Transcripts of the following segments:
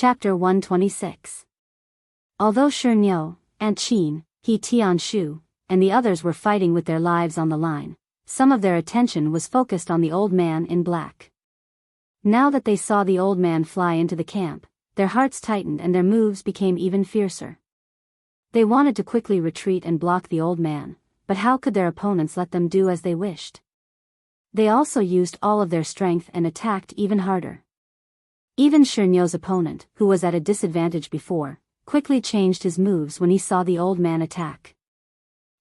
Chapter 126. Although Shernyo, Aunt Qin, He Tianshu, and the others were fighting with their lives on the line, some of their attention was focused on the old man in black. Now that they saw the old man fly into the camp, their hearts tightened and their moves became even fiercer. They wanted to quickly retreat and block the old man, but how could their opponents let them do as they wished? They also used all of their strength and attacked even harder. Even Shernyo's opponent, who was at a disadvantage before, quickly changed his moves when he saw the old man attack.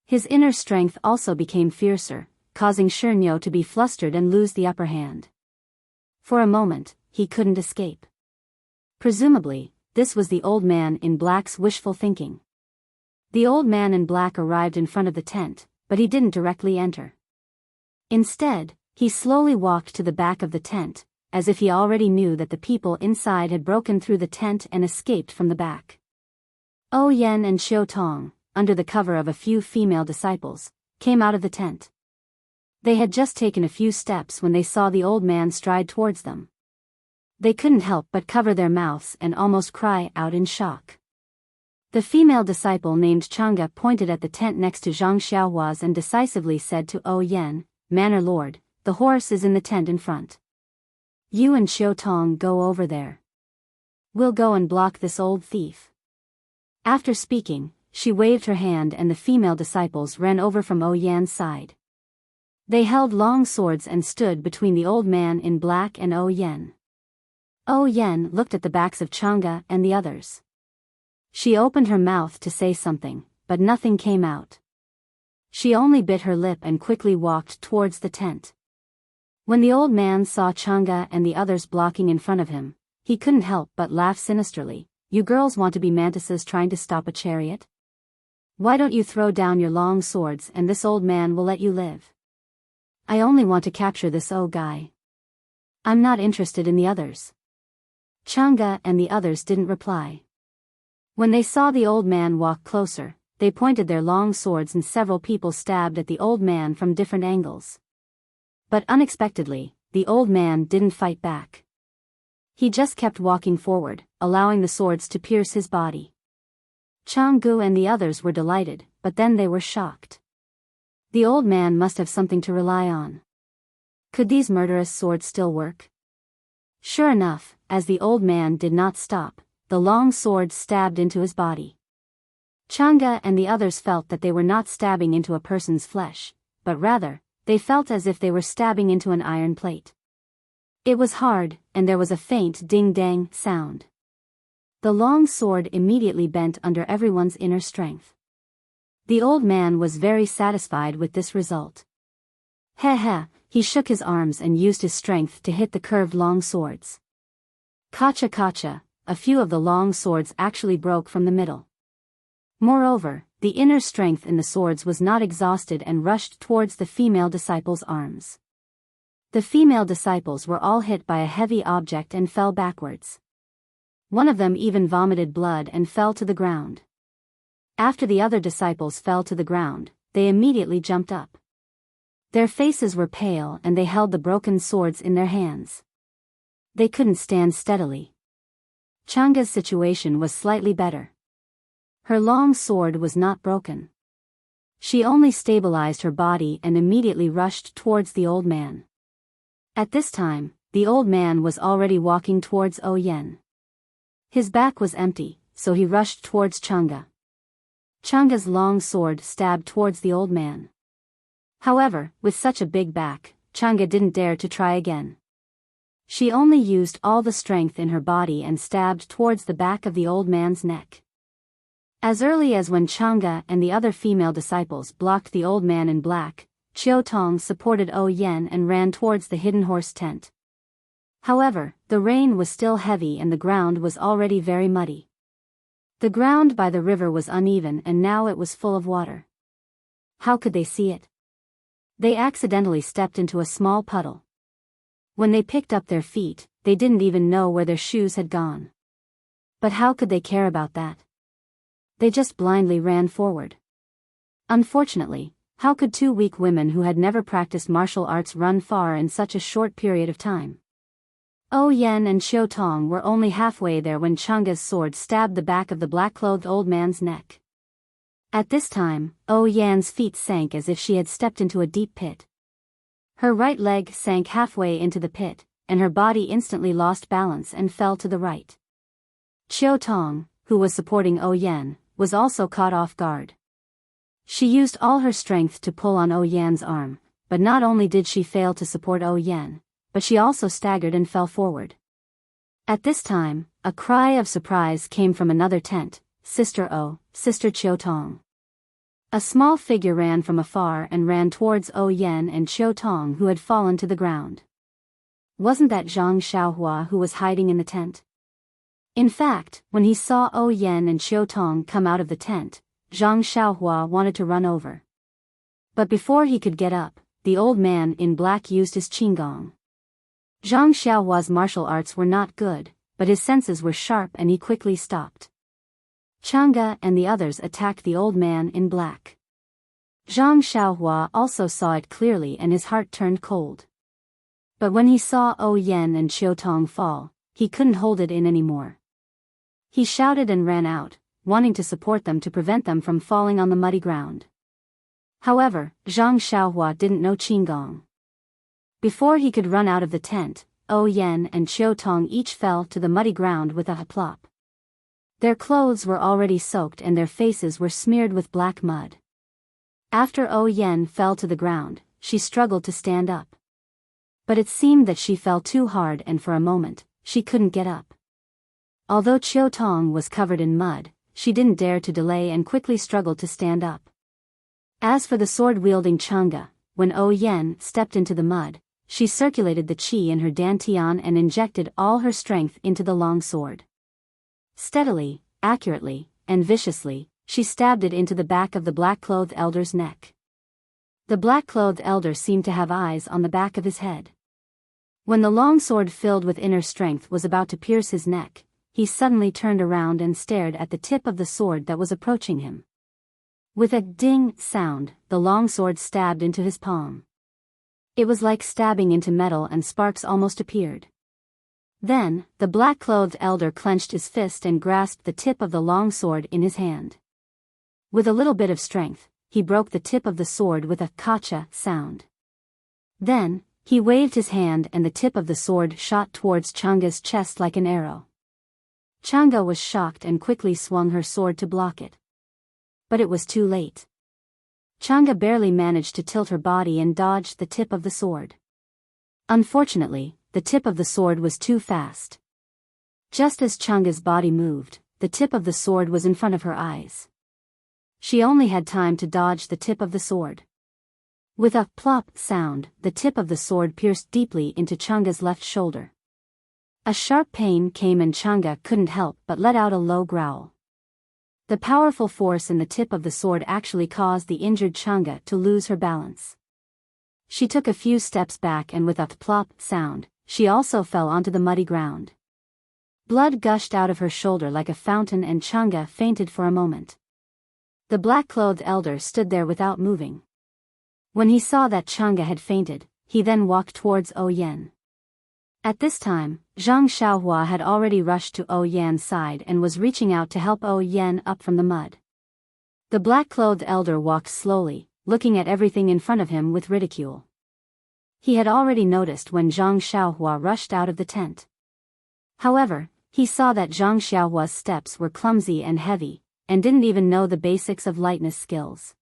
His inner strength also became fiercer, causing Shernyo to be flustered and lose the upper hand. For a moment, he couldn't escape. Presumably, this was the old man in black's wishful thinking. The old man in black arrived in front of the tent, but he didn't directly enter. Instead, he slowly walked to the back of the tent, as if he already knew that the people inside had broken through the tent and escaped from the back. O Yen and Xiao Tong, under the cover of a few female disciples, came out of the tent. They had just taken a few steps when they saw the old man stride towards them. They couldn't help but cover their mouths and almost cry out in shock. The female disciple named Chang'e pointed at the tent next to Zhang Xiaohua's and decisively said to O Yen, "Manor Lord, the horse is in the tent in front. You and Xiao Tong go over there. We'll go and block this old thief." After speaking, she waved her hand and the female disciples ran over from O Yan's side. They held long swords and stood between the old man in black and O Yen. O Yen looked at the backs of Chang'e and the others. She opened her mouth to say something, but nothing came out. She only bit her lip and quickly walked towards the tent. When the old man saw Chang'e and the others blocking in front of him, he couldn't help but laugh sinisterly. "You girls want to be mantises trying to stop a chariot? Why don't you throw down your long swords and this old man will let you live? I only want to capture this guy. I'm not interested in the others." Chang'e and the others didn't reply. When they saw the old man walk closer, they pointed their long swords and several people stabbed at the old man from different angles. But unexpectedly, the old man didn't fight back. He just kept walking forward, allowing the swords to pierce his body. Chang'e and the others were delighted, but then they were shocked. The old man must have something to rely on. Could these murderous swords still work? Sure enough, as the old man did not stop, the long sword stabbed into his body. Chang'e and the others felt that they were not stabbing into a person's flesh, but rather, they felt as if they were stabbing into an iron plate. It was hard, and there was a faint ding-dang sound. The long sword immediately bent under everyone's inner strength. The old man was very satisfied with this result. He shook his arms and used his strength to hit the curved long swords. Kacha, a few of the long swords actually broke from the middle. Moreover, the inner strength in the swords was not exhausted and rushed towards the female disciples' arms. The female disciples were all hit by a heavy object and fell backwards. One of them even vomited blood and fell to the ground. After the other disciples fell to the ground, they immediately jumped up. Their faces were pale and they held the broken swords in their hands. They couldn't stand steadily. Chang'e's situation was slightly better. Her long sword was not broken. She only stabilized her body and immediately rushed towards the old man. At this time, the old man was already walking towards O Yen. His back was empty, so he rushed towards Chang'e. Chang'e's long sword stabbed towards the old man. However, with such a big back, Chang'e didn't dare to try again. She only used all the strength in her body and stabbed towards the back of the old man's neck. As early as when Chang'e and the other female disciples blocked the old man in black, Xiao Tong supported O Yen and ran towards the hidden horse tent. However, the rain was still heavy and the ground was already very muddy. The ground by the river was uneven and now it was full of water. How could they see it? They accidentally stepped into a small puddle. When they picked up their feet, they didn't even know where their shoes had gone. But how could they care about that? They just blindly ran forward. Unfortunately, how could two weak women who had never practiced martial arts run far in such a short period of time? O Yan and Xiu Tong were only halfway there when Chang'e's sword stabbed the back of the black-clothed old man's neck. At this time, O Yan's feet sank as if she had stepped into a deep pit. Her right leg sank halfway into the pit, and her body instantly lost balance and fell to the right. Xiu Tong, who was supporting O Yan, was also caught off guard. She used all her strength to pull on O Yan's arm, but not only did she fail to support O Yan, but she also staggered and fell forward. At this time, a cry of surprise came from another tent. Sister O, Sister Xiu Tong. A small figure ran from afar and ran towards O Yan and Xiu Tong, who had fallen to the ground. Wasn't that Zhang Xiaohua who was hiding in the tent? In fact, when he saw O Yan and Xiu Tong come out of the tent, Zhang Xiaohua wanted to run over. But before he could get up, the old man in black used his qinggong. Zhang Xiaohua's martial arts were not good, but his senses were sharp and he quickly stopped. Chang'e and the others attacked the old man in black. Zhang Xiaohua also saw it clearly and his heart turned cold. But when he saw O Yan and Xiu Tong fall, he couldn't hold it in anymore. He shouted and ran out, wanting to support them to prevent them from falling on the muddy ground. However, Zhang Xiaohua didn't know qinggong. Before he could run out of the tent, O Yan and Xiu Tong each fell to the muddy ground with a plop. Their clothes were already soaked and their faces were smeared with black mud. After O Yan fell to the ground, she struggled to stand up. But it seemed that she fell too hard and for a moment, she couldn't get up. Although Xiu Tong was covered in mud, she didn't dare to delay and quickly struggled to stand up. As for the sword-wielding Chang'e, when O Yan stepped into the mud, she circulated the qi in her dantian and injected all her strength into the long sword. Steadily, accurately, and viciously, she stabbed it into the back of the black-clothed elder's neck. The black-clothed elder seemed to have eyes on the back of his head. When the long sword filled with inner strength was about to pierce his neck, he suddenly turned around and stared at the tip of the sword that was approaching him. With a ding sound, the long sword stabbed into his palm. It was like stabbing into metal and sparks almost appeared. Then, the black-clothed elder clenched his fist and grasped the tip of the long sword in his hand. With a little bit of strength, he broke the tip of the sword with a kacha sound. Then, he waved his hand and the tip of the sword shot towards Chang'e's chest like an arrow. Chang'e was shocked and quickly swung her sword to block it. But it was too late. Chang'e barely managed to tilt her body and dodged the tip of the sword. Unfortunately, the tip of the sword was too fast. Just as Chang'e's body moved, the tip of the sword was in front of her eyes. She only had time to dodge the tip of the sword. With a plop sound, the tip of the sword pierced deeply into Chang'e's left shoulder. A sharp pain came and Chang'e couldn't help but let out a low growl. The powerful force in the tip of the sword actually caused the injured Chang'e to lose her balance. She took a few steps back and with a plop sound, she also fell onto the muddy ground. Blood gushed out of her shoulder like a fountain and Chang'e fainted for a moment. The black-clothed elder stood there without moving. When he saw that Chang'e had fainted, he then walked towards O Yan. At this time, Zhang Xiaohua had already rushed to O Yan's side and was reaching out to help O Yan up from the mud. The black-clothed elder walked slowly, looking at everything in front of him with ridicule. He had already noticed when Zhang Xiaohua rushed out of the tent. However, he saw that Zhang Xiaohua's steps were clumsy and heavy, and didn't even know the basics of lightness skills.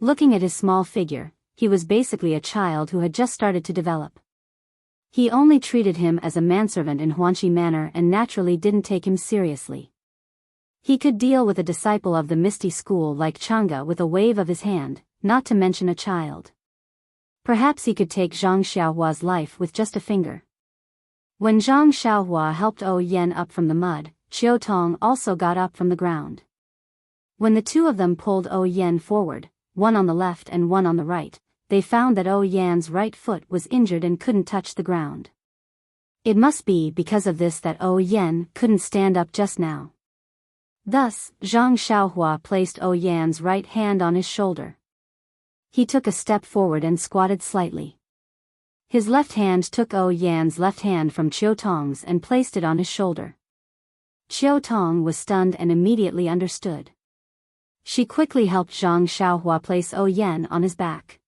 Looking at his small figure, he was basically a child who had just started to develop. He only treated him as a manservant in Huanxi manner and naturally didn't take him seriously. He could deal with a disciple of the Misty School like Chang'e with a wave of his hand, not to mention a child. Perhaps he could take Zhang Xiaohua's life with just a finger. When Zhang Xiaohua helped O Yan up from the mud, Xiu Tong also got up from the ground. When the two of them pulled O Yan forward, one on the left and one on the right, they found that O Yan's right foot was injured and couldn't touch the ground. It must be because of this that O Yan couldn't stand up just now. Thus, Zhang Xiaohua placed O Yan's right hand on his shoulder. He took a step forward and squatted slightly. His left hand took Yan's left hand from Chiu Tong's and placed it on his shoulder. Chiu Tong was stunned and immediately understood. She quickly helped Zhang Xiaohua place Yan on his back.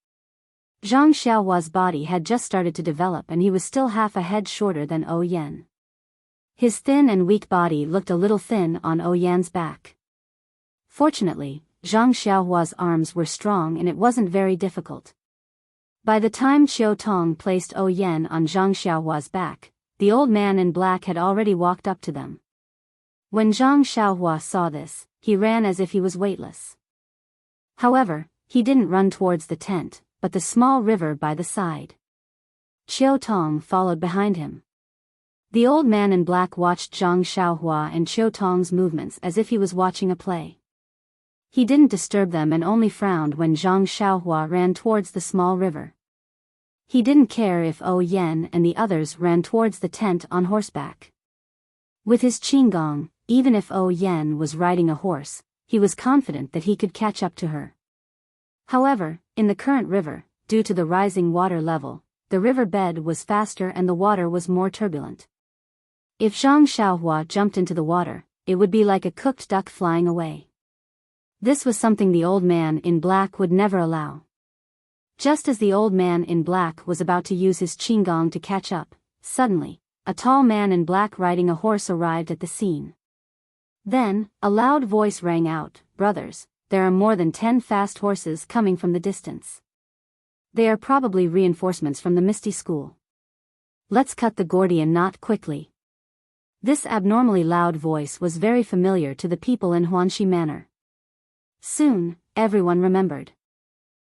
Zhang Xiaohua's body had just started to develop and he was still half a head shorter than Yan. His thin and weak body looked a little thin on Yan's back. Fortunately, Zhang Xiaohua's arms were strong and it wasn't very difficult. By the time Chiu Tong placed Yan on Zhang Xiaohua's back, the old man in black had already walked up to them. When Zhang Xiaohua saw this, he ran as if he was weightless. However, he didn't run towards the tent, but the small river by the side. Chiu Tong followed behind him. The old man in black watched Zhang Xiaohua and Chiu Tong's movements as if he was watching a play. He didn't disturb them and only frowned when Zhang Xiaohua ran towards the small river. He didn't care if Yan and the others ran towards the tent on horseback. With his qinggong, even if Yan was riding a horse, he was confident that he could catch up to her. However, in the current river, due to the rising water level, the river bed was faster and the water was more turbulent. If Zhang Xiaohua jumped into the water, it would be like a cooked duck flying away. This was something the old man in black would never allow. Just as the old man in black was about to use his qinggong to catch up, suddenly, a tall man in black riding a horse arrived at the scene. Then, a loud voice rang out, "Brothers, there are more than 10 fast horses coming from the distance. They are probably reinforcements from the Misty School. Let's cut the Gordian knot quickly." This abnormally loud voice was very familiar to the people in Huanxi Manor. Soon, everyone remembered.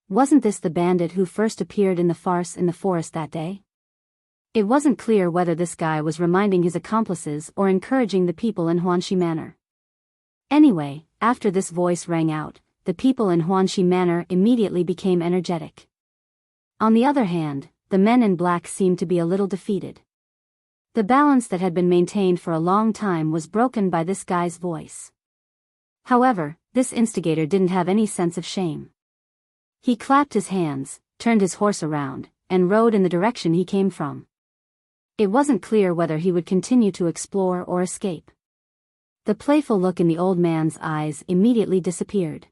Wasn't this the bandit who first appeared in the farce in the forest that day? It wasn't clear whether this guy was reminding his accomplices or encouraging the people in Huanxi Manor. Anyway, after this voice rang out, the people in Huanxi Manor immediately became energetic. On the other hand, the men in black seemed to be a little defeated. The balance that had been maintained for a long time was broken by this guy's voice. However, this instigator didn't have any sense of shame. He clapped his hands, turned his horse around, and rode in the direction he came from. It wasn't clear whether he would continue to explore or escape. The playful look in the old man's eyes immediately disappeared.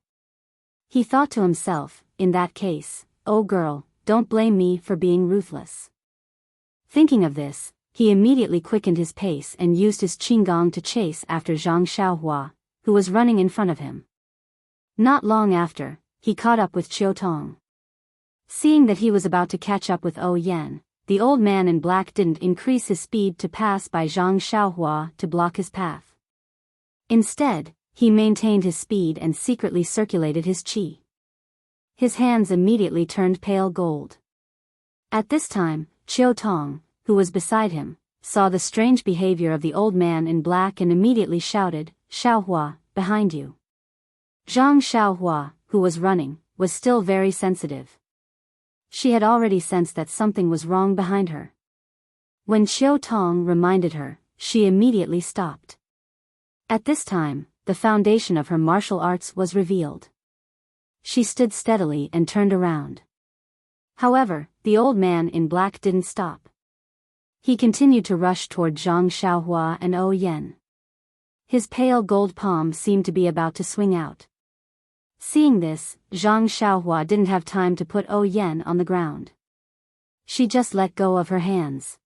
He thought to himself, in that case, "Oh girl, don't blame me for being ruthless." Thinking of this, he immediately quickened his pace and used his qinggong to chase after Zhang Xiaohua, who was running in front of him. Not long after, he caught up with Chiu Tong. Seeing that he was about to catch up with Yan, the old man in black didn't increase his speed to pass by Zhang Xiaohua to block his path. Instead, he maintained his speed and secretly circulated his qi. His hands immediately turned pale gold. At this time, Chiu Tong, who was beside him, saw the strange behavior of the old man in black and immediately shouted, "Xiaohua, behind you." Zhang Xiaohua, who was running, was still very sensitive. She had already sensed that something was wrong behind her. When Chiu Tong reminded her, she immediately stopped. At this time, the foundation of her martial arts was revealed. She stood steadily and turned around. However, the old man in black didn't stop. He continued to rush toward Zhang Xiaohua and Yan. His pale gold palm seemed to be about to swing out. Seeing this, Zhang Xiaohua didn't have time to put Yan on the ground. She just let go of her hands.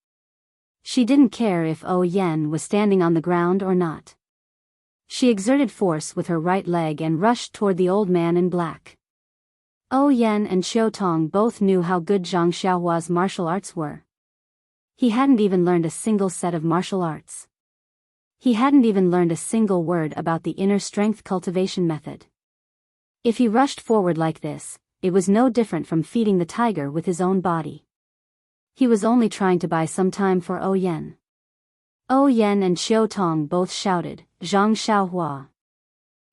She didn't care if Yan was standing on the ground or not. She exerted force with her right leg and rushed toward the old man in black. Yan and Chiu Tong both knew how good Zhang Xiaohua's martial arts were. He hadn't even learned a single set of martial arts. He hadn't even learned a single word about the inner strength cultivation method. If he rushed forward like this, it was no different from feeding the tiger with his own body. He was only trying to buy some time for Yan. Yan and Chiu Tong both shouted, "Zhang Xiaohua."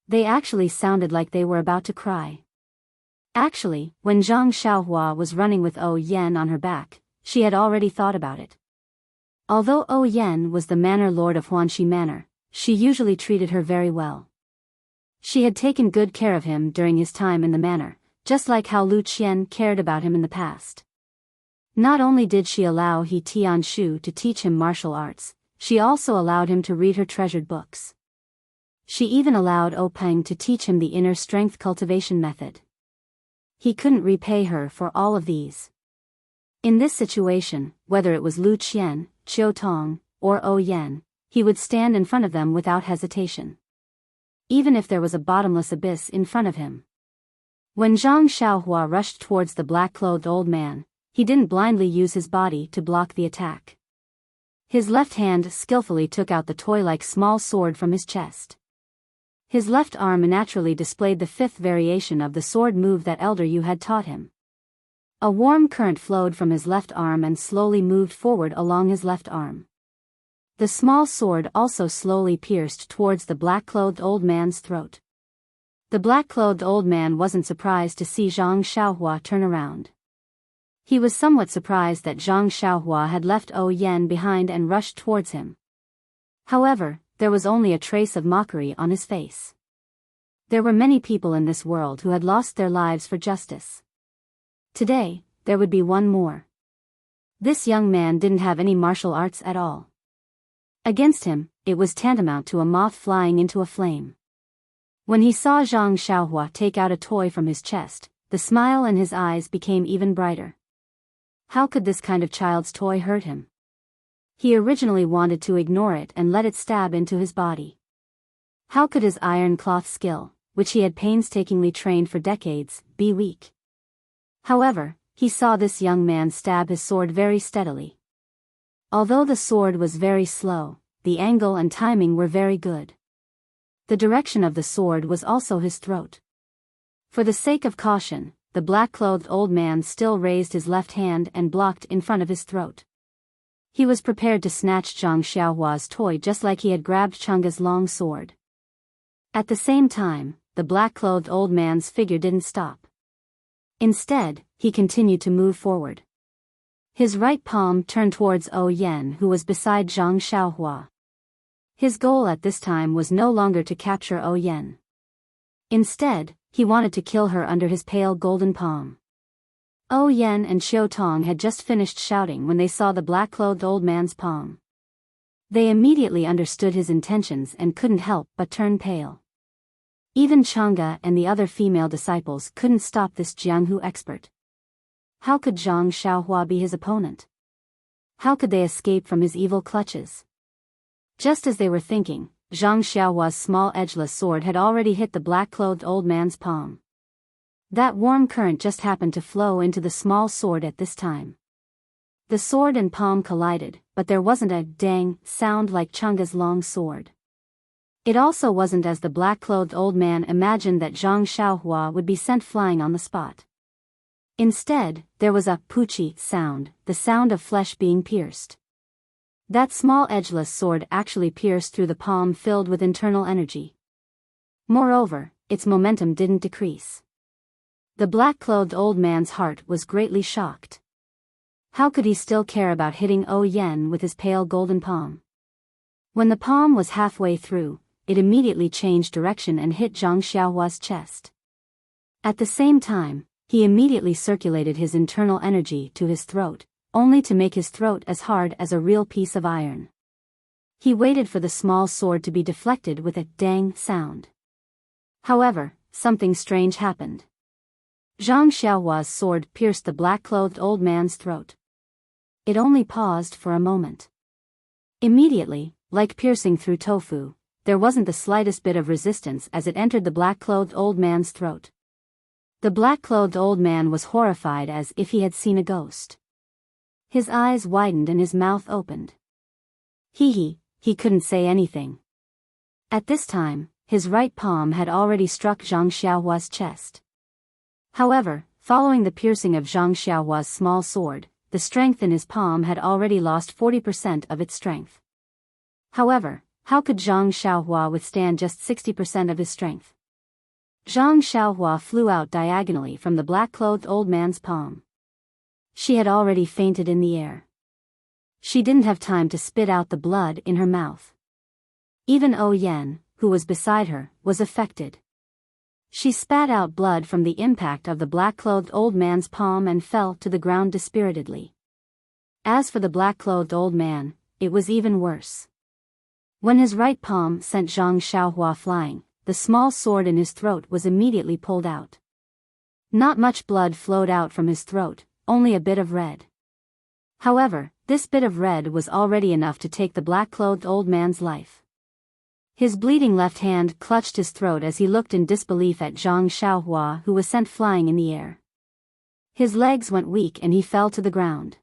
They actually sounded like they were about to cry. Actually, when Zhang Xiaohua was running with Yan on her back, she had already thought about it. Although Yan was the manor lord of Huanxi Manor, she usually treated her very well. She had taken good care of him during his time in the manor, just like how Lu Qian cared about him in the past. Not only did she allow He Tianshu to teach him martial arts, she also allowed him to read her treasured books. She even allowed Openg to teach him the inner strength cultivation method. He couldn't repay her for all of these. In this situation, whether it was Lu Qian, Qiu Tong, or O Yen, he would stand in front of them without hesitation. Even if there was a bottomless abyss in front of him. When Zhang Xiaohua rushed towards the black-clothed old man, he didn't blindly use his body to block the attack. His left hand skillfully took out the toy-like small sword from his chest. His left arm naturally displayed the fifth variation of the sword move that Elder Yu had taught him. A warm current flowed from his left arm and slowly moved forward along his left arm. The small sword also slowly pierced towards the black-clothed old man's throat. The black-clothed old man wasn't surprised to see Zhang Xiaohua turn around. He was somewhat surprised that Zhang Xiaohua had left O Yen behind and rushed towards him. However, there was only a trace of mockery on his face. There were many people in this world who had lost their lives for justice. Today, there would be one more. This young man didn't have any martial arts at all. Against him, it was tantamount to a moth flying into a flame. When he saw Zhang Xiaohua take out a toy from his chest, the smile in his eyes became even brighter. How could this kind of child's toy hurt him? He originally wanted to ignore it and let it stab into his body. How could his iron cloth skill, which he had painstakingly trained for decades, be weak? However, he saw this young man stab his sword very steadily. Although the sword was very slow, the angle and timing were very good. The direction of the sword was also his throat. For the sake of caution, the black-clothed old man still raised his left hand and blocked in front of his throat. He was prepared to snatch Zhang Xiaohua's toy just like he had grabbed Chang'e's long sword. At the same time, the black-clothed old man's figure didn't stop. Instead, he continued to move forward. His right palm turned towards O Yen, who was beside Zhang Xiaohua. His goal at this time was no longer to capture O Yen. Instead, he wanted to kill her under his pale golden palm. O Yen and Qiu Tong had just finished shouting when they saw the black-clothed old man's palm. They immediately understood his intentions and couldn't help but turn pale. Even Chang'e and the other female disciples couldn't stop this Jianghu expert. How could Zhang Xiaohua be his opponent? How could they escape from his evil clutches? Just as they were thinking, Zhang Xiaohua's small edgeless sword had already hit the black-clothed old man's palm. That warm current just happened to flow into the small sword at this time. The sword and palm collided, but there wasn't a dang sound like Chang'e's long sword. It also wasn't as the black-clothed old man imagined that Zhang Xiaohua would be sent flying on the spot. Instead, there was a poochie sound, the sound of flesh being pierced. That small edgeless sword actually pierced through the palm filled with internal energy. Moreover, its momentum didn't decrease. The black-clothed old man's heart was greatly shocked. How could he still care about hitting O Yen with his pale golden palm? When the palm was halfway through, it immediately changed direction and hit Zhang Xiaohua's chest. At the same time, he immediately circulated his internal energy to his throat, only to make his throat as hard as a real piece of iron. He waited for the small sword to be deflected with a dang sound. However, something strange happened. Zhang Xiaohua's sword pierced the black-clothed old man's throat. It only paused for a moment. Immediately, like piercing through tofu, there wasn't the slightest bit of resistance as it entered the black-clothed old man's throat. The black-clothed old man was horrified as if he had seen a ghost. His eyes widened and his mouth opened. He couldn't say anything. At this time, his right palm had already struck Zhang Xiaohua's chest. However, following the piercing of Zhang Xiaohua's small sword, the strength in his palm had already lost 40% of its strength. However, how could Zhang Xiaohua withstand just 60% of his strength? Zhang Xiaohua flew out diagonally from the black-clothed old man's palm. She had already fainted in the air. She didn't have time to spit out the blood in her mouth. Even O Yen, who was beside her, was affected. She spat out blood from the impact of the black-clothed old man's palm and fell to the ground dispiritedly. As for the black-clothed old man, it was even worse. When his right palm sent Zhang Xiaohua flying, the small sword in his throat was immediately pulled out. Not much blood flowed out from his throat, only a bit of red. However, this bit of red was already enough to take the black-clothed old man's life. His bleeding left hand clutched his throat as he looked in disbelief at Zhang Xiaohua, who was sent flying in the air. His legs went weak and he fell to the ground.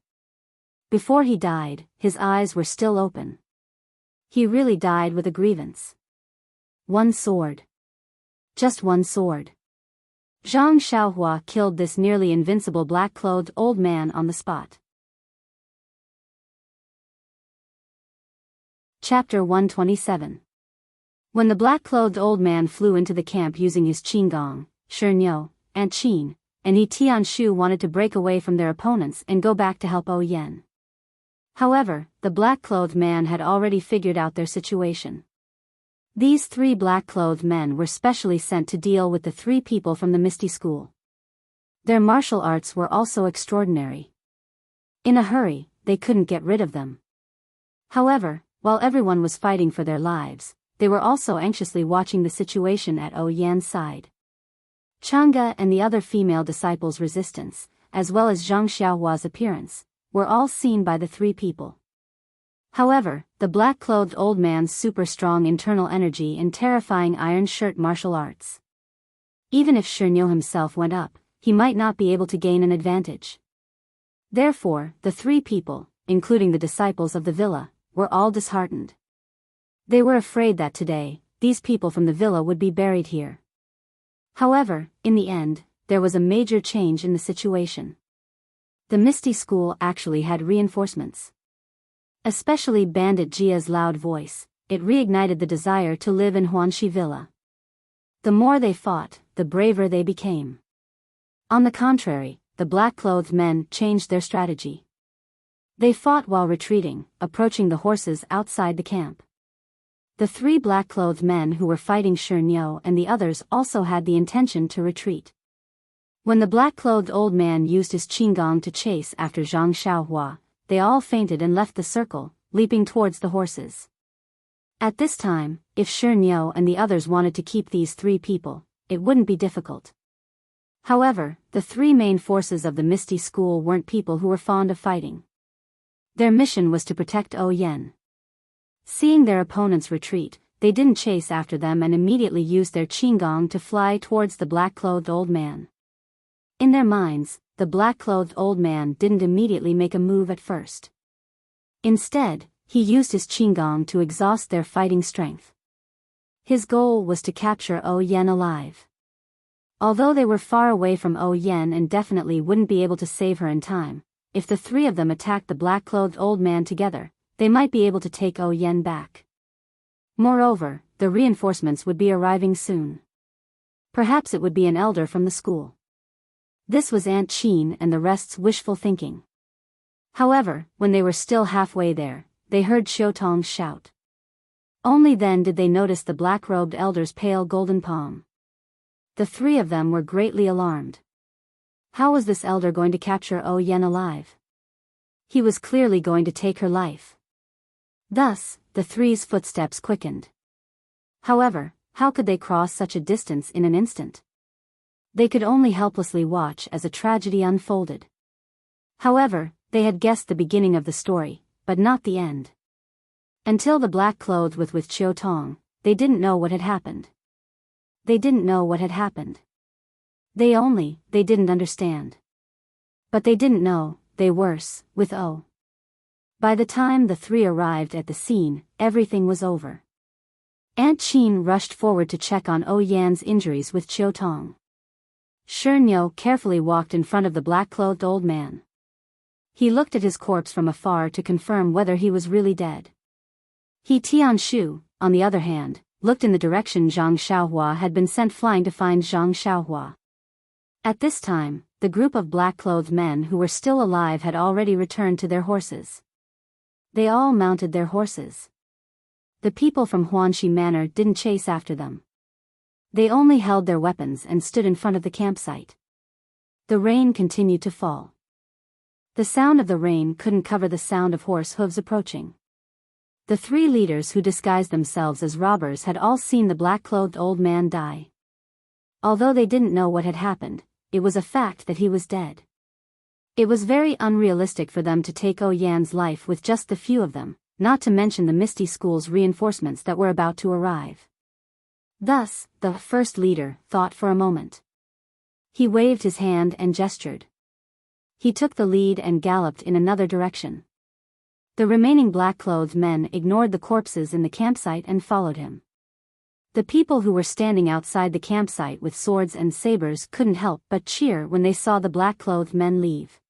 Before he died, his eyes were still open. He really died with a grievance. One sword. Just one sword. Zhang Xiaohua killed this nearly invincible black-clothed old man on the spot. Chapter 127. When the black-clothed old man flew into the camp using his qinggong, Shernyo, and Qin, and he Tianshu wanted to break away from their opponents and go back to help Oyen. However, the black-clothed man had already figured out their situation. These 3 black-clothed men were specially sent to deal with the 3 people from the Misty School. Their martial arts were also extraordinary. In a hurry, they couldn't get rid of them. However, while everyone was fighting for their lives, they were also anxiously watching the situation at Oyen's side. Chang'e and the other female disciples' resistance, as well as Zhang Xiaohua's appearance, were all seen by the 3 people. However, the black-clothed old man's super-strong internal energy and terrifying iron shirt martial arts. Even if Shernyo himself went up, he might not be able to gain an advantage. Therefore, the 3 people, including the disciples of the villa, were all disheartened. They were afraid that today, these people from the villa would be buried here. However, in the end, there was a major change in the situation. The Misty School actually had reinforcements. Especially Bandit Jia's loud voice, it reignited the desire to live in Huanxi Villa. The more they fought, the braver they became. On the contrary, the black-clothed men changed their strategy. They fought while retreating, approaching the horses outside the camp. The 3 black-clothed men who were fighting Shernyo and the others also had the intention to retreat. When the black-clothed old man used his qinggong to chase after Zhang Xiaohua, they all fainted and left the circle, leaping towards the horses. At this time, if Shernyo and the others wanted to keep these 3 people, it wouldn't be difficult. However, the 3 main forces of the Misty School weren't people who were fond of fighting. Their mission was to protect Oyen. Seeing their opponents retreat, they didn't chase after them and immediately used their qinggong to fly towards the black-clothed old man. In their minds, the black-clothed old man didn't immediately make a move at first. Instead, he used his qinggong to exhaust their fighting strength. His goal was to capture Oyen alive. Although they were far away from Oyen and definitely wouldn't be able to save her in time, if the 3 of them attacked the black-clothed old man together, they might be able to take Oyen back. Moreover, the reinforcements would be arriving soon. Perhaps it would be an elder from the school. This was Aunt Qin and the rest's wishful thinking. However, when they were still halfway there, they heard Xiutong shout. Only then did they notice the black-robed elder's pale golden palm. The 3 of them were greatly alarmed. How was this elder going to capture Oyen alive? He was clearly going to take her life. Thus, the 3's footsteps quickened. However, how could they cross such a distance in an instant? They could only helplessly watch as a tragedy unfolded. However, they had guessed the beginning of the story, but not the end. Until the black-clothed with Xiutong, they didn't know what had happened. They didn't know what had happened. They didn't understand. But they didn't know, they worse, with O. By the time the 3 arrived at the scene, everything was over. Aunt Qin rushed forward to check on Oyen's injuries with Xiutong. Shernyo carefully walked in front of the black-clothed old man. He looked at his corpse from afar to confirm whether he was really dead. He Tianshu, on the other hand, looked in the direction Zhang Xiaohua had been sent flying to find Zhang Xiaohua. At this time, the group of black-clothed men who were still alive had already returned to their horses. They all mounted their horses. The people from Huanxi Manor didn't chase after them. They only held their weapons and stood in front of the campsite. The rain continued to fall. The sound of the rain couldn't cover the sound of horse hooves approaching. The three leaders who disguised themselves as robbers had all seen the black-clothed old man die. Although they didn't know what had happened, it was a fact that he was dead. It was very unrealistic for them to take Yan's life with just the few of them, not to mention the Misty School's reinforcements that were about to arrive. Thus, the first leader thought for a moment. He waved his hand and gestured. He took the lead and galloped in another direction. The remaining black-clothed men ignored the corpses in the campsite and followed him. The people who were standing outside the campsite with swords and sabers couldn't help but cheer when they saw the black-clothed men leave.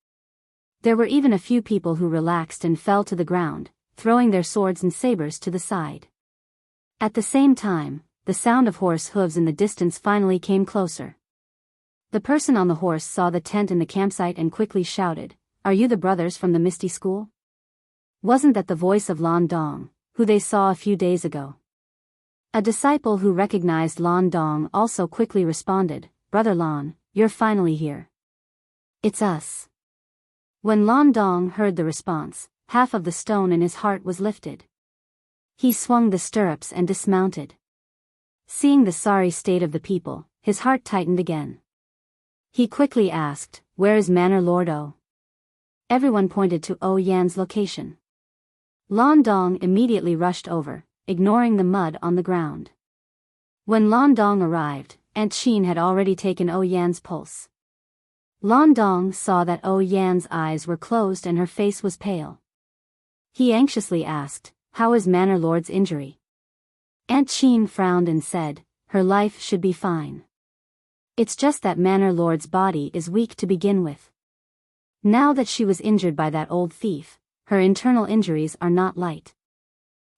There were even a few people who relaxed and fell to the ground, throwing their swords and sabers to the side. At the same time, the sound of horse hooves in the distance finally came closer. The person on the horse saw the tent in the campsite and quickly shouted, "Are you the brothers from the Misty School?" Wasn't that the voice of Lan Dong, who they saw a few days ago? A disciple who recognized Lan Dong also quickly responded, "Brother Lan, you're finally here. It's us." When Lan Dong heard the response, half of the stone in his heart was lifted. He swung the stirrups and dismounted. Seeing the sorry state of the people, his heart tightened again. He quickly asked, "Where is Manor Lord O?" Everyone pointed to Yan's location. Lan Dong immediately rushed over, ignoring the mud on the ground. When Lan Dong arrived, Aunt Chin had already taken Yan's pulse. Lan Dong saw that Yan's eyes were closed and her face was pale. He anxiously asked, "How is Manor Lord's injury?" Aunt Chin frowned and said, "Her life should be fine. It's just that Manor Lord's body is weak to begin with. Now that she was injured by that old thief, her internal injuries are not light.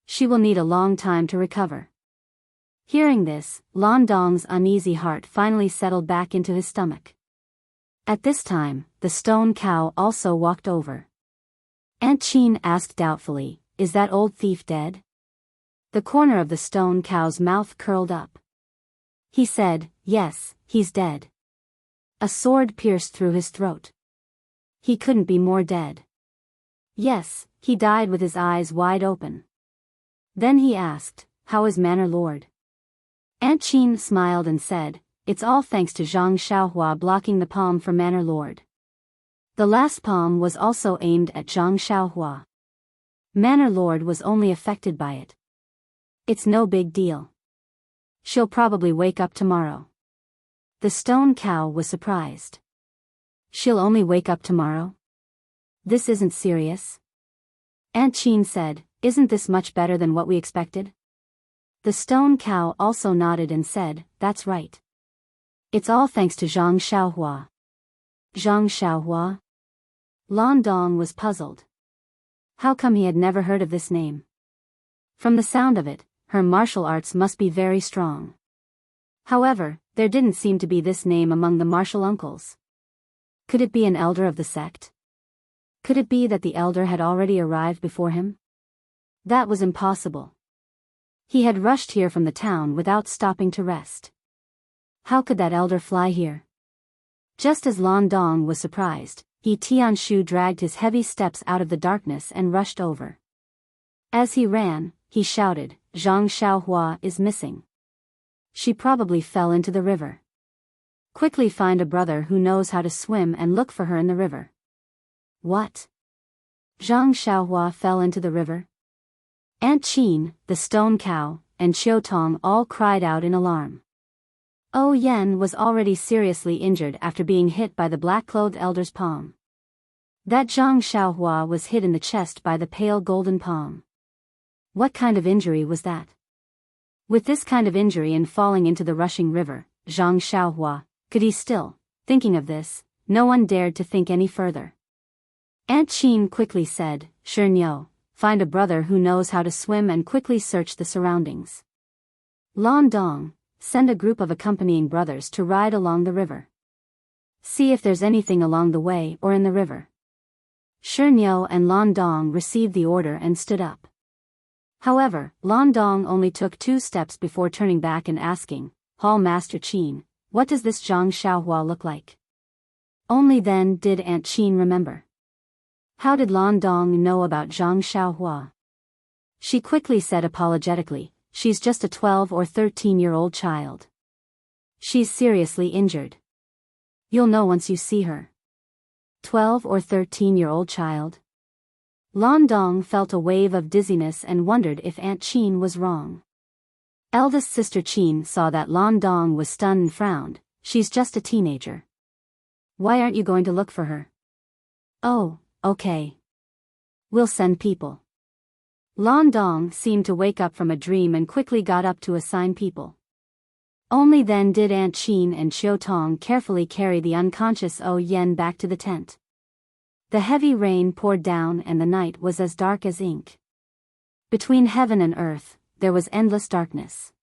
She will need a long time to recover." Hearing this, Lan Dong's uneasy heart finally settled back into his stomach. At this time, the stone cow also walked over. Aunt Chin asked doubtfully, "Is that old thief dead?" The corner of the stone cow's mouth curled up. He said, "Yes, he's dead." A sword pierced through his throat. He couldn't be more dead. Yes, he died with his eyes wide open. Then he asked, "How is Manor Lord?" Aunt Chin smiled and said, "It's all thanks to Zhang Xiaohua blocking the palm for Manor Lord." The last palm was also aimed at Zhang Xiaohua. Manor Lord was only affected by it. It's no big deal. She'll probably wake up tomorrow. The stone cow was surprised. She'll only wake up tomorrow? This isn't serious. Aunt Chin said, "Isn't this much better than what we expected?" The stone cow also nodded and said, "That's right. It's all thanks to Zhang Xiaohua." Zhang Xiaohua? Lan Dong was puzzled. How come he had never heard of this name? From the sound of it, her martial arts must be very strong. However, there didn't seem to be this name among the martial uncles. Could it be an elder of the sect? Could it be that the elder had already arrived before him? That was impossible. He had rushed here from the town without stopping to rest. How could that elder fly here? Just as Lan Dong was surprised, Tianshu dragged his heavy steps out of the darkness and rushed over. As he ran, he shouted, "Zhang Xiaohua is missing. She probably fell into the river. Quickly find a brother who knows how to swim and look for her in the river." What? Zhang Xiaohua fell into the river? Aunt Chin, the stone cow, and Qiu Tong all cried out in alarm. Yan was already seriously injured after being hit by the black-clothed elder's palm. That Zhang Xiaohua was hit in the chest by the pale golden palm. What kind of injury was that? With this kind of injury and falling into the rushing river, Zhang Xiaohua, could he still? Thinking of this, no one dared to think any further. Aunt Chin quickly said, "Shernyo, find a brother who knows how to swim and quickly search the surroundings. Lan Dong, send a group of accompanying brothers to ride along the river. See if there's anything along the way or in the river." Shernyo and Lan Dong received the order and stood up. However, Lan Dong only took 2 steps before turning back and asking, "Hall Master Chin, what does this Zhang Xiaohua look like?" Only then did Aunt Chin remember. How did Lan Dong know about Zhang Xiaohua? She quickly said apologetically, she's just a 12 or 13-year-old child. She's seriously injured. You'll know once you see her. 12 or 13-year-old child? Lan Dong felt a wave of dizziness and wondered if Aunt Qin was wrong. Eldest sister Qin saw that Lan Dong was stunned and frowned. She's just a teenager. Why aren't you going to look for her? Oh, okay. We'll send people. Lan Dong seemed to wake up from a dream and quickly got up to assign people. Only then did Aunt Qin and Qiu Tong carefully carry the unconscious Yen back to the tent. The heavy rain poured down and the night was as dark as ink. Between heaven and earth, there was endless darkness.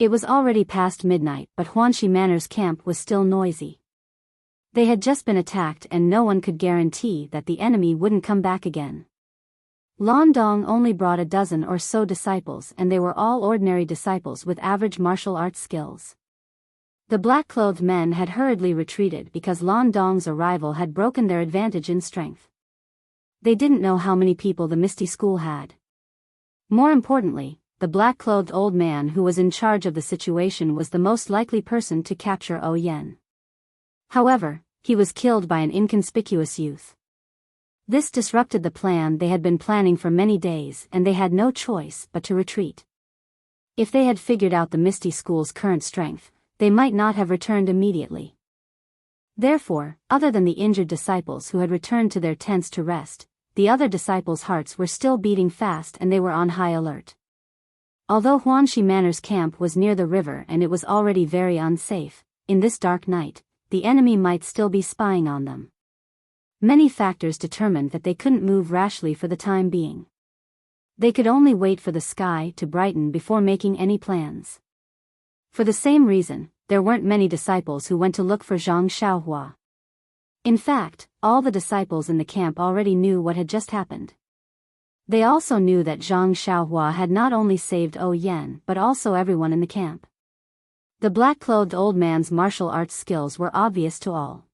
It was already past midnight, but Huanxi Manor's camp was still noisy. They had just been attacked and no one could guarantee that the enemy wouldn't come back again. Lan Dong only brought a dozen or so disciples and they were all ordinary disciples with average martial arts skills. The black-clothed men had hurriedly retreated because Lan Dong's arrival had broken their advantage in strength. They didn't know how many people the Misty School had. More importantly, the black-clothed old man who was in charge of the situation was the most likely person to capture Yen. However, he was killed by an inconspicuous youth. This disrupted the plan they had been planning for many days and they had no choice but to retreat. If they had figured out the Misty School's current strength, they might not have returned immediately. Therefore, other than the injured disciples who had returned to their tents to rest, the other disciples' hearts were still beating fast and they were on high alert. Although Huanxi Manor's camp was near the river and it was already very unsafe, in this dark night, the enemy might still be spying on them. Many factors determined that they couldn't move rashly for the time being. They could only wait for the sky to brighten before making any plans. For the same reason, there weren't many disciples who went to look for Zhang Xiaohua. In fact, all the disciples in the camp already knew what had just happened. They also knew that Zhang Xiaohua had not only saved Yen but also everyone in the camp. The black-clothed old man's martial arts skills were obvious to all.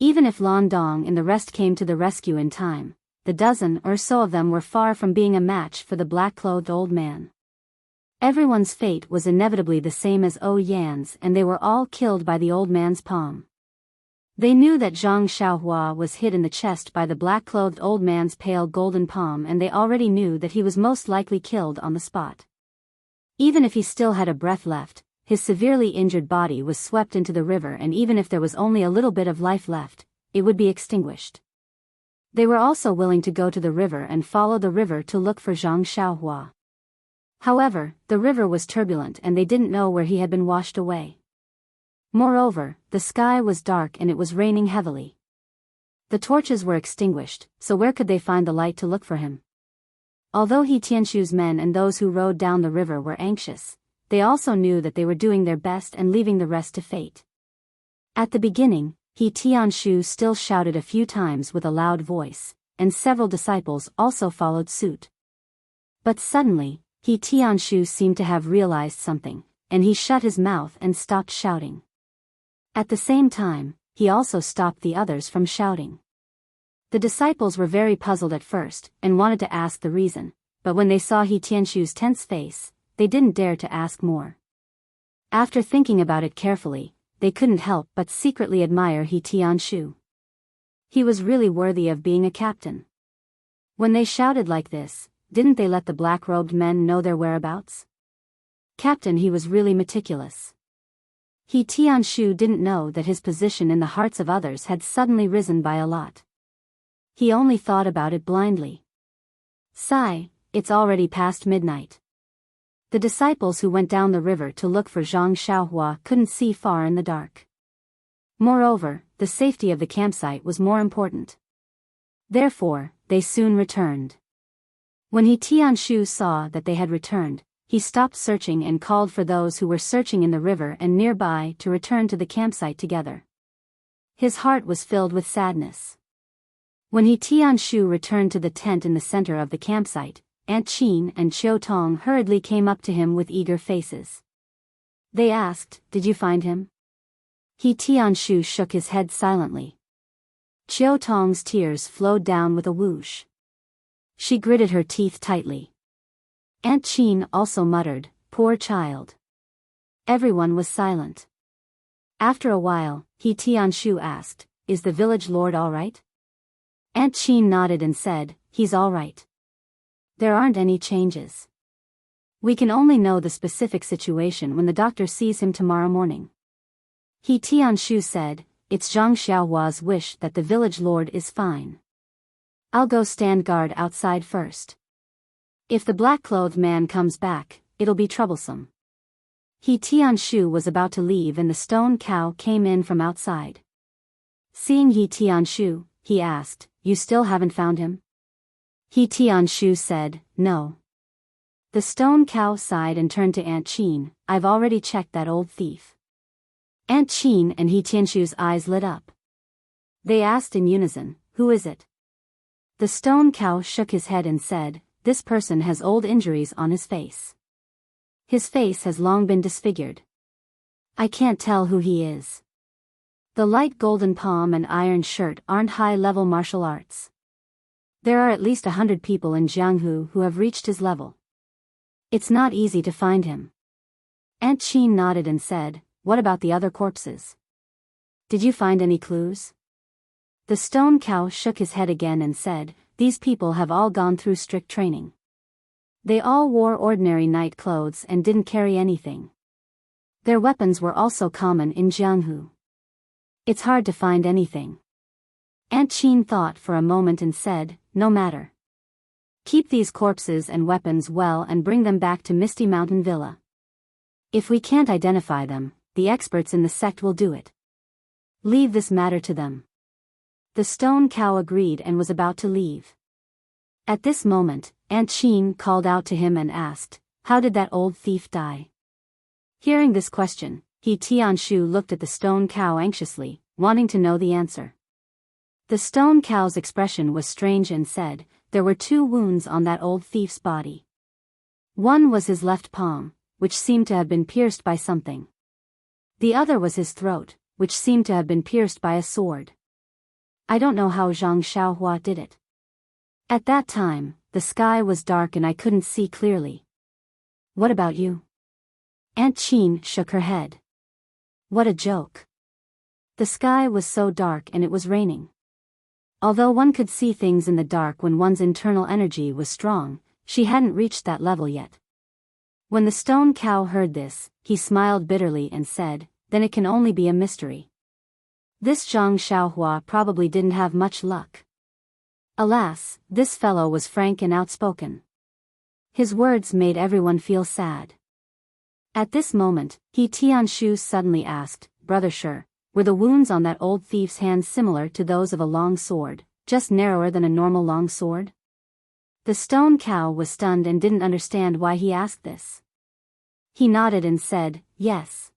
Even if Lan Dong and the rest came to the rescue in time, the dozen or so of them were far from being a match for the black-clothed old man. Everyone's fate was inevitably the same as Yan's and they were all killed by the old man's palm. They knew that Zhang Xiaohua was hit in the chest by the black-clothed old man's pale golden palm and they already knew that he was most likely killed on the spot. Even if he still had a breath left, his severely injured body was swept into the river and even if there was only a little bit of life left, it would be extinguished. They were also willing to go to the river and follow the river to look for Zhang Xiaohua. However, the river was turbulent and they didn't know where he had been washed away. Moreover, the sky was dark and it was raining heavily. The torches were extinguished, so where could they find the light to look for him? Although He Tianshu's men and those who rowed down the river were anxious, they also knew that they were doing their best and leaving the rest to fate. At the beginning, He Tianshu still shouted a few times with a loud voice, and several disciples also followed suit. But suddenly, He Tianshu seemed to have realized something, and he shut his mouth and stopped shouting. At the same time, he also stopped the others from shouting. The disciples were very puzzled at first, and wanted to ask the reason, but when they saw He Tianshu's tense face, they didn't dare to ask more. After thinking about it carefully, they couldn't help but secretly admire He Tianshu. He was really worthy of being a captain. When they shouted like this, didn't they let the black-robed men know their whereabouts? Captain, he was really meticulous. He Tianshu didn't know that his position in the hearts of others had suddenly risen by a lot. He only thought about it blindly. Sigh, it's already past midnight. The disciples who went down the river to look for Zhang Xiaohua couldn't see far in the dark. Moreover, the safety of the campsite was more important. Therefore, they soon returned. When He Tianshu saw that they had returned, he stopped searching and called for those who were searching in the river and nearby to return to the campsite together. His heart was filled with sadness. When He Tianshu returned to the tent in the center of the campsite, Aunt Qin and Qiu Tong hurriedly came up to him with eager faces. They asked, "Did you find him?" He Tianshu shook his head silently. Chiao Tong's tears flowed down with a whoosh. She gritted her teeth tightly. Aunt Qin also muttered, "Poor child." Everyone was silent. After a while, He Tianshu asked, "Is the village lord all right?" Aunt Qin nodded and said, "He's all right. There aren't any changes. We can only know the specific situation when the doctor sees him tomorrow morning." He Tianshu said, "It's Zhang Xiaohua's wish that the village lord is fine. I'll go stand guard outside first. If the black-clothed man comes back, it'll be troublesome." He Tianshu was about to leave and the stone cow came in from outside. Seeing He Tianshu, he asked, "You still haven't found him?" He Tianshu said, "No." The stone cow sighed and turned to Aunt Qin, "I've already checked that old thief." Aunt Qin and He Tianshu's eyes lit up. They asked in unison, "Who is it?" The stone cow shook his head and said, "This person has old injuries on his face. His face has long been disfigured. I can't tell who he is. The light golden palm and iron shirt aren't high-level martial arts. There are at least 100 people in Jianghu who have reached his level. It's not easy to find him." Aunt Qin nodded and said, "What about the other corpses? Did you find any clues?" The stone cow shook his head again and said, "These people have all gone through strict training. They all wore ordinary night clothes and didn't carry anything. Their weapons were also common in Jianghu. It's hard to find anything." Aunt Qin thought for a moment and said, "No matter. Keep these corpses and weapons well and bring them back to Misty Mountain Villa. If we can't identify them, the experts in the sect will do it. Leave this matter to them." The stone cow agreed and was about to leave. At this moment, Aunt Qin called out to him and asked, "How did that old thief die?" Hearing this question, He Tianshu looked at the stone cow anxiously, wanting to know the answer. The stone cow's expression was strange and said, "There were 2 wounds on that old thief's body. One was his left palm, which seemed to have been pierced by something. The other was his throat, which seemed to have been pierced by a sword. I don't know how Zhang Xiaohua did it. At that time, the sky was dark and I couldn't see clearly. What about you?" Aunt Qin shook her head. What a joke. The sky was so dark and it was raining. Although one could see things in the dark when one's internal energy was strong, she hadn't reached that level yet. When the stone cow heard this, he smiled bitterly and said, "Then it can only be a mystery. This Zhang Xiaohua probably didn't have much luck." Alas, this fellow was frank and outspoken. His words made everyone feel sad. At this moment, He Tianshu suddenly asked, "Brother Shi, were the wounds on that old thief's hands similar to those of a long sword, just narrower than a normal long sword?" The stone cow was stunned and didn't understand why he asked this. He nodded and said, "Yes."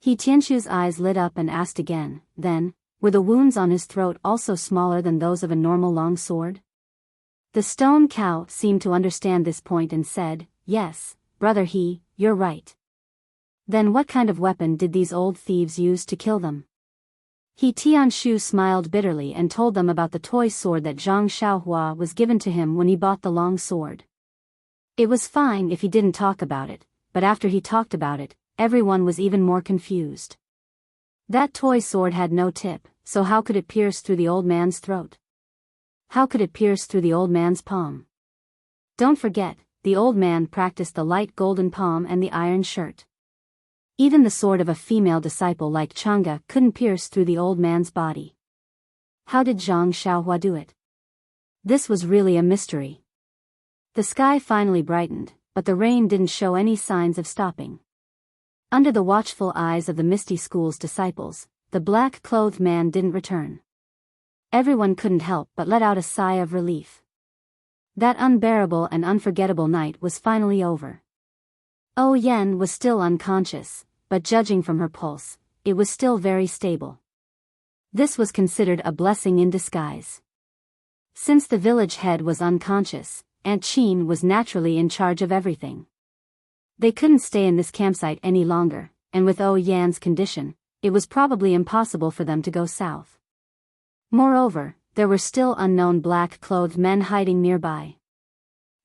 He Tianshu's eyes lit up and asked again, "Then, were the wounds on his throat also smaller than those of a normal long sword?" The stone cow seemed to understand this point and said, "Yes, Brother He, you're right." "Then what kind of weapon did these old thieves use to kill them?" He Tianshu smiled bitterly and told them about the toy sword that Zhang Xiaohua was given to him when he bought the long sword. It was fine if he didn't talk about it, but after he talked about it, everyone was even more confused. That toy sword had no tip, so how could it pierce through the old man's throat? How could it pierce through the old man's palm? Don't forget, the old man practiced the light golden palm and the iron shirt. Even the sword of a female disciple like Chang'e couldn't pierce through the old man's body. How did Zhang Xiaohua do it? This was really a mystery. The sky finally brightened, but the rain didn't show any signs of stopping. Under the watchful eyes of the Misty School's disciples, the black-clothed man didn't return. Everyone couldn't help but let out a sigh of relief. That unbearable and unforgettable night was finally over. Oh Yen was still unconscious, but judging from her pulse, it was still very stable. This was considered a blessing in disguise. Since the village head was unconscious, Aunt Qin was naturally in charge of everything. They couldn't stay in this campsite any longer, and with Oh Yan's condition, it was probably impossible for them to go south. Moreover, there were still unknown black-clothed men hiding nearby.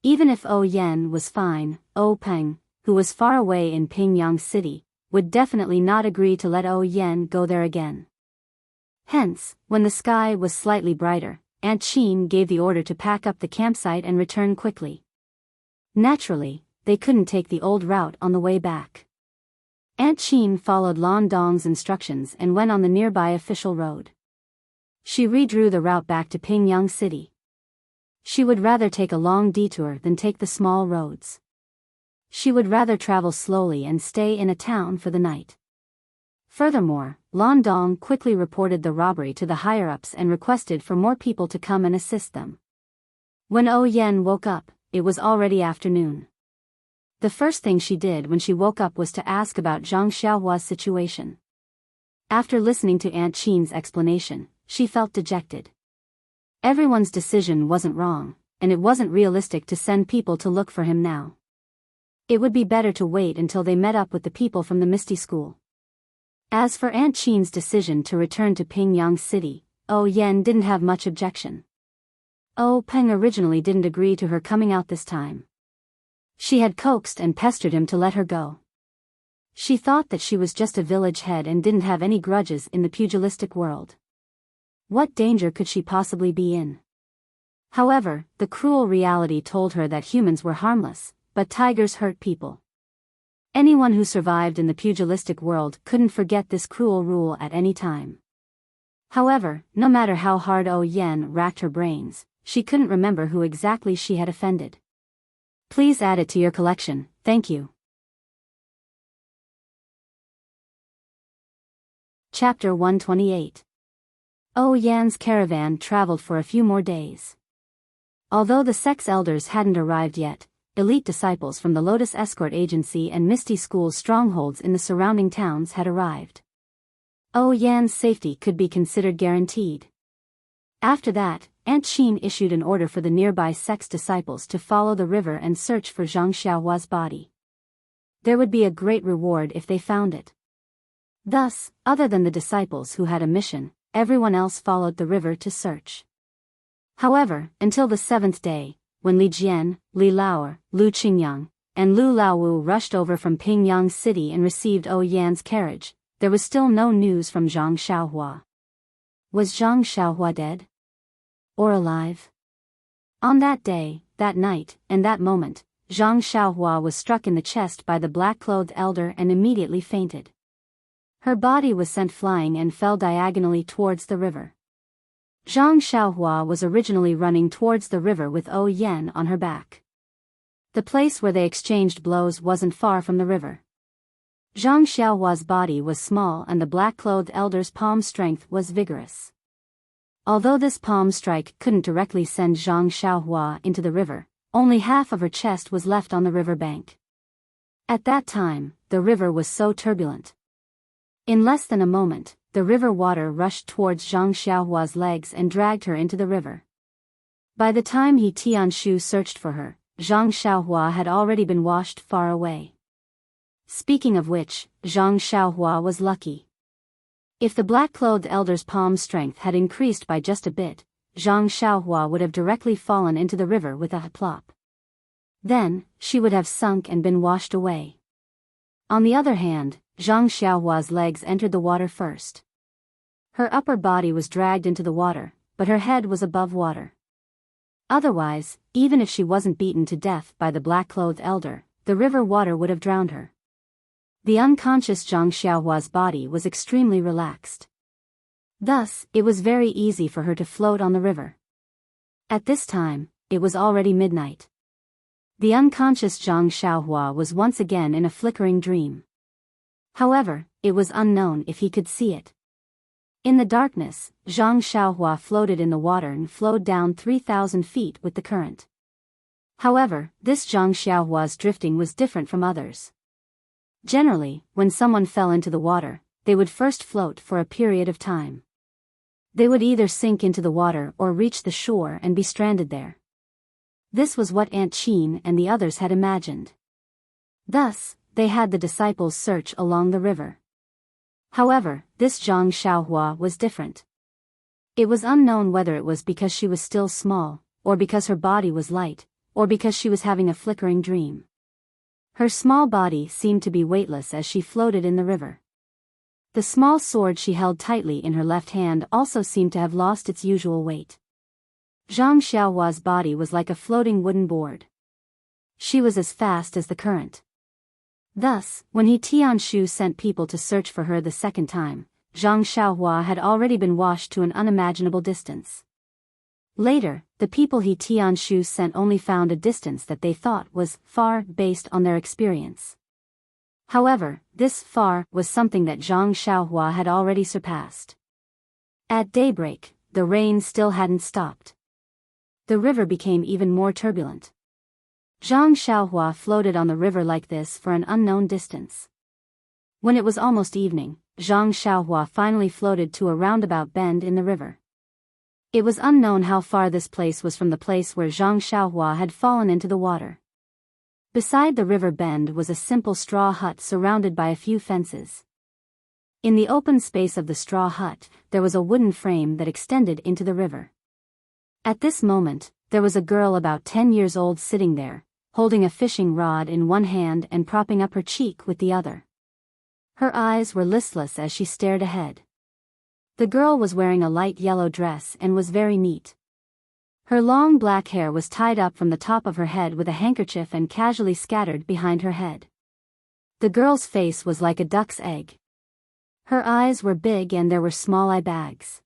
Even if Yan was fine, Peng, who was far away in Pingyang City, would definitely not agree to let Yan go there again. Hence, when the sky was slightly brighter, Aunt Chin gave the order to pack up the campsite and return quickly. Naturally, they couldn't take the old route on the way back. Aunt Chin followed Lan Dong's instructions and went on the nearby official road. She redrew the route back to Pingyang City. She would rather take a long detour than take the small roads. She would rather travel slowly and stay in a town for the night. Furthermore, Lan Dong quickly reported the robbery to the higher-ups and requested for more people to come and assist them. When Yan woke up, it was already afternoon. The first thing she did when she woke up was to ask about Zhang Xiaohua's situation. After listening to Aunt Chin's explanation, she felt dejected. Everyone's decision wasn't wrong, and it wasn't realistic to send people to look for him now. It would be better to wait until they met up with the people from the Misty School. As for Aunt Chin's decision to return to Pingyang City, Yan didn't have much objection. Peng originally didn't agree to her coming out this time. She had coaxed and pestered him to let her go. She thought that she was just a village head and didn't have any grudges in the pugilistic world. What danger could she possibly be in? However, the cruel reality told her that humans were harmless, but tigers hurt people. Anyone who survived in the pugilistic world couldn't forget this cruel rule at any time. However, no matter how hard Yan racked her brains, she couldn't remember who exactly she had offended. Please add it to your collection, thank you. Chapter 128. Yan's caravan traveled for a few more days. Although the sex elders hadn't arrived yet, elite disciples from the Lotus Escort Agency and Misty School's strongholds in the surrounding towns had arrived. Yan's safety could be considered guaranteed. After that, Aunt Chin issued an order for the nearby sex disciples to follow the river and search for Zhang Xiaohua's body. There would be a great reward if they found it. Thus, other than the disciples who had a mission, everyone else followed the river to search. However, until the seventh day, when Li Jian, Li Laoer, Lu Qingyang, and Lu Laowu rushed over from Pingyang City and received Yan's carriage, there was still no news from Zhang Xiaohua. Was Zhang Xiaohua dead? Or alive? On that day, that night, and that moment, Zhang Xiaohua was struck in the chest by the black-clothed elder and immediately fainted. Her body was sent flying and fell diagonally towards the river. Zhang Xiaohua was originally running towards the river with Yan on her back. The place where they exchanged blows wasn't far from the river. Zhang Xiaohua's body was small and the black-clothed elder's palm strength was vigorous. Although this palm strike couldn't directly send Zhang Xiaohua into the river, only half of her chest was left on the river bank. At that time, the river was so turbulent. In less than a moment, the river water rushed towards Zhang Xiaohua's legs and dragged her into the river. By the time He Tianshu searched for her, Zhang Xiaohua had already been washed far away. Speaking of which, Zhang Xiaohua was lucky. If the black-clothed elder's palm strength had increased by just a bit, Zhang Xiaohua would have directly fallen into the river with a plop. Then, she would have sunk and been washed away. On the other hand, Zhang Xiaohua's legs entered the water first. Her upper body was dragged into the water, but her head was above water. Otherwise, even if she wasn't beaten to death by the black-clothed elder, the river water would have drowned her. The unconscious Zhang Xiaohua's body was extremely relaxed. Thus, it was very easy for her to float on the river. At this time, it was already midnight. The unconscious Zhang Xiaohua was once again in a flickering dream. However, it was unknown if he could see it. In the darkness, Zhang Xiaohua floated in the water and flowed down 3,000 feet with the current. However, this Zhang Xiaohua's drifting was different from others. Generally, when someone fell into the water, they would first float for a period of time. They would either sink into the water or reach the shore and be stranded there. This was what Aunt Chin and the others had imagined. Thus, they had the disciples search along the river. However, this Zhang Xiaohua was different. It was unknown whether it was because she was still small, or because her body was light, or because she was having a flickering dream. Her small body seemed to be weightless as she floated in the river. The small sword she held tightly in her left hand also seemed to have lost its usual weight. Zhang Xiaohua's body was like a floating wooden board. She was as fast as the current. Thus, when Tianshu sent people to search for her the second time, Zhang Xiaohua had already been washed to an unimaginable distance. Later, the people Tianshu sent only found a distance that they thought was far based on their experience. However, this far was something that Zhang Xiaohua had already surpassed. At daybreak, the rain still hadn't stopped. The river became even more turbulent. Zhang Xiaohua floated on the river like this for an unknown distance. When it was almost evening, Zhang Xiaohua finally floated to a roundabout bend in the river. It was unknown how far this place was from the place where Zhang Xiaohua had fallen into the water. Beside the river bend was a simple straw hut surrounded by a few fences. In the open space of the straw hut, there was a wooden frame that extended into the river. At this moment, there was a girl about 10 years old sitting there, holding a fishing rod in one hand and propping up her cheek with the other. Her eyes were listless as she stared ahead. The girl was wearing a light yellow dress and was very neat. Her long black hair was tied up from the top of her head with a handkerchief and casually scattered behind her head. The girl's face was like a duck's egg. Her eyes were big and there were small eye bags.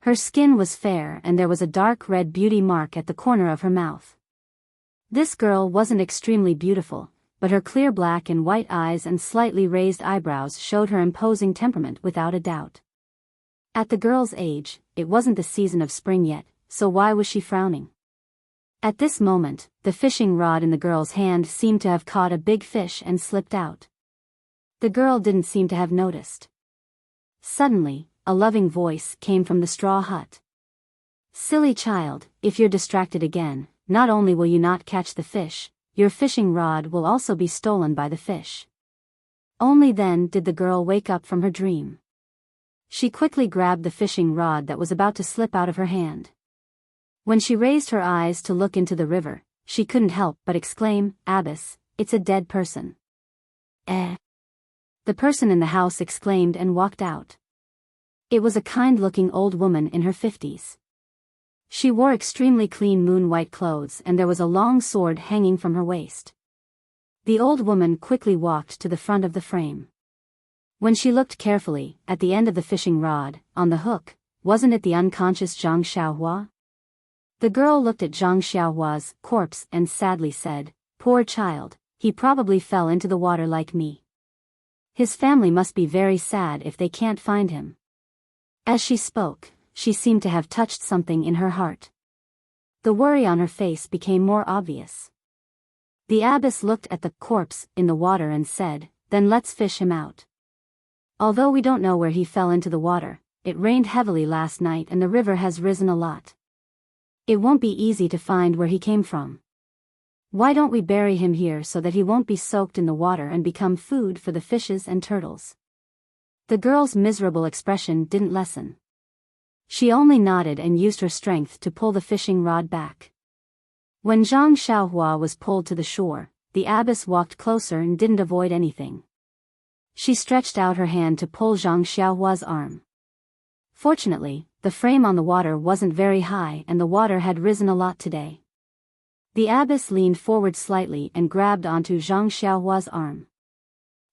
Her skin was fair and there was a dark red beauty mark at the corner of her mouth. This girl wasn't extremely beautiful, but her clear black and white eyes and slightly raised eyebrows showed her imposing temperament without a doubt. At the girl's age, it wasn't the season of spring yet, so why was she frowning? At this moment, the fishing rod in the girl's hand seemed to have caught a big fish and slipped out. The girl didn't seem to have noticed. Suddenly, a loving voice came from the straw hut. "Silly child, if you're distracted again, not only will you not catch the fish, your fishing rod will also be stolen by the fish." Only then did the girl wake up from her dream. She quickly grabbed the fishing rod that was about to slip out of her hand. When she raised her eyes to look into the river, she couldn't help but exclaim, "Abbess, it's a dead person." "Eh?" The person in the house exclaimed and walked out. It was a kind-looking old woman in her 50s. She wore extremely clean moon-white clothes and there was a long sword hanging from her waist. The old woman quickly walked to the front of the frame. When she looked carefully, at the end of the fishing rod, on the hook, wasn't it the unconscious Zhang Xiaohua? The girl looked at Zhang Xiaohua's corpse and sadly said, "Poor child, he probably fell into the water like me. His family must be very sad if they can't find him." As she spoke, she seemed to have touched something in her heart. The worry on her face became more obvious. The abbess looked at the corpse in the water and said, "Then let's fish him out. Although we don't know where he fell into the water, it rained heavily last night and the river has risen a lot. It won't be easy to find where he came from. Why don't we bury him here so that he won't be soaked in the water and become food for the fishes and turtles?" The girl's miserable expression didn't lessen. She only nodded and used her strength to pull the fishing rod back. When Zhang Xiaohua was pulled to the shore, the abbess walked closer and didn't avoid anything. She stretched out her hand to pull Zhang Xiaohua's arm. Fortunately, the frame on the water wasn't very high and the water had risen a lot today. The abbess leaned forward slightly and grabbed onto Zhang Xiaohua's arm.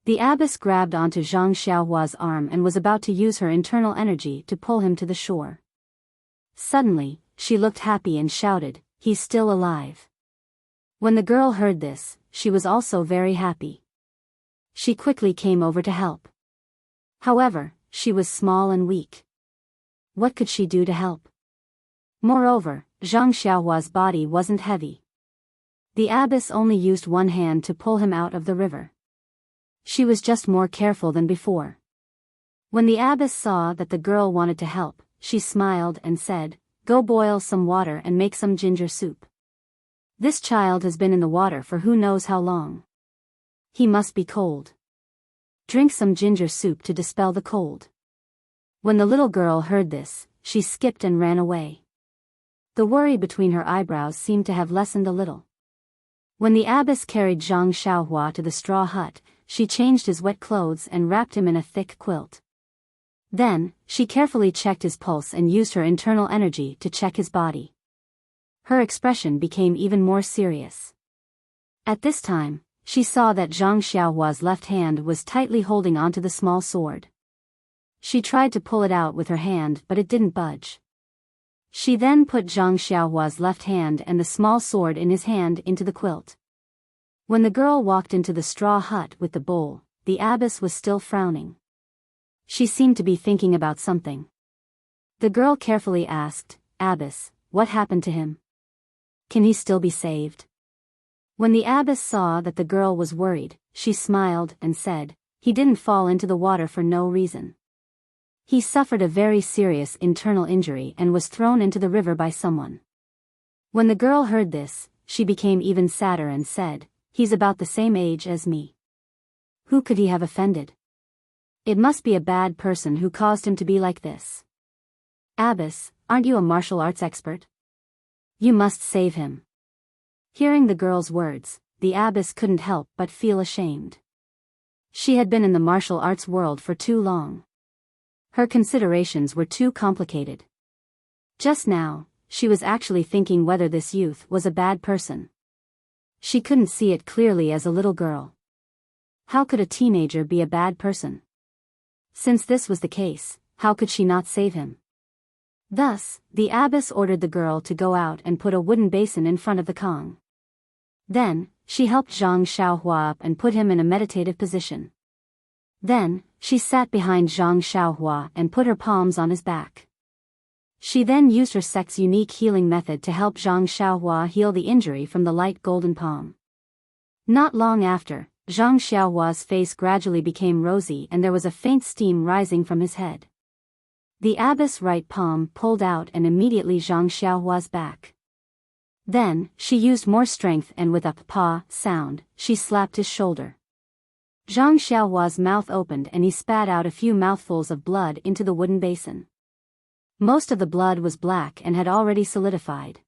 The abbess grabbed onto Zhang Xiaohua's arm and was about to use her internal energy to pull him to the shore. Suddenly, she looked happy and shouted, "He's still alive." When the girl heard this, she was also very happy. She quickly came over to help. However, she was small and weak. What could she do to help? Moreover, Zhang Xiaohua's body wasn't heavy. The abbess only used one hand to pull him out of the river. She was just more careful than before. When the abbess saw that the girl wanted to help, she smiled and said, "Go boil some water and make some ginger soup. This child has been in the water for who knows how long. He must be cold. Drink some ginger soup to dispel the cold." When the little girl heard this, she skipped and ran away. The worry between her eyebrows seemed to have lessened a little. When the abbess carried Zhang Xiaohua to the straw hut, she changed his wet clothes and wrapped him in a thick quilt. Then, she carefully checked his pulse and used her internal energy to check his body. Her expression became even more serious. At this time, she saw that Zhang Xiaohua's left hand was tightly holding onto the small sword. She tried to pull it out with her hand, but it didn't budge. She then put Zhang Xiaohua's left hand and the small sword in his hand into the quilt. When the girl walked into the straw hut with the bowl, the abbess was still frowning. She seemed to be thinking about something. The girl carefully asked, "Abbess, what happened to him? Can he still be saved?" When the abbess saw that the girl was worried, she smiled and said, "He didn't fall into the water for no reason. He suffered a very serious internal injury and was thrown into the river by someone." When the girl heard this, she became even sadder and said, "He's about the same age as me. Who could he have offended? It must be a bad person who caused him to be like this. Abbess, aren't you a martial arts expert? You must save him." Hearing the girl's words, the abbess couldn't help but feel ashamed. She had been in the martial arts world for too long. Her considerations were too complicated. Just now, she was actually thinking whether this youth was a bad person. She couldn't see it clearly as a little girl. How could a teenager be a bad person? Since this was the case, how could she not save him? Thus, the abbess ordered the girl to go out and put a wooden basin in front of the Kong. Then, she helped Zhang Xiaohua up and put him in a meditative position. Then, she sat behind Zhang Xiaohua and put her palms on his back. She then used her sect's unique healing method to help Zhang Xiaohua heal the injury from the light golden palm. Not long after, Zhang Xiaohua's face gradually became rosy and there was a faint steam rising from his head. The abbess' right palm pulled out and immediately Zhang Xiaohua's back. Then, she used more strength and with a pa sound, she slapped his shoulder. Zhang Xiaohua's mouth opened and he spat out a few mouthfuls of blood into the wooden basin. Most of the blood was black and had already solidified.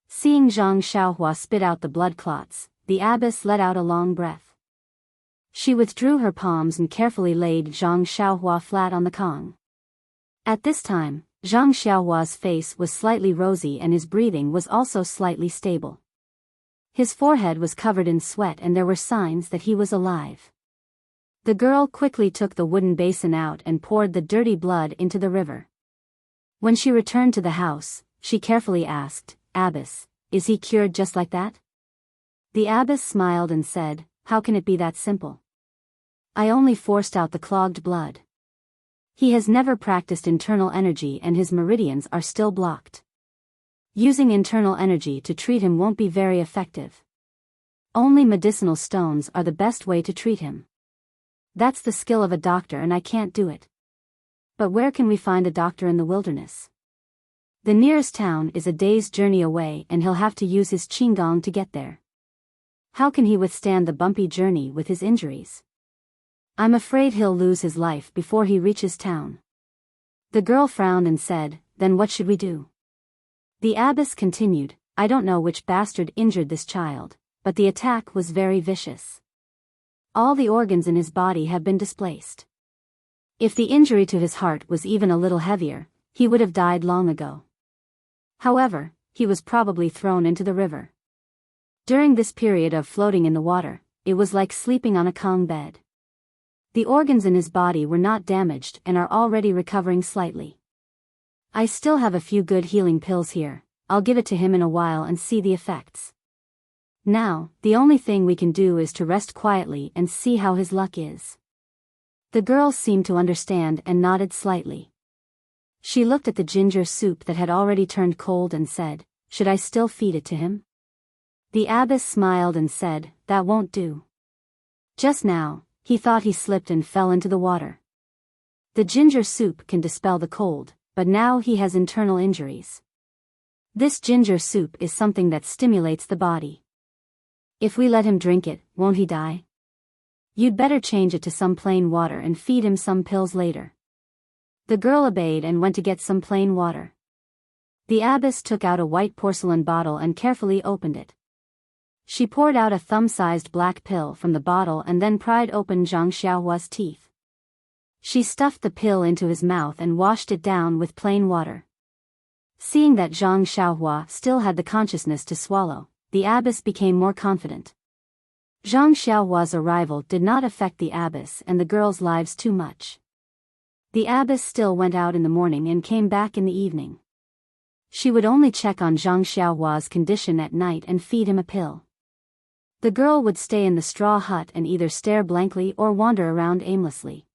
Seeing Zhang Xiaohua spit out the blood clots, the abbess let out a long breath. She withdrew her palms and carefully laid Zhang Xiaohua flat on the Kong. At this time, Zhang Xiaohua's face was slightly rosy and his breathing was also slightly stable. His forehead was covered in sweat and there were signs that he was alive. The girl quickly took the wooden basin out and poured the dirty blood into the river. When she returned to the house, she carefully asked, "Abbess, is he cured just like that?" The abbess smiled and said, "How can it be that simple? I only forced out the clogged blood. He has never practiced internal energy and his meridians are still blocked. Using internal energy to treat him won't be very effective. Only medicinal stones are the best way to treat him. That's the skill of a doctor and I can't do it. But where can we find a doctor in the wilderness? The nearest town is a day's journey away and he'll have to use his qinggong to get there. How can he withstand the bumpy journey with his injuries? I'm afraid he'll lose his life before he reaches town." The girl frowned and said, "Then what should we do?" The abbess continued, "I don't know which bastard injured this child, but the attack was very vicious. All the organs in his body have been displaced. If the injury to his heart was even a little heavier, he would have died long ago. However, he was probably thrown into the river. During this period of floating in the water, it was like sleeping on a Kong bed. The organs in his body were not damaged and are already recovering slightly. I still have a few good healing pills here, I'll give it to him in a while and see the effects. Now, the only thing we can do is to rest quietly and see how his luck is." The girl seemed to understand and nodded slightly. She looked at the ginger soup that had already turned cold and said, "Should I still feed it to him?" The abbess smiled and said, "That won't do. Just now, he thought he slipped and fell into the water. The ginger soup can dispel the cold, but now he has internal injuries. This ginger soup is something that stimulates the body. If we let him drink it, won't he die? You'd better change it to some plain water and feed him some pills later." The girl obeyed and went to get some plain water. The abbess took out a white porcelain bottle and carefully opened it. She poured out a thumb-sized black pill from the bottle and then pried open Zhang Xiaohua's teeth. She stuffed the pill into his mouth and washed it down with plain water. Seeing that Zhang Xiaohua still had the consciousness to swallow, the abbess became more confident. Zhang Xiaohua's arrival did not affect the abbess and the girls' lives too much. The abbess still went out in the morning and came back in the evening. She would only check on Zhang Xiaohua's condition at night and feed him a pill. The girl would stay in the straw hut and either stare blankly or wander around aimlessly.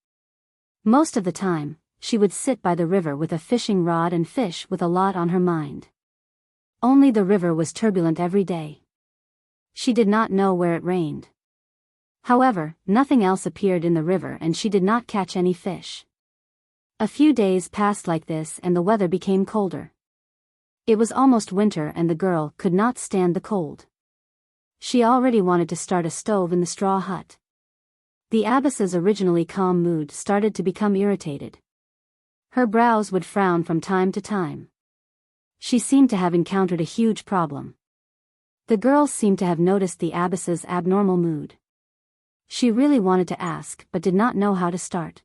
Most of the time, she would sit by the river with a fishing rod and fish with a lot on her mind. Only the river was turbulent every day. She did not know where it rained. However, nothing else appeared in the river and she did not catch any fish. A few days passed like this and the weather became colder. It was almost winter and the girl could not stand the cold. She already wanted to start a stove in the straw hut. The abbess's originally calm mood started to become irritated. Her brows would frown from time to time. She seemed to have encountered a huge problem. The girl seemed to have noticed the abbess's abnormal mood. She really wanted to ask but did not know how to start.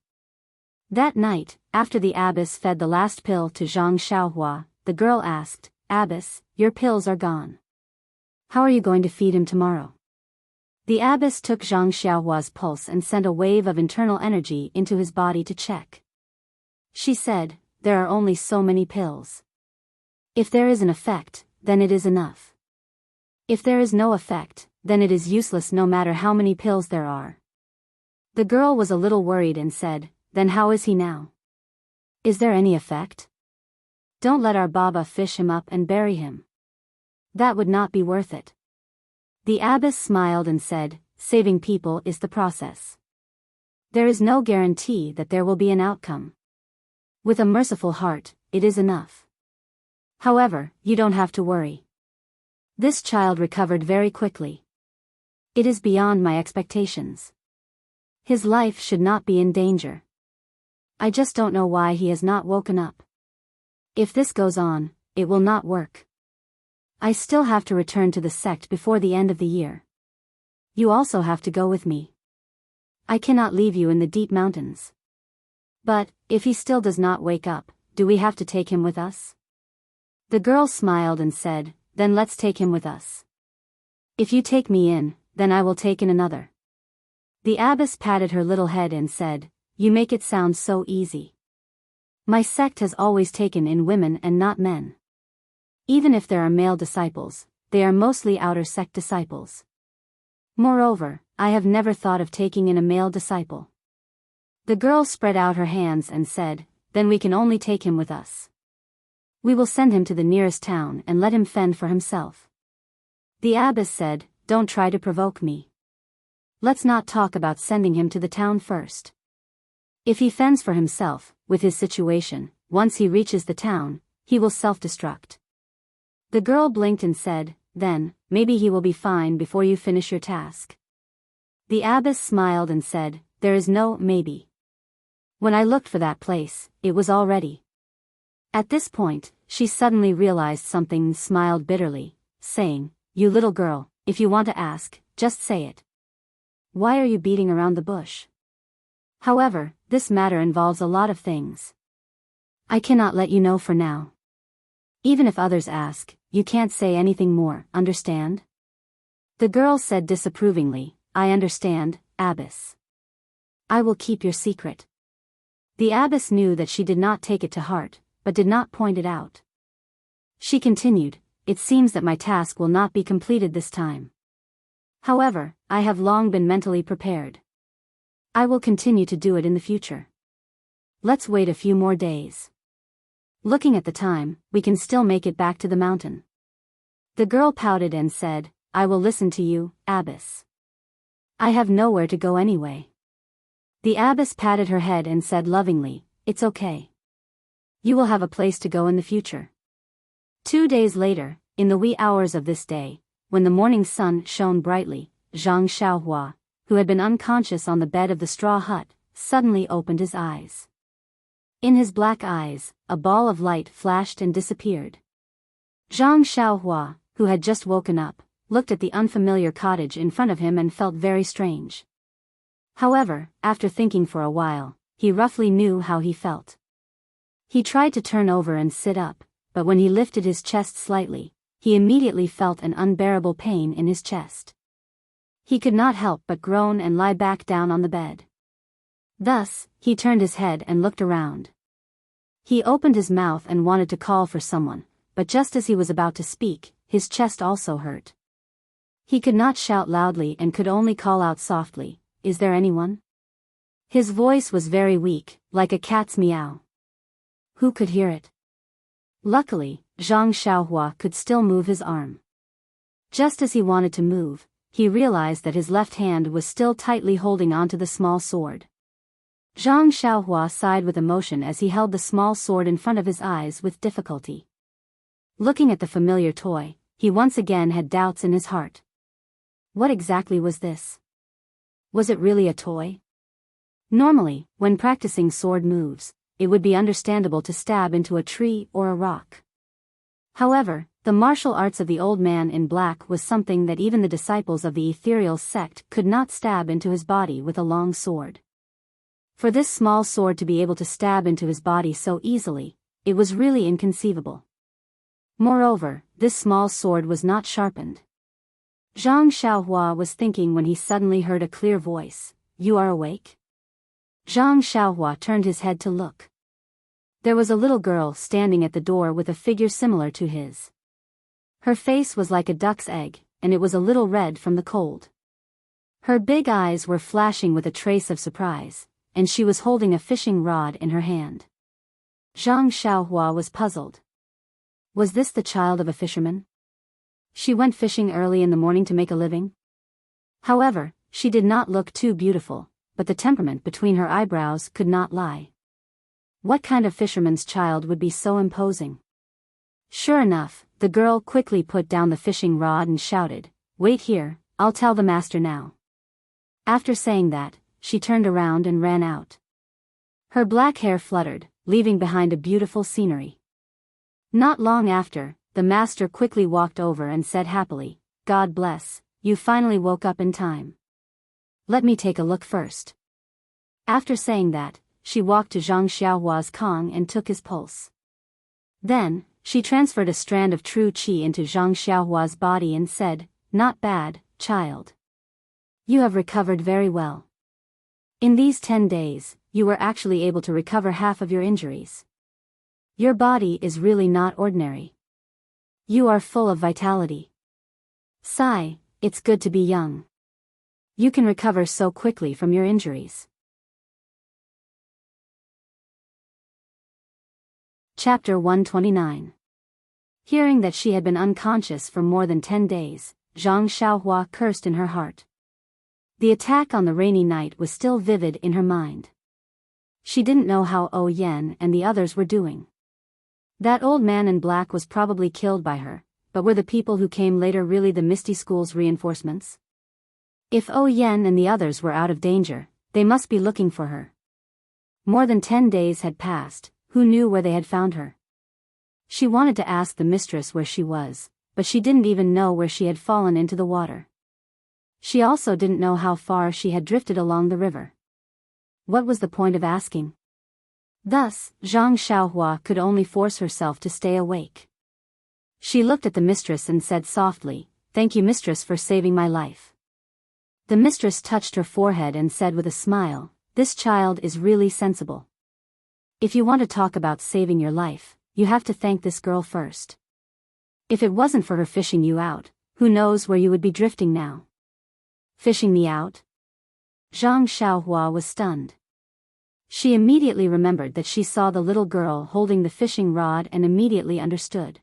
That night, after the abbess fed the last pill to Zhang Xiaohua, the girl asked, "Abbess, your pills are gone. How are you going to feed him tomorrow?" The abbess took Zhang Xiaohua's pulse and sent a wave of internal energy into his body to check. She said, "There are only so many pills. If there is an effect, then it is enough. If there is no effect, then it is useless no matter how many pills there are." The girl was a little worried and said, "Then how is he now? Is there any effect? Don't let our Baba fish him up and bury him. That would not be worth it." The abbess smiled and said, "Saving people is the process. There is no guarantee that there will be an outcome. With a merciful heart, it is enough. However, you don't have to worry. This child recovered very quickly. It is beyond my expectations. His life should not be in danger. I just don't know why he has not woken up. If this goes on, it will not work. I still have to return to the sect before the end of the year. You also have to go with me. I cannot leave you in the deep mountains. But, if he still does not wake up, do we have to take him with us?" The girl smiled and said, "Then let's take him with us. If you take me in, then I will take in another." The abbess patted her little head and said, "You make it sound so easy. My sect has always taken in women and not men. Even if there are male disciples, they are mostly outer sect disciples. Moreover, I have never thought of taking in a male disciple." The girl spread out her hands and said, "Then we can only take him with us. We will send him to the nearest town and let him fend for himself." The abbess said, "Don't try to provoke me. Let's not talk about sending him to the town first. If he fends for himself, with his situation, once he reaches the town, he will self-destruct." The girl blinked and said, "Then, maybe he will be fine before you finish your task." The abbess smiled and said, "There is no maybe. When I looked for that place, it was all ready." At this point, she suddenly realized something and smiled bitterly, saying, "You little girl, if you want to ask, just say it. Why are you beating around the bush? However, this matter involves a lot of things. I cannot let you know for now. Even if others ask, you can't say anything more, understand?" The girl said disapprovingly, "I understand, abbess. I will keep your secret." The abbess knew that she did not take it to heart, but did not point it out. She continued, "It seems that my task will not be completed this time. However, I have long been mentally prepared. I will continue to do it in the future. Let's wait a few more days. Looking at the time, we can still make it back to the mountain." The girl pouted and said, "I will listen to you, abbess. I have nowhere to go anyway." The abbess patted her head and said lovingly, "It's okay. You will have a place to go in the future." 2 days later, in the wee hours of this day, when the morning sun shone brightly, Zhang Xiaohua, who had been unconscious on the bed of the straw hut, suddenly opened his eyes. In his black eyes, a ball of light flashed and disappeared. Zhang Xiaohua, who had just woken up, looked at the unfamiliar cottage in front of him and felt very strange. However, after thinking for a while, he roughly knew how he felt. He tried to turn over and sit up, but when he lifted his chest slightly, he immediately felt an unbearable pain in his chest. He could not help but groan and lie back down on the bed. Thus, he turned his head and looked around. He opened his mouth and wanted to call for someone, but just as he was about to speak, his chest also hurt. He could not shout loudly and could only call out softly, "Is there anyone?" His voice was very weak, like a cat's meow. Who could hear it? Luckily, Zhang Xiaohua could still move his arm. Just as he wanted to move, he realized that his left hand was still tightly holding onto the small sword. Zhang Xiaohua sighed with emotion as he held the small sword in front of his eyes with difficulty. Looking at the familiar toy, he once again had doubts in his heart. What exactly was this? Was it really a toy? Normally, when practicing sword moves, it would be understandable to stab into a tree or a rock. However, the martial arts of the old man in black was something that even the disciples of the ethereal sect could not stab into his body with a long sword. For this small sword to be able to stab into his body so easily, it was really inconceivable. Moreover, this small sword was not sharpened. Zhang Xiaohua was thinking when he suddenly heard a clear voice, "You are awake?" Zhang Xiaohua turned his head to look. There was a little girl standing at the door with a figure similar to his. Her face was like a duck's egg, and it was a little red from the cold. Her big eyes were flashing with a trace of surprise, and she was holding a fishing rod in her hand. Zhang Xiaohua was puzzled. Was this the child of a fisherman? She went fishing early in the morning to make a living? However, she did not look too beautiful, but the temperament between her eyebrows could not lie. What kind of fisherman's child would be so imposing? Sure enough, the girl quickly put down the fishing rod and shouted, "Wait here, I'll tell the master now." After saying that, she turned around and ran out. Her black hair fluttered, leaving behind a beautiful scenery. Not long after, the master quickly walked over and said happily, "God bless, you finally woke up in time. Let me take a look first." After saying that, she walked to Zhang Xiaohua's Kong and took his pulse. Then, she transferred a strand of true qi into Zhang Xiaohua's body and said, "Not bad, child. You have recovered very well. In these 10 days, you were actually able to recover half of your injuries. Your body is really not ordinary. You are full of vitality. Sigh, it's good to be young. You can recover so quickly from your injuries." Chapter 129. Hearing that she had been unconscious for more than 10 days, Zhang Xiaohua cursed in her heart. The attack on the rainy night was still vivid in her mind. She didn't know how O Yen and the others were doing. That old man in black was probably killed by her, but were the people who came later really the Misty School's reinforcements? If O Yen and the others were out of danger, they must be looking for her. More than 10 days had passed, who knew where they had found her? She wanted to ask the mistress where she was, but she didn't even know where she had fallen into the water. She also didn't know how far she had drifted along the river. What was the point of asking? Thus, Zhang Xiaohua could only force herself to stay awake. She looked at the mistress and said softly, "Thank you, mistress, for saving my life." The mistress touched her forehead and said with a smile, "This child is really sensible. If you want to talk about saving your life, you have to thank this girl first. If it wasn't for her fishing you out, who knows where you would be drifting now?" "Fishing me out?" Zhang Xiaohua was stunned. She immediately remembered that she saw the little girl holding the fishing rod and immediately understood.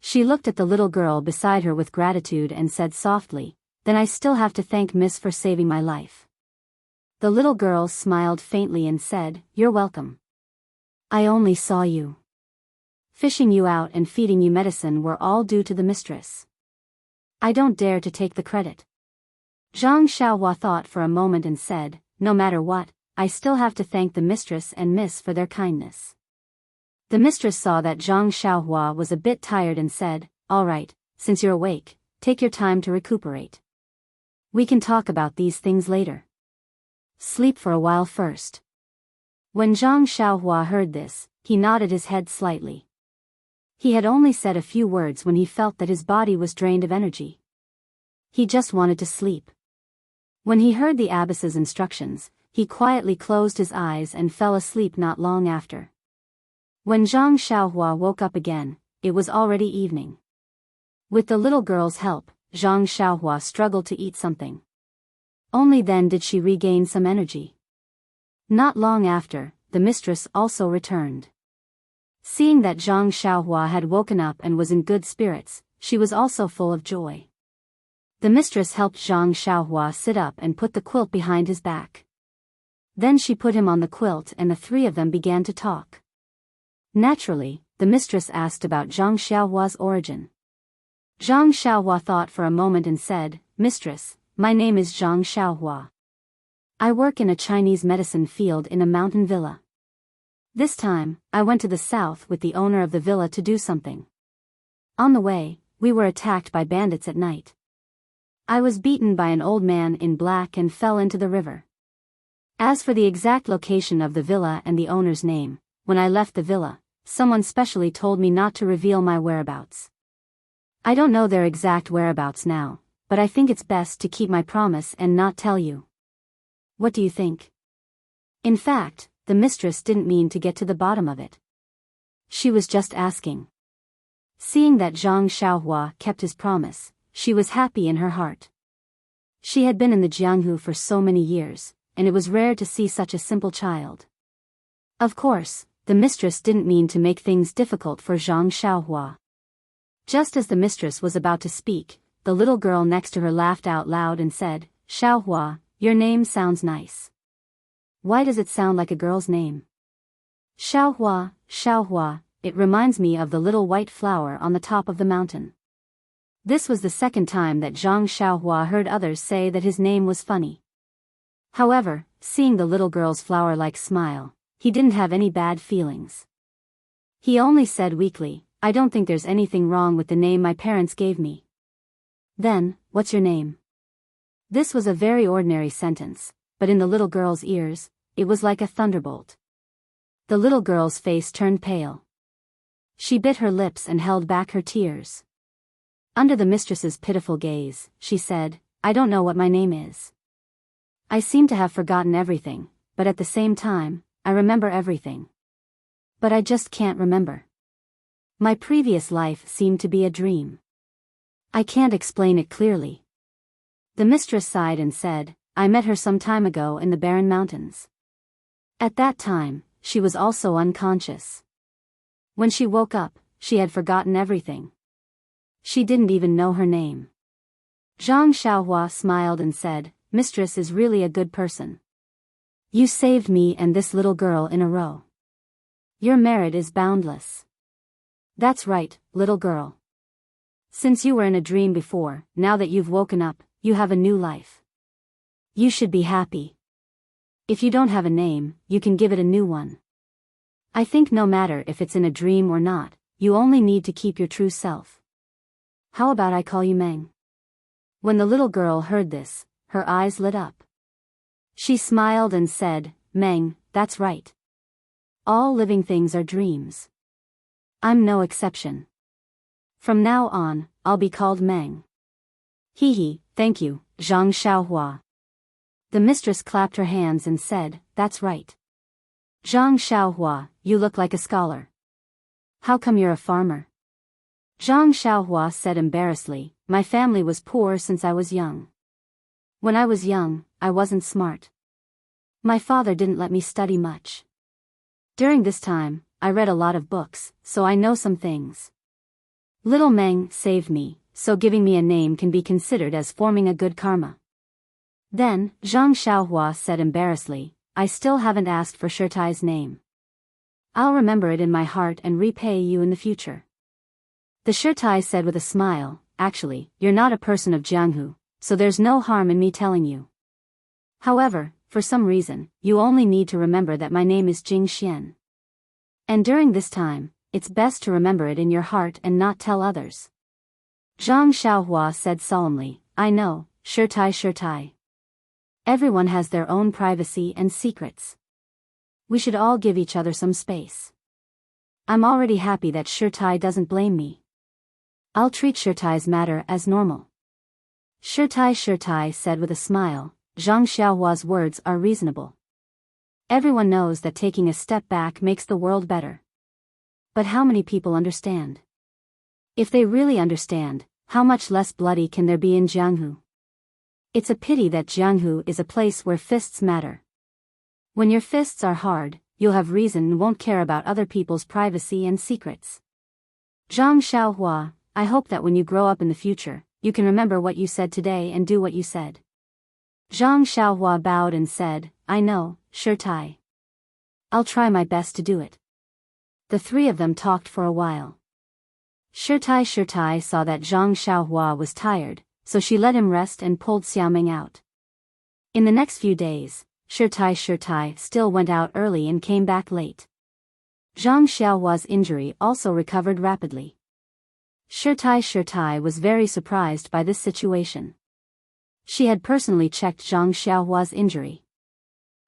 She looked at the little girl beside her with gratitude and said softly, "Then I still have to thank Miss for saving my life." The little girl smiled faintly and said, "You're welcome. I only saw you. Fishing you out and feeding you medicine were all due to the mistress. I don't dare to take the credit." Zhang Xiaohua thought for a moment and said, "No matter what, I still have to thank the mistress and miss for their kindness. The mistress saw that Zhang Xiaohua was a bit tired and said, all right, since you're awake, take your time to recuperate. We can talk about these things later. Sleep for a while first. When Zhang Xiaohua heard this, he nodded his head slightly. He had only said a few words when he felt that his body was drained of energy. He just wanted to sleep. When he heard the abbess's instructions, he quietly closed his eyes and fell asleep not long after. When Zhang Xiaohua woke up again, it was already evening. With the little girl's help, Zhang Xiaohua struggled to eat something. Only then did she regain some energy. Not long after, the mistress also returned. Seeing that Zhang Xiaohua had woken up and was in good spirits, she was also full of joy. The mistress helped Zhang Xiaohua sit up and put the quilt behind his back. Then she put him on the quilt and the three of them began to talk. Naturally, the mistress asked about Zhang Xiaohua's origin. Zhang Xiaohua thought for a moment and said, Mistress, my name is Zhang Xiaohua. I work in a Chinese medicine field in a mountain villa. This time, I went to the south with the owner of the villa to do something. On the way, we were attacked by bandits at night. I was beaten by an old man in black and fell into the river. As for the exact location of the villa and the owner's name, when I left the villa, someone specially told me not to reveal my whereabouts. I don't know their exact whereabouts now, but I think it's best to keep my promise and not tell you. What do you think? In fact, the mistress didn't mean to get to the bottom of it. She was just asking. Seeing that Zhang Xiaohua kept his promise, she was happy in her heart. She had been in the Jianghu for so many years, and it was rare to see such a simple child. Of course, the mistress didn't mean to make things difficult for Zhang Xiaohua. Just as the mistress was about to speak, the little girl next to her laughed out loud and said, Xiaohua, your name sounds nice. Why does it sound like a girl's name? Xiaohua, Xiaohua, it reminds me of the little white flower on the top of the mountain. This was the second time that Zhang Xiaohua heard others say that his name was funny. However, seeing the little girl's flower-like smile, he didn't have any bad feelings. He only said weakly, I don't think there's anything wrong with the name my parents gave me. Then, what's your name? This was a very ordinary sentence, but in the little girl's ears, it was like a thunderbolt. The little girl's face turned pale. She bit her lips and held back her tears. Under the mistress's pitiful gaze, she said, I don't know what my name is. I seem to have forgotten everything, but at the same time, I remember everything. But I just can't remember. My previous life seemed to be a dream. I can't explain it clearly. The mistress sighed and said, I met her some time ago in the barren mountains. At that time, she was also unconscious. When she woke up, she had forgotten everything. She didn't even know her name. Zhang Xiaohua smiled and said, Mistress is really a good person. You saved me and this little girl in a row. Your merit is boundless. That's right, little girl. Since you were in a dream before, now that you've woken up, you have a new life. You should be happy. If you don't have a name, you can give it a new one. I think no matter if it's in a dream or not, you only need to keep your true self. How about I call you Meng? When the little girl heard this, her eyes lit up. She smiled and said, Meng, that's right. All living things are dreams. I'm no exception. From now on, I'll be called Meng. Hee, thank you, Zhang Xiaohua. The mistress clapped her hands and said, that's right. Zhang Xiaohua, you look like a scholar. How come you're a farmer? Zhang Xiaohua said embarrassedly, my family was poor since I was young. When I was young, I wasn't smart. My father didn't let me study much. During this time, I read a lot of books, so I know some things. Little Meng saved me, so giving me a name can be considered as forming a good karma. Then, Zhang Xiaohua said embarrassedly, I still haven't asked for Shirtai's name. I'll remember it in my heart and repay you in the future. The Shirtai said with a smile, actually, you're not a person of Jianghu, so there's no harm in me telling you. However, for some reason, you only need to remember that my name is Jing Xian. And during this time, it's best to remember it in your heart and not tell others. Zhang Xiaohua said solemnly, I know, Shirtai. Everyone has their own privacy and secrets. We should all give each other some space. I'm already happy that Shirtai doesn't blame me. I'll treat Shirtai's matter as normal. Shirtai said with a smile, Zhang Xiaohua's words are reasonable. Everyone knows that taking a step back makes the world better. But how many people understand? If they really understand, how much less bloody can there be in Jianghu? It's a pity that Jianghu is a place where fists matter. When your fists are hard, you'll have reason and won't care about other people's privacy and secrets. Zhang Xiaohua, I hope that when you grow up in the future, you can remember what you said today and do what you said. Zhang Xiaohua bowed and said, I know, Shirtai. I'll try my best to do it. The three of them talked for a while. Shirtai saw that Zhang Xiaohua was tired, so she let him rest and pulled Xiaoming out. In the next few days, Shirtai still went out early and came back late. Zhang Xiaohua's injury also recovered rapidly. Shirtai was very surprised by this situation. She had personally checked Zhang Xiaohua's injury.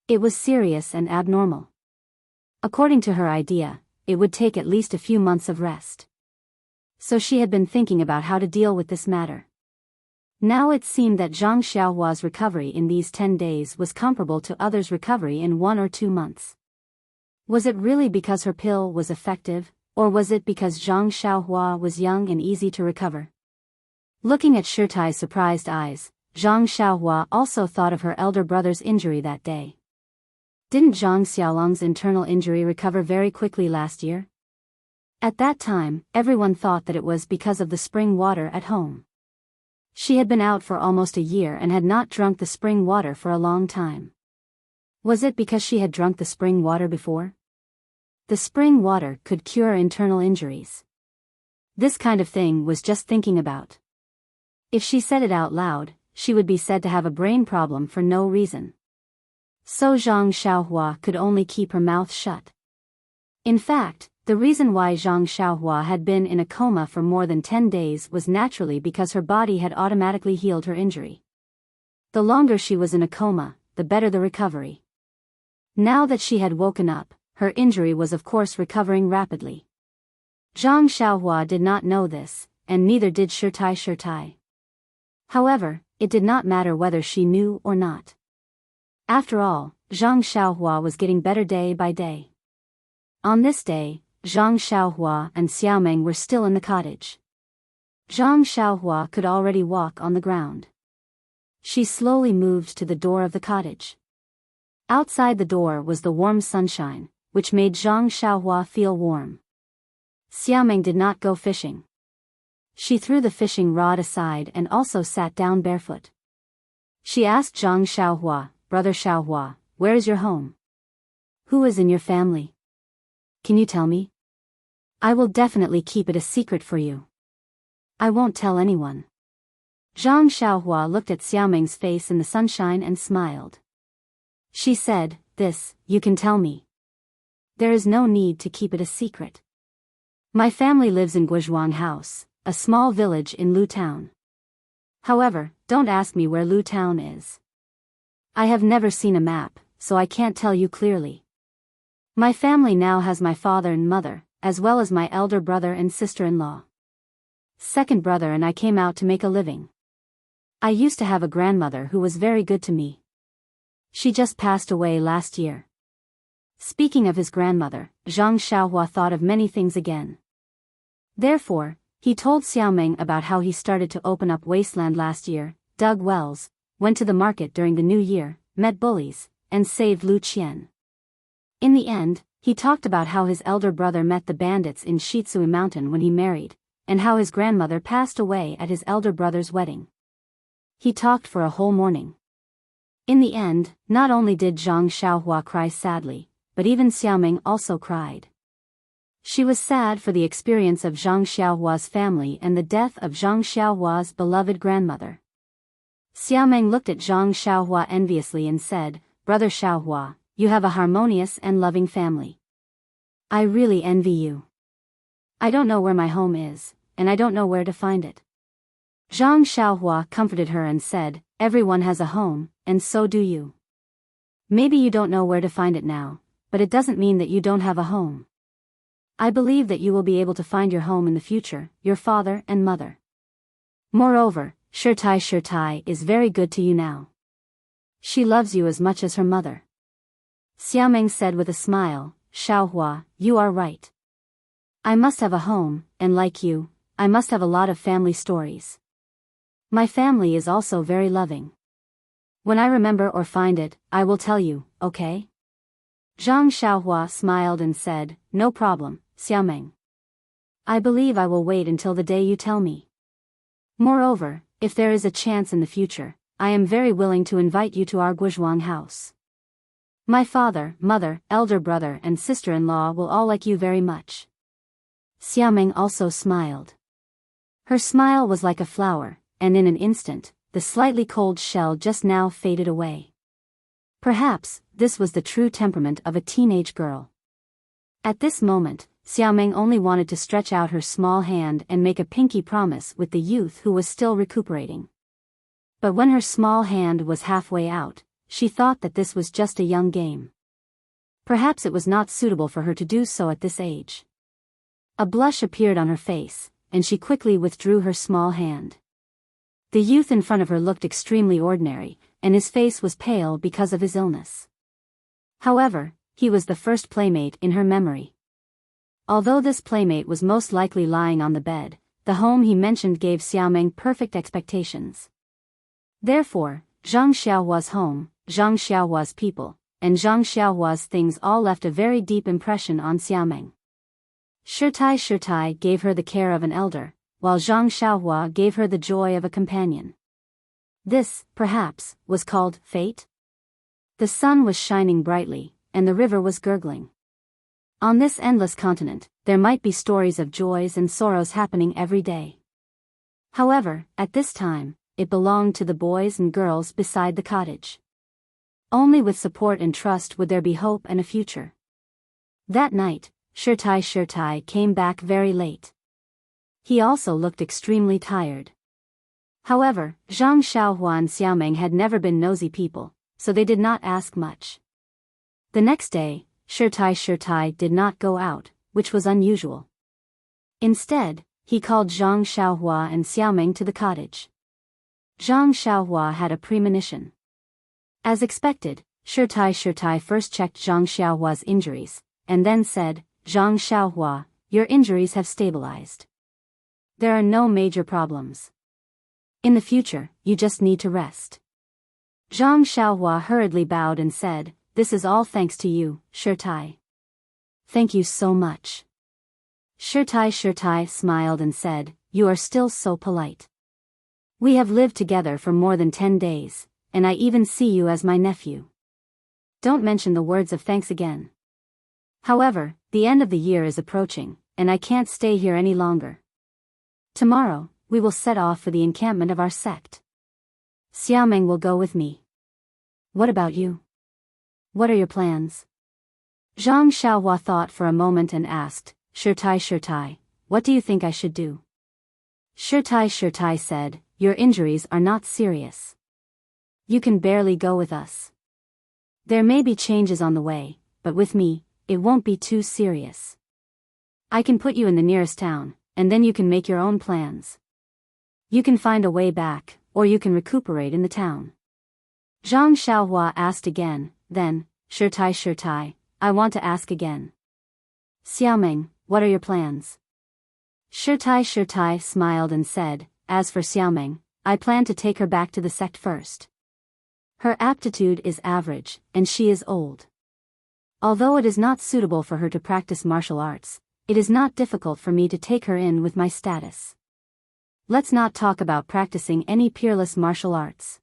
It was serious and abnormal. According to her idea, it would take at least a few months of rest. So she had been thinking about how to deal with this matter. Now it seemed that Zhang Xiaohua's recovery in these 10 days was comparable to others' recovery in 1 or 2 months. Was it really because her pill was effective, or was it because Zhang Xiaohua was young and easy to recover? Looking at Shirtai's surprised eyes, Zhang Xiaohua also thought of her elder brother's injury that day. Didn't Zhang Xiaolong's internal injury recover very quickly last year? At that time, everyone thought that it was because of the spring water at home. She had been out for almost a year and had not drunk the spring water for a long time. Was it because she had drunk the spring water before? The spring water could cure internal injuries. This kind of thing was just thinking about. If she said it out loud, she would be said to have a brain problem for no reason. So Zhang Xiaohua could only keep her mouth shut. In fact, the reason why Zhang Xiaohua had been in a coma for more than 10 days was naturally because her body had automatically healed her injury. The longer she was in a coma, the better the recovery. Now that she had woken up, her injury was of course recovering rapidly. Zhang Xiaohua did not know this, and neither did Shirtai. However, it did not matter whether she knew or not. After all, Zhang Xiaohua was getting better day by day. On this day, Zhang Xiaohua and Xiaoming were still in the cottage. Zhang Xiaohua could already walk on the ground. She slowly moved to the door of the cottage. Outside the door was the warm sunshine, which made Zhang Xiaohua feel warm. Xiaoming did not go fishing. She threw the fishing rod aside and also sat down barefoot. She asked Zhang Xiaohua, Brother Xiaohua, where is your home? Who is in your family? Can you tell me? I will definitely keep it a secret for you. I won't tell anyone. Zhang Xiaohua looked at Xiaoming's face in the sunshine and smiled. She said, this, you can tell me. There is no need to keep it a secret. My family lives in Guizhuang House, a small village in Lu Town. However, don't ask me where Lu Town is. I have never seen a map, so I can't tell you clearly. My family now has my father and mother, as well as my elder brother and sister-in-law. Second brother and I came out to make a living. I used to have a grandmother who was very good to me. She just passed away last year. Speaking of his grandmother, Zhang Xiaohua thought of many things again. Therefore, he told Xiaoming about how he started to open up wasteland last year, dug wells, went to the market during the new year, met bullies, and saved Lu Qian. In the end, he talked about how his elder brother met the bandits in Shitsui Mountain when he married, and how his grandmother passed away at his elder brother's wedding. He talked for a whole morning. In the end, not only did Zhang Xiaohua cry sadly, but even Xiaoming also cried. She was sad for the experience of Zhang Xiaohua's family and the death of Zhang Xiaohua's beloved grandmother. Xiaoming looked at Zhang Xiaohua enviously and said, Brother Xiaohua, you have a harmonious and loving family. I really envy you. I don't know where my home is, and I don't know where to find it. Zhang Xiaohua comforted her and said, everyone has a home, and so do you. Maybe you don't know where to find it now, but it doesn't mean that you don't have a home. I believe that you will be able to find your home in the future, your father and mother. Moreover, Shirtai is very good to you now. She loves you as much as her mother. Xiaomeng said with a smile, Xiaohua, you are right. I must have a home, and like you, I must have a lot of family stories. My family is also very loving. When I remember or find it, I will tell you, okay? Zhang Xiaohua smiled and said, no problem, Xiaomeng. I believe I will wait until the day you tell me. Moreover, if there is a chance in the future, I am very willing to invite you to our Guizhuang house. My father, mother, elder brother and sister-in-law will all like you very much. Xiaomeng also smiled. Her smile was like a flower, and in an instant, the slightly cold shell just now faded away. Perhaps, this was the true temperament of a teenage girl. At this moment, Xiaomeng only wanted to stretch out her small hand and make a pinky promise with the youth who was still recuperating. But when her small hand was halfway out, she thought that this was just a young game. Perhaps it was not suitable for her to do so at this age. A blush appeared on her face, and she quickly withdrew her small hand. The youth in front of her looked extremely ordinary, and his face was pale because of his illness. However, he was the first playmate in her memory. Although this playmate was most likely lying on the bed, the home he mentioned gave Xiaomeng perfect expectations. Therefore, Zhang Xiaohua's home, Zhang Xiaohua's people, and Zhang Xiaohua's things all left a very deep impression on Xiaomeng. Shirtai gave her the care of an elder, while Zhang Xiaohua gave her the joy of a companion. This, perhaps, was called fate? The sun was shining brightly, and the river was gurgling. On this endless continent, there might be stories of joys and sorrows happening every day. However, at this time, it belonged to the boys and girls beside the cottage. Only with support and trust would there be hope and a future. That night, Shirtai came back very late. He also looked extremely tired. However, Zhang Xiaohua and Xiaomeng had never been nosy people, so they did not ask much. The next day, Shirtai did not go out, which was unusual. Instead, he called Zhang Xiaohua and Xiaomeng to the cottage. Zhang Xiaohua had a premonition. As expected, Shirtai first checked Zhang Xiaohua's injuries, and then said, Zhang Xiaohua, your injuries have stabilized. There are no major problems. In the future, you just need to rest. Zhang Xiaohua hurriedly bowed and said, this is all thanks to you, Shirtai. Thank you so much. Shirtai smiled and said, you are still so polite. We have lived together for more than 10 days, and I even see you as my nephew. Don't mention the words of thanks again. However, the end of the year is approaching, and I can't stay here any longer. Tomorrow, we will set off for the encampment of our sect. Xiaomeng will go with me. What about you? What are your plans? Zhang Xiaohua thought for a moment and asked, Shirtai, what do you think I should do? Shirtai said, your injuries are not serious. You can barely go with us. There may be changes on the way, but with me, it won't be too serious. I can put you in the nearest town, and then you can make your own plans. You can find a way back, or you can recuperate in the town. Zhang Xiaohua asked again, then, Shirtai, I want to ask again. Xiaomeng, what are your plans? Shirtai smiled and said, as for Xiaomeng, I plan to take her back to the sect first. Her aptitude is average, and she is old. Although it is not suitable for her to practice martial arts, it is not difficult for me to take her in with my status. Let's not talk about practicing any peerless martial arts.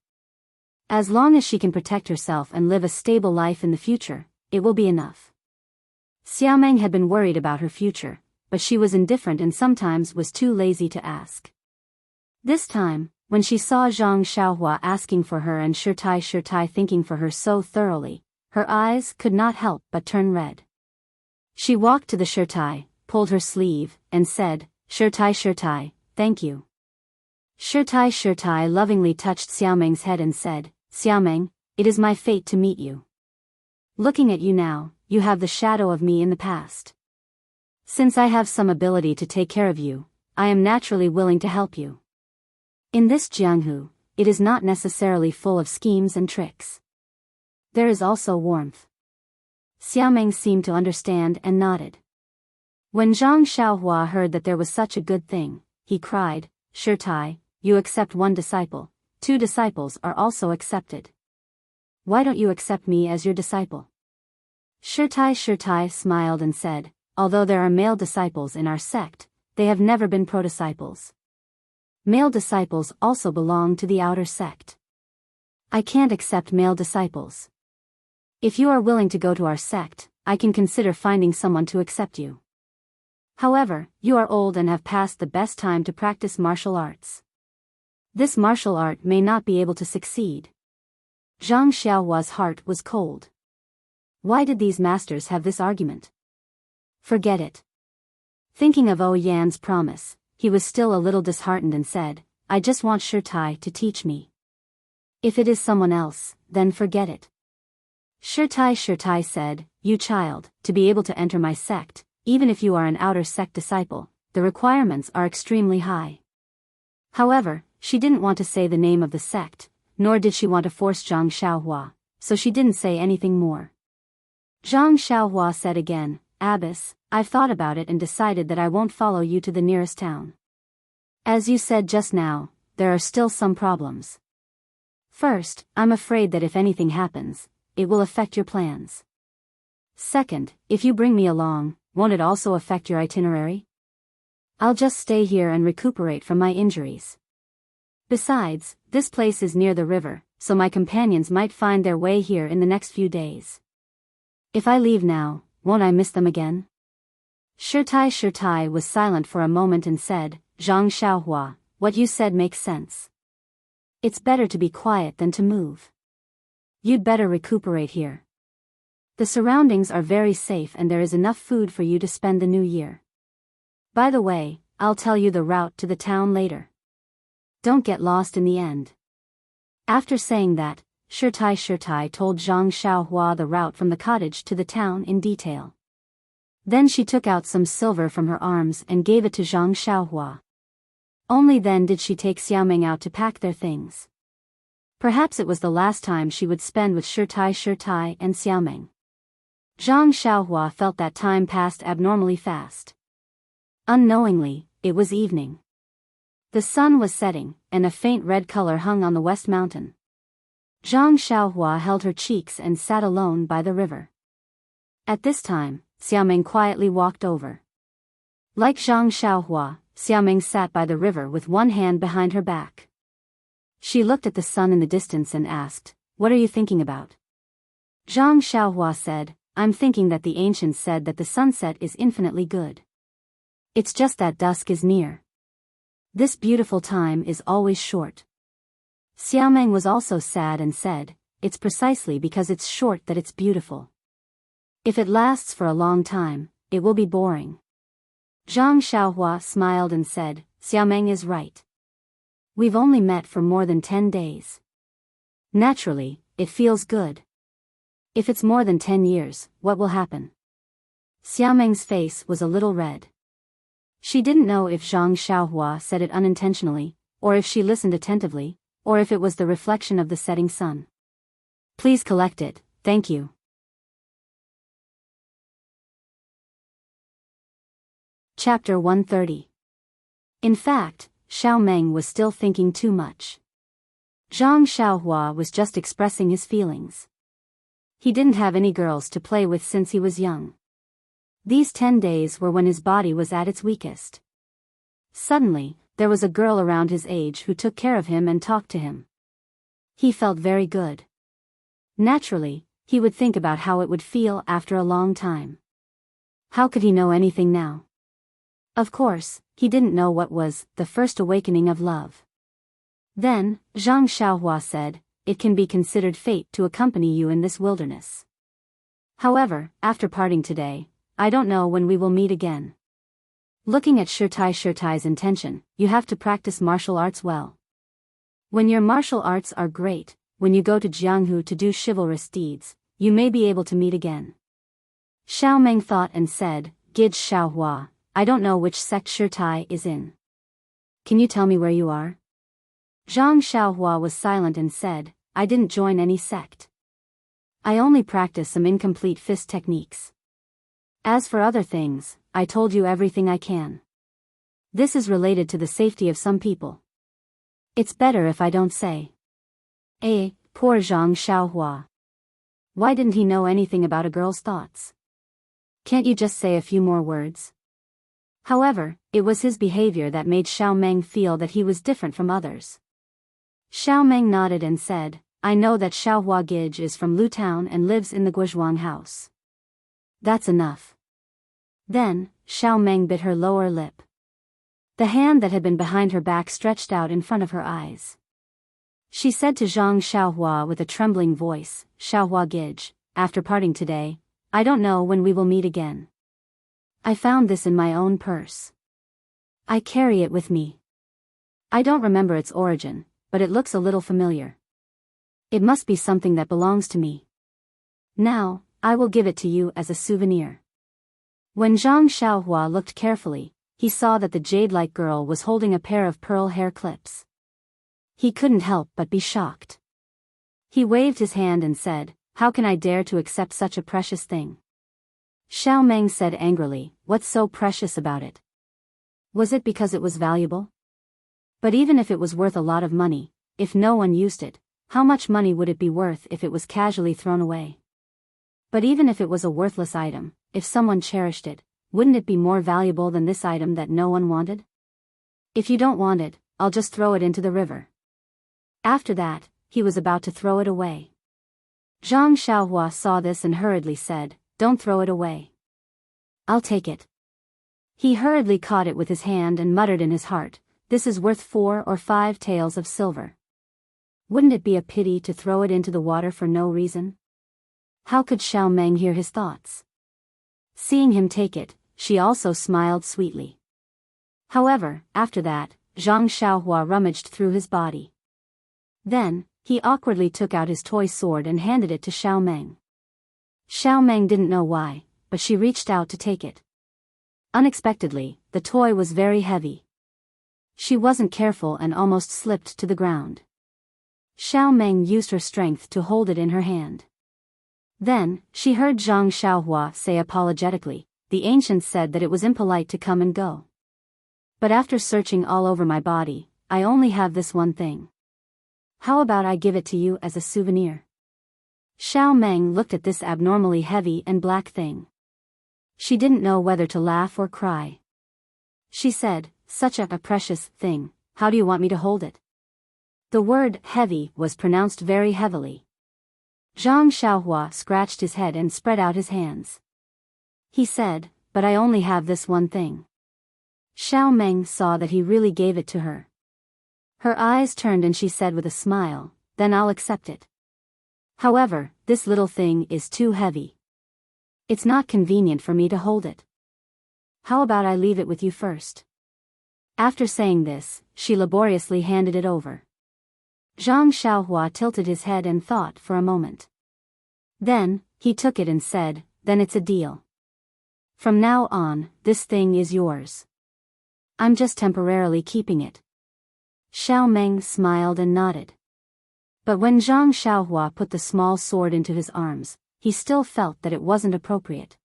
As long as she can protect herself and live a stable life in the future, it will be enough. Xiaomeng had been worried about her future, but she was indifferent and sometimes was too lazy to ask. This time, When she saw Zhang Xiaohua asking for her and Shirtai thinking for her so thoroughly, her eyes could not help but turn red. She walked to the Shirtai, pulled her sleeve, and said, Shirtai, thank you. Shirtai lovingly touched Xiaomeng's head and said, Xiaomeng, it is my fate to meet you. Looking at you now, you have the shadow of me in the past. Since I have some ability to take care of you, I am naturally willing to help you. In this Jianghu, it is not necessarily full of schemes and tricks. There is also warmth. Xiaomeng seemed to understand and nodded. When Zhang Xiaohua heard that there was such a good thing, he cried, Shirtai, you accept one disciple, 2 disciples are also accepted. Why don't you accept me as your disciple? Shirtai smiled and said, although there are male disciples in our sect, they have never been pro-disciples. Male disciples also belong to the outer sect. I can't accept male disciples. If you are willing to go to our sect, I can consider finding someone to accept you. However, you are old and have passed the best time to practice martial arts. This martial art may not be able to succeed. Zhang Xiaohua's heart was cold. Why did these masters have this argument? Forget it. Thinking of Yan's promise, he was still a little disheartened and said, I just want Shirtai to teach me. If it is someone else, then forget it. Shirtai said, you child, to be able to enter my sect, even if you are an outer sect disciple, the requirements are extremely high. However, she didn't want to say the name of the sect, nor did she want to force Zhang Xiaohua, so she didn't say anything more. Zhang Xiaohua said again, Abbess, I've thought about it and decided that I won't follow you to the nearest town. As you said just now, there are still some problems. First, I'm afraid that if anything happens, it will affect your plans. Second, if you bring me along, won't it also affect your itinerary? I'll just stay here and recuperate from my injuries. Besides, this place is near the river, so my companions might find their way here in the next few days. If I leave now, won't I miss them again? Shirtai was silent for a moment and said, Zhang Xiaohua, what you said makes sense. It's better to be quiet than to move. You'd better recuperate here. The surroundings are very safe and there is enough food for you to spend the new year. By the way, I'll tell you the route to the town later. Don't get lost in the end. After saying that, Shirtai told Zhang Xiaohua the route from the cottage to the town in detail. Then she took out some silver from her arms and gave it to Zhang Xiaohua. Only then did she take Xiaomeng out to pack their things. Perhaps it was the last time she would spend with Shirtai and Xiaomeng. Zhang Xiaohua felt that time passed abnormally fast. Unknowingly, it was evening. The sun was setting, and a faint red color hung on the west mountain. Zhang Xiaohua held her cheeks and sat alone by the river. At this time, Xiaomeng quietly walked over. Like Zhang Xiaohua, Xiaomeng sat by the river with one hand behind her back. She looked at the sun in the distance and asked, What are you thinking about? Zhang Xiaohua said, I'm thinking that the ancients said that the sunset is infinitely good. It's just that dusk is near. This beautiful time is always short. Xiaomeng was also sad and said, It's precisely because it's short that it's beautiful. If it lasts for a long time, it will be boring. Zhang Xiaohua smiled and said, Xiaomeng is right. We've only met for more than 10 days. Naturally, it feels good. If it's more than 10 years, what will happen? Xiaomeng's face was a little red. She didn't know if Zhang Xiaohua said it unintentionally, or if she listened attentively, or if it was the reflection of the setting sun. Please collect it, thank you. Chapter 130. In fact, Xiaomeng was still thinking too much. Zhang Xiaohua was just expressing his feelings. He didn't have any girls to play with since he was young. These 10 days were when his body was at its weakest. Suddenly, there was a girl around his age who took care of him and talked to him. He felt very good. Naturally, he would think about how it would feel after a long time. How could he know anything now? Of course, he didn't know what was the first awakening of love. Then, Zhang Xiaohua said, "It can be considered fate to accompany you in this wilderness. However, after parting today, I don't know when we will meet again." Looking at Shirtai's intention, you have to practice martial arts well. When your martial arts are great, when you go to Jianghu to do chivalrous deeds, you may be able to meet again. Xiao Meng thought and said, "Gid Xiaohua, I don't know which sect Shirtai is in. Can you tell me where you are?" Zhang Xiaohua was silent and said, "I didn't join any sect. I only practice some incomplete fist techniques. As for other things, I told you everything I can. This is related to the safety of some people. It's better if I don't say." Poor Zhang Xiaohua. Why didn't he know anything about a girl's thoughts? Can't you just say a few more words? However, it was his behavior that made Xiao Meng feel that he was different from others. Xiao Meng nodded and said, "I know that Xiaohua Gij is from Lu Town and lives in the Guozhuang house." That's enough. Then, Xiao Meng bit her lower lip. The hand that had been behind her back stretched out in front of her eyes. She said to Zhang Xiaohua with a trembling voice, "Xiaohua Gij, after parting today, I don't know when we will meet again. I found this in my own purse. I carry it with me. I don't remember its origin, but it looks a little familiar. It must be something that belongs to me. Now, I will give it to you as a souvenir." When Zhang Xiaohua looked carefully, he saw that the jade-like girl was holding a pair of pearl hair clips. He couldn't help but be shocked. He waved his hand and said, "How can I dare to accept such a precious thing?" Xiao Meng said angrily, "What's so precious about it? Was it because it was valuable? But even if it was worth a lot of money, if no one used it, how much money would it be worth if it was casually thrown away? But even if it was a worthless item, if someone cherished it, wouldn't it be more valuable than this item that no one wanted? If you don't want it, I'll just throw it into the river." After that, he was about to throw it away. Zhang Xiaohua saw this and hurriedly said, "Don't throw it away. I'll take it." He hurriedly caught it with his hand and muttered in his heart, "This is worth 4 or 5 taels of silver. Wouldn't it be a pity to throw it into the water for no reason?" How could Xiao Meng hear his thoughts? Seeing him take it, she also smiled sweetly. However, after that, Zhang Xiaohua rummaged through his body. Then, he awkwardly took out his toy sword and handed it to Xiao Meng. Xiao Meng didn't know why, but she reached out to take it. Unexpectedly, the toy was very heavy. She wasn't careful and almost slipped to the ground. Xiao Meng used her strength to hold it in her hand. Then, she heard Zhang Xiaohua say apologetically, "The ancients said that it was impolite to come and go. But after searching all over my body, I only have this one thing. How about I give it to you as a souvenir?" Xiao Meng looked at this abnormally heavy and black thing. She didn't know whether to laugh or cry. She said, "Such a precious thing, how do you want me to hold it?" The word heavy was pronounced very heavily. Zhang Xiaohua scratched his head and spread out his hands. He said, "But I only have this one thing." Xiao Meng saw that he really gave it to her. Her eyes turned and she said with a smile, "Then I'll accept it. However, this little thing is too heavy. It's not convenient for me to hold it. How about I leave it with you first?" After saying this, she laboriously handed it over. Zhang Xiaohua tilted his head and thought for a moment. Then, he took it and said, "Then it's a deal. From now on, this thing is yours. I'm just temporarily keeping it." Xiao Meng smiled and nodded. But when Zhang Xiaohua put the small sword into his arms, he still felt that it wasn't appropriate.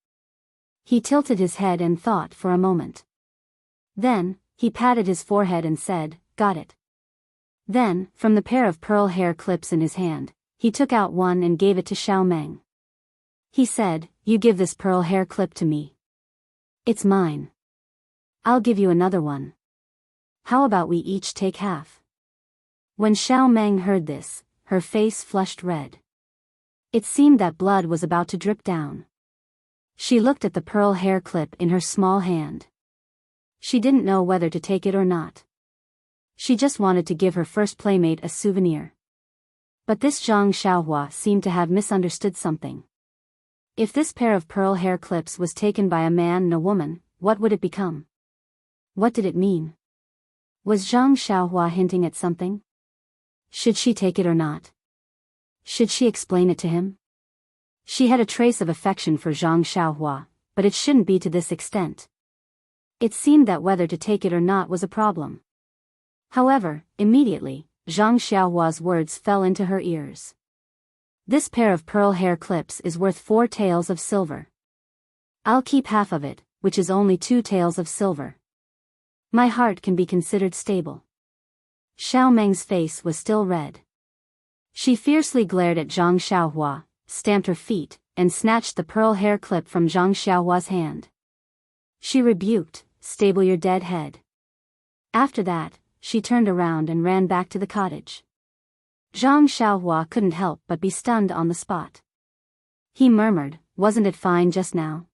He tilted his head and thought for a moment. Then, he patted his forehead and said, "Got it." Then, from the pair of pearl hair clips in his hand, he took out one and gave it to Xiao Meng. He said, "You give this pearl hair clip to me. It's mine. I'll give you another one. How about we each take half?" When Xiao Meng heard this, her face flushed red. It seemed that blood was about to drip down. She looked at the pearl hair clip in her small hand. She didn't know whether to take it or not. She just wanted to give her first playmate a souvenir. But this Zhang Xiaohua seemed to have misunderstood something. If this pair of pearl hair clips was taken by a man and a woman, what would it become? What did it mean? Was Zhang Xiaohua hinting at something? Should she take it or not? Should she explain it to him? She had a trace of affection for Zhang Xiaohua, but it shouldn't be to this extent. It seemed that whether to take it or not was a problem. However, immediately, Zhang Xiaohua's words fell into her ears. This pair of pearl hair clips is worth 4 taels of silver. I'll keep half of it, which is only 2 taels of silver. My heart can be considered stable. Xiao Meng's face was still red. She fiercely glared at Zhang Xiaohua, stamped her feet, and snatched the pearl hair clip from Zhang Xiaohua's hand. She rebuked, "Stable your dead head." After that, she turned around and ran back to the cottage. Zhang Xiaohua couldn't help but be stunned on the spot. He murmured, "Wasn't it fine just now?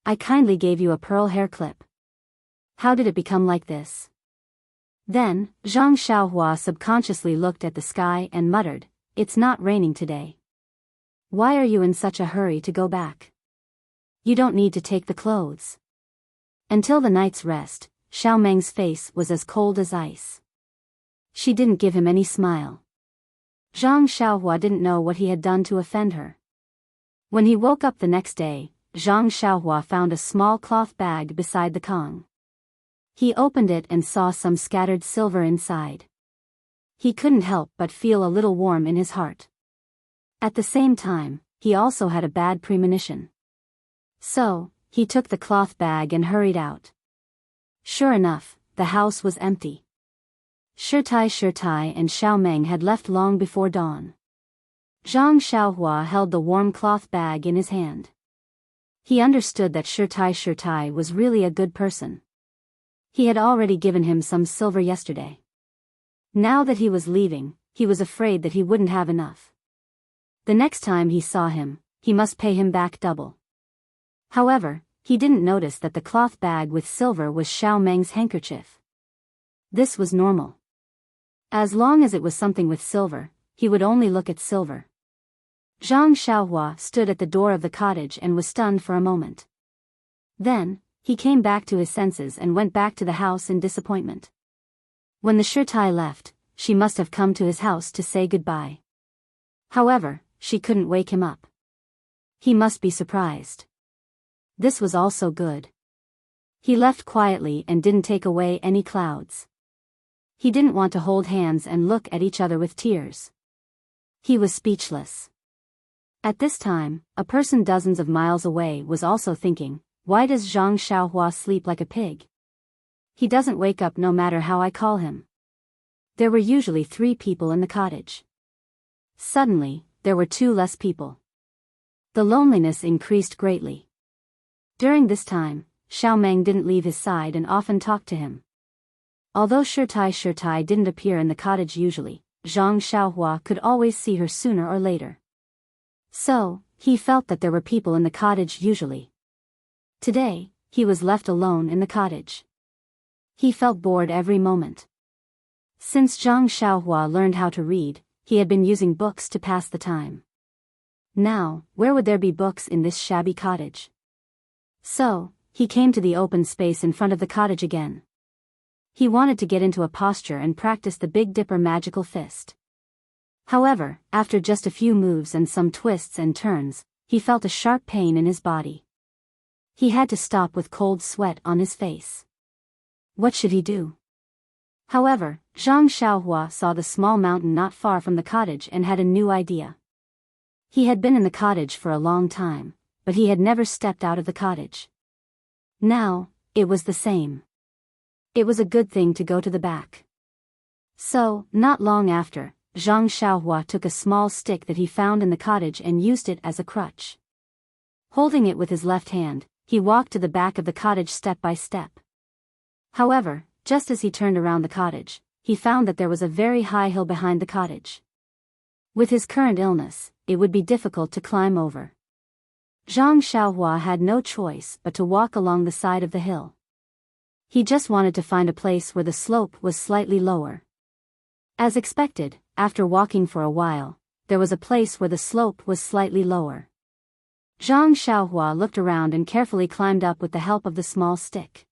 I kindly gave you a pearl hair clip. How did it become like this?" Then, Zhang Xiaohua subconsciously looked at the sky and muttered, "It's not raining today. Why are you in such a hurry to go back? You don't need to take the clothes." Until the night's rest, Xiao Meng's face was as cold as ice. She didn't give him any smile. Zhang Xiaohua didn't know what he had done to offend her. When he woke up the next day, Zhang Xiaohua found a small cloth bag beside the Kong. He opened it and saw some scattered silver inside. He couldn't help but feel a little warm in his heart. At the same time, he also had a bad premonition. So, he took the cloth bag and hurried out. Sure enough, the house was empty. Shirtai and Xiao Meng had left long before dawn. Zhang Xiaohua held the warm cloth bag in his hand. He understood that Shirtai was really a good person. He had already given him some silver yesterday. Now that he was leaving, he was afraid that he wouldn't have enough. The next time he saw him, he must pay him back double. However, he didn't notice that the cloth bag with silver was Xiao Meng's handkerchief. This was normal. As long as it was something with silver, he would only look at silver. Zhang Xiaohua stood at the door of the cottage and was stunned for a moment. Then, he came back to his senses and went back to the house in disappointment. When the Shirtai left, she must have come to his house to say goodbye. However, she couldn't wake him up. He must be surprised. This was also good. He left quietly and didn't take away any clouds. He didn't want to hold hands and look at each other with tears. He was speechless. At this time, a person dozens of miles away was also thinking, "Why does Zhang Xiaohua sleep like a pig? He doesn't wake up no matter how I call him." There were usually 3 people in the cottage. Suddenly, there were 2 less people. The loneliness increased greatly. During this time, Xiao Meng didn't leave his side and often talked to him. Although Shirtai didn't appear in the cottage usually, Zhang Xiaohua could always see her sooner or later. So, he felt that there were people in the cottage usually. Today, he was left alone in the cottage. He felt bored every moment. Since Zhang Xiaohua learned how to read, he had been using books to pass the time. Now, where would there be books in this shabby cottage? So, he came to the open space in front of the cottage again. He wanted to get into a posture and practice the Big Dipper magical fist. However, after just a few moves and some twists and turns, he felt a sharp pain in his body. He had to stop with cold sweat on his face. What should he do? However, Zhang Xiaohua saw the small mountain not far from the cottage and had a new idea. He had been in the cottage for a long time, but he had never stepped out of the cottage. Now, it was the same. It was a good thing to go to the back. So, not long after, Zhang Xiaohua took a small stick that he found in the cottage and used it as a crutch. Holding it with his left hand, he walked to the back of the cottage step by step. However, just as he turned around the cottage, he found that there was a very high hill behind the cottage. With his current illness, it would be difficult to climb over. Zhang Xiaohua had no choice but to walk along the side of the hill. He just wanted to find a place where the slope was slightly lower. As expected, after walking for a while, there was a place where the slope was slightly lower. Zhang Xiaohua looked around and carefully climbed up with the help of the small stick.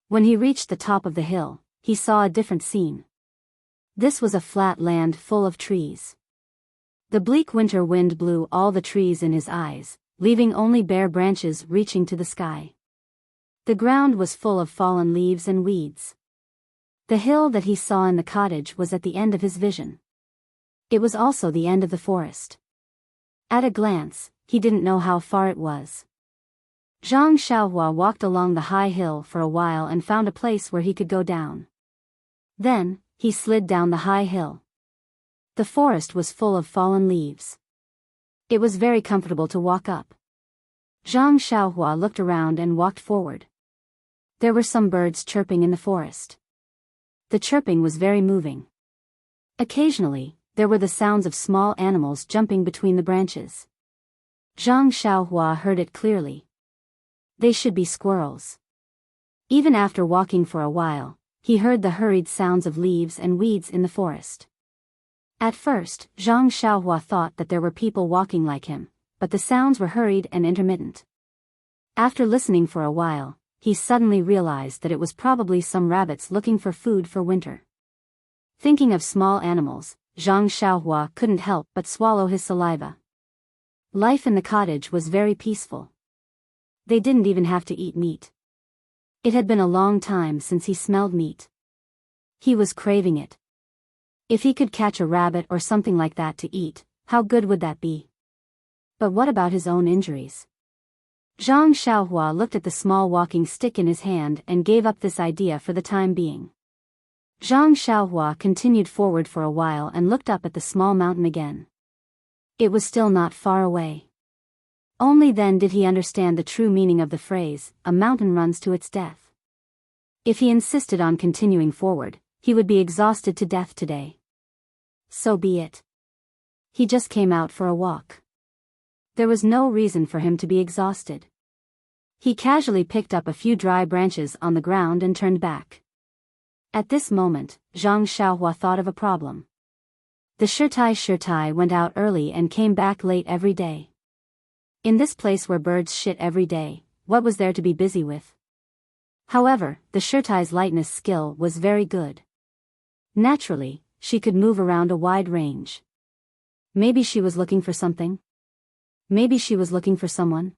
When he reached the top of the hill, he saw a different scene. This was a flat land full of trees. The bleak winter wind blew all the trees in his eyes, leaving only bare branches reaching to the sky. The ground was full of fallen leaves and weeds. The hill that he saw in the cottage was at the end of his vision. It was also the end of the forest. At a glance, he didn't know how far it was. Zhang Xiaohua walked along the high hill for a while and found a place where he could go down. Then, he slid down the high hill. The forest was full of fallen leaves. It was very comfortable to walk up. Zhang Xiaohua looked around and walked forward. There were some birds chirping in the forest. The chirping was very moving. Occasionally, there were the sounds of small animals jumping between the branches. Zhang Xiaohua heard it clearly. They should be squirrels. Even after walking for a while, he heard the hurried sounds of leaves and weeds in the forest. At first, Zhang Xiaohua thought that there were people walking like him, but the sounds were hurried and intermittent. After listening for a while, he suddenly realized that it was probably some rabbits looking for food for winter. Thinking of small animals, Zhang Xiaohua couldn't help but swallow his saliva. Life in the cottage was very peaceful. They didn't even have to eat meat. It had been a long time since he smelled meat. He was craving it. If he could catch a rabbit or something like that to eat, how good would that be? But what about his own injuries? Zhang Xiaohua looked at the small walking stick in his hand and gave up this idea for the time being. Zhang Xiaohua continued forward for a while and looked up at the small mountain again. It was still not far away. Only then did he understand the true meaning of the phrase, "A mountain runs to its death." If he insisted on continuing forward, he would be exhausted to death today. So be it. He just came out for a walk. There was no reason for him to be exhausted. He casually picked up a few dry branches on the ground and turned back. At this moment, Zhang Xiaohua thought of a problem. The Shirtai went out early and came back late every day. In this place where birds shit every day, what was there to be busy with? However, the Shirtai's lightness skill was very good. Naturally, she could move around a wide range. Maybe she was looking for something? Maybe she was looking for someone?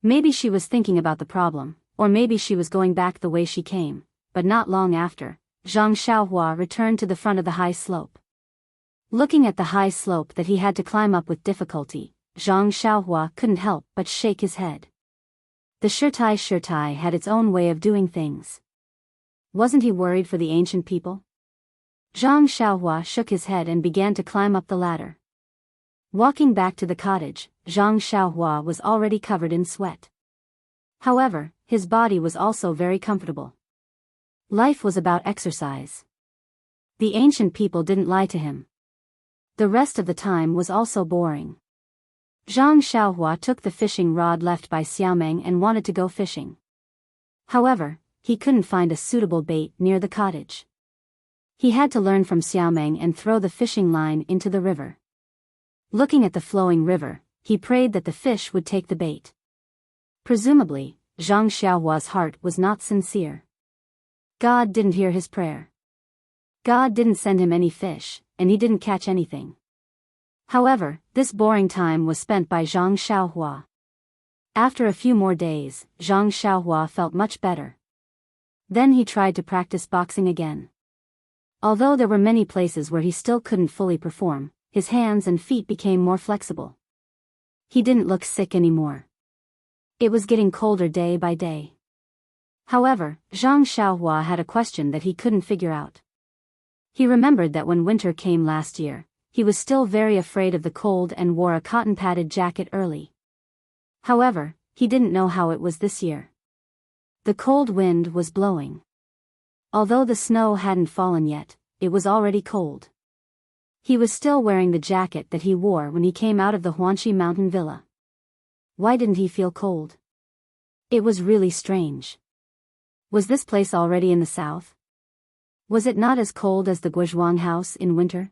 Maybe she was thinking about the problem, or maybe she was going back the way she came, but not long after, Zhang Xiaohua returned to the front of the high slope. Looking at the high slope that he had to climb up with difficulty, Zhang Xiaohua couldn't help but shake his head. The Shirtai had its own way of doing things. Wasn't he worried for the ancient people? Zhang Xiaohua shook his head and began to climb up the ladder. Walking back to the cottage, Zhang Xiaohua was already covered in sweat. However, his body was also very comfortable. Life was about exercise. The ancient people didn't lie to him. The rest of the time was also boring. Zhang Xiaohua took the fishing rod left by Xiaomeng and wanted to go fishing. However, he couldn't find a suitable bait near the cottage. He had to learn from Xiaomeng and throw the fishing line into the river. Looking at the flowing river, he prayed that the fish would take the bait. Presumably, Zhang Xiaohua's heart was not sincere. God didn't hear his prayer. God didn't send him any fish, and he didn't catch anything. However, this boring time was spent by Zhang Xiaohua. After a few more days, Zhang Xiaohua felt much better. Then he tried to practice boxing again. Although there were many places where he still couldn't fully perform, his hands and feet became more flexible. He didn't look sick anymore. It was getting colder day by day. However, Zhang Xiaohua had a question that he couldn't figure out. He remembered that when winter came last year, he was still very afraid of the cold and wore a cotton-padded jacket early. However, he didn't know how it was this year. The cold wind was blowing. Although the snow hadn't fallen yet, it was already cold. He was still wearing the jacket that he wore when he came out of the Huanxi mountain villa. Why didn't he feel cold? It was really strange. Was this place already in the south? Was it not as cold as the Guizhuang house in winter?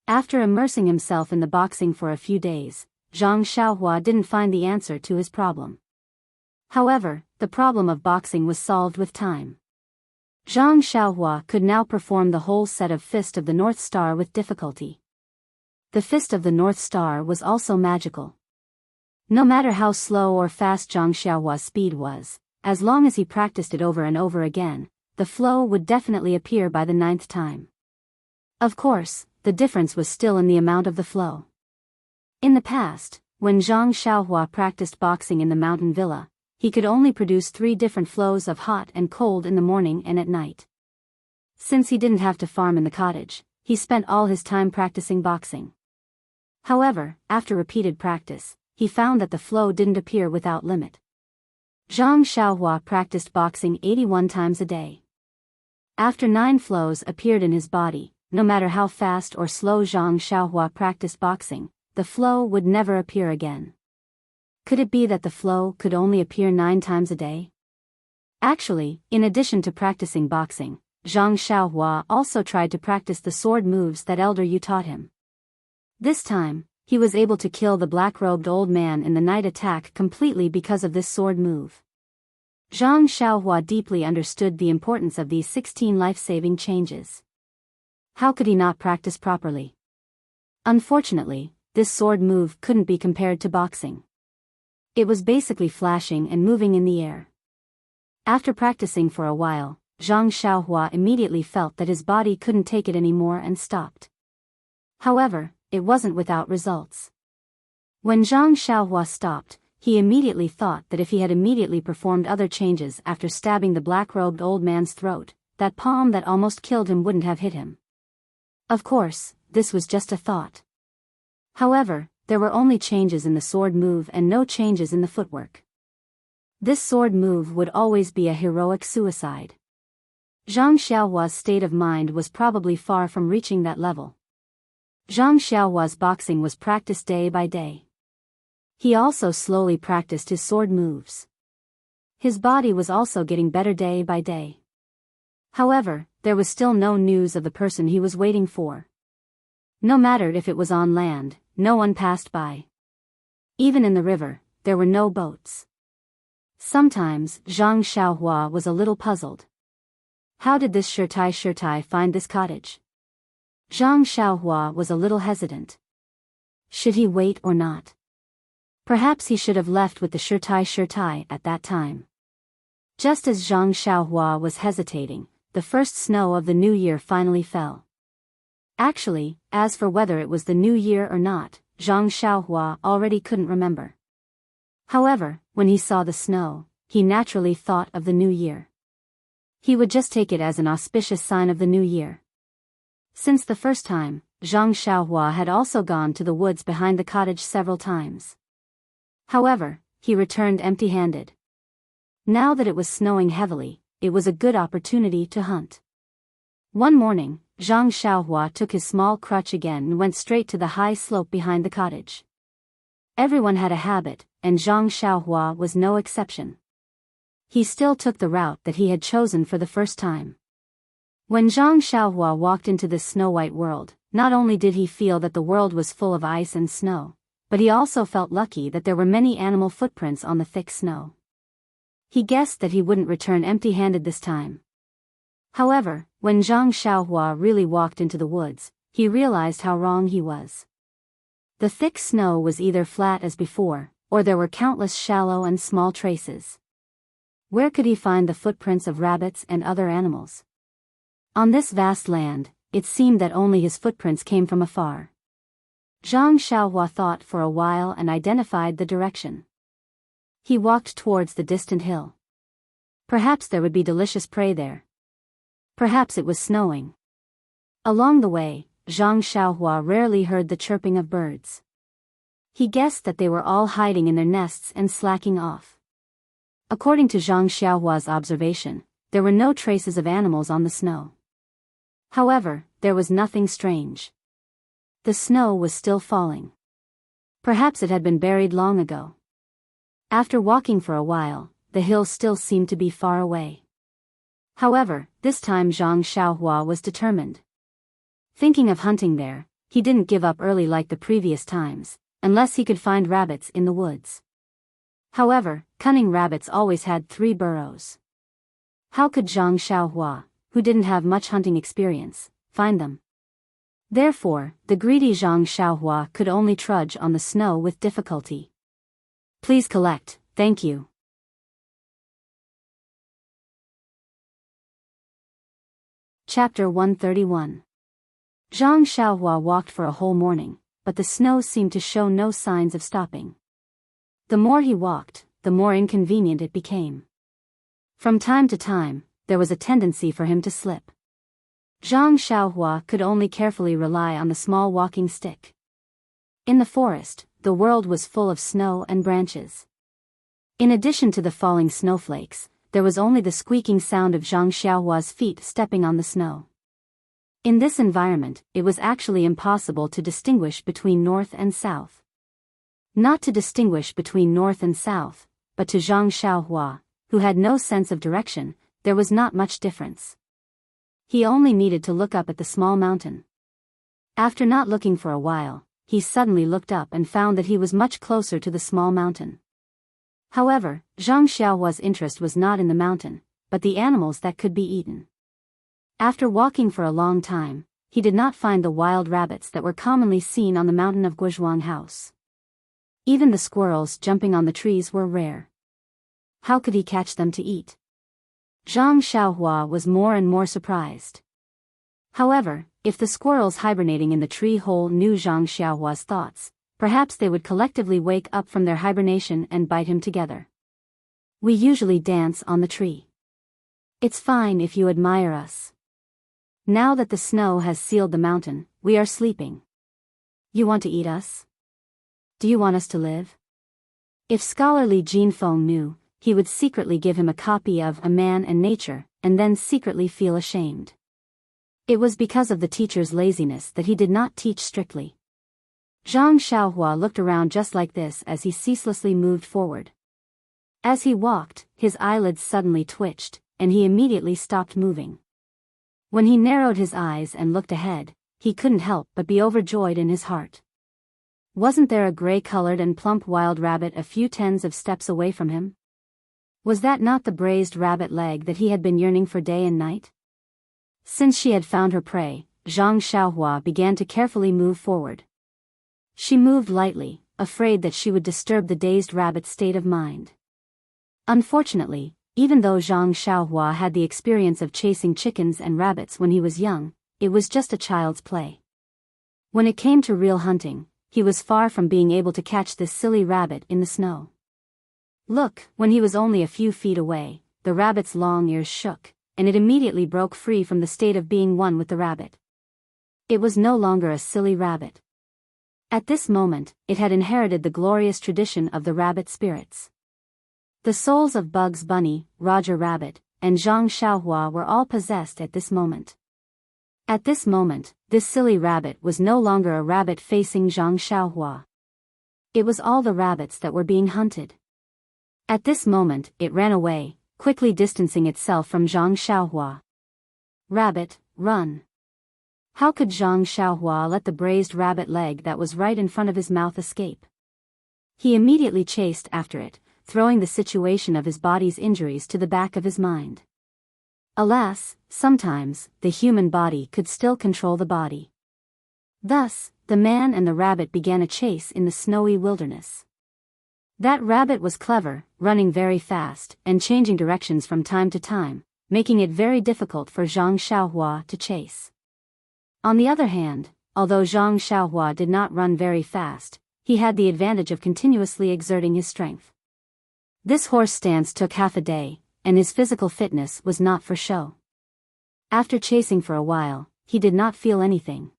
After immersing himself in the boxing for a few days, Zhang Xiaohua didn't find the answer to his problem. However, the problem of boxing was solved with time. Zhang Xiaohua could now perform the whole set of Fist of the North Star with difficulty. The Fist of the North Star was also magical. No matter how slow or fast Zhang Xiaohua's speed was, as long as he practiced it over and over again, the flow would definitely appear by the 9th time. Of course, the difference was still in the amount of the flow. In the past, when Zhang Xiaohua practiced boxing in the mountain villa, he could only produce 3 different flows of hot and cold in the morning and at night. Since he didn't have to farm in the cottage, he spent all his time practicing boxing. However, after repeated practice, he found that the flow didn't appear without limit. Zhang Xiaohua practiced boxing 81 times a day. After 9 flows appeared in his body, no matter how fast or slow Zhang Xiaohua practiced boxing, the flow would never appear again. Could it be that the flow could only appear 9 times a day? Actually, in addition to practicing boxing, Zhang Xiaohua also tried to practice the sword moves that Elder Yu taught him. This time, he was able to kill the black-robed old man in the night attack completely because of this sword move. Zhang Xiaohua deeply understood the importance of these 16 life-saving changes. How could he not practice properly? Unfortunately, this sword move couldn't be compared to boxing. It was basically flashing and moving in the air. After practicing for a while, Zhang Xiaohua immediately felt that his body couldn't take it anymore and stopped. However, it wasn't without results. When Zhang Xiaohua stopped, he immediately thought that if he had immediately performed other changes after stabbing the black-robed old man's throat, that palm that almost killed him wouldn't have hit him. Of course, this was just a thought. However, there were only changes in the sword move and no changes in the footwork. This sword move would always be a heroic suicide. Zhang Xiaohua's state of mind was probably far from reaching that level. Zhang Xiaohua's boxing was practiced day by day. He also slowly practiced his sword moves. His body was also getting better day by day. However, there was still no news of the person he was waiting for. No matter if it was on land, no one passed by. Even in the river, there were no boats. Sometimes, Zhang Xiaohua was a little puzzled. How did this Shirtai find this cottage? Zhang Xiaohua was a little hesitant. Should he wait or not? Perhaps he should have left with the Shirtai at that time. Just as Zhang Xiaohua was hesitating, the first snow of the new year finally fell. Actually, as for whether it was the new year or not, Zhang Xiaohua already couldn't remember. However, when he saw the snow, he naturally thought of the new year. He would just take it as an auspicious sign of the new year. Since the first time, Zhang Xiaohua had also gone to the woods behind the cottage several times. However, he returned empty-handed. Now that it was snowing heavily, it was a good opportunity to hunt. One morning, Zhang Xiaohua took his small crutch again and went straight to the high slope behind the cottage. Everyone had a habit, and Zhang Xiaohua was no exception. He still took the route that he had chosen for the first time. When Zhang Xiaohua walked into this snow-white world, not only did he feel that the world was full of ice and snow, but he also felt lucky that there were many animal footprints on the thick snow. He guessed that he wouldn't return empty-handed this time. However, when Zhang Xiaohua really walked into the woods, he realized how wrong he was. The thick snow was either flat as before, or there were countless shallow and small traces. Where could he find the footprints of rabbits and other animals? On this vast land, it seemed that only his footprints came from afar. Zhang Xiaohua thought for a while and identified the direction. He walked towards the distant hill. Perhaps there would be delicious prey there. Perhaps it was snowing. Along the way, Zhang Xiaohua rarely heard the chirping of birds. He guessed that they were all hiding in their nests and slacking off. According to Zhang Xiaohua's observation, there were no traces of animals on the snow. However, there was nothing strange. The snow was still falling. Perhaps it had been buried long ago. After walking for a while, the hill still seemed to be far away. However, this time Zhang Xiaohua was determined. Thinking of hunting there, he didn't give up early like the previous times, unless he could find rabbits in the woods. However, cunning rabbits always had 3 burrows. How could Zhang Xiaohua, who didn't have much hunting experience, find them? Therefore, the greedy Zhang Xiaohua could only trudge on the snow with difficulty. Please collect, thank you. Chapter 131. Zhang Xiaohua walked for a whole morning, but the snow seemed to show no signs of stopping. The more he walked, the more inconvenient it became. From time to time, there was a tendency for him to slip. Zhang Xiaohua could only carefully rely on the small walking stick. In the forest, the world was full of snow and branches. In addition to the falling snowflakes, there was only the squeaking sound of Zhang Xiaohua's feet stepping on the snow. In this environment, it was actually impossible to distinguish between north and south. Not to distinguish between north and south, but to Zhang Xiaohua, who had no sense of direction, there was not much difference. He only needed to look up at the small mountain. After not looking for a while, he suddenly looked up and found that he was much closer to the small mountain. However, Zhang Xiaohua's interest was not in the mountain, but the animals that could be eaten. After walking for a long time, he did not find the wild rabbits that were commonly seen on the mountain of Guozhuang House. Even the squirrels jumping on the trees were rare. How could he catch them to eat? Zhang Xiaohua was more and more surprised. However, if the squirrels hibernating in the tree hole knew Zhang Xiaohua's thoughts, perhaps they would collectively wake up from their hibernation and bite him together. We usually dance on the tree. It's fine if you admire us. Now that the snow has sealed the mountain, we are sleeping. You want to eat us? Do you want us to live? If scholarly Jin Feng knew, he would secretly give him a copy of A Man and Nature, and then secretly feel ashamed. It was because of the teacher's laziness that he did not teach strictly. Zhang Xiaohua looked around just like this as he ceaselessly moved forward. As he walked, his eyelids suddenly twitched, and he immediately stopped moving. When he narrowed his eyes and looked ahead, he couldn't help but be overjoyed in his heart. Wasn't there a gray-colored and plump wild rabbit a few tens of steps away from him? Was that not the braised rabbit leg that he had been yearning for day and night? Since she had found her prey, Zhang Xiaohua began to carefully move forward. She moved lightly, afraid that she would disturb the dazed rabbit's state of mind. Unfortunately, even though Zhang Xiaohua had the experience of chasing chickens and rabbits when he was young, it was just a child's play. When it came to real hunting, he was far from being able to catch this silly rabbit in the snow. Look, when he was only a few feet away, the rabbit's long ears shook, and it immediately broke free from the state of being one with the rabbit. It was no longer a silly rabbit. At this moment, it had inherited the glorious tradition of the rabbit spirits. The souls of Bugs Bunny, Roger Rabbit, and Zhang Xiaohua were all possessed at this moment. At this moment, this silly rabbit was no longer a rabbit facing Zhang Xiaohua. It was all the rabbits that were being hunted. At this moment, it ran away, quickly distancing itself from Zhang Xiaohua. Rabbit, run! How could Zhang Xiaohua let the braised rabbit leg that was right in front of his mouth escape? He immediately chased after it, throwing the situation of his body's injuries to the back of his mind. Alas, sometimes, the human body could still control the body. Thus, the man and the rabbit began a chase in the snowy wilderness. That rabbit was clever, running very fast, and changing directions from time to time, making it very difficult for Zhang Xiaohua to chase. On the other hand, although Zhang Xiaohua did not run very fast, he had the advantage of continuously exerting his strength. This horse stance took half a day, and his physical fitness was not for show. After chasing for a while, he did not feel anything.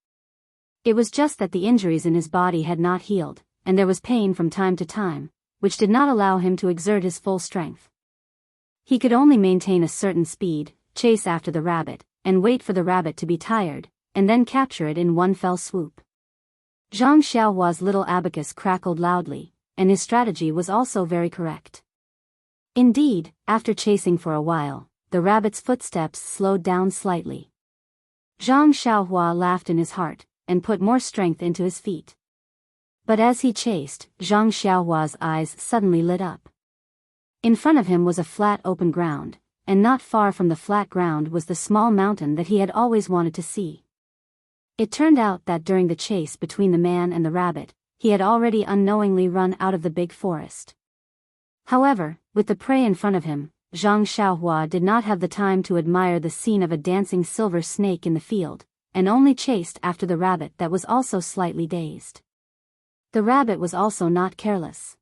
It was just that the injuries in his body had not healed, and there was pain from time to time, which did not allow him to exert his full strength. He could only maintain a certain speed, chase after the rabbit, and wait for the rabbit to be tired, and then capture it in one fell swoop. Zhang Xiaohua's little abacus crackled loudly, and his strategy was also very correct. Indeed, after chasing for a while, the rabbit's footsteps slowed down slightly. Zhang Xiaohua laughed in his heart, and put more strength into his feet. But as he chased, Zhang Xiaohua's eyes suddenly lit up. In front of him was a flat open ground, and not far from the flat ground was the small mountain that he had always wanted to see. It turned out that during the chase between the man and the rabbit, he had already unknowingly run out of the big forest. However, with the prey in front of him, Zhang Xiaohua did not have the time to admire the scene of a dancing silver snake in the field, and only chased after the rabbit that was also slightly dazed. The rabbit was also not careless.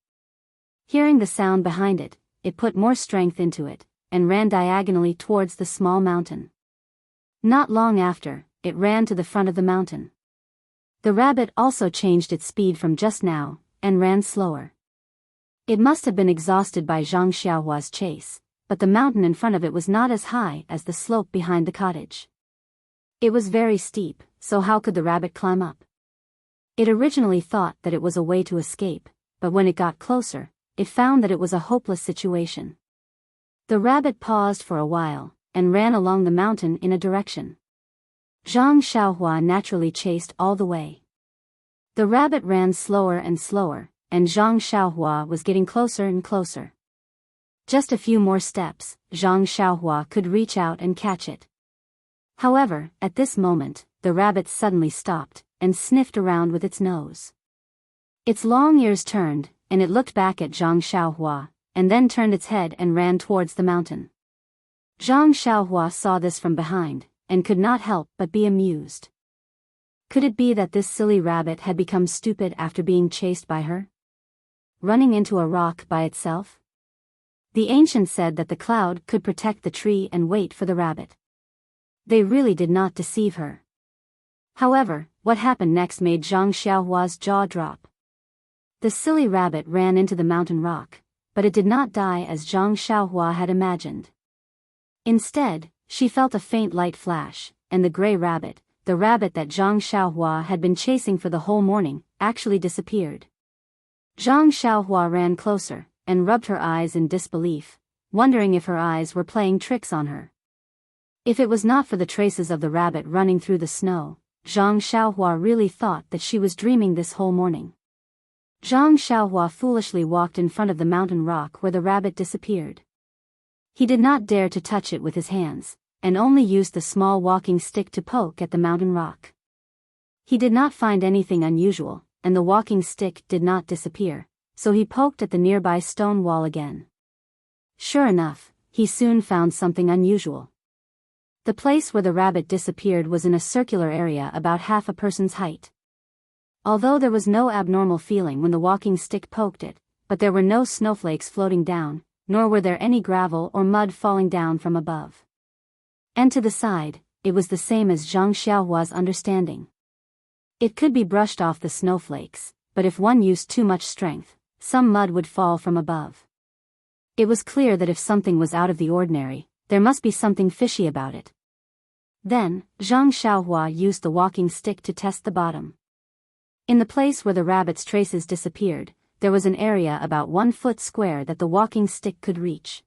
Hearing the sound behind it, it put more strength into it, and ran diagonally towards the small mountain. Not long after, it ran to the front of the mountain. The rabbit also changed its speed from just now, and ran slower. It must have been exhausted by Zhang Xiaohua's chase, but the mountain in front of it was not as high as the slope behind the cottage. It was very steep, so how could the rabbit climb up? It originally thought that it was a way to escape, but when it got closer, it found that it was a hopeless situation. The rabbit paused for a while, and ran along the mountain in a direction. Zhang Xiaohua naturally chased all the way. The rabbit ran slower and slower, and Zhang Xiaohua was getting closer and closer. Just a few more steps, Zhang Xiaohua could reach out and catch it. However, at this moment, the rabbit suddenly stopped, and sniffed around with its nose. Its long ears turned, and it looked back at Zhang Xiaohua, and then turned its head and ran towards the mountain. Zhang Xiaohua saw this from behind, and could not help but be amused. Could it be that this silly rabbit had become stupid after being chased by her? Running into a rock by itself? The ancient said that the cloud could protect the tree and wait for the rabbit. They really did not deceive her. However, what happened next made Zhang Xiaohua's jaw drop. The silly rabbit ran into the mountain rock, but it did not die as Zhang Xiaohua had imagined. Instead, she felt a faint light flash, and the gray rabbit, the rabbit that Zhang Xiaohua had been chasing for the whole morning, actually disappeared. Zhang Xiaohua ran closer, and rubbed her eyes in disbelief, wondering if her eyes were playing tricks on her. If it was not for the traces of the rabbit running through the snow, Zhang Xiaohua really thought that she was dreaming this whole morning. Zhang Xiaohua foolishly walked in front of the mountain rock where the rabbit disappeared. He did not dare to touch it with his hands, and only used the small walking stick to poke at the mountain rock. He did not find anything unusual, and the walking stick did not disappear, so he poked at the nearby stone wall again. Sure enough, he soon found something unusual. The place where the rabbit disappeared was in a circular area about half a person's height. Although there was no abnormal feeling when the walking stick poked it, but there were no snowflakes floating down, nor were there any gravel or mud falling down from above. And to the side, it was the same as Zhang Xiaohua's understanding. It could be brushed off the snowflakes, but if one used too much strength, some mud would fall from above. It was clear that if something was out of the ordinary, there must be something fishy about it. Then, Zhang Xiaohua used the walking stick to test the bottom. In the place where the rabbit's traces disappeared, there was an area about 1 foot square that the walking stick could reach.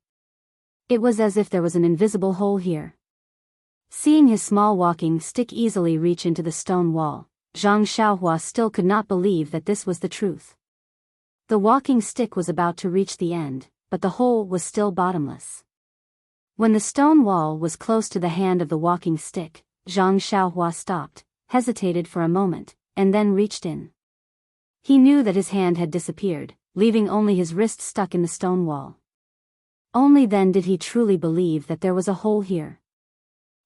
It was as if there was an invisible hole here. Seeing his small walking stick easily reach into the stone wall, Zhang Xiaohua still could not believe that this was the truth. The walking stick was about to reach the end, but the hole was still bottomless. When the stone wall was close to the hand of the walking stick, Zhang Xiaohua stopped, hesitated for a moment, and then reached in. He knew that his hand had disappeared, leaving only his wrist stuck in the stone wall. Only then did he truly believe that there was a hole here.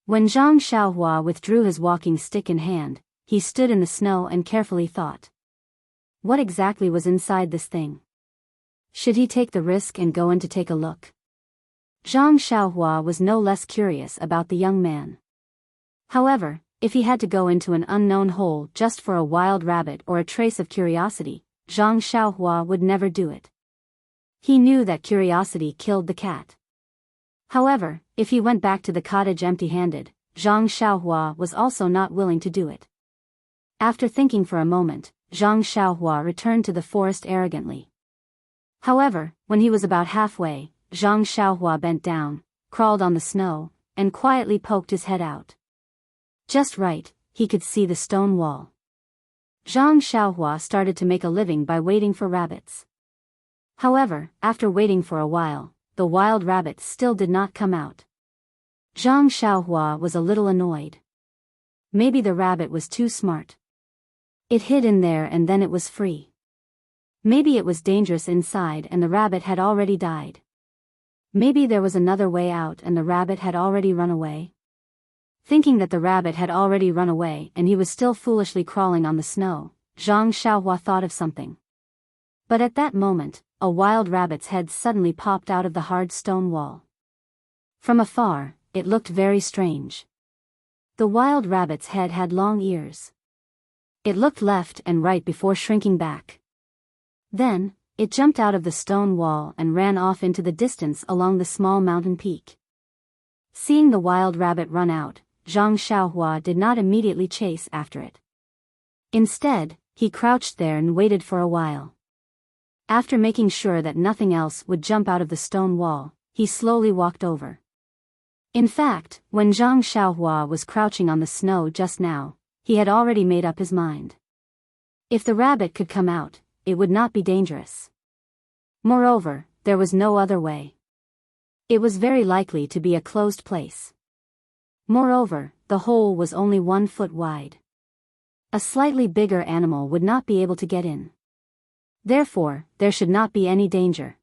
When Zhang Xiaohua withdrew his walking stick in hand, he stood in the snow and carefully thought. What exactly was inside this thing? Should he take the risk and go in to take a look? Zhang Xiaohua was no less curious about the young man. However, if he had to go into an unknown hole just for a wild rabbit or a trace of curiosity, Zhang Xiaohua would never do it. He knew that curiosity killed the cat. However, if he went back to the cottage empty-handed, Zhang Xiaohua was also not willing to do it. After thinking for a moment, Zhang Xiaohua returned to the forest arrogantly. However, when he was about halfway, Zhang Xiaohua bent down, crawled on the snow, and quietly poked his head out. Just right, he could see the stone wall. Zhang Xiaohua started to make a living by waiting for rabbits. However, after waiting for a while, the wild rabbits still did not come out. Zhang Xiaohua was a little annoyed. Maybe the rabbit was too smart. It hid in there and then it was free. Maybe it was dangerous inside and the rabbit had already died. Maybe there was another way out and the rabbit had already run away. Thinking that the rabbit had already run away and he was still foolishly crawling on the snow, Zhang Xiaohua thought of something. But at that moment, a wild rabbit's head suddenly popped out of the hard stone wall. From afar, it looked very strange. The wild rabbit's head had long ears. It looked left and right before shrinking back. Then, it jumped out of the stone wall and ran off into the distance along the small mountain peak. Seeing the wild rabbit run out, Zhang Xiaohua did not immediately chase after it. Instead, he crouched there and waited for a while. After making sure that nothing else would jump out of the stone wall, he slowly walked over. In fact, when Zhang Xiaohua was crouching on the snow just now, he had already made up his mind. If the rabbit could come out, it would not be dangerous. Moreover, there was no other way. It was very likely to be a closed place. Moreover, the hole was only 1 foot wide. A slightly bigger animal would not be able to get in. Therefore, there should not be any danger.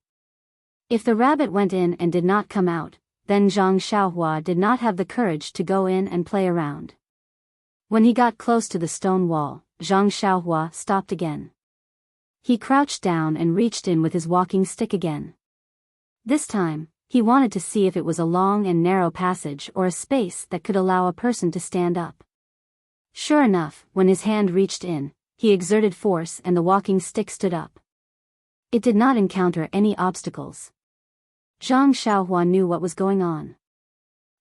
If the rabbit went in and did not come out, then Zhang Xiaohua did not have the courage to go in and play around. When he got close to the stone wall, Zhang Xiaohua stopped again. He crouched down and reached in with his walking stick again. This time, he wanted to see if it was a long and narrow passage or a space that could allow a person to stand up. Sure enough, when his hand reached in, he exerted force and the walking stick stood up. It did not encounter any obstacles. Zhang Xiaohua knew what was going on.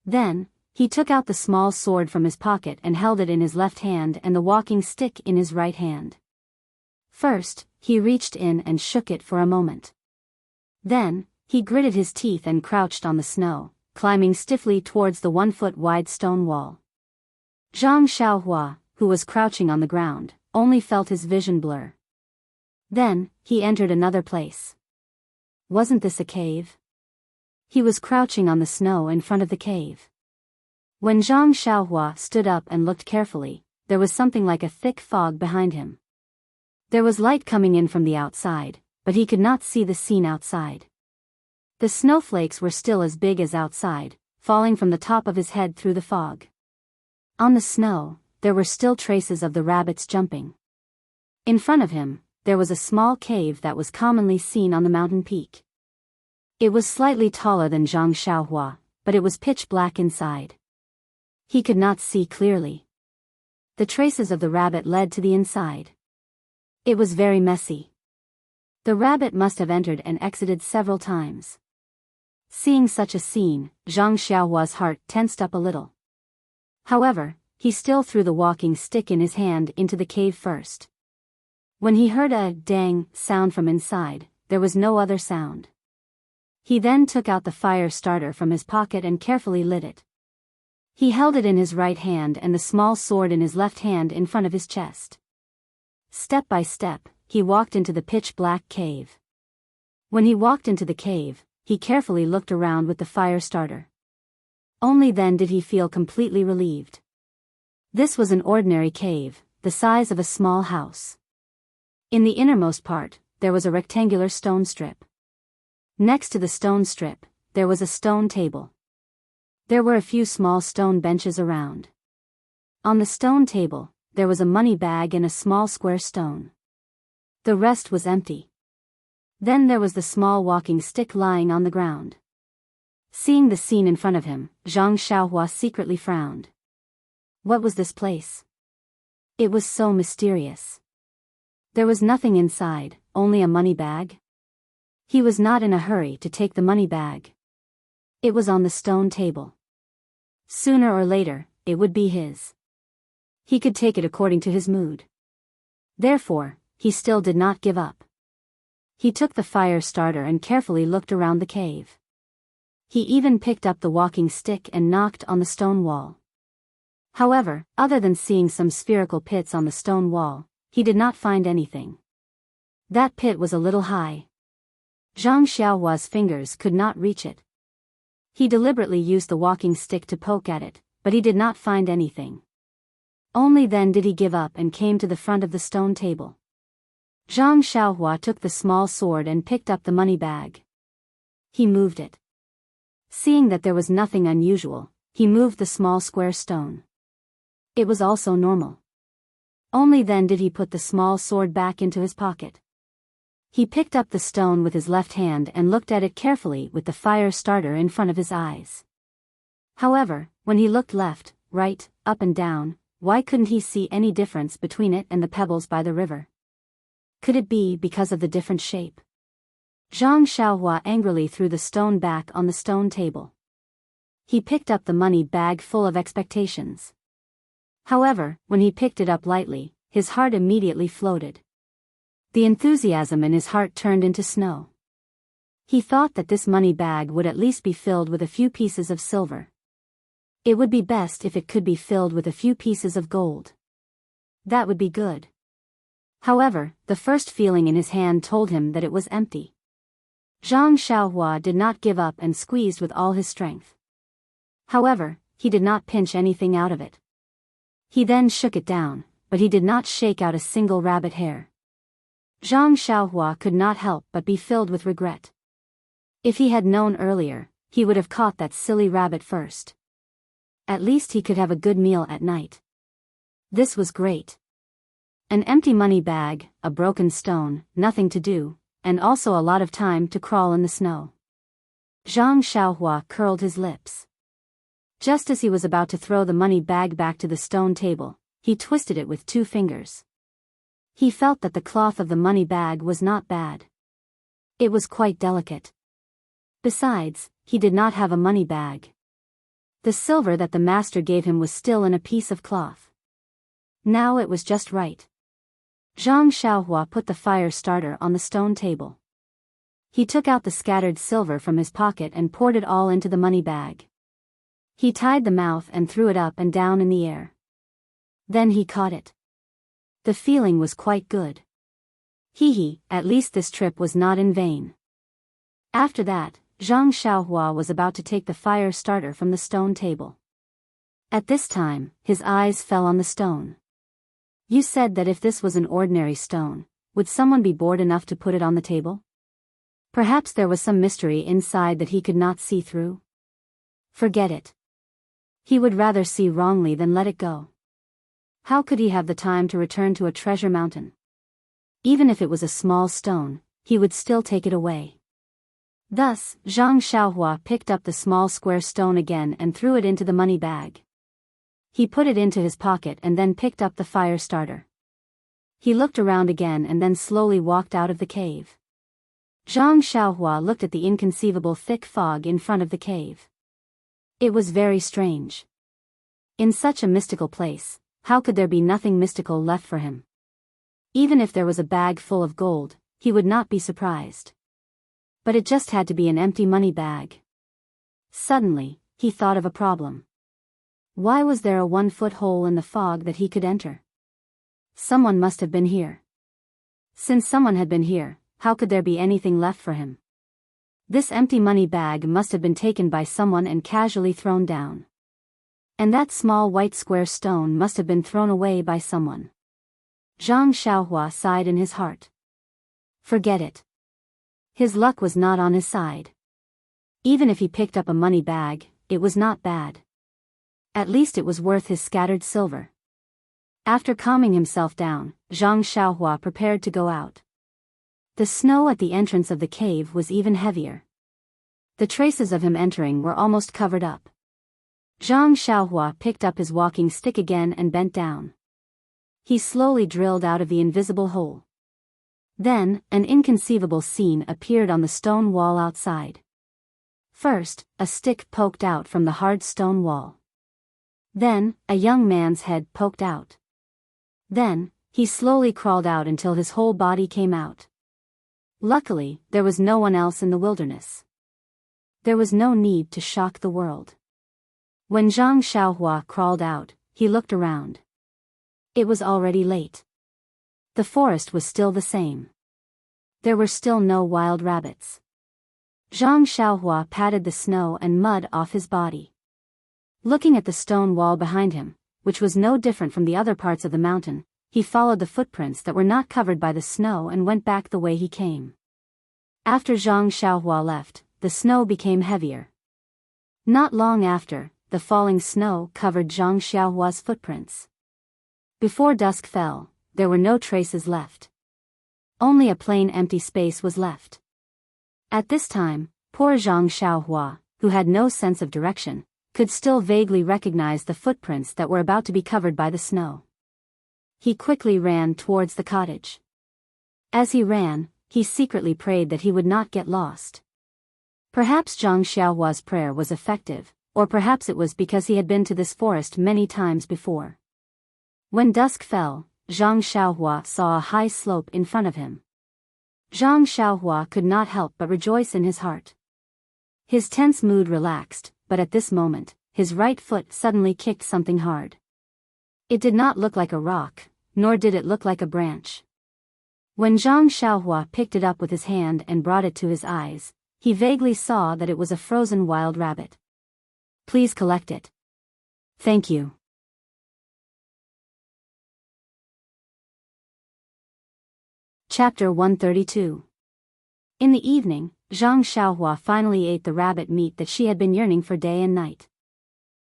Then, he took out the small sword from his pocket and held it in his left hand and the walking stick in his right hand. First, he reached in and shook it for a moment. Then, he gritted his teeth and crouched on the snow, climbing stiffly towards the 1 foot wide stone wall. Zhang Xiaohua, who was crouching on the ground, only felt his vision blur. Then, he entered another place. Wasn't this a cave? He was crouching on the snow in front of the cave. When Zhang Xiaohua stood up and looked carefully, there was something like a thick fog behind him. There was light coming in from the outside, but he could not see the scene outside. The snowflakes were still as big as outside, falling from the top of his head through the fog. On the snow, there were still traces of the rabbits jumping. In front of him, there was a small cave that was commonly seen on the mountain peak. It was slightly taller than Zhang Xiaohua, but it was pitch black inside. He could not see clearly. The traces of the rabbit led to the inside. It was very messy. The rabbit must have entered and exited several times. Seeing such a scene, Zhang Xiaohua's heart tensed up a little. However, he still threw the walking stick in his hand into the cave first. When he heard a dang sound from inside, there was no other sound. He then took out the fire starter from his pocket and carefully lit it. He held it in his right hand and the small sword in his left hand in front of his chest. Step by step, he walked into the pitch-black cave. When he walked into the cave, he carefully looked around with the fire starter. Only then did he feel completely relieved. This was an ordinary cave, the size of a small house. In the innermost part, there was a rectangular stone strip. Next to the stone strip, there was a stone table. There were a few small stone benches around. On the stone table, there was a money bag and a small square stone. The rest was empty. Then there was the small walking stick lying on the ground. Seeing the scene in front of him, Zhang Xiaohua secretly frowned. What was this place? It was so mysterious. There was nothing inside, only a money bag. He was not in a hurry to take the money bag. It was on the stone table. Sooner or later, it would be his. He could take it according to his mood. Therefore, he still did not give up. He took the fire starter and carefully looked around the cave. He even picked up the walking stick and knocked on the stone wall. However, other than seeing some spherical pits on the stone wall, he did not find anything. That pit was a little high. Zhang Xiaohua's fingers could not reach it. He deliberately used the walking stick to poke at it, but he did not find anything. Only then did he give up and came to the front of the stone table. Zhang Xiaohua took the small sword and picked up the money bag. He moved it. Seeing that there was nothing unusual, he moved the small square stone. It was also normal. Only then did he put the small sword back into his pocket. He picked up the stone with his left hand and looked at it carefully with the fire starter in front of his eyes. However, when he looked left, right, up and down, why couldn't he see any difference between it and the pebbles by the river? Could it be because of the different shape? Zhang Xiaohua angrily threw the stone back on the stone table. He picked up the money bag full of expectations. However, when he picked it up lightly, his heart immediately floated. The enthusiasm in his heart turned into snow. He thought that this money bag would at least be filled with a few pieces of silver. It would be best if it could be filled with a few pieces of gold. That would be good. However, the first feeling in his hand told him that it was empty. Zhang Xiaohua did not give up and squeezed with all his strength. However, he did not pinch anything out of it. He then shook it down, but he did not shake out a single rabbit hair. Zhang Xiaohua could not help but be filled with regret. If he had known earlier, he would have caught that silly rabbit first. At least he could have a good meal at night. This was great. An empty money bag, a broken stone, nothing to do, and also a lot of time to crawl in the snow. Zhang Xiaohua curled his lips. Just as he was about to throw the money bag back to the stone table, he twisted it with 2 fingers. He felt that the cloth of the money bag was not bad. It was quite delicate. Besides, he did not have a money bag. The silver that the master gave him was still in a piece of cloth. Now it was just right. Zhang Xiaohua put the fire starter on the stone table. He took out the scattered silver from his pocket and poured it all into the money bag. He tied the mouth and threw it up and down in the air. Then he caught it. The feeling was quite good. Hee, at least this trip was not in vain. After that, Zhang Xiaohua was about to take the fire starter from the stone table. At this time, his eyes fell on the stone. You said that if this was an ordinary stone, would someone be bored enough to put it on the table? Perhaps there was some mystery inside that he could not see through? Forget it. He would rather see wrongly than let it go. How could he have the time to return to a treasure mountain? Even if it was a small stone, he would still take it away. Thus, Zhang Xiaohua picked up the small square stone again and threw it into the money bag. He put it into his pocket and then picked up the fire starter. He looked around again and then slowly walked out of the cave. Zhang Xiaohua looked at the inconceivable thick fog in front of the cave. It was very strange. In such a mystical place, how could there be nothing mystical left for him? Even if there was a bag full of gold, he would not be surprised. But it just had to be an empty money bag. Suddenly, he thought of a problem. Why was there a 1-foot hole in the fog that he could enter? Someone must have been here. Since someone had been here, how could there be anything left for him? This empty money bag must have been taken by someone and casually thrown down. And that small white square stone must have been thrown away by someone. Zhang Xiaohua sighed in his heart. Forget it. His luck was not on his side. Even if he picked up a money bag, it was not bad. At least it was worth his scattered silver. After calming himself down, Zhang Xiaohua prepared to go out. The snow at the entrance of the cave was even heavier. The traces of him entering were almost covered up. Zhang Xiaohua picked up his walking stick again and bent down. He slowly drilled out of the invisible hole. Then, an inconceivable scene appeared on the stone wall outside. First, a stick poked out from the hard stone wall. Then, a young man's head poked out. Then, he slowly crawled out until his whole body came out. Luckily, there was no one else in the wilderness. There was no need to shock the world. When Zhang Xiaohua crawled out, he looked around. It was already late. The forest was still the same. There were still no wild rabbits. Zhang Xiaohua patted the snow and mud off his body. Looking at the stone wall behind him, which was no different from the other parts of the mountain, he followed the footprints that were not covered by the snow and went back the way he came. After Zhang Xiaohua left, the snow became heavier. Not long after, the falling snow covered Zhang Xiaohua's footprints. Before dusk fell, there were no traces left. Only a plain empty space was left. At this time, poor Zhang Xiaohua, who had no sense of direction, could still vaguely recognize the footprints that were about to be covered by the snow. He quickly ran towards the cottage. As he ran, he secretly prayed that he would not get lost. Perhaps Zhang Xiaohua's prayer was effective, or perhaps it was because he had been to this forest many times before. When dusk fell, Zhang Xiaohua saw a high slope in front of him. Zhang Xiaohua could not help but rejoice in his heart. His tense mood relaxed, but at this moment, his right foot suddenly kicked something hard. It did not look like a rock, nor did it look like a branch. When Zhang Xiaohua picked it up with his hand and brought it to his eyes, he vaguely saw that it was a frozen wild rabbit. Please collect it. Thank you. Chapter 132. In the evening, Zhang Xiaohua finally ate the rabbit meat that she had been yearning for day and night.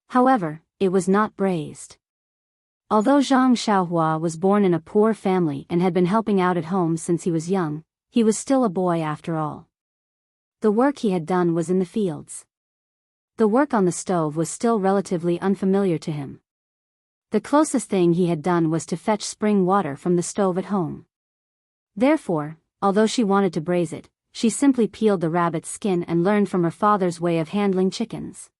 However, it was not braised. Although Zhang Xiaohua was born in a poor family and had been helping out at home since he was young, he was still a boy after all. The work he had done was in the fields. The work on the stove was still relatively unfamiliar to him. The closest thing he had done was to fetch spring water from the stove at home. Therefore, although she wanted to braise it, she simply peeled the rabbit's skin and learned from her father's way of handling chickens.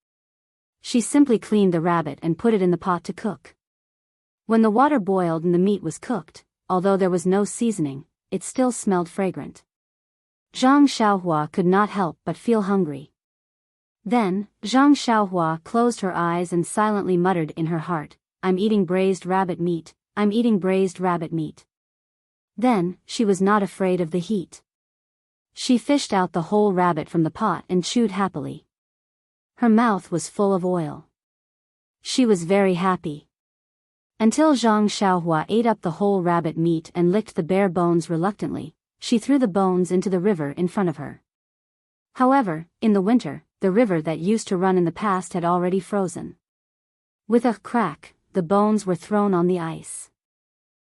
She simply cleaned the rabbit and put it in the pot to cook. When the water boiled and the meat was cooked, although there was no seasoning, it still smelled fragrant. Zhang Xiaohua could not help but feel hungry. Then, Zhang Xiaohua closed her eyes and silently muttered in her heart, "I'm eating braised rabbit meat, I'm eating braised rabbit meat." Then, she was not afraid of the heat. She fished out the whole rabbit from the pot and chewed happily. Her mouth was full of oil. She was very happy. Until Zhang Xiaohua ate up the whole rabbit meat and licked the bare bones reluctantly, she threw the bones into the river in front of her. However, in the winter, the river that used to run in the past had already frozen. With a crack, the bones were thrown on the ice.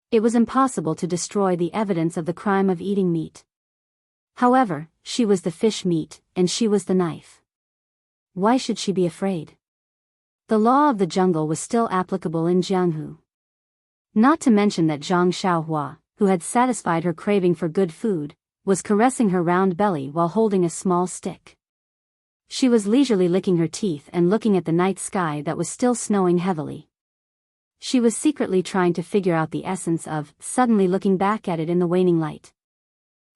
It was impossible to destroy the evidence of the crime of eating meat. However, she was the fish meat, and she was the knife. Why should she be afraid? The law of the jungle was still applicable in Jianghu. Not to mention that Zhang Xiaohua, who had satisfied her craving for good food, was caressing her round belly while holding a small stick. She was leisurely licking her teeth and looking at the night sky that was still snowing heavily. She was secretly trying to figure out the essence of suddenly looking back at it in the waning light.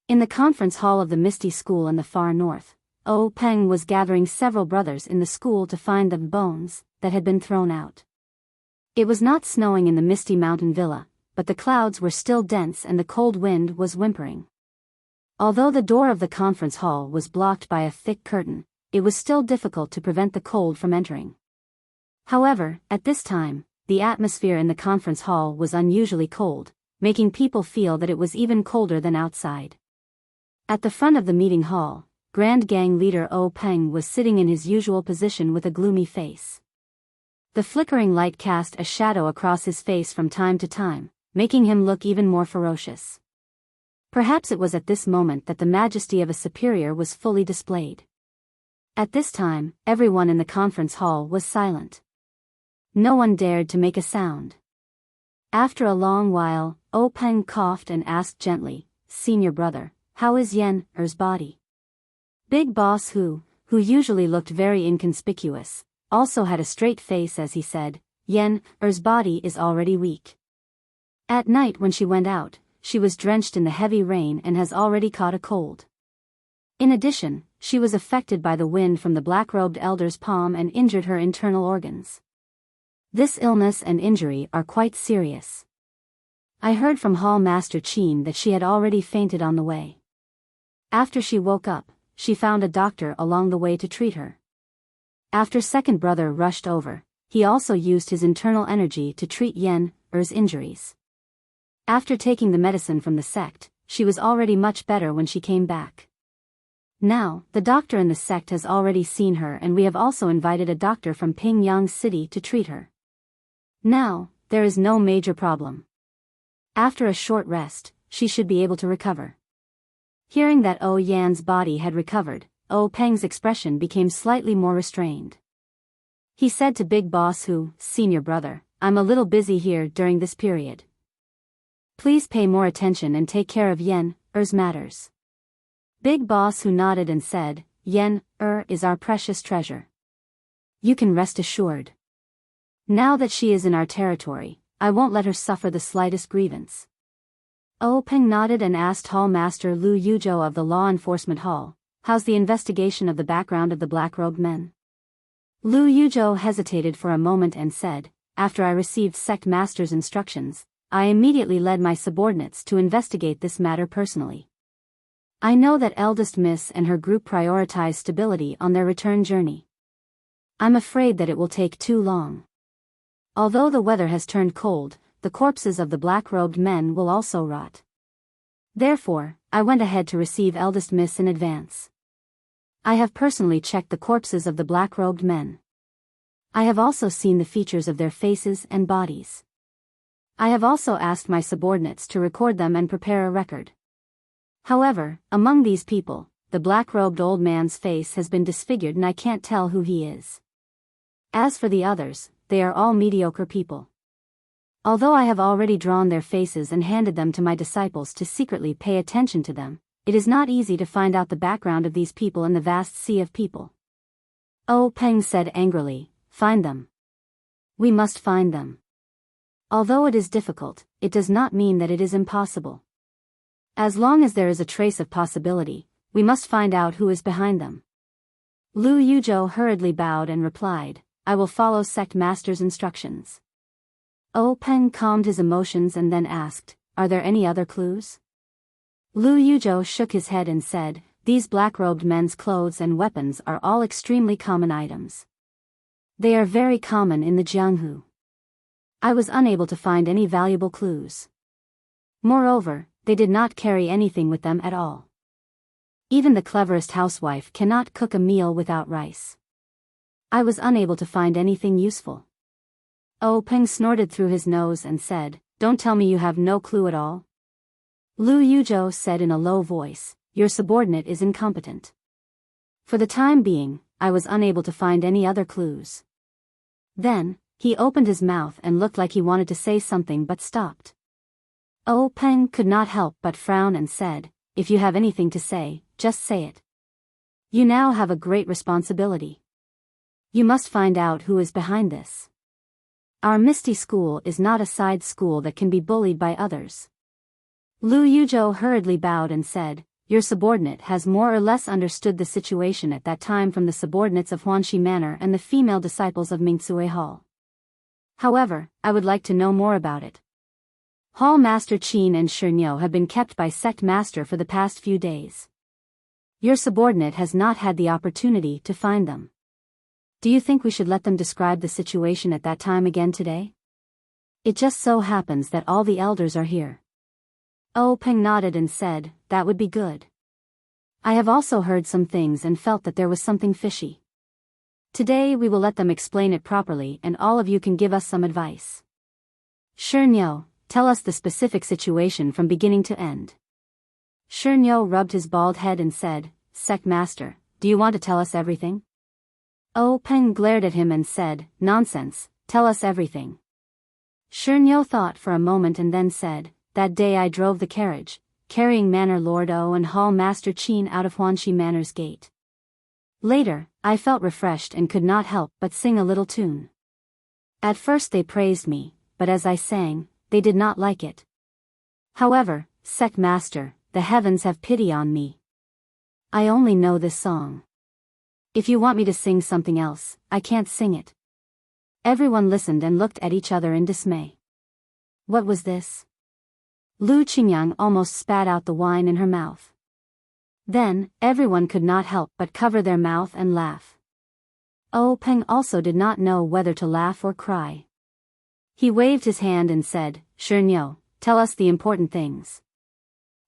In the conference hall of the Misty School in the far north, Peng was gathering several brothers in the school to find the bones that had been thrown out. It was not snowing in the misty mountain villa, but the clouds were still dense and the cold wind was whimpering. Although the door of the conference hall was blocked by a thick curtain, it was still difficult to prevent the cold from entering. However, at this time, the atmosphere in the conference hall was unusually cold, making people feel that it was even colder than outside. At the front of the meeting hall, Grand Gang leader Peng was sitting in his usual position with a gloomy face. The flickering light cast a shadow across his face from time to time, making him look even more ferocious. Perhaps it was at this moment that the majesty of a superior was fully displayed. At this time, everyone in the conference hall was silent. No one dared to make a sound. After a long while, Peng coughed and asked gently, "Senior brother, how is Yen-er's body?" Big Boss who usually looked very inconspicuous, also had a straight face as he said, "Yen-er's body is already weak. At night when she went out, she was drenched in the heavy rain and has already caught a cold. In addition, she was affected by the wind from the black-robed elder's palm and injured her internal organs. This illness and injury are quite serious. I heard from Hall Master Qin that she had already fainted on the way. After she woke up, she found a doctor along the way to treat her. After second brother rushed over, he also used his internal energy to treat Er's injuries. After taking the medicine from the sect, she was already much better when she came back. Now, the doctor in the sect has already seen her, and we have also invited a doctor from Pingyang City to treat her. Now, there is no major problem. After a short rest, she should be able to recover. Hearing that Yan's body had recovered, Peng's expression became slightly more restrained. He said to Big Boss Hu, "Senior brother, I'm a little busy here during this period. Please pay more attention and take care of Er's matters." Big Boss Hu nodded and said, "Er is our precious treasure. You can rest assured. Now that she is in our territory, I won't let her suffer the slightest grievance." Peng nodded and asked Hall Master Lu Yuzhou of the Law Enforcement Hall, "How's the investigation of the background of the black-robed men?" Lu Yuzhou hesitated for a moment and said, "After I received Sect Master's instructions, I immediately led my subordinates to investigate this matter personally. I know that Eldest Miss and her group prioritize stability on their return journey. I'm afraid that it will take too long. Although the weather has turned cold, the corpses of the black-robed men will also rot. Therefore, I went ahead to receive Eldest Miss in advance. I have personally checked the corpses of the black-robed men. I have also seen the features of their faces and bodies. I have also asked my subordinates to record them and prepare a record. However, among these people, the black-robed old man's face has been disfigured and I can't tell who he is. As for the others, they are all mediocre people. Although I have already drawn their faces and handed them to my disciples to secretly pay attention to them, it is not easy to find out the background of these people in the vast sea of people." Peng said angrily, "Find them. We must find them. Although it is difficult, it does not mean that it is impossible. As long as there is a trace of possibility, we must find out who is behind them." Lu Yuzhou hurriedly bowed and replied, "I will follow Sect Master's instructions." Peng calmed his emotions and then asked, "Are there any other clues?" Lu Yuzhou shook his head and said, "These black-robed men's clothes and weapons are all extremely common items. They are very common in the Jianghu. I was unable to find any valuable clues. Moreover, they did not carry anything with them at all. Even the cleverest housewife cannot cook a meal without rice. I was unable to find anything useful." Peng snorted through his nose and said, "Don't tell me you have no clue at all." Lu Yuzhou said in a low voice, "Your subordinate is incompetent. For the time being, I was unable to find any other clues." Then, he opened his mouth and looked like he wanted to say something but stopped. Peng could not help but frown and said, "If you have anything to say, just say it. You now have a great responsibility. You must find out who is behind this. Our Misty School is not a side school that can be bullied by others." Lu Yuzhou hurriedly bowed and said, "Your subordinate has more or less understood the situation at that time from the subordinates of Huanxi Manor and the female disciples of Mingcue Hall. However, I would like to know more about it. Hall Master Qin and Shernyo have been kept by Sect Master for the past few days. Your subordinate has not had the opportunity to find them. Do you think we should let them describe the situation at that time again today? It just so happens that all the elders are here." Peng nodded and said, "That would be good. I have also heard some things and felt that there was something fishy. Today we will let them explain it properly and all of you can give us some advice. Shernyo, tell us the specific situation from beginning to end." Shernyo rubbed his bald head and said, "Sect Master, do you want to tell us everything?" Peng glared at him and said, "Nonsense, tell us everything." Shernyo thought for a moment and then said, "That day I drove the carriage, carrying Manor Lord and Hall Master Qin out of Huanxi Manor's gate. Later, I felt refreshed and could not help but sing a little tune. At first they praised me, but as I sang, they did not like it. However, Sect Master, the heavens have pity on me. I only know this song. If you want me to sing something else, I can't sing it. Everyone listened and looked at each other in dismay. What was this? Lu Qingyang almost spat out the wine in her mouth. Then, everyone could not help but cover their mouth and laugh. Peng also did not know whether to laugh or cry. He waved his hand and said, Shernyo, tell us the important things.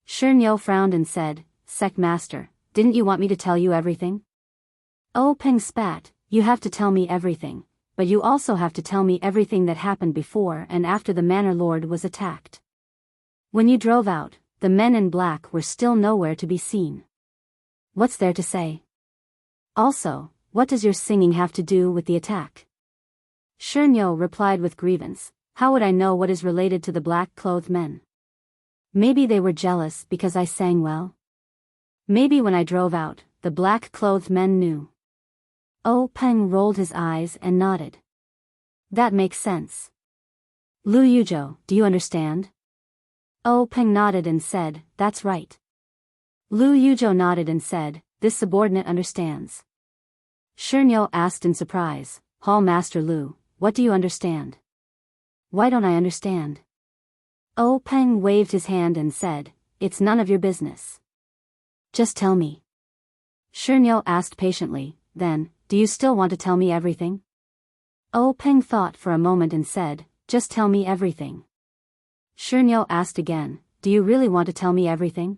Shernyo frowned and said, Sect Master, didn't you want me to tell you everything? Peng spat, you have to tell me everything, but you also have to tell me everything that happened before and after the Manor Lord was attacked. When you drove out, the men in black were still nowhere to be seen. What's there to say? Also, what does your singing have to do with the attack? Shernyo replied with grievance, how would I know what is related to the black-clothed men? Maybe they were jealous because I sang well? Maybe when I drove out, the black-clothed men knew. Peng rolled his eyes and nodded. That makes sense. Lu Yuzhou, do you understand? Peng nodded and said, that's right. Lu Yuzhou nodded and said, this subordinate understands. Shernyo asked in surprise, Hall Master Lu, what do you understand? Why don't I understand? Peng waved his hand and said, it's none of your business. Just tell me. Shernyo asked patiently, then, do you still want to tell me everything? Peng thought for a moment and said, just tell me everything. Shernyo asked again, do you really want to tell me everything?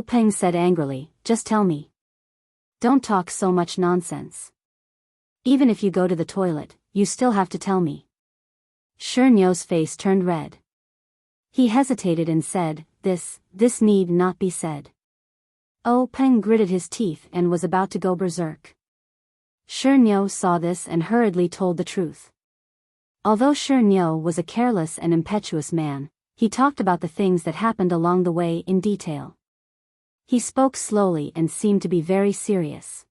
Peng said angrily, just tell me. Don't talk so much nonsense. Even if you go to the toilet, you still have to tell me. Shernyo's face turned red. He hesitated and said, this need not be said. Peng gritted his teeth and was about to go berserk. Shernyo saw this and hurriedly told the truth. Although Shernyo was a careless and impetuous man, he talked about the things that happened along the way in detail. He spoke slowly and seemed to be very serious.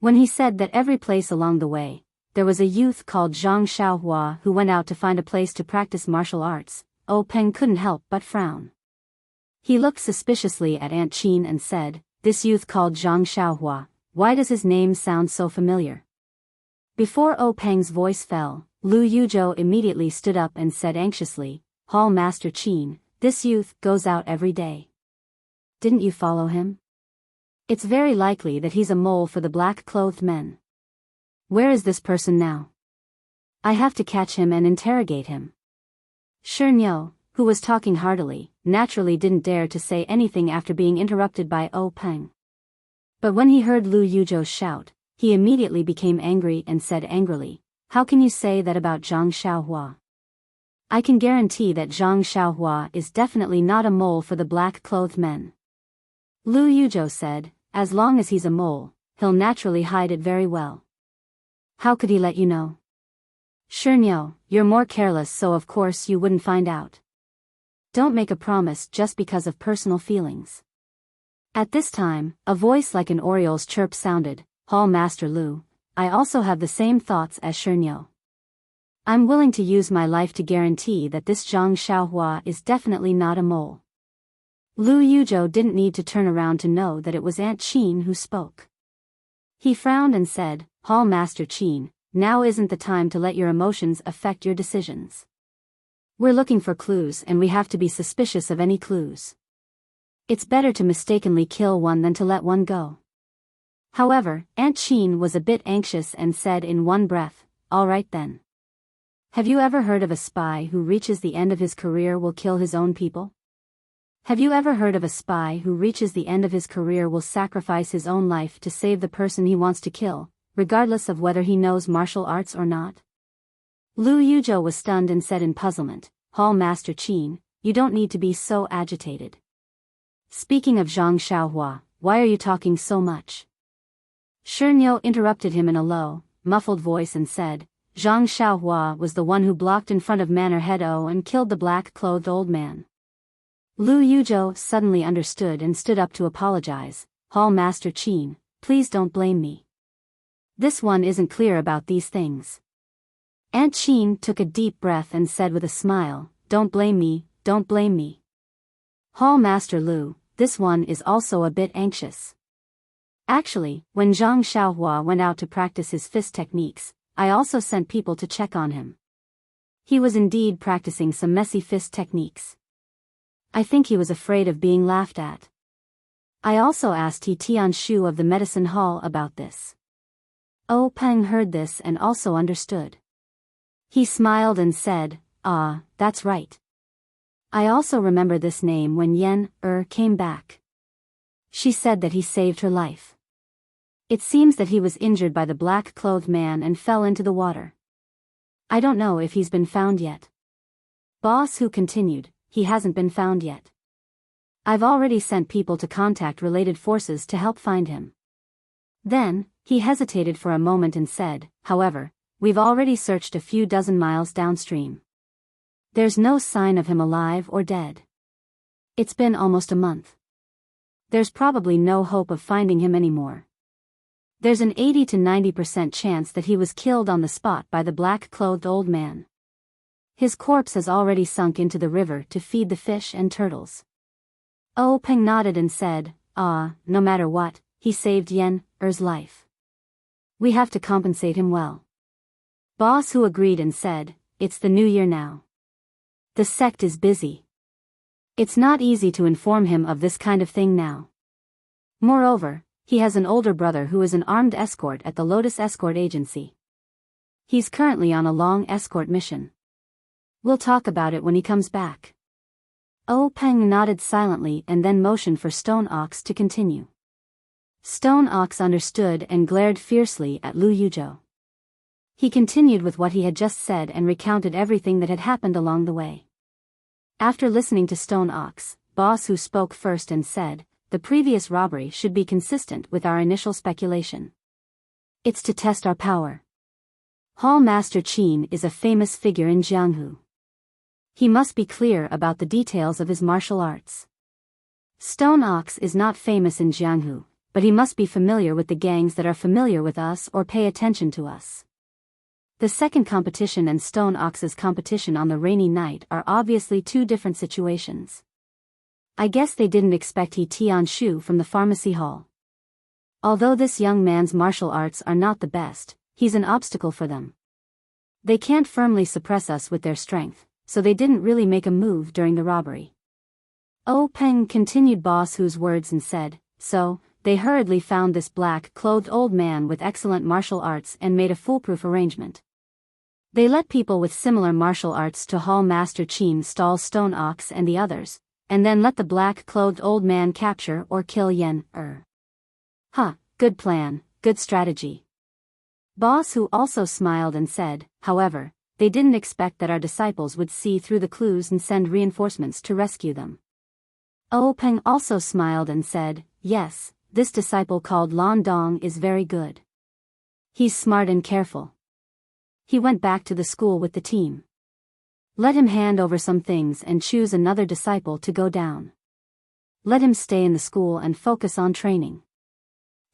When he said that every place along the way, there was a youth called Zhang Xiaohua who went out to find a place to practice martial arts, Peng couldn't help but frown. He looked suspiciously at Aunt Qin and said, this youth called Zhang Xiaohua, why does his name sound so familiar? Before Peng's voice fell, Lu Yuzhou immediately stood up and said anxiously, Hall Master Qin, this youth goes out every day. Didn't you follow him? It's very likely that he's a mole for the black-clothed men. Where is this person now? I have to catch him and interrogate him. Shernyo, who was talking heartily, naturally didn't dare to say anything after being interrupted by Peng. But when he heard Lu Yuzhou shout, he immediately became angry and said angrily, how can you say that about Zhang Xiaohua? I can guarantee that Zhang Xiaohua is definitely not a mole for the black-clothed men. Lu Yuzhou said, as long as he's a mole, he'll naturally hide it very well. How could he let you know? Shernyo, you're more careless, so of course you wouldn't find out. Don't make a promise just because of personal feelings. At this time, a voice like an oriole's chirp sounded, Hall Master Lu, I also have the same thoughts as Shernyo. I'm willing to use my life to guarantee that this Zhang Xiaohua is definitely not a mole. Lu Yuzhou didn't need to turn around to know that it was Aunt Qin who spoke. He frowned and said, Hall Master Qin, now isn't the time to let your emotions affect your decisions. We're looking for clues and we have to be suspicious of any clues. It's better to mistakenly kill one than to let one go. However, Aunt Qin was a bit anxious and said in one breath, all right then. Have you ever heard of a spy who reaches the end of his career will kill his own people? Have you ever heard of a spy who reaches the end of his career will sacrifice his own life to save the person he wants to kill, regardless of whether he knows martial arts or not? Lu Yuzhou was stunned and said in puzzlement, Hall Master Qin, you don't need to be so agitated. Speaking of Zhang Xiaohua, why are you talking so much? Shernyo interrupted him in a low, muffled voice and said, Zhang Xiaohua was the one who blocked in front of Manor Head O and killed the black-clothed old man. Lu Yuzhou suddenly understood and stood up to apologize, Hall Master Qin, please don't blame me. This one isn't clear about these things. Aunt Qin took a deep breath and said with a smile, don't blame me, don't blame me. Hall Master Lu, this one is also a bit anxious. Actually, when Zhang Xiaohua went out to practice his fist techniques, I also sent people to check on him. He was indeed practicing some messy fist techniques. I think he was afraid of being laughed at. I also asked He Tianshu of the medicine hall about this. Oh Peng heard this and also understood. He smiled and said, "Ah, that's right. I also remember this name when Yen came back. She said that he saved her life. It seems that he was injured by the black-clothed man and fell into the water. I don't know if he's been found yet." Boss Hu continued, "He hasn't been found yet. I've already sent people to contact related forces to help find him." Then, he hesitated for a moment and said, "However, we've already searched a few dozen miles downstream. There's no sign of him alive or dead. It's been almost a month. There's probably no hope of finding him anymore. There's an 80 to 90% chance that he was killed on the spot by the black-clothed old man. His corpse has already sunk into the river to feed the fish and turtles." Oh Peng nodded and said, "No matter what, he saved Yen Er's life. We have to compensate him well." Boss Hu agreed and said, "It's the new year now. The sect is busy. It's not easy to inform him of this kind of thing now. Moreover, he has an older brother who is an armed escort at the Lotus Escort Agency. He's currently on a long escort mission. We'll talk about it when he comes back." Oh Peng nodded silently and then motioned for Stone Ox to continue. Stone Ox understood and glared fiercely at Lu Yuzhou. He continued with what he had just said and recounted everything that had happened along the way. After listening to Stone Ox, Boss Hu spoke first and said, "The previous robbery should be consistent with our initial speculation. It's to test our power. Hall Master Qin is a famous figure in Jianghu. He must be clear about the details of his martial arts. Stone Ox is not famous in Jianghu, but he must be familiar with the gangs that are familiar with us or pay attention to us. The second competition and Stone Ox's competition on the rainy night are obviously two different situations. I guess they didn't expect He Tianshu from the pharmacy hall. Although this young man's martial arts are not the best, he's an obstacle for them. They can't firmly suppress us with their strength, so they didn't really make a move during the robbery." Oh Peng continued Boss Hu's words and said, "So, they hurriedly found this black-clothed old man with excellent martial arts and made a foolproof arrangement. They let people with similar martial arts to Hall Master Qin stall Stone Ox and the others, and then let the black-clothed old man capture or kill Yen Er. Good plan, good strategy." Boss Hu also smiled and said, "However, they didn't expect that our disciples would see through the clues and send reinforcements to rescue them." Oh Peng also smiled and said, "Yes, this disciple called Lan Dong is very good. He's smart and careful. He went back to the school with the team. Let him hand over some things and choose another disciple to go down. Let him stay in the school and focus on training.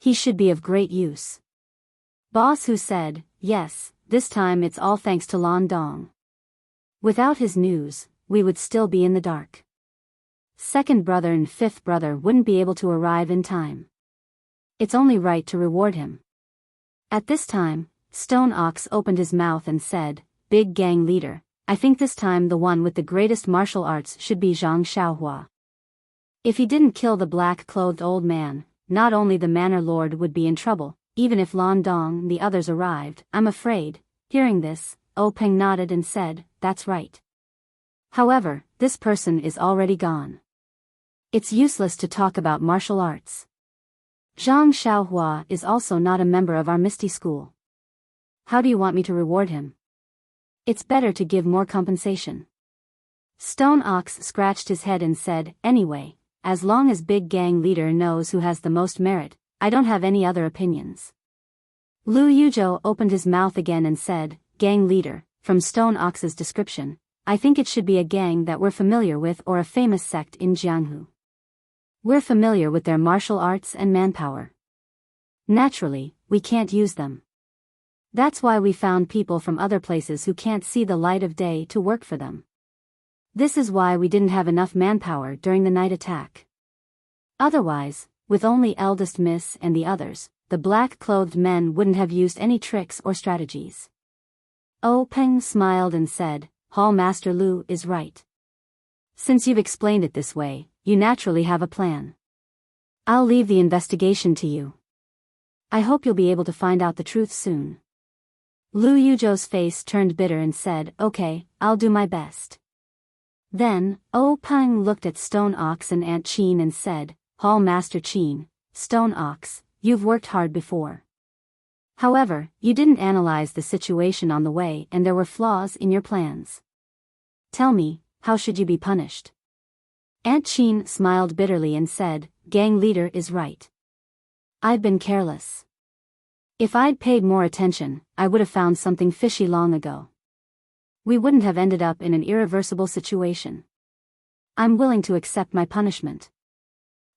He should be of great use." Boss Hu said, "Yes, this time it's all thanks to Lan Dong. Without his news, we would still be in the dark. Second brother and fifth brother wouldn't be able to arrive in time. It's only right to reward him." At this time, Stone Ox opened his mouth and said, "Big gang leader, I think this time the one with the greatest martial arts should be Zhang Xiaohua. If he didn't kill the black-clothed old man, not only the manor lord would be in trouble, even if Lan Dong and the others arrived, I'm afraid." Hearing this, Oh Peng nodded and said, "That's right. However, this person is already gone. It's useless to talk about martial arts. Zhang Xiaohua is also not a member of our Misty School. How do you want me to reward him? It's better to give more compensation." Stone Ox scratched his head and said, "Anyway, as long as Big Gang Leader knows who has the most merit, I don't have any other opinions." Lu Yuzhou opened his mouth again and said, "Gang Leader, from Stone Ox's description, I think it should be a gang that we're familiar with or a famous sect in Jianghu. We're familiar with their martial arts and manpower. Naturally, we can't use them. That's why we found people from other places who can't see the light of day to work for them. This is why we didn't have enough manpower during the night attack. Otherwise, with only eldest miss and the others, the black-clothed men wouldn't have used any tricks or strategies. Oh Peng smiled and said, Hall Master Lu is right. Since you've explained it this way, you naturally have a plan. I'll leave the investigation to you. I hope you'll be able to find out the truth soon. Lu Yuzhou's face turned bitter and said, Okay, I'll do my best. Then, Oh Peng looked at Stone Ox and Aunt Qin and said, Hall Master Qin, Stone Ox, you've worked hard before. However, you didn't analyze the situation on the way and there were flaws in your plans. Tell me, how should you be punished? Aunt Qin smiled bitterly and said, Gang leader is right. I've been careless. If I'd paid more attention, I would have found something fishy long ago. We wouldn't have ended up in an irreversible situation. I'm willing to accept my punishment.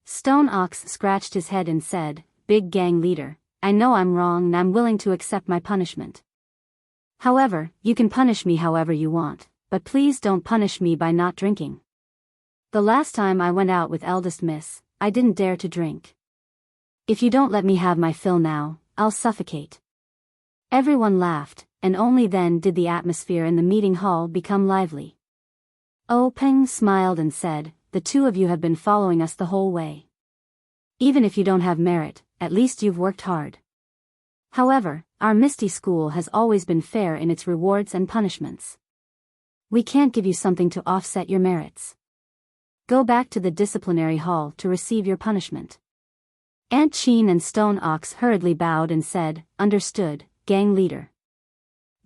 Stone Ox scratched his head and said, Big gang leader, I know I'm wrong and I'm willing to accept my punishment. However, you can punish me however you want, but please don't punish me by not drinking. The last time I went out with eldest miss, I didn't dare to drink. If you don't let me have my fill now, I'll suffocate. Everyone laughed, and only then did the atmosphere in the meeting hall become lively. Oh Peng smiled and said, The two of you have been following us the whole way. Even if you don't have merit, at least you've worked hard. However, our Misty School has always been fair in its rewards and punishments. We can't give you something to offset your merits. Go back to the disciplinary hall to receive your punishment. Aunt Qin and Stone Ox hurriedly bowed and said, Understood, gang leader.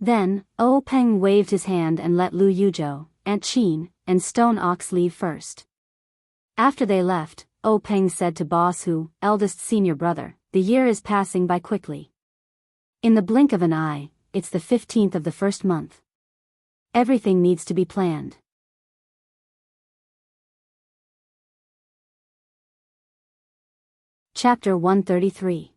Then, Oh Peng waved his hand and let Lu Yuzhou, Aunt Qin, and Stone Ox leave first. After they left, Oh Peng said to Boss Hu, eldest senior brother, the year is passing by quickly. In the blink of an eye, it's the 15th of the first month. Everything needs to be planned. Chapter 133.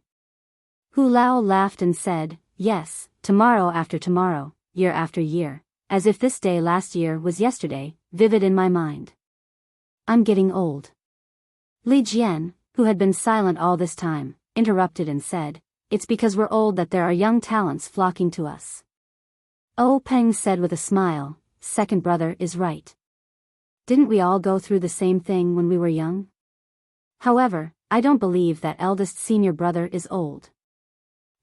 Hu Lao laughed and said, Yes, tomorrow after tomorrow, year after year, as if this day last year was yesterday, vivid in my mind. I'm getting old. Li Jian, who had been silent all this time, interrupted and said, It's because we're old that there are young talents flocking to us. Oh Peng said with a smile, Second brother is right. Didn't we all go through the same thing when we were young? However, I don't believe that eldest senior brother is old.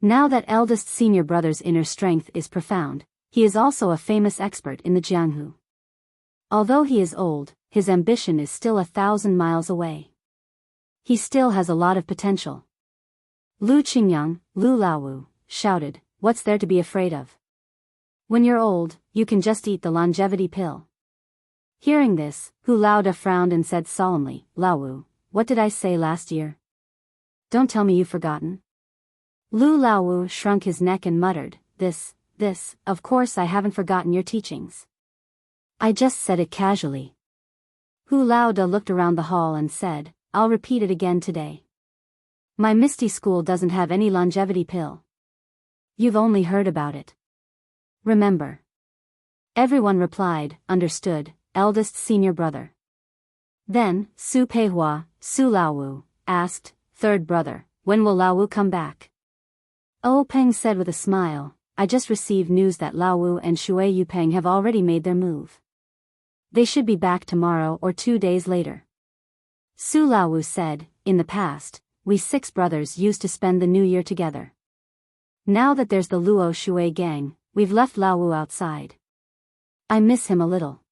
Now that eldest senior brother's inner strength is profound, he is also a famous expert in the Jianghu. Although he is old, his ambition is still 1,000 miles away. He still has a lot of potential. Lu Qingyang, Lu Laowu, shouted, What's there to be afraid of? When you're old, you can just eat the longevity pill. Hearing this, Hu Laoda frowned and said solemnly, Laowu, what did I say last year? Don't tell me you've forgotten. Lu Laowu shrunk his neck and muttered, This, of course I haven't forgotten your teachings. I just said it casually. Hu Laoda looked around the hall and said, I'll repeat it again today. My Misty School doesn't have any longevity pill. You've only heard about it. Remember. Everyone replied, Understood, eldest senior brother. Then, Su Peihua, Su Laowu, asked, Third brother, when will Laowu come back? Oh Peng said with a smile, I just received news that Laowu and Shui Yupeng have already made their move. They should be back tomorrow or 2 days later. Su Laowu said, In the past, we 6 brothers used to spend the new year together. Now that there's the Luo Shui gang, we've left Laowu outside. I miss him a little.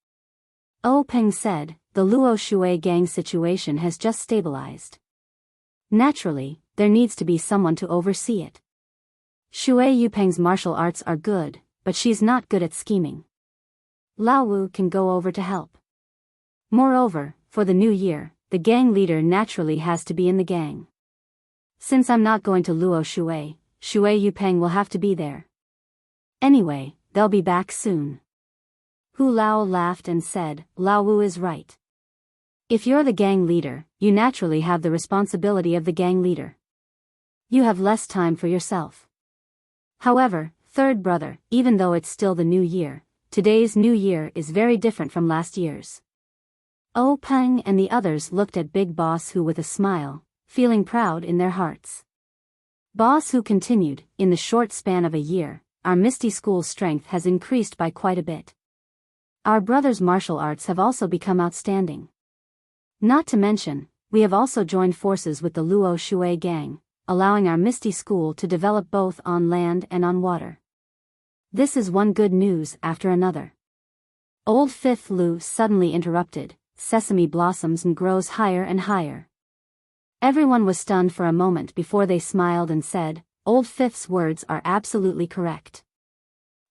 Oh Peng said, the Luo Shui gang situation has just stabilized. Naturally, there needs to be someone to oversee it. Shui Yupeng's martial arts are good, but she's not good at scheming. Laowu can go over to help. Moreover, for the new year, the gang leader naturally has to be in the gang. Since I'm not going to Luo Shui, Shui Yupeng will have to be there. Anyway, they'll be back soon. Hu Lao laughed and said, Laowu is right. If you're the gang leader, you naturally have the responsibility of the gang leader. You have less time for yourself. However, third brother, even though it's still the new year, today's new year is very different from last year's. Oh Peng and the others looked at Big Boss Hu with a smile, feeling proud in their hearts. Boss Hu continued, in the short span of a year, our Misty School's strength has increased by quite a bit. Our brothers' martial arts have also become outstanding. Not to mention, we have also joined forces with the Luo Shui gang, allowing our Misty School to develop both on land and on water. This is one good news after another. Old Fifth Lu suddenly interrupted, sesame blossoms and grows higher and higher. Everyone was stunned for a moment before they smiled and said, Old Fifth's words are absolutely correct.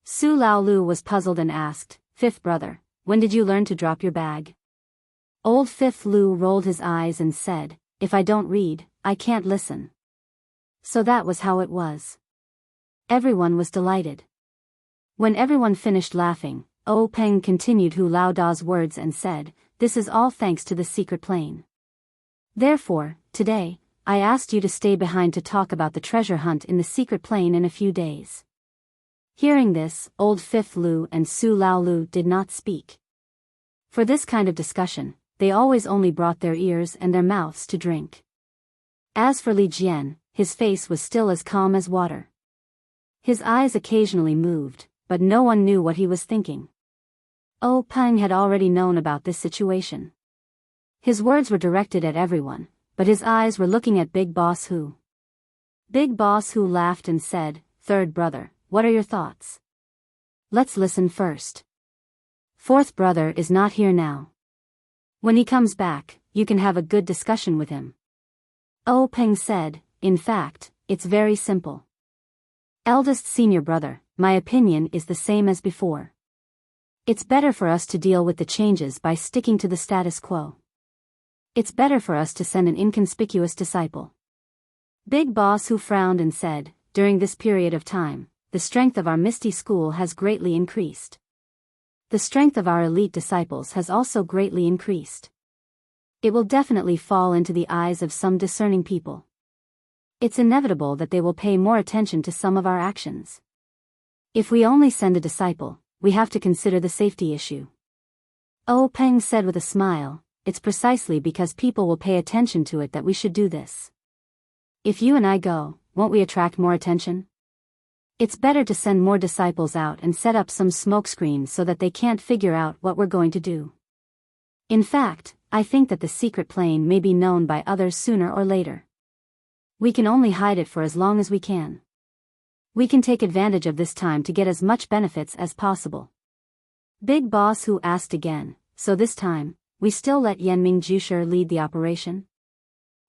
Su Lao Lu was puzzled and asked, Fifth brother, when did you learn to drop your bag? Old Fifth Lu rolled his eyes and said, if I don't read, I can't listen. So that was how it was. Everyone was delighted. When everyone finished laughing, O Peng continued Hu Lao Da's words and said, this is all thanks to the secret plane. Therefore, today, I asked you to stay behind to talk about the treasure hunt in the secret plane in a few days. Hearing this, Old Fifth Lu and Su Lao Lu did not speak. For this kind of discussion, they always only brought their ears and their mouths to drink. As for Li Jian, his face was still as calm as water. His eyes occasionally moved, but no one knew what he was thinking. O Peng had already known about this situation. His words were directed at everyone, but his eyes were looking at Big Boss Hu. Big Boss Hu laughed and said, Third brother, what are your thoughts? Let's listen first. Fourth brother is not here now. When he comes back, you can have a good discussion with him. O Peng said, in fact, it's very simple. Eldest senior brother, my opinion is the same as before. It's better for us to deal with the changes by sticking to the status quo. It's better for us to send an inconspicuous disciple. Big Boss Hu frowned and said, during this period of time, the strength of our Misty School has greatly increased. The strength of our elite disciples has also greatly increased. It will definitely fall into the eyes of some discerning people. It's inevitable that they will pay more attention to some of our actions. If we only send a disciple, we have to consider the safety issue. O Peng said with a smile, it's precisely because people will pay attention to it that we should do this. If you and I go, won't we attract more attention? It's better to send more disciples out and set up some smokescreens so that they can't figure out what we're going to do. In fact, I think that the secret plane may be known by others sooner or later. We can only hide it for as long as we can. We can take advantage of this time to get as much benefits as possible. Big Boss Hu asked again, so this time, we still let Yanming Jusher lead the operation?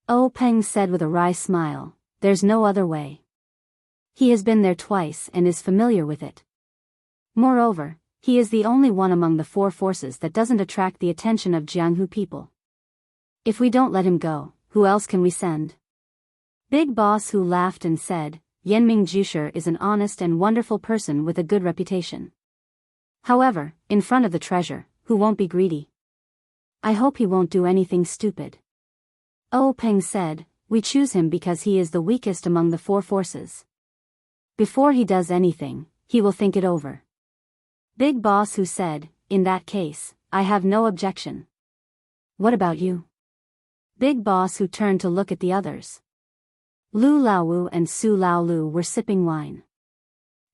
O Peng said with a wry smile, there's no other way. He has been there twice and is familiar with it. Moreover, he is the only one among the four forces that doesn't attract the attention of Jianghu people. If we don't let him go, who else can we send? Big Boss Hu laughed and said, Yanming Jusher is an honest and wonderful person with a good reputation. However, in front of the treasure, who won't be greedy? I hope he won't do anything stupid. O Peng said, we choose him because he is the weakest among the four forces. Before he does anything, he will think it over. Big Boss Hu said, in that case, I have no objection. What about you? Big Boss Hu turned to look at the others. Lu Laowu and Su Lao Lu were sipping wine.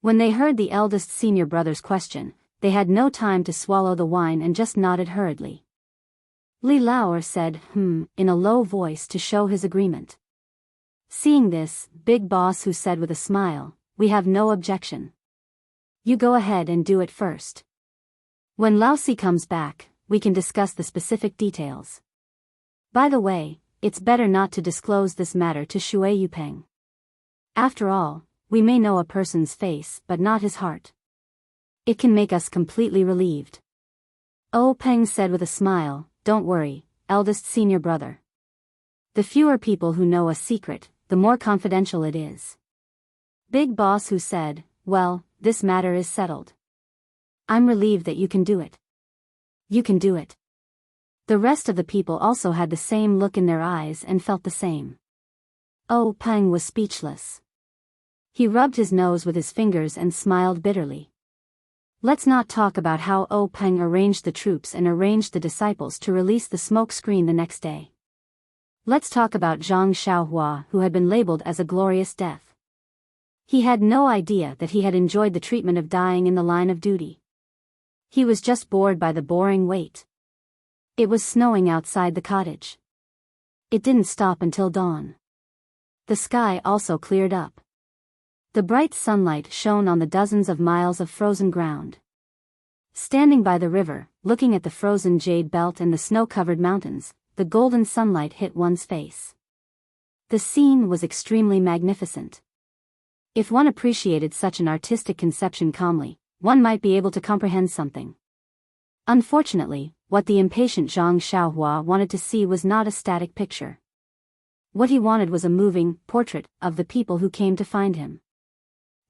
When they heard the eldest senior brother's question, they had no time to swallow the wine and just nodded hurriedly. Li Laoer said, in a low voice to show his agreement. Seeing this, Big Boss Hu said with a smile, we have no objection. You go ahead and do it first. When Laosi comes back, we can discuss the specific details. By the way, it's better not to disclose this matter to Shui Yupeng. After all, we may know a person's face but not his heart. It can make us completely relieved. O Peng said with a smile, don't worry, eldest senior brother. The fewer people who know a secret, the more confidential it is. Big Boss Hu said, well, this matter is settled. I'm relieved that you can do it. You can do it. The rest of the people also had the same look in their eyes and felt the same. O Peng was speechless. He rubbed his nose with his fingers and smiled bitterly. Let's not talk about how O Peng arranged the troops and arranged the disciples to release the smoke screen the next day. Let's talk about Zhang Xiaohua, who had been labeled as a glorious death. He had no idea that he had enjoyed the treatment of dying in the line of duty. He was just bored by the boring wait. It was snowing outside the cottage. It didn't stop until dawn. The sky also cleared up. The bright sunlight shone on the dozens of miles of frozen ground. Standing by the river, looking at the frozen jade belt and the snow-covered mountains, the golden sunlight hit one's face. The scene was extremely magnificent. If one appreciated such an artistic conception calmly, one might be able to comprehend something. Unfortunately, what the impatient Zhang Xiaohua wanted to see was not a static picture. What he wanted was a moving portrait of the people who came to find him.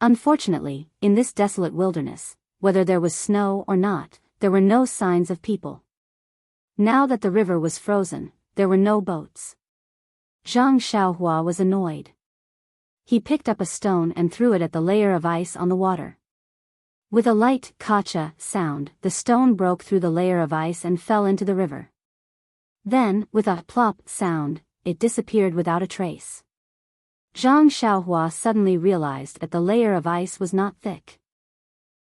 Unfortunately, in this desolate wilderness, whether there was snow or not, there were no signs of people. Now that the river was frozen, there were no boats. Zhang Xiaohua was annoyed. He picked up a stone and threw it at the layer of ice on the water. With a light "kacha" sound, the stone broke through the layer of ice and fell into the river. Then, with a plop sound, it disappeared without a trace. Zhang Xiaohua suddenly realized that the layer of ice was not thick.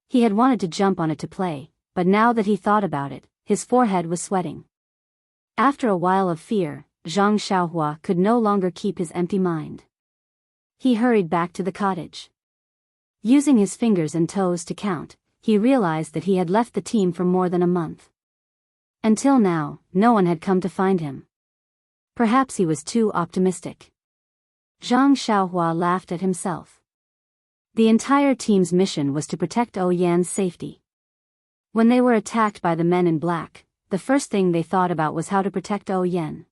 He had wanted to jump on it to play, but now that he thought about it, his forehead was sweating. After a while of fear, Zhang Xiaohua could no longer keep his empty mind. He hurried back to the cottage. Using his fingers and toes to count, he realized that he had left the team for more than a month. Until now, no one had come to find him. Perhaps he was too optimistic. Zhang Xiaohua laughed at himself. The entire team's mission was to protect Yan's safety. When they were attacked by the men in black, the first thing they thought about was how to protect Yan.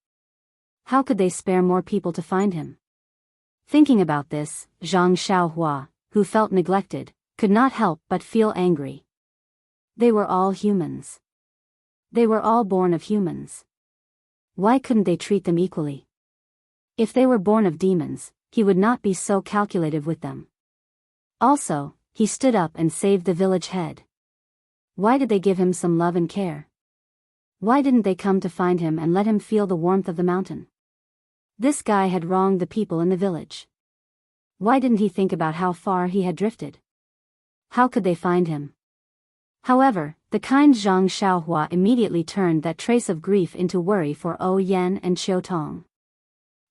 How could they spare more people to find him? Thinking about this, Zhang Xiaohua, who felt neglected, could not help but feel angry. They were all humans. They were all born of humans. Why couldn't they treat them equally? If they were born of demons, he would not be so calculative with them. Also, he stood up and saved the village head. Why did they give him some love and care? Why didn't they come to find him and let him feel the warmth of the mountain? This guy had wronged the people in the village. Why didn't he think about how far he had drifted? How could they find him? However, the kind Zhang Xiaohua immediately turned that trace of grief into worry for Yan and Qiu Tong.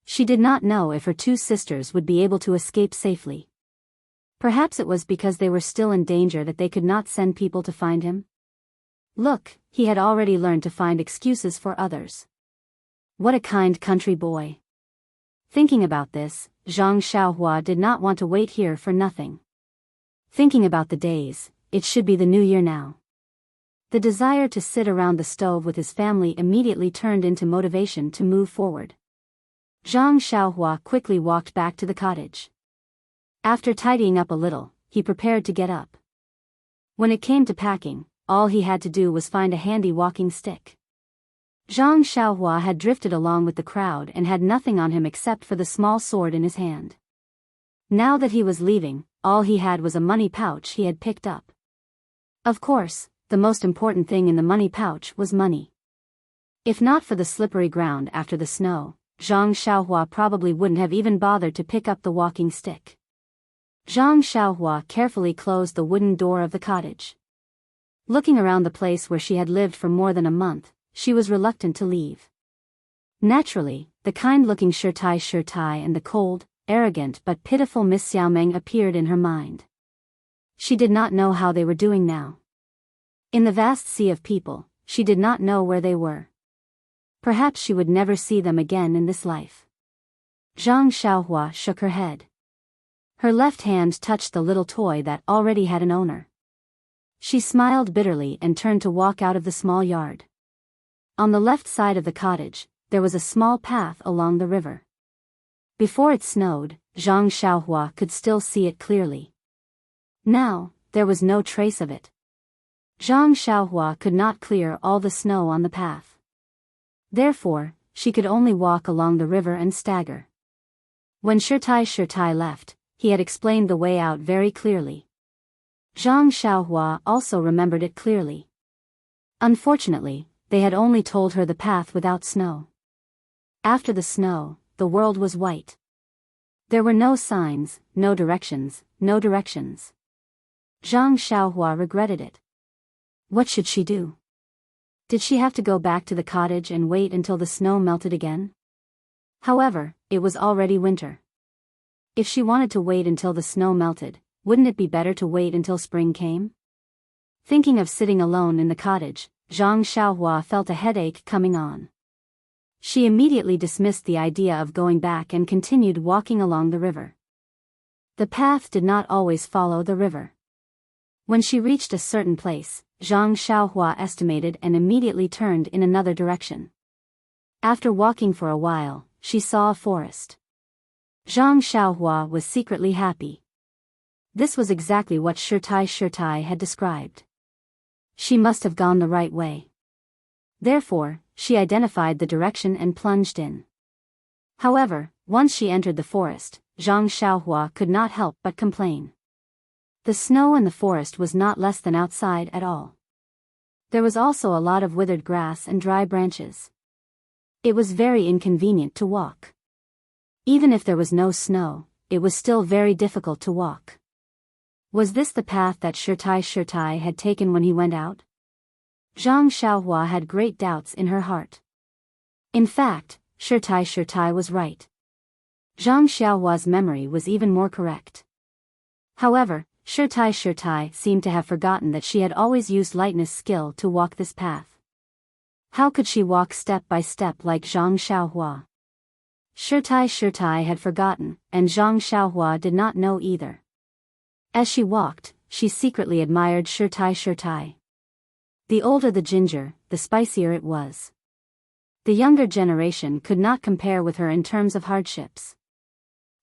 She did not know if her two sisters would be able to escape safely. Perhaps it was because they were still in danger that they could not send people to find him. Look, he had already learned to find excuses for others. What a kind country boy. Thinking about this, Zhang Xiaohua did not want to wait here for nothing. Thinking about the days, it should be the new year now. The desire to sit around the stove with his family immediately turned into motivation to move forward. Zhang Xiaohua quickly walked back to the cottage. After tidying up a little, he prepared to get up. When it came to packing, all he had to do was find a handy walking stick. Zhang Xiaohua had drifted along with the crowd and had nothing on him except for the small sword in his hand. Now that he was leaving, all he had was a money pouch he had picked up. Of course, the most important thing in the money pouch was money. If not for the slippery ground after the snow, Zhang Xiaohua probably wouldn't have even bothered to pick up the walking stick. Zhang Xiaohua carefully closed the wooden door of the cottage. Looking around the place where she had lived for more than a month, she was reluctant to leave. Naturally, the kind-looking Shirtai and the cold, arrogant but pitiful Miss Xiaomeng appeared in her mind. She did not know how they were doing now. In the vast sea of people, she did not know where they were. Perhaps she would never see them again in this life. Zhang Xiaohua shook her head. Her left hand touched the little toy that already had an owner. She smiled bitterly and turned to walk out of the small yard. On the left side of the cottage, there was a small path along the river. Before it snowed, Zhang Xiaohua could still see it clearly. Now, there was no trace of it. Zhang Xiaohua could not clear all the snow on the path. Therefore, she could only walk along the river and stagger. When Shirtai left, he had explained the way out very clearly. Zhang Xiaohua also remembered it clearly. Unfortunately, they had only told her the path without snow. After the snow, the world was white. There were no signs, no directions, no directions. Zhang Xiaohua regretted it. What should she do? Did she have to go back to the cottage and wait until the snow melted again? However, it was already winter. If she wanted to wait until the snow melted, wouldn't it be better to wait until spring came? Thinking of sitting alone in the cottage, Zhang Xiaohua felt a headache coming on. She immediately dismissed the idea of going back and continued walking along the river. The path did not always follow the river. When she reached a certain place, Zhang Xiaohua estimated and immediately turned in another direction. After walking for a while, she saw a forest. Zhang Xiaohua was secretly happy. This was exactly what Shirtai had described. She must have gone the right way. Therefore, she identified the direction and plunged in. However, once she entered the forest, Zhang Xiaohua could not help but complain. The snow in the forest was not less than outside at all. There was also a lot of withered grass and dry branches. It was very inconvenient to walk. Even if there was no snow, it was still very difficult to walk. Was this the path that Shirtai had taken when he went out? Zhang Xiaohua had great doubts in her heart. In fact, Shirtai was right. Zhang Xiaohua's memory was even more correct. However, Shirtai seemed to have forgotten that she had always used lightness skill to walk this path. How could she walk step by step like Zhang Xiaohua? Shirtai had forgotten, and Zhang Xiaohua did not know either. As she walked, she secretly admired Shirtai. The older the ginger, the spicier it was. The younger generation could not compare with her in terms of hardships.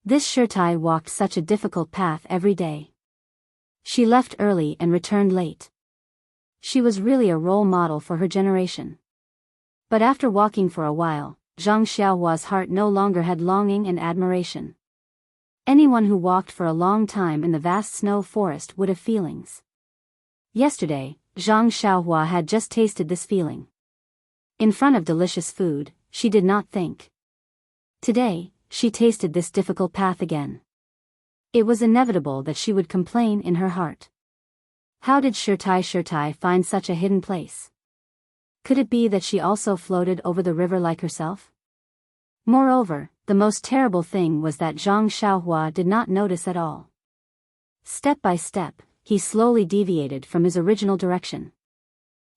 This Shirtai walked such a difficult path every day. She left early and returned late. She was really a role model for her generation. But after walking for a while, Zhang Xiaohua's heart no longer had longing and admiration. Anyone who walked for a long time in the vast snow forest would have feelings. Yesterday, Zhang Xiaohua had just tasted this feeling. In front of delicious food, she did not think. Today, she tasted this difficult path again. It was inevitable that she would complain in her heart. How did Shirtai find such a hidden place? Could it be that she also floated over the river like herself? Moreover, the most terrible thing was that Zhang Xiaohua did not notice at all. Step by step, he slowly deviated from his original direction.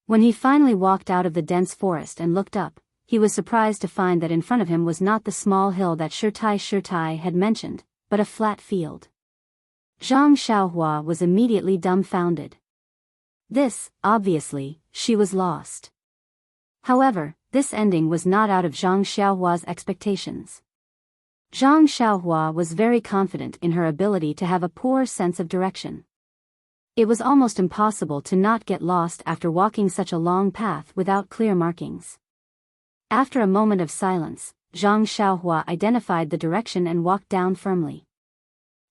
When he finally walked out of the dense forest and looked up, he was surprised to find that in front of him was not the small hill that Shirtai had mentioned, but a flat field. Zhang Xiaohua was immediately dumbfounded. This, obviously, she was lost. However, this ending was not out of Zhang Xiaohua's expectations. Zhang Xiaohua was very confident in her ability to have a poor sense of direction. It was almost impossible to not get lost after walking such a long path without clear markings. After a moment of silence, Zhang Xiaohua identified the direction and walked down firmly.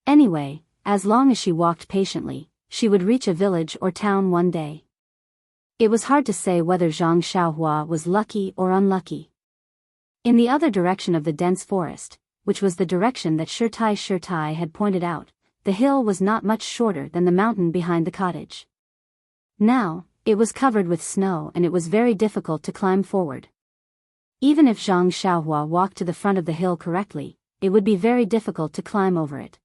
Anyway, as long as she walked patiently, she would reach a village or town one day. It was hard to say whether Zhang Xiaohua was lucky or unlucky. In the other direction of the dense forest, which was the direction that Shirtai had pointed out, the hill was not much shorter than the mountain behind the cottage. Now, it was covered with snow and it was very difficult to climb forward. Even if Zhang Xiaohua walked to the front of the hill correctly, it would be very difficult to climb over it.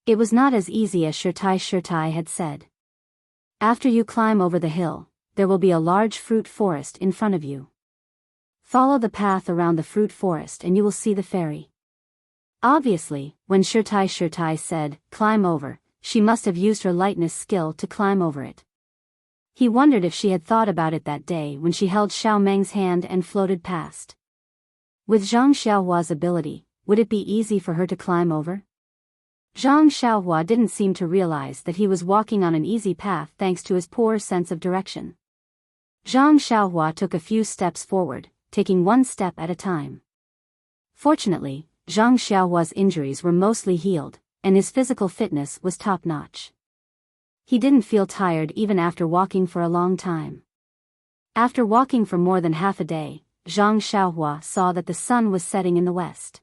It was not as easy as Shirtai had said. After you climb over the hill, there will be a large fruit forest in front of you. Follow the path around the fruit forest and you will see the ferry. Obviously, when Shirtai said, climb over, she must have used her lightness skill to climb over it. He wondered if she had thought about it that day when she held Xiao Meng's hand and floated past. With Zhang Xiaohua's ability, would it be easy for her to climb over? Zhang Xiaohua didn't seem to realize that he was walking on an easy path thanks to his poor sense of direction. Zhang Xiaohua took a few steps forward, taking one step at a time. Fortunately, Zhang Xiaohua's injuries were mostly healed, and his physical fitness was top-notch. He didn't feel tired even after walking for a long time. After walking for more than half a day, Zhang Xiaohua saw that the sun was setting in the west.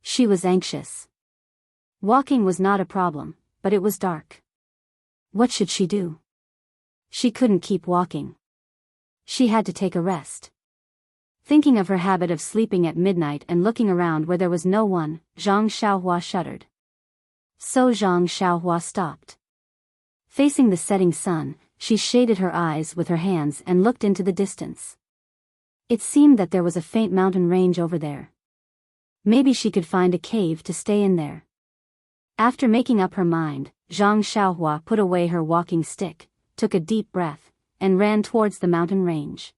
She was anxious. Walking was not a problem, but it was dark. What should she do? She couldn't keep walking. She had to take a rest. Thinking of her habit of sleeping at midnight and looking around where there was no one, Zhang Xiaohua shuddered. So Zhang Xiaohua stopped. Facing the setting sun, she shaded her eyes with her hands and looked into the distance. It seemed that there was a faint mountain range over there. Maybe she could find a cave to stay in there. After making up her mind, Zhang Xiaohua put away her walking stick, took a deep breath, and ran towards the mountain range.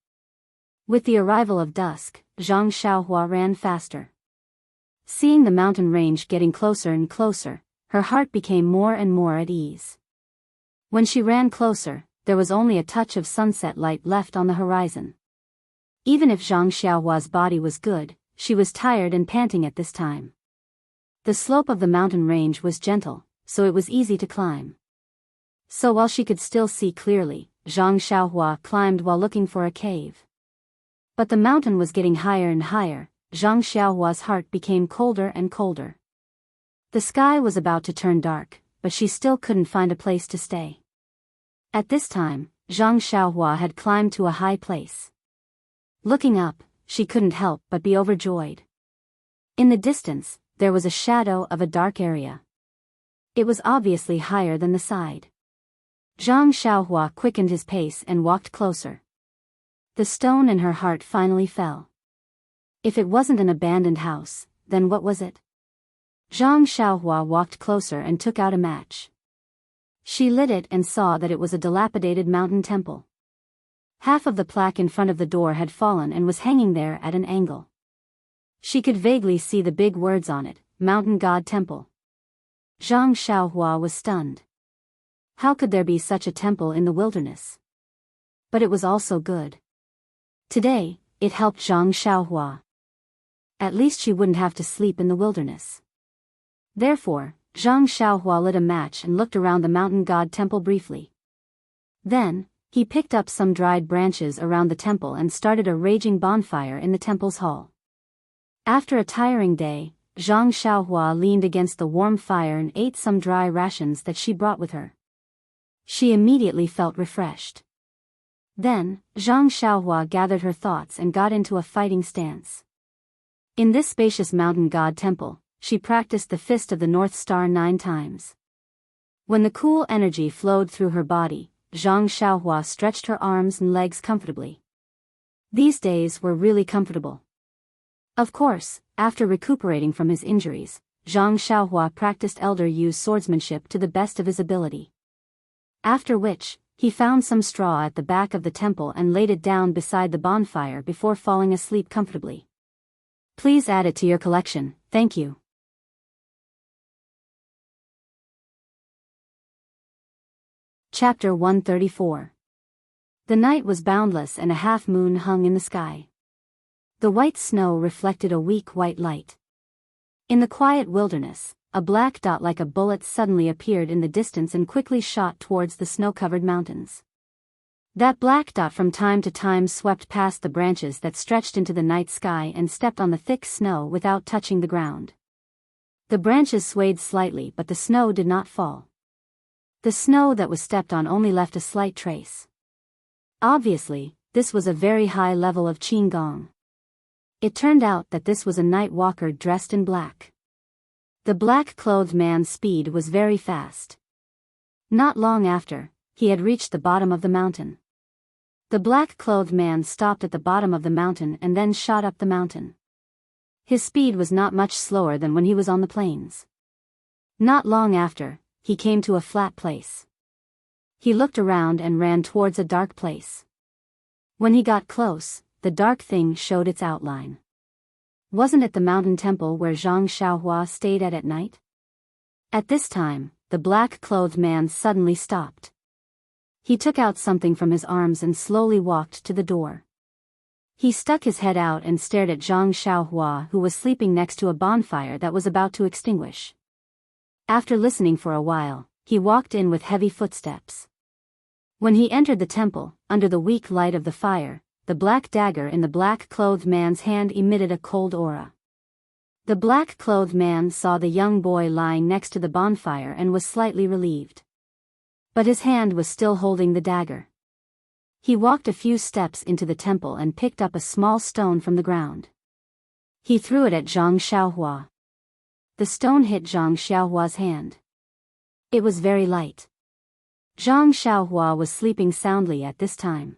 With the arrival of dusk, Zhang Xiaohua ran faster. Seeing the mountain range getting closer and closer, her heart became more and more at ease. When she ran closer, there was only a touch of sunset light left on the horizon. Even if Zhang Xiaohua's body was good, she was tired and panting at this time. The slope of the mountain range was gentle, so it was easy to climb. So while she could still see clearly, Zhang Xiaohua climbed while looking for a cave. But the mountain was getting higher and higher. Zhang Xiaohua's heart became colder and colder. The sky was about to turn dark, but she still couldn't find a place to stay. At this time, Zhang Xiaohua had climbed to a high place. Looking up, she couldn't help but be overjoyed. In the distance, there was a shadow of a dark area. It was obviously higher than the side. Zhang Xiaohua quickened his pace and walked closer. The stone in her heart finally fell. If it wasn't an abandoned house, then what was it? Zhang Xiaohua walked closer and took out a match. She lit it and saw that it was a dilapidated mountain temple. Half of the plaque in front of the door had fallen and was hanging there at an angle. She could vaguely see the big words on it, Mountain God Temple. Zhang Xiaohua was stunned. How could there be such a temple in the wilderness? But it was also good. Today, it helped Zhang Xiaohua. At least she wouldn't have to sleep in the wilderness. Therefore, Zhang Xiaohua lit a match and looked around the Mountain God Temple briefly. Then, he picked up some dried branches around the temple and started a raging bonfire in the temple's hall. After a tiring day, Zhang Xiaohua leaned against the warm fire and ate some dry rations that she brought with her. She immediately felt refreshed. Then, Zhang Xiaohua gathered her thoughts and got into a fighting stance. In this spacious mountain god temple, she practiced the Fist of the North Star 9 times. When the cool energy flowed through her body, Zhang Xiaohua stretched her arms and legs comfortably. These days were really comfortable. Of course, after recuperating from his injuries, Zhang Xiaohua practiced Elder Yu's swordsmanship to the best of his ability. After which, he found some straw at the back of the temple and laid it down beside the bonfire before falling asleep comfortably. Please add it to your collection, thank you. Chapter 134. The night was boundless and a half-moon hung in the sky. The white snow reflected a weak white light. In the quiet wilderness, a black dot like a bullet suddenly appeared in the distance and quickly shot towards the snow-covered mountains. That black dot from time to time swept past the branches that stretched into the night sky and stepped on the thick snow without touching the ground. The branches swayed slightly but the snow did not fall. The snow that was stepped on only left a slight trace. Obviously, this was a very high level of Qigong. It turned out that this was a night walker dressed in black. The black-clothed man's speed was very fast. Not long after, he had reached the bottom of the mountain. The black-clothed man stopped at the bottom of the mountain and then shot up the mountain. His speed was not much slower than when he was on the plains. Not long after, he came to a flat place. He looked around and ran towards a dark place. When he got close, the dark thing showed its outline. Wasn't it the mountain temple where Zhang Xiaohua stayed at night? At this time, the black-clothed man suddenly stopped. He took out something from his arms and slowly walked to the door. He stuck his head out and stared at Zhang Xiaohua, who was sleeping next to a bonfire that was about to extinguish. After listening for a while, he walked in with heavy footsteps. When he entered the temple, under the weak light of the fire, the black dagger in the black-clothed man's hand emitted a cold aura. The black-clothed man saw the young boy lying next to the bonfire and was slightly relieved. But his hand was still holding the dagger. He walked a few steps into the temple and picked up a small stone from the ground. He threw it at Zhang Xiaohua. The stone hit Zhang Xiaohua's hand. It was very light. Zhang Xiaohua was sleeping soundly at this time.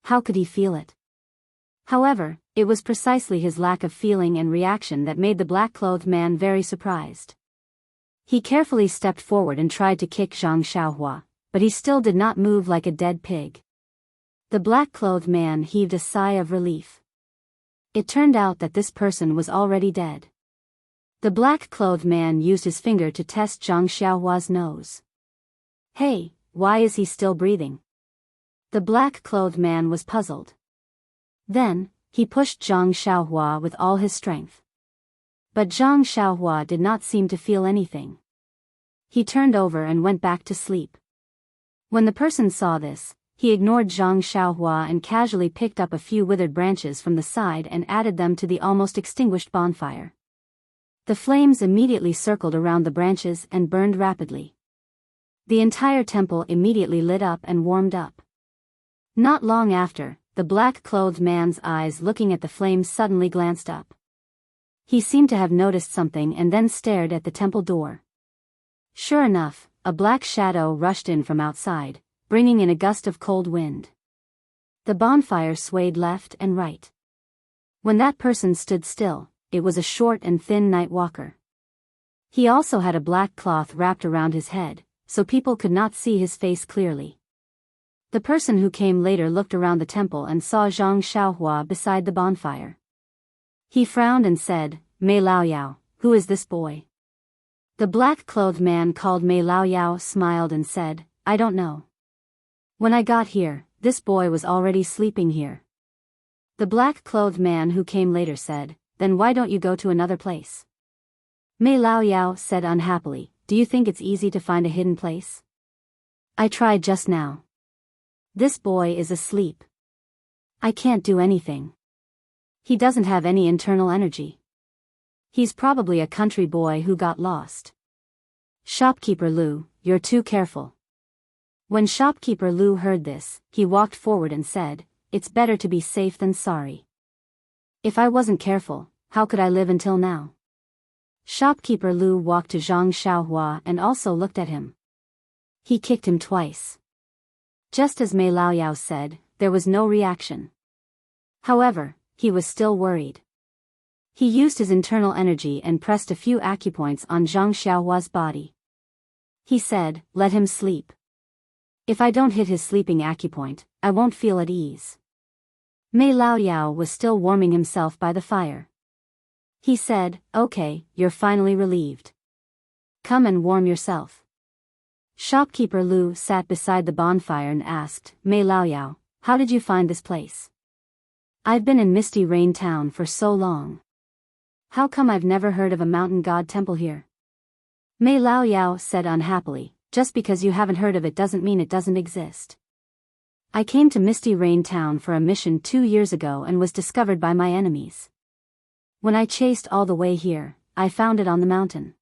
How could he feel it? However, it was precisely his lack of feeling and reaction that made the black-clothed man very surprised. He carefully stepped forward and tried to kick Zhang Xiaohua, but he still did not move like a dead pig. The black-clothed man heaved a sigh of relief. It turned out that this person was already dead. The black-clothed man used his finger to test Zhang Xiaohua's nose. Hey, why is he still breathing? The black-clothed man was puzzled. Then, he pushed Zhang Xiaohua with all his strength. But Zhang Xiaohua did not seem to feel anything. He turned over and went back to sleep. When the person saw this, he ignored Zhang Xiaohua and casually picked up a few withered branches from the side and added them to the almost extinguished bonfire. The flames immediately circled around the branches and burned rapidly. The entire temple immediately lit up and warmed up. Not long after, the black-clothed man's eyes looking at the flames suddenly glanced up. He seemed to have noticed something and then stared at the temple door. Sure enough, a black shadow rushed in from outside, bringing in a gust of cold wind. The bonfire swayed left and right. When that person stood still, it was a short and thin night walker. He also had a black cloth wrapped around his head, so people could not see his face clearly. The person who came later looked around the temple and saw Zhang Xiaohua beside the bonfire. He frowned and said, "Mei Laoyao, who is this boy?" The black-clothed man called Mei Laoyao smiled and said, "I don't know. When I got here, this boy was already sleeping here." The black-clothed man who came later said, "Then why don't you go to another place?" Mei Laoyao said unhappily, "Do you think it's easy to find a hidden place? I tried just now. This boy is asleep. I can't do anything. He doesn't have any internal energy. He's probably a country boy who got lost." "Shopkeeper Lu, you're too careful." When Shopkeeper Lu heard this, he walked forward and said, "It's better to be safe than sorry. If I wasn't careful, how could I live until now?" Shopkeeper Lu walked to Zhang Xiaohua and also looked at him. He kicked him twice. Just as Mei Laoyao said, there was no reaction. However, he was still worried. He used his internal energy and pressed a few acupoints on Zhang Xiaohua's body. He said, "Let him sleep. If I don't hit his sleeping acupoint, I won't feel at ease." Mei Laoyao was still warming himself by the fire. He said, "Okay, you're finally relieved. Come and warm yourself." Shopkeeper Lu sat beside the bonfire and asked, "Mei Laoyao, how did you find this place? I've been in Misty Rain Town for so long. How come I've never heard of a mountain god temple here?" Mei Laoyao said unhappily, "Just because you haven't heard of it doesn't mean it doesn't exist. I came to Misty Rain Town for a mission 2 years ago and was discovered by my enemies. When I chased all the way here, I found it on the mountain.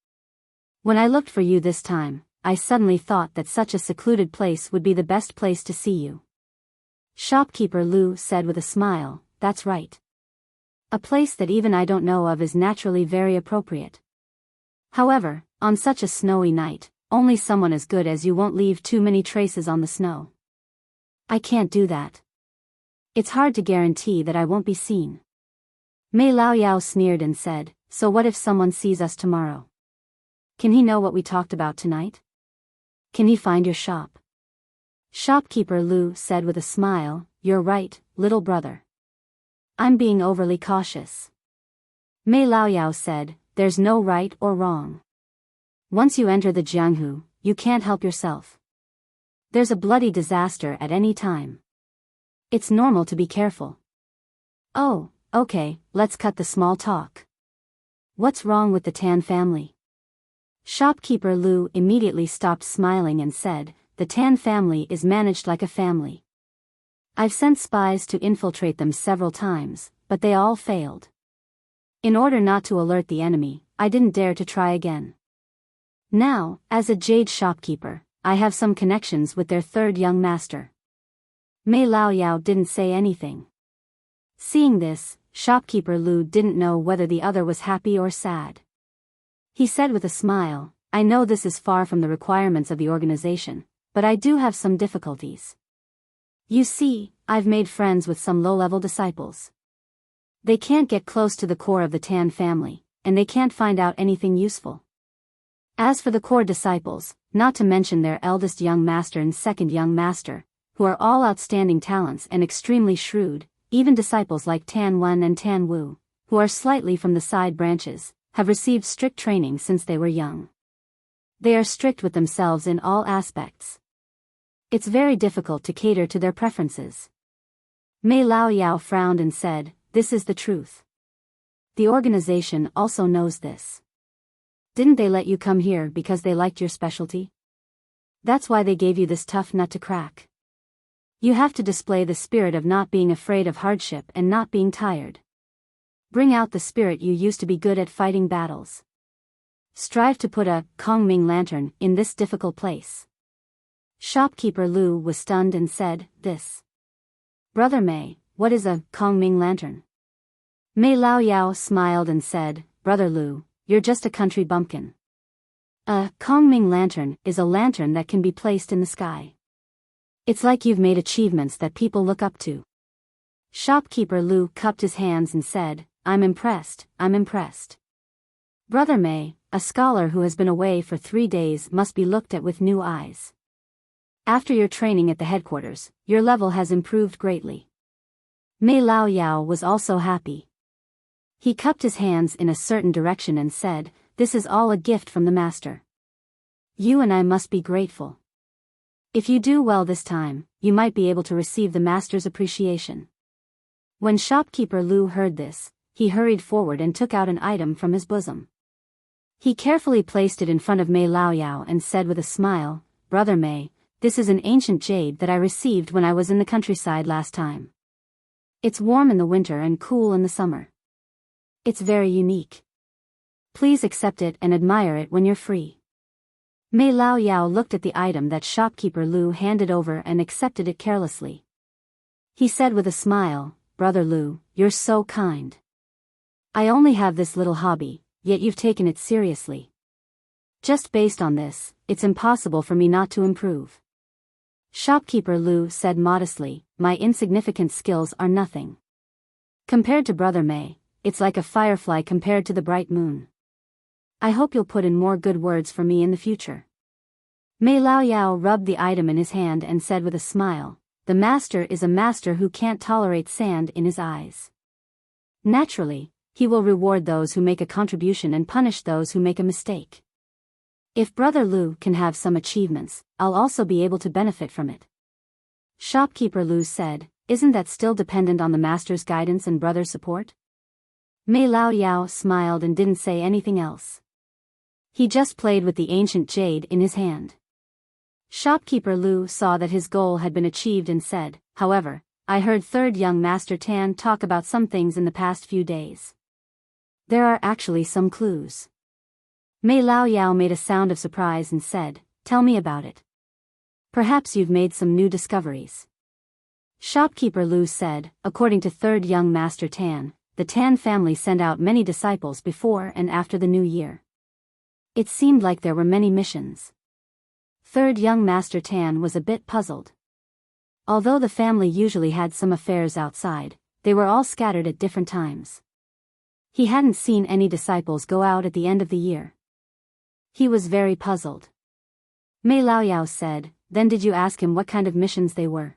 When I looked for you this time, I suddenly thought that such a secluded place would be the best place to see you." Shopkeeper Lu said with a smile, "That's right. A place that even I don't know of is naturally very appropriate. However, on such a snowy night, only someone as good as you won't leave too many traces on the snow. I can't do that. It's hard to guarantee that I won't be seen." Mei Laoyao sneered and said, "So what if someone sees us tomorrow? Can he know what we talked about tonight? Can he find your shop?" Shopkeeper Lu said with a smile, "You're right, little brother. I'm being overly cautious." Mei Laoyao said, "There's no right or wrong. Once you enter the Jianghu, you can't help yourself. There's a bloody disaster at any time. It's normal to be careful." "Oh, okay, let's cut the small talk. What's wrong with the Tan family? Shopkeeper Lu immediately stopped smiling and said, the Tan family is managed like a family. I've sent spies to infiltrate them several times, but they all failed. In order not to alert the enemy, I didn't dare to try again. Now, as a jade shopkeeper, I have some connections with their third young master. Mei Laoyao didn't say anything. Seeing this, shopkeeper Lu didn't know whether the other was happy or sad. He said with a smile, I know this is far from the requirements of the organization, but I do have some difficulties. You see, I've made friends with some low-level disciples. They can't get close to the core of the Tan family, and they can't find out anything useful. As for the core disciples, not to mention their eldest young master and second young master, who are all outstanding talents and extremely shrewd, even disciples like Tan Wen and Tan Wu, who are slightly from the side branches, have received strict training since they were young. They are strict with themselves in all aspects. It's very difficult to cater to their preferences. Mei Laoyao frowned and said, this is the truth. The organization also knows this. Didn't they let you come here because they liked your specialty? That's why they gave you this tough nut to crack. You have to display the spirit of not being afraid of hardship and not being tired. Bring out the spirit you used to be good at fighting battles. Strive to put a Kongming lantern in this difficult place. Shopkeeper Lu was stunned and said, this. Brother Mei, what is a Kongming lantern? Mei Laoyao smiled and said, Brother Lu, you're just a country bumpkin. A Kongming lantern is a lantern that can be placed in the sky. It's like you've made achievements that people look up to. Shopkeeper Lu cupped his hands and said, I'm impressed, I'm impressed. Brother Mei, a scholar who has been away for 3 days must be looked at with new eyes. After your training at the headquarters, your level has improved greatly. Mei Laoyao was also happy. He cupped his hands in a certain direction and said, this is all a gift from the master. You and I must be grateful. If you do well this time, you might be able to receive the master's appreciation. When shopkeeper Lu heard this, he hurried forward and took out an item from his bosom. He carefully placed it in front of Mei Laoyao and said with a smile, Brother Mei, this is an ancient jade that I received when I was in the countryside last time. It's warm in the winter and cool in the summer. It's very unique. Please accept it and admire it when you're free. Mei Laoyao looked at the item that shopkeeper Lu handed over and accepted it carelessly. He said with a smile, Brother Lu, you're so kind. I only have this little hobby, yet you've taken it seriously. Just based on this, it's impossible for me not to improve. Shopkeeper Lu said modestly, my insignificant skills are nothing. Compared to Brother Mei, it's like a firefly compared to the bright moon. I hope you'll put in more good words for me in the future. Mei Laoyao rubbed the item in his hand and said with a smile, the master is a master who can't tolerate sand in his eyes. Naturally, he will reward those who make a contribution and punish those who make a mistake. If Brother Lu can have some achievements, I'll also be able to benefit from it. Shopkeeper Lu said, isn't that still dependent on the master's guidance and brother's support? Mei Laoyao smiled and didn't say anything else. He just played with the ancient jade in his hand. Shopkeeper Lu saw that his goal had been achieved and said, however, I heard third young Master Tan talk about some things in the past few days. There are actually some clues. Mei Laoyao made a sound of surprise and said, tell me about it. Perhaps you've made some new discoveries. Shopkeeper Lu said, according to third young Master Tan, the Tan family sent out many disciples before and after the new year. It seemed like there were many missions. Third young Master Tan was a bit puzzled. Although the family usually had some affairs outside, they were all scattered at different times. He hadn't seen any disciples go out at the end of the year. He was very puzzled. Mei Laoyao said, then did you ask him what kind of missions they were?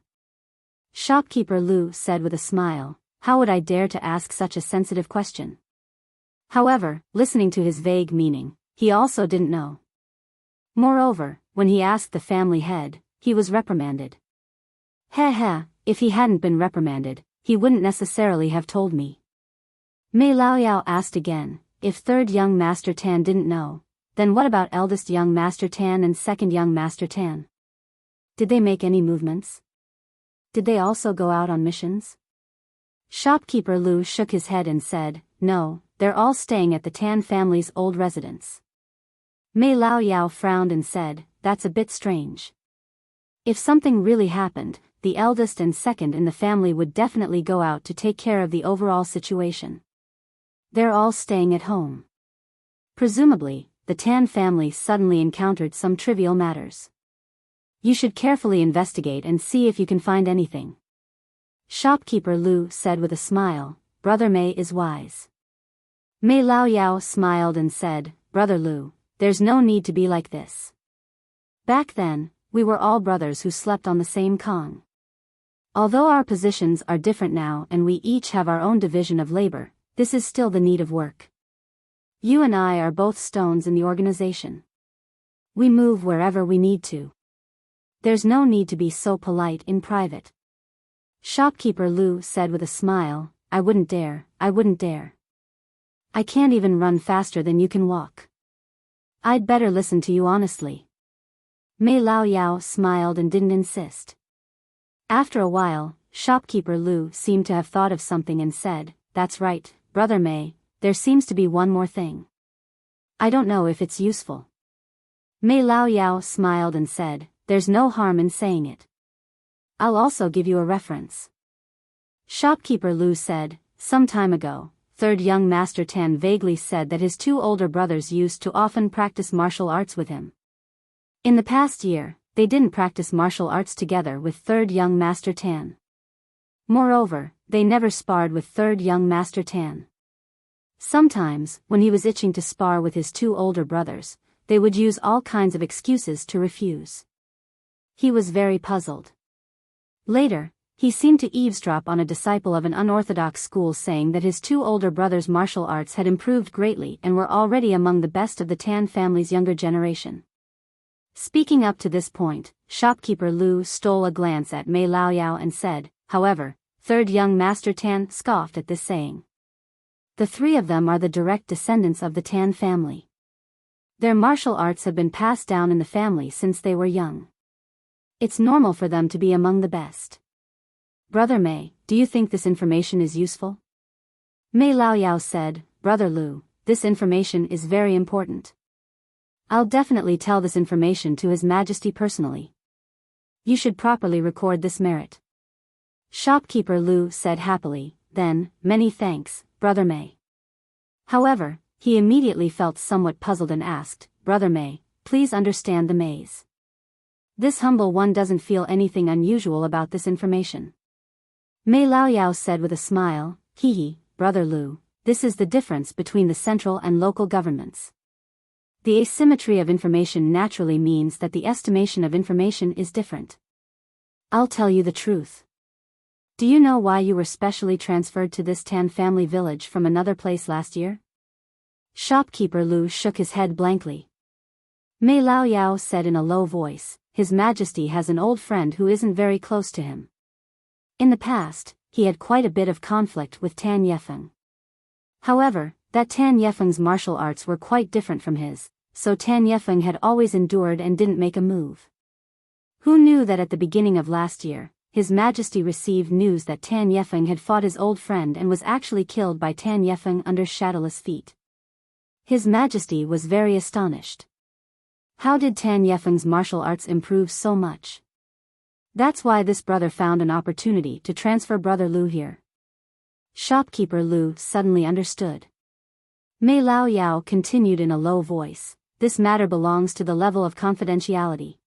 Shopkeeper Lu said with a smile, how would I dare to ask such a sensitive question? However, listening to his vague meaning, he also didn't know. Moreover, when he asked the family head, he was reprimanded. If he hadn't been reprimanded, he wouldn't necessarily have told me. Mei Laoyao asked again, if third young Master Tan didn't know, Then what about eldest young Master Tan and second young Master Tan? Did they make any movements? Did they also go out on missions? Shopkeeper Lu shook his head and said, no, they're all staying at the Tan family's old residence. Mei Lao Yao frowned and said, that's a bit strange. If something really happened, the eldest and second in the family would definitely go out to take care of the overall situation. They're all staying at home. Presumably, the Tan family suddenly encountered some trivial matters. You should carefully investigate and see if you can find anything. Shopkeeper Lu said with a smile, Brother Mei is wise. Mei Lao Yao smiled and said, Brother Lu, there's no need to be like this. Back then, we were all brothers who slept on the same kong. Although our positions are different now and we each have our own division of labor, this is still the need of work. You and I are both stones in the organization. We move wherever we need to. There's no need to be so polite in private. Shopkeeper Lu said with a smile, I wouldn't dare. I can't even run faster than you can walk. I'd better listen to you honestly. Mei Lao Yao smiled and didn't insist. After a while, Shopkeeper Lu seemed to have thought of something and said, that's right, Brother Mei, there seems to be one more thing. I don't know if it's useful. Mei Lao Yao smiled and said, there's no harm in saying it. I'll also give you a reference. Shopkeeper Lu said, some time ago, third young Master Tan vaguely said that his two older brothers used to often practice martial arts with him. In the past year, they didn't practice martial arts together with third young Master Tan. Moreover, they never sparred with third young Master Tan. Sometimes, when he was itching to spar with his two older brothers, they would use all kinds of excuses to refuse. He was very puzzled. Later, he seemed to eavesdrop on a disciple of an unorthodox school saying that his two older brothers' martial arts had improved greatly and were already among the best of the Tan family's younger generation. Speaking up to this point, Shopkeeper Lu stole a glance at Mei Lao Yao and said, however, third young Master Tan scoffed at this saying. The three of them are the direct descendants of the Tan family. Their martial arts have been passed down in the family since they were young. It's normal for them to be among the best. Brother Mei, do you think this information is useful? Mei Lao Yao said, Brother Lu, this information is very important. I'll definitely tell this information to His Majesty personally. You should properly record this merit. Shopkeeper Lu said happily, then, many thanks, Brother Mei. However, he immediately felt somewhat puzzled and asked, Brother Mei, please understand the maze. This humble one doesn't feel anything unusual about this information. Mei Lao Yao said with a smile, hee, Brother Lu, this is the difference between the central and local governments. The asymmetry of information naturally means that the estimation of information is different. I'll tell you the truth. Do you know why you were specially transferred to this Tan family village from another place last year? Shopkeeper Lu shook his head blankly. Mei Lao Yao said in a low voice, His Majesty has an old friend who isn't very close to him. In the past, he had quite a bit of conflict with Tan Yefeng. However, that Tan Yefeng's martial arts were quite different from his, so Tan Yefeng had always endured and didn't make a move. Who knew that at the beginning of last year, His Majesty received news that Tan Yefeng had fought his old friend and was actually killed by Tan Yefeng under Shadowless feet. His Majesty was very astonished. How did Tan Yefeng's martial arts improve so much? That's why this brother found an opportunity to transfer Brother Lu here. Shopkeeper Lu suddenly understood. Mei Lao Yao continued in a low voice, this matter belongs to the level of confidentiality.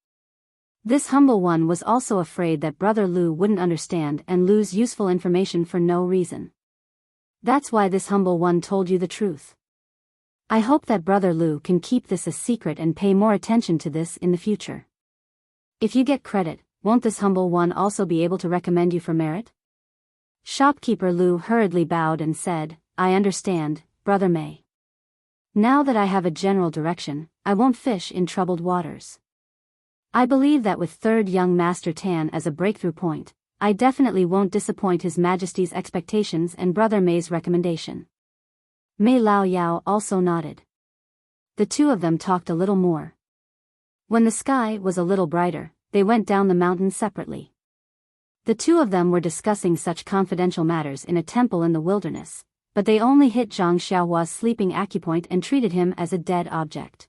This humble one was also afraid that Brother Lu wouldn't understand and lose useful information for no reason. That's why this humble one told you the truth. I hope that Brother Lu can keep this a secret and pay more attention to this in the future. If you get credit, won't this humble one also be able to recommend you for merit? Shopkeeper Lu hurriedly bowed and said, I understand, Brother Mei. Now that I have a general direction, I won't fish in troubled waters. I believe that with third young Master Tan as a breakthrough point, I definitely won't disappoint His Majesty's expectations and Brother Mei's recommendation. Mei Lao Yao also nodded. The two of them talked a little more. When the sky was a little brighter, they went down the mountain separately. The two of them were discussing such confidential matters in a temple in the wilderness, but they only hit Zhang Xiaohua's sleeping acupoint and treated him as a dead object.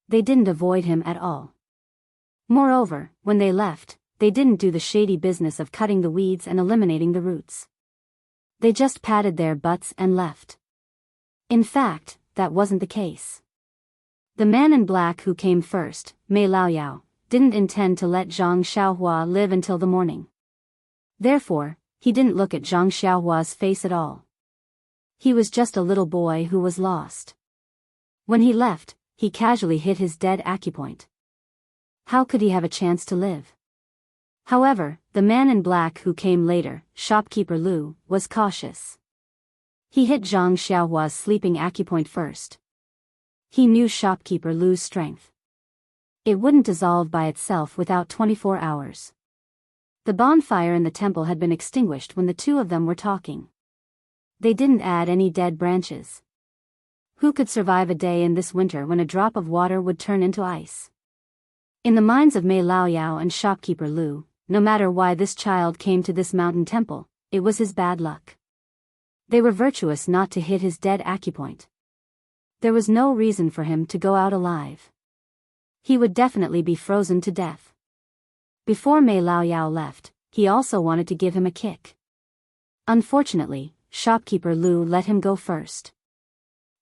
They didn't avoid him at all. Moreover, when they left, they didn't do the shady business of cutting the weeds and eliminating the roots. They just patted their butts and left. In fact, that wasn't the case. The man in black who came first, Mei Laoyao, didn't intend to let Zhang Xiaohua live until the morning. Therefore, he didn't look at Zhang Xiaohua's face at all. He was just a little boy who was lost. When he left, he casually hit his dead acupoint. How could he have a chance to live? However, the man in black who came later, shopkeeper Lu, was cautious. He hit Zhang Xiaohua's sleeping acupoint first. He knew shopkeeper Lu's strength. It wouldn't dissolve by itself without 24 hours. The bonfire in the temple had been extinguished when the two of them were talking. They didn't add any dead branches. Who could survive a day in this winter when a drop of water would turn into ice? In the minds of Mei Laoyao and shopkeeper Lu, no matter why this child came to this mountain temple, it was his bad luck. They were virtuous not to hit his dead acupoint. There was no reason for him to go out alive. He would definitely be frozen to death. Before Mei Laoyao left, he also wanted to give him a kick. Unfortunately, shopkeeper Lu let him go first.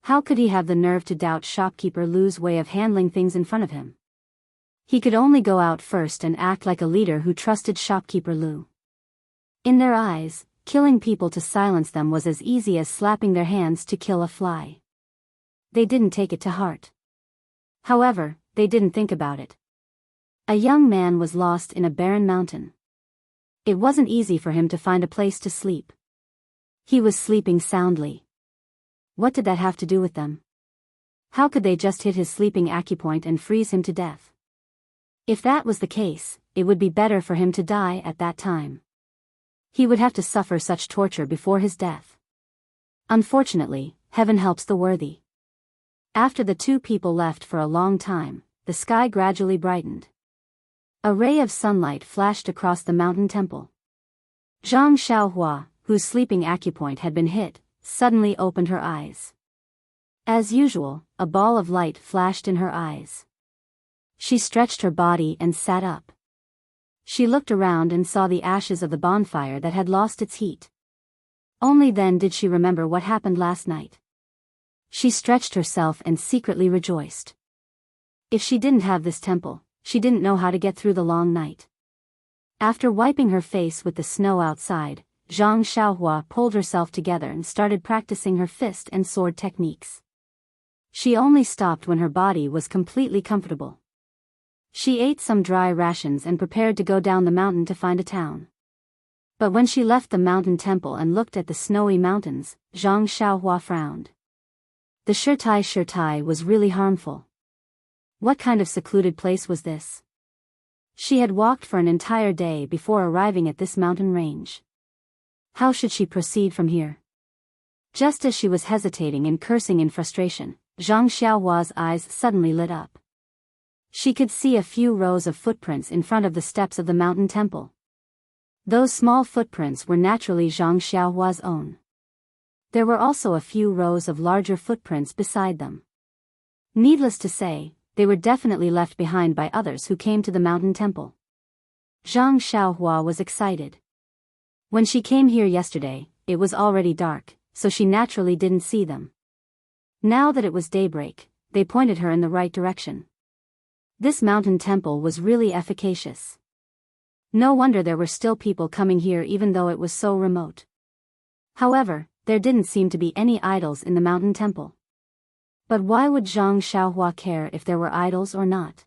How could he have the nerve to doubt shopkeeper Lu's way of handling things in front of him? He could only go out first and act like a leader who trusted shopkeeper Lu. In their eyes, killing people to silence them was as easy as slapping their hands to kill a fly. They didn't take it to heart. However, they didn't think about it. A young man was lost in a barren mountain. It wasn't easy for him to find a place to sleep. He was sleeping soundly. What did that have to do with them? How could they just hit his sleeping acupoint and freeze him to death? If that was the case, it would be better for him to die at that time. He would have to suffer such torture before his death. Unfortunately, heaven helps the worthy. After the two people left for a long time, the sky gradually brightened. A ray of sunlight flashed across the mountain temple. Zhang Xiaohua, whose sleeping acupoint had been hit, suddenly opened her eyes. As usual, a ball of light flashed in her eyes. She stretched her body and sat up. She looked around and saw the ashes of the bonfire that had lost its heat. Only then did she remember what happened last night. She stretched herself and secretly rejoiced. If she didn't have this temple, she didn't know how to get through the long night. After wiping her face with the snow outside, Zhang Xiaohua pulled herself together and started practicing her fist and sword techniques. She only stopped when her body was completely comfortable. She ate some dry rations and prepared to go down the mountain to find a town. But when she left the mountain temple and looked at the snowy mountains, Zhang Xiaohua frowned. The Shirtai was really harmful. What kind of secluded place was this? She had walked for an entire day before arriving at this mountain range. How should she proceed from here? Just as she was hesitating and cursing in frustration, Zhang Xiaohua's eyes suddenly lit up. She could see a few rows of footprints in front of the steps of the mountain temple. Those small footprints were naturally Zhang Xiaohua's own. There were also a few rows of larger footprints beside them. Needless to say, they were definitely left behind by others who came to the mountain temple. Zhang Xiaohua was excited. When she came here yesterday, it was already dark, so she naturally didn't see them. Now that it was daybreak, they pointed her in the right direction. This mountain temple was really efficacious. No wonder there were still people coming here even though it was so remote. However, there didn't seem to be any idols in the mountain temple. But why would Zhang Xiaohua care if there were idols or not?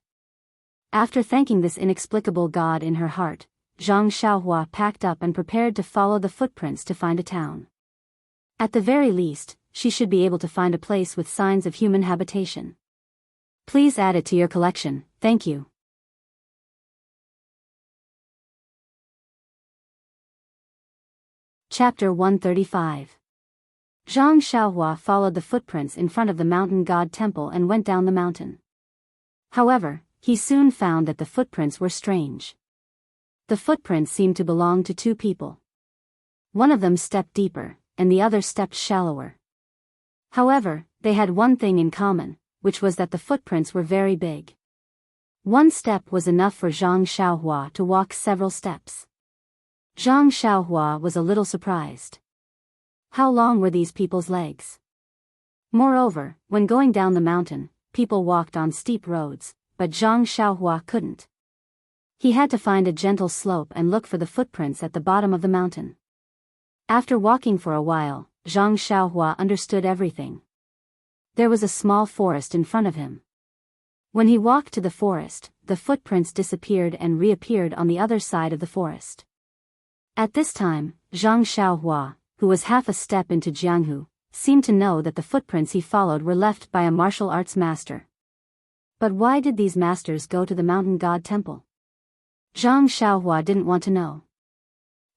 After thanking this inexplicable god in her heart, Zhang Xiaohua packed up and prepared to follow the footprints to find a town. At the very least, she should be able to find a place with signs of human habitation. Please add it to your collection, thank you. Chapter 135. Zhang Xiaohua followed the footprints in front of the mountain god temple and went down the mountain. However, he soon found that the footprints were strange. The footprints seemed to belong to two people. One of them stepped deeper, and the other stepped shallower. However, they had one thing in common, which was that the footprints were very big. One step was enough for Zhang Xiaohua to walk several steps. Zhang Xiaohua was a little surprised. How long were these people's legs? Moreover, when going down the mountain, people walked on steep roads, but Zhang Xiaohua couldn't. He had to find a gentle slope and look for the footprints at the bottom of the mountain. After walking for a while, Zhang Xiaohua understood everything. There was a small forest in front of him. When he walked to the forest, the footprints disappeared and reappeared on the other side of the forest. At this time, Zhang Xiaohua, who was half a step into Jianghu, seemed to know that the footprints he followed were left by a martial arts master. But why did these masters go to the mountain god temple? Zhang Xiaohua didn't want to know.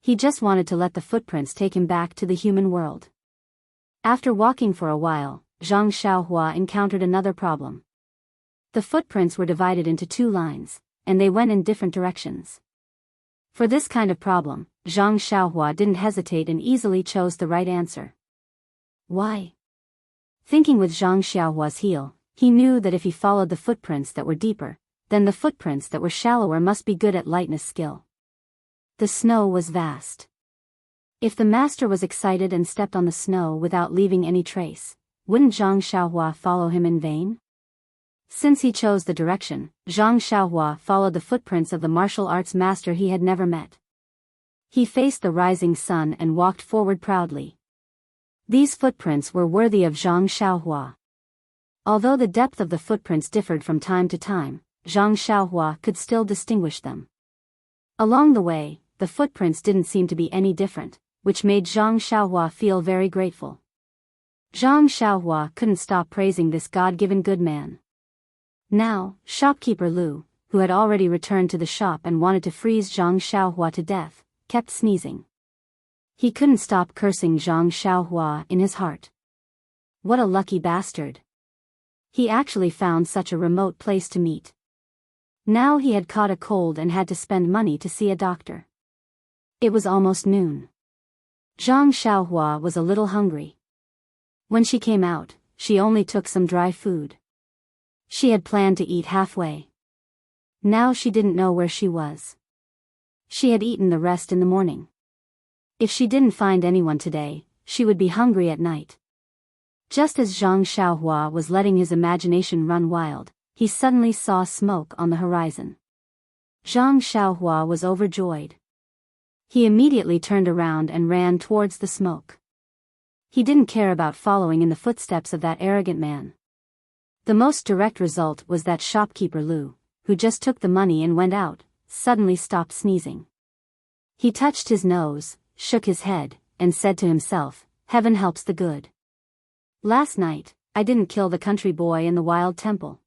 He just wanted to let the footprints take him back to the human world. After walking for a while, Zhang Xiaohua encountered another problem. The footprints were divided into two lines, and they went in different directions. For this kind of problem, Zhang Xiaohua didn't hesitate and easily chose the right answer. Why? Thinking with Zhang Xiaohua's heel, he knew that if he followed the footprints that were deeper, then the footprints that were shallower must be good at lightness skill. The snow was vast. If the master was excited and stepped on the snow without leaving any trace, wouldn't Zhang Xiaohua follow him in vain? Since he chose the direction, Zhang Xiaohua followed the footprints of the martial arts master he had never met. He faced the rising sun and walked forward proudly. These footprints were worthy of Zhang Xiaohua. Although the depth of the footprints differed from time to time, Zhang Xiaohua could still distinguish them. Along the way, the footprints didn't seem to be any different, which made Zhang Xiaohua feel very grateful. Zhang Xiaohua couldn't stop praising this God-given good man. Now, shopkeeper Lu, who had already returned to the shop and wanted to freeze Zhang Xiaohua to death, kept sneezing. He couldn't stop cursing Zhang Xiaohua in his heart. What a lucky bastard. He actually found such a remote place to meet. Now he had caught a cold and had to spend money to see a doctor. It was almost noon. Zhang Xiaohua was a little hungry. When she came out, she only took some dry food. She had planned to eat halfway. Now she didn't know where she was. She had eaten the rest in the morning. If she didn't find anyone today, she would be hungry at night. Just as Zhang Xiaohua was letting his imagination run wild, he suddenly saw smoke on the horizon. Zhang Xiaohua was overjoyed. He immediately turned around and ran towards the smoke. He didn't care about following in the footsteps of that arrogant man. The most direct result was that shopkeeper Lu, who just took the money and went out, suddenly stopped sneezing. He touched his nose, shook his head, and said to himself, "Heaven helps the good. Last night, I didn't kill the country boy in the wild temple.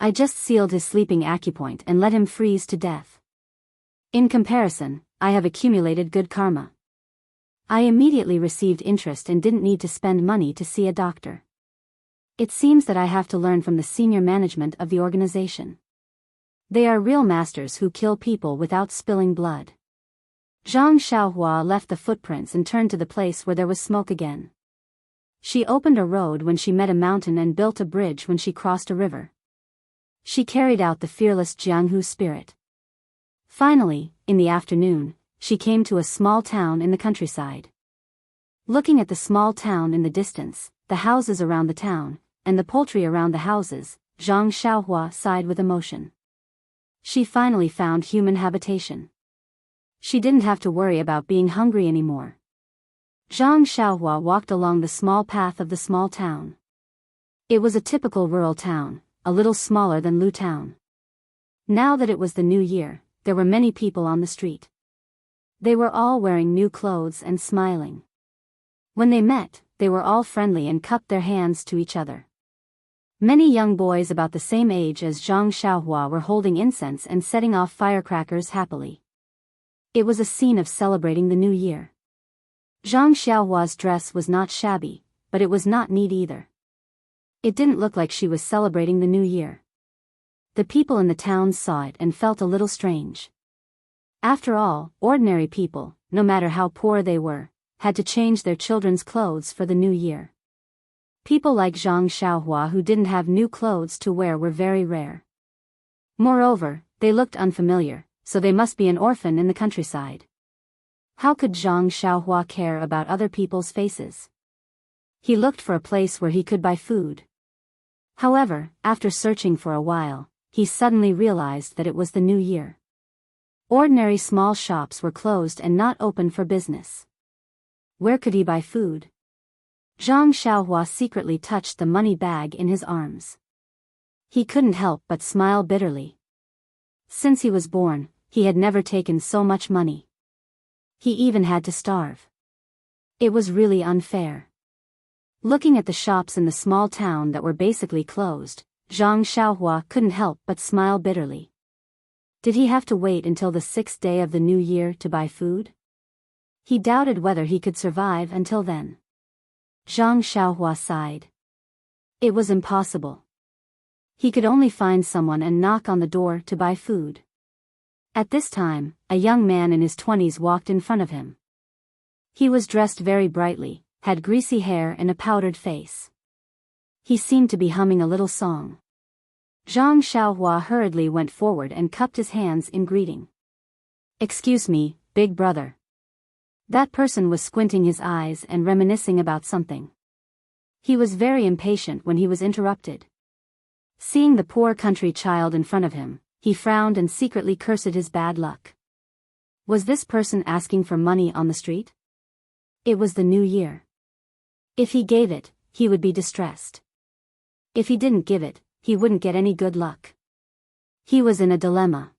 I just sealed his sleeping acupoint and let him freeze to death. In comparison, I have accumulated good karma. I immediately received interest and didn't need to spend money to see a doctor. It seems that I have to learn from the senior management of the organization. They are real masters who kill people without spilling blood." Zhang Xiaohua left the footprints and turned to the place where there was smoke again. She opened a road when she met a mountain and built a bridge when she crossed a river. She carried out the fearless Jianghu spirit. Finally, in the afternoon, she came to a small town in the countryside. Looking at the small town in the distance, the houses around the town, and the poultry around the houses, Zhang Xiaohua sighed with emotion. She finally found human habitation. She didn't have to worry about being hungry anymore. Zhang Xiaohua walked along the small path of the small town. It was a typical rural town, a little smaller than Lu Town. Now that it was the new year, there were many people on the street. They were all wearing new clothes and smiling. When they met, they were all friendly and cupped their hands to each other. Many young boys about the same age as Zhang Xiaohua were holding incense and setting off firecrackers happily. It was a scene of celebrating the new year. Zhang Xiaohua's dress was not shabby, but it was not neat either. It didn't look like she was celebrating the new year. The people in the town saw it and felt a little strange. After all, ordinary people, no matter how poor they were, had to change their children's clothes for the new year. People like Zhang Xiaohua who didn't have new clothes to wear were very rare. Moreover, they looked unfamiliar, so they must be an orphan in the countryside. How could Zhang Xiaohua care about other people's faces? He looked for a place where he could buy food. However, after searching for a while, he suddenly realized that it was the new year. Ordinary small shops were closed and not open for business. Where could he buy food? Zhang Xiaohua secretly touched the money bag in his arms. He couldn't help but smile bitterly. Since he was born, he had never taken so much money. He even had to starve. It was really unfair. Looking at the shops in the small town that were basically closed, Zhang Xiaohua couldn't help but smile bitterly. Did he have to wait until the 6th day of the new year to buy food? He doubted whether he could survive until then. Zhang Xiaohua sighed. It was impossible. He could only find someone and knock on the door to buy food. At this time, a young man in his 20s walked in front of him. He was dressed very brightly, had greasy hair and a powdered face. He seemed to be humming a little song. Zhang Xiaohua hurriedly went forward and cupped his hands in greeting. "Excuse me, big brother." That person was squinting his eyes and reminiscing about something. He was very impatient when he was interrupted. Seeing the poor country child in front of him, he frowned and secretly cursed his bad luck. Was this person asking for money on the street? It was the new year. If he gave it, he would be distressed. If he didn't give it, he wouldn't get any good luck. He was in a dilemma.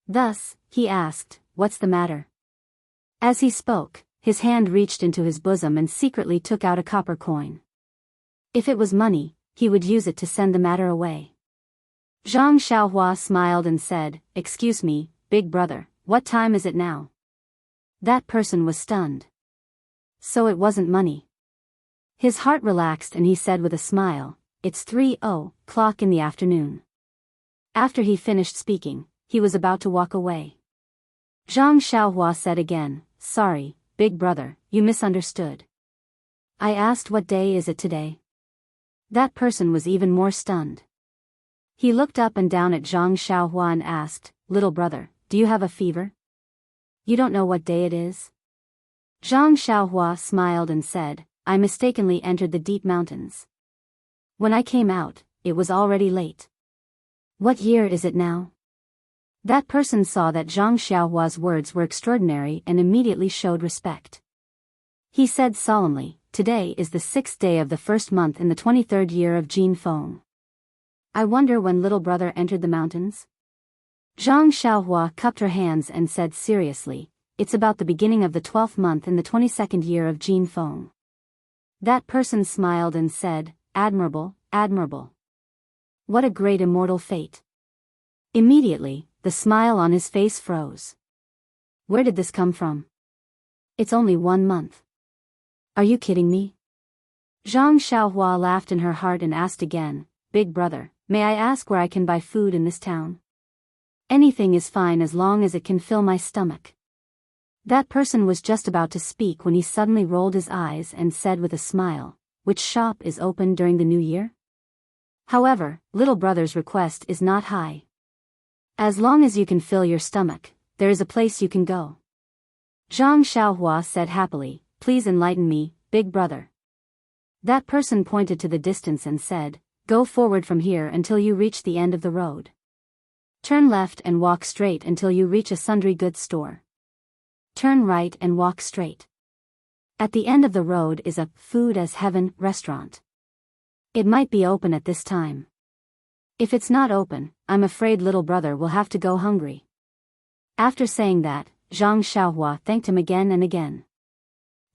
Thus, he asked, "What's the matter?" As he spoke, his hand reached into his bosom and secretly took out a copper coin. If it was money, he would use it to send the matter away. Zhang Xiaohua smiled and said, "Excuse me, big brother, what time is it now?" That person was stunned. So it wasn't money. His heart relaxed and he said with a smile, "It's 3:00 in the afternoon." After he finished speaking, he was about to walk away. Zhang Xiaohua said again, "Sorry, big brother, you misunderstood. I asked what day is it today." That person was even more stunned. He looked up and down at Zhang Xiaohua and asked, "Little brother, do you have a fever? You don't know what day it is?" Zhang Xiaohua smiled and said, "I mistakenly entered the deep mountains. When I came out, it was already late." "What year is it now?" That person saw that Zhang Xiaohua's words were extraordinary and immediately showed respect. He said solemnly, "Today is the 6th day of the 1st month in the 23rd year of Jin Feng. I wonder when little brother entered the mountains?" Zhang Xiaohua cupped her hands and said seriously, "It's about the beginning of the 12th month in the 22nd year of Jin Feng." That person smiled and said, "Admirable, admirable. What a great immortal fate." Immediately, the smile on his face froze. Where did this come from? It's only 1 month. Are you kidding me? Zhang Xiaohua laughed in her heart and asked again, "Big brother, may I ask where I can buy food in this town? Anything is fine as long as it can fill my stomach." That person was just about to speak when he suddenly rolled his eyes and said with a smile, "Which shop is open during the new year? However, little brother's request is not high. As long as you can fill your stomach, there is a place you can go." Zhang Xiaohua said happily, "Please enlighten me, big brother." That person pointed to the distance and said, "Go forward from here until you reach the end of the road. Turn left and walk straight until you reach a sundry goods store. Turn right and walk straight. At the end of the road is a Food as Heaven restaurant. It might be open at this time. If it's not open, I'm afraid little brother will have to go hungry." After saying that, Zhang Xiaohua thanked him again and again.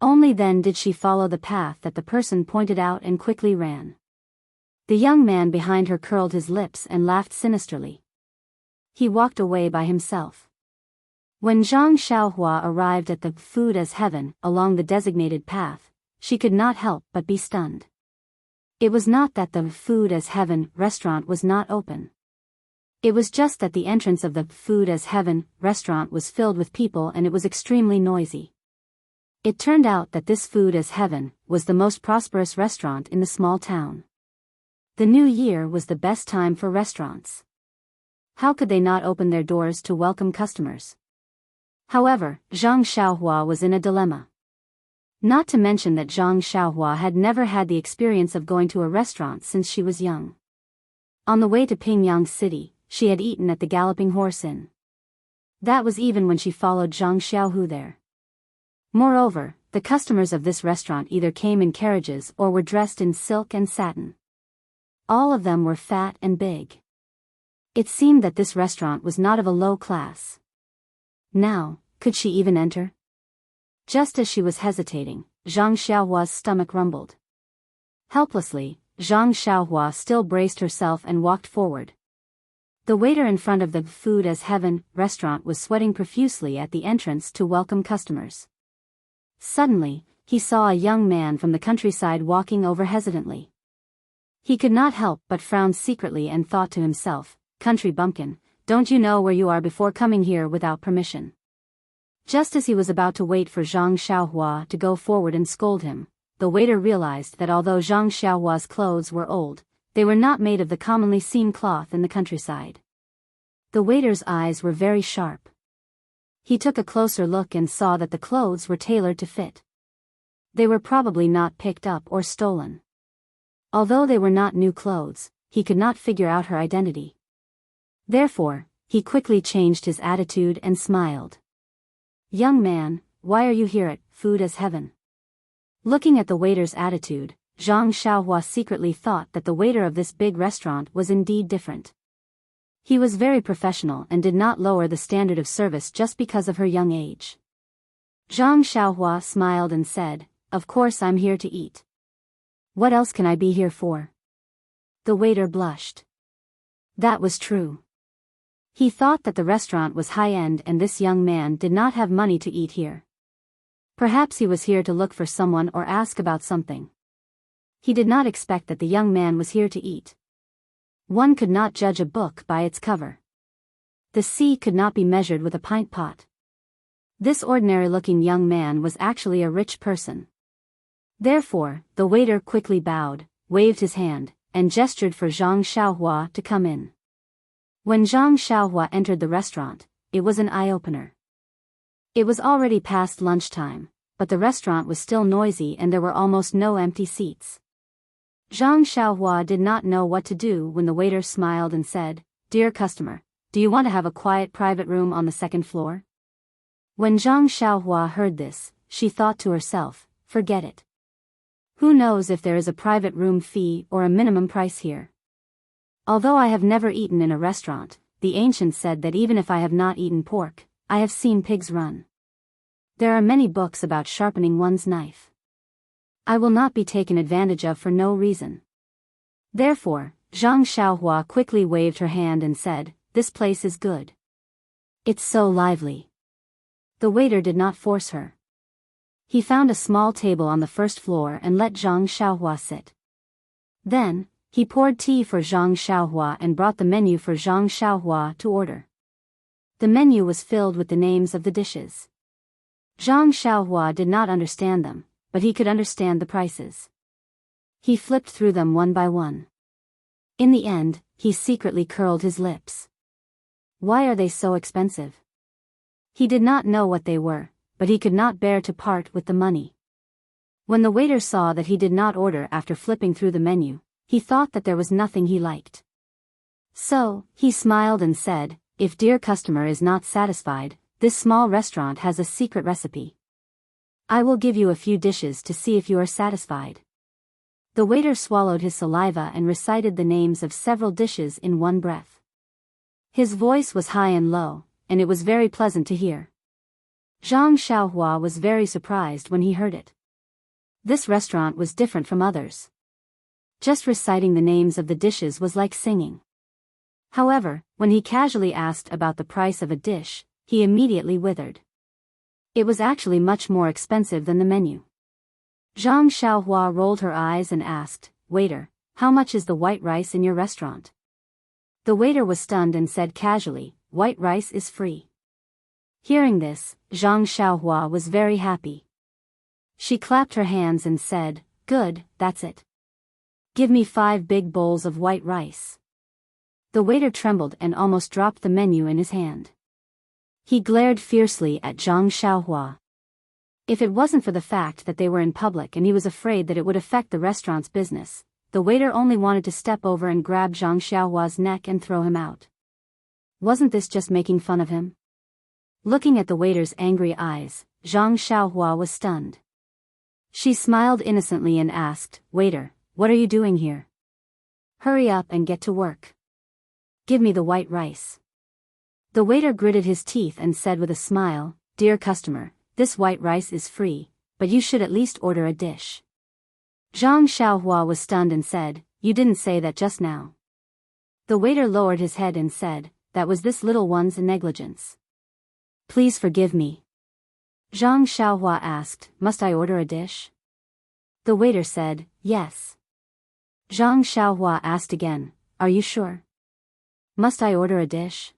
Only then did she follow the path that the person pointed out and quickly ran. The young man behind her curled his lips and laughed sinisterly. He walked away by himself. When Zhang Xiaohua arrived at the food as heaven along the designated path, she could not help but be stunned. It was not that the food as heaven restaurant was not open. It was just that the entrance of the food as heaven restaurant was filled with people and it was extremely noisy. It turned out that this food as heaven was the most prosperous restaurant in the small town. The new year was the best time for restaurants. How could they not open their doors to welcome customers? However, Zhang Xiaohua was in a dilemma. Not to mention that Zhang Xiaohua had never had the experience of going to a restaurant since she was young. On the way to Pingyang City, she had eaten at the Galloping Horse Inn. That was even when she followed Zhang Xiaohu there. Moreover, the customers of this restaurant either came in carriages or were dressed in silk and satin. All of them were fat and big. It seemed that this restaurant was not of a low class. Now, could she even enter? Just as she was hesitating, Zhang Xiaohua's stomach rumbled. Helplessly, Zhang Xiaohua still braced herself and walked forward. The waiter in front of the food as heaven restaurant was sweating profusely at the entrance to welcome customers. Suddenly, he saw a young man from the countryside walking over hesitantly. He could not help but frown secretly and thought to himself, "Country bumpkin, don't you know where you are before coming here without permission?" Just as he was about to wait for Zhang Xiaohua to go forward and scold him, the waiter realized that although Zhang Xiaohua's clothes were old, they were not made of the commonly seen cloth in the countryside. The waiter's eyes were very sharp. He took a closer look and saw that the clothes were tailored to fit. They were probably not picked up or stolen. Although they were not new clothes, he could not figure out her identity. Therefore, he quickly changed his attitude and smiled. "Young man, why are you here at food as heaven?" Looking at the waiter's attitude, Zhang Xiaohua secretly thought that the waiter of this big restaurant was indeed different. He was very professional and did not lower the standard of service just because of her young age. Zhang Xiaohua smiled and said, "Of course I'm here to eat. What else can I be here for?" The waiter blushed. That was true. He thought that the restaurant was high-end and this young man did not have money to eat here. Perhaps he was here to look for someone or ask about something. He did not expect that the young man was here to eat. One could not judge a book by its cover. The sea could not be measured with a pint pot. This ordinary-looking young man was actually a rich person. Therefore, the waiter quickly bowed, waved his hand, and gestured for Zhang Xiaohua to come in. When Zhang Xiaohua entered the restaurant, it was an eye-opener. It was already past lunchtime, but the restaurant was still noisy and there were almost no empty seats. Zhang Xiaohua did not know what to do when the waiter smiled and said, "Dear customer, do you want to have a quiet private room on the second floor?" When Zhang Xiaohua heard this, she thought to herself, "Forget it. Who knows if there is a private room fee or a minimum price here? Although I have never eaten in a restaurant, the ancients said that even if I have not eaten pork, I have seen pigs run. There are many books about sharpening one's knife. I will not be taken advantage of for no reason." Therefore, Zhang Xiaohua quickly waved her hand and said, "This place is good. It's so lively." The waiter did not force her. He found a small table on the first floor and let Zhang Xiaohua sit. Then, he poured tea for Zhang Xiaohua and brought the menu for Zhang Xiaohua to order. The menu was filled with the names of the dishes. Zhang Xiaohua did not understand them, but he could understand the prices. He flipped through them one by one. In the end, he secretly curled his lips. Why are they so expensive? He did not know what they were, but he could not bear to part with the money. When the waiter saw that he did not order after flipping through the menu, he thought that there was nothing he liked. So, he smiled and said, "If dear customer is not satisfied, this small restaurant has a secret recipe. I will give you a few dishes to see if you are satisfied." The waiter swallowed his saliva and recited the names of several dishes in one breath. His voice was high and low, and it was very pleasant to hear. Zhang Xiaohua was very surprised when he heard it. This restaurant was different from others. Just reciting the names of the dishes was like singing. However, when he casually asked about the price of a dish, he immediately withered. It was actually much more expensive than the menu. Zhang Xiaohua rolled her eyes and asked, "Waiter, how much is the white rice in your restaurant?" The waiter was stunned and said casually, "White rice is free." Hearing this, Zhang Xiaohua was very happy. She clapped her hands and said, "Good, that's it. Give me 5 big bowls of white rice." The waiter trembled and almost dropped the menu in his hand. He glared fiercely at Zhang Xiaohua. If it wasn't for the fact that they were in public and he was afraid that it would affect the restaurant's business, the waiter only wanted to step over and grab Zhang Xiaohua's neck and throw him out. Wasn't this just making fun of him? Looking at the waiter's angry eyes, Zhang Xiaohua was stunned. She smiled innocently and asked, "Waiter, what are you doing here? Hurry up and get to work. Give me the white rice." The waiter gritted his teeth and said with a smile, "Dear customer, this white rice is free, but you should at least order a dish." Zhang Xiaohua was stunned and said, "You didn't say that just now." The waiter lowered his head and said, "That was this little one's negligence. Please forgive me." Zhang Xiaohua asked, "Must I order a dish?" The waiter said, "Yes." Zhang Xiaohua asked again, "Are you sure? Must I order a dish?"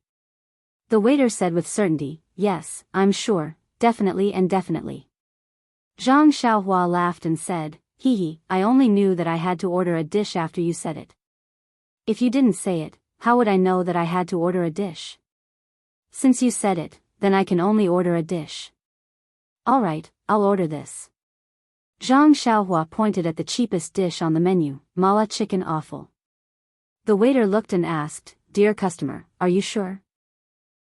The waiter said with certainty, "Yes, I'm sure, definitely and definitely." Zhang Xiaohua laughed and said, "Hee, I only knew that I had to order a dish after you said it. If you didn't say it, how would I know that I had to order a dish? Since you said it, then I can only order a dish. All right, I'll order this." Zhang Xiaohua pointed at the cheapest dish on the menu, mala chicken offal. The waiter looked and asked, "Dear customer, are you sure?"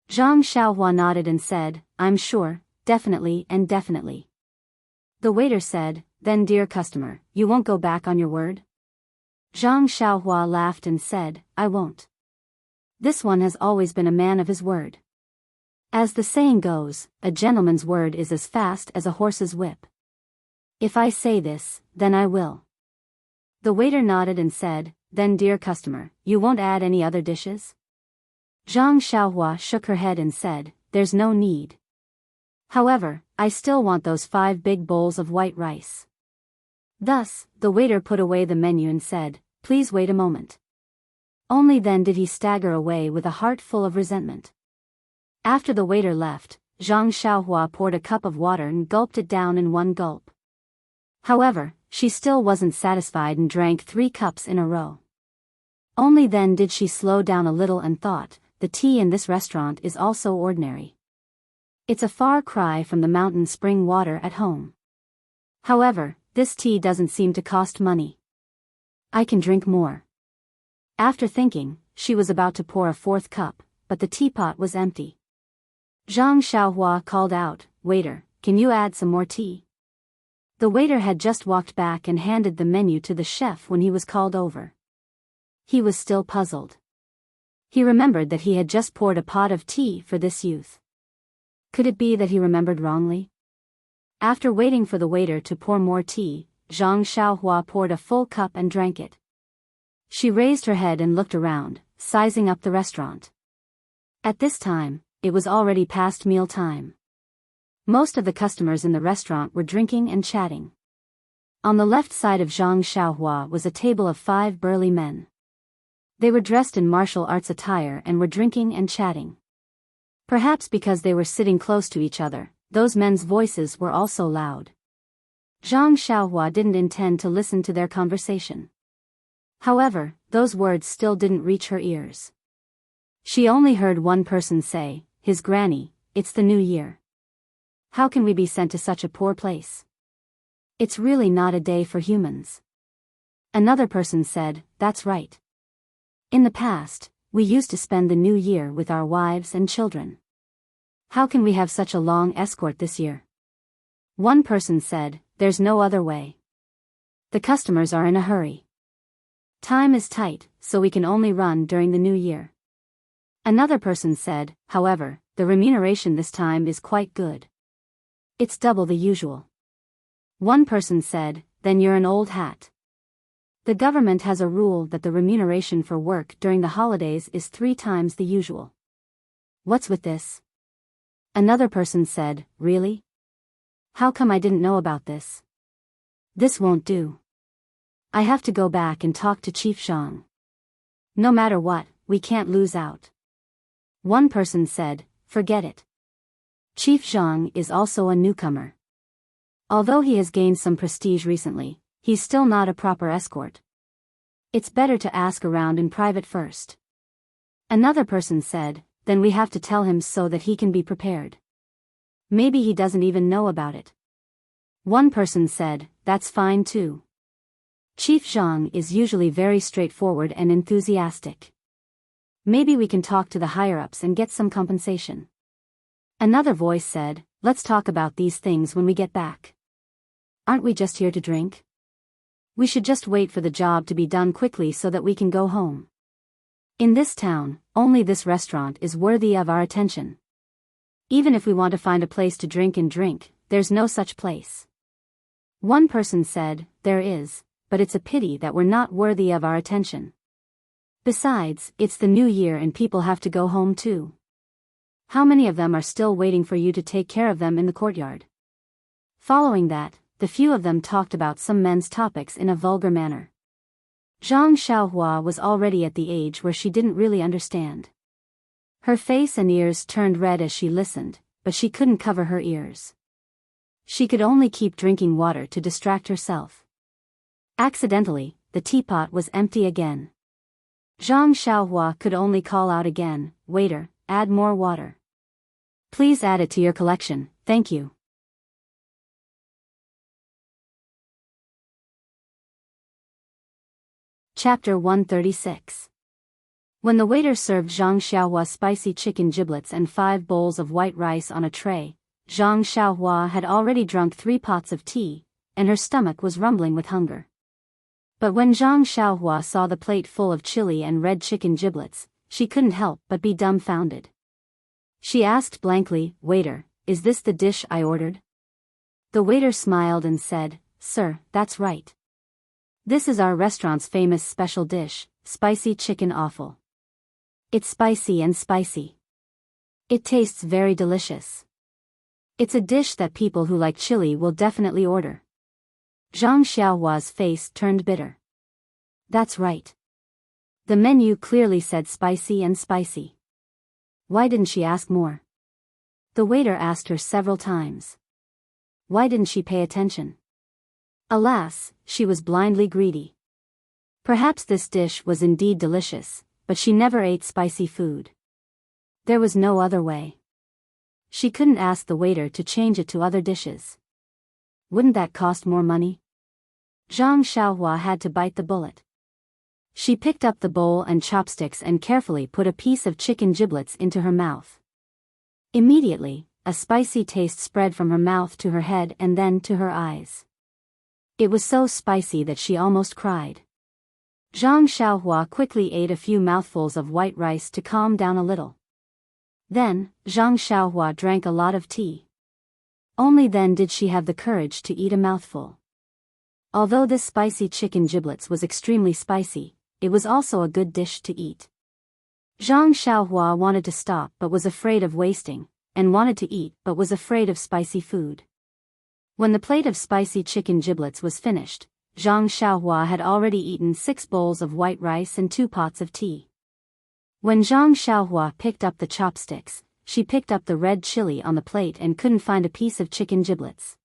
Zhang Xiaohua nodded and said, "I'm sure, definitely and definitely." The waiter said, "Then dear customer, you won't go back on your word?" Zhang Xiaohua laughed and said, "I won't. This one has always been a man of his word. As the saying goes, a gentleman's word is as fast as a horse's whip. If I say this, then I will." The waiter nodded and said, "Then dear customer, you won't add any other dishes?" Zhang Xiaohua shook her head and said, "There's no need. However, I still want those 5 big bowls of white rice." Thus, the waiter put away the menu and said, "Please wait a moment." Only then did he stagger away with a heart full of resentment. After the waiter left, Zhang Xiaohua poured a cup of water and gulped it down in one gulp. However, she still wasn't satisfied and drank 3 cups in a row. Only then did she slow down a little and thought, the tea in this restaurant is also ordinary. It's a far cry from the mountain spring water at home. However, this tea doesn't seem to cost money. I can drink more. After thinking, she was about to pour a 4th cup, but the teapot was empty. Zhang Xiaohua called out, "Waiter, can you add some more tea?" The waiter had just walked back and handed the menu to the chef when he was called over. He was still puzzled. He remembered that he had just poured a pot of tea for this youth. Could it be that he remembered wrongly? After waiting for the waiter to pour more tea, Zhang Xiaohua poured a full cup and drank it. She raised her head and looked around, sizing up the restaurant. At this time, it was already past meal time. Most of the customers in the restaurant were drinking and chatting. On the left side of Zhang Xiaohua was a table of 5 burly men. They were dressed in martial arts attire and were drinking and chatting. Perhaps because they were sitting close to each other, those men's voices were also loud. Zhang Xiaohua didn't intend to listen to their conversation. However, those words still didn't reach her ears. She only heard one person say, "His granny, it's the new year. How can we be sent to such a poor place? It's really not a day for humans." Another person said, "That's right. In the past, we used to spend the new year with our wives and children. How can we have such a long escort this year?" One person said, "There's no other way. The customers are in a hurry. Time is tight, so we can only run during the new year." Another person said, "However, the remuneration this time is quite good. It's double the usual." One person said, "Then you're an old hat. The government has a rule that the remuneration for work during the holidays is 3 times the usual. What's with this?" Another person said, really? How come I didn't know about this? This won't do. I have to go back and talk to Chief Zhang. No matter what, we can't lose out. One person said, forget it. Chief Zhang is also a newcomer. Although he has gained some prestige recently, he's still not a proper escort. It's better to ask around in private first. Another person said, then we have to tell him so that he can be prepared. Maybe he doesn't even know about it. One person said, that's fine too. Chief Zhang is usually very straightforward and enthusiastic. Maybe we can talk to the higher-ups and get some compensation. Another voice said, let's talk about these things when we get back. Aren't we just here to drink? We should just wait for the job to be done quickly so that we can go home. In this town, only this restaurant is worthy of our attention. Even if we want to find a place to drink and drink, there's no such place. One person said, there is, but it's a pity that we're not worthy of our attention. Besides, it's the new year and people have to go home too. How many of them are still waiting for you to take care of them in the courtyard? Following that, the few of them talked about some men's topics in a vulgar manner. Zhang Xiaohua was already at the age where she didn't really understand. Her face and ears turned red as she listened, but she couldn't cover her ears. She could only keep drinking water to distract herself. Accidentally, the teapot was empty again. Zhang Xiaohua could only call out again, waiter, add more water. Please add it to your collection, thank you. Chapter 136. When the waiter served Zhang Xiaohua spicy chicken giblets and 5 bowls of white rice on a tray, Zhang Xiaohua had already drunk 3 pots of tea, and her stomach was rumbling with hunger. But when Zhang Xiaohua saw the plate full of chili and red chicken giblets, she couldn't help but be dumbfounded. She asked blankly, waiter, is this the dish I ordered? The waiter smiled and said, sir, that's right. This is our restaurant's famous special dish, spicy chicken offal. It's spicy and spicy. It tastes very delicious. It's a dish that people who like chili will definitely order. Zhang Xiaohua's face turned bitter. That's right. The menu clearly said spicy and spicy. Why didn't she ask more? The waiter asked her several times. Why didn't she pay attention? Alas, she was blindly greedy. Perhaps this dish was indeed delicious, but she never ate spicy food. There was no other way. She couldn't ask the waiter to change it to other dishes. Wouldn't that cost more money? Zhang Xiaohua had to bite the bullet. She picked up the bowl and chopsticks and carefully put a piece of chicken giblets into her mouth. Immediately, a spicy taste spread from her mouth to her head and then to her eyes. It was so spicy that she almost cried. Zhang Xiaohua quickly ate a few mouthfuls of white rice to calm down a little. Then, Zhang Xiaohua drank a lot of tea. Only then did she have the courage to eat a mouthful. Although this spicy chicken giblets was extremely spicy, it was also a good dish to eat. Zhang Xiaohua wanted to stop but was afraid of wasting, and wanted to eat but was afraid of spicy food. When the plate of spicy chicken giblets was finished, Zhang Xiaohua had already eaten 6 bowls of white rice and 2 pots of tea. When Zhang Xiaohua picked up the chopsticks, she picked up the red chili on the plate and couldn't find a piece of chicken giblets.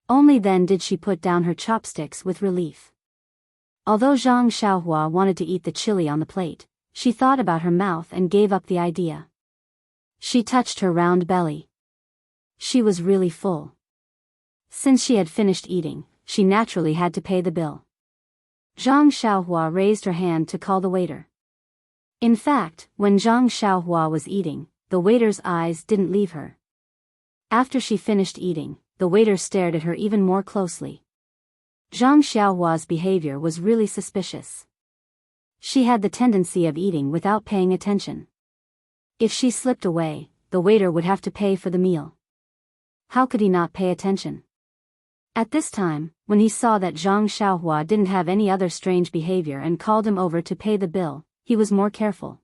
Only then did she put down her chopsticks with relief. Although Zhang Xiaohua wanted to eat the chili on the plate, she thought about her mouth and gave up the idea. She touched her round belly. She was really full. Since she had finished eating, she naturally had to pay the bill. Zhang Xiaohua raised her hand to call the waiter. In fact, when Zhang Xiaohua was eating, the waiter's eyes didn't leave her. After she finished eating, the waiter stared at her even more closely. Zhang Xiaohua's behavior was really suspicious. She had the tendency of eating without paying attention. If she slipped away, the waiter would have to pay for the meal. How could he not pay attention? At this time, when he saw that Zhang Xiaohua didn't have any other strange behavior and called him over to pay the bill, he was more careful.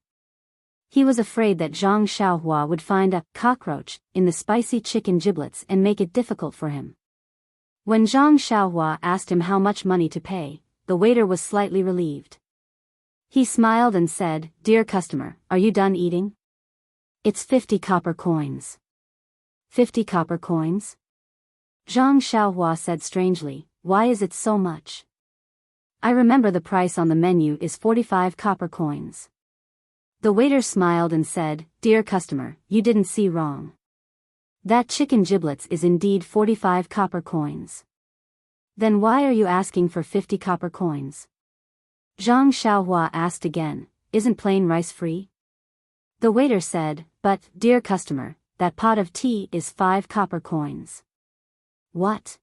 He was afraid that Zhang Xiaohua would find a cockroach in the spicy chicken giblets and make it difficult for him. When Zhang Xiaohua asked him how much money to pay, the waiter was slightly relieved. He smiled and said, "Dear customer, are you done eating? It's 50 copper coins." 50 copper coins? Zhang Xiaohua said strangely, "Why is it so much? I remember the price on the menu is 45 copper coins." The waiter smiled and said, "Dear customer, you didn't see wrong. That chicken giblets is indeed 45 copper coins." "Then why are you asking for 50 copper coins?" Zhang Xiaohua asked again, "Isn't plain rice free?" The waiter said, "But, dear customer, that pot of tea is 5 copper coins." "What?"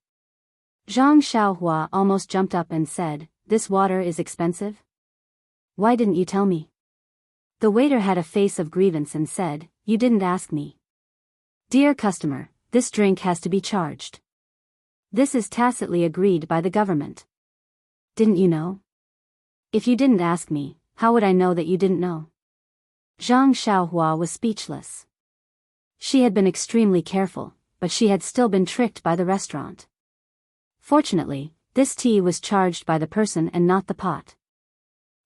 Zhang Xiaohua almost jumped up and said, "This water is expensive? Why didn't you tell me?" The waiter had a face of grievance and said, "You didn't ask me. Dear customer, this drink has to be charged. This is tacitly agreed by the government. Didn't you know? If you didn't ask me, how would I know that you didn't know?" Zhang Xiaohua was speechless. She had been extremely careful, but she had still been tricked by the restaurant. Fortunately, this tea was charged by the person and not the pot.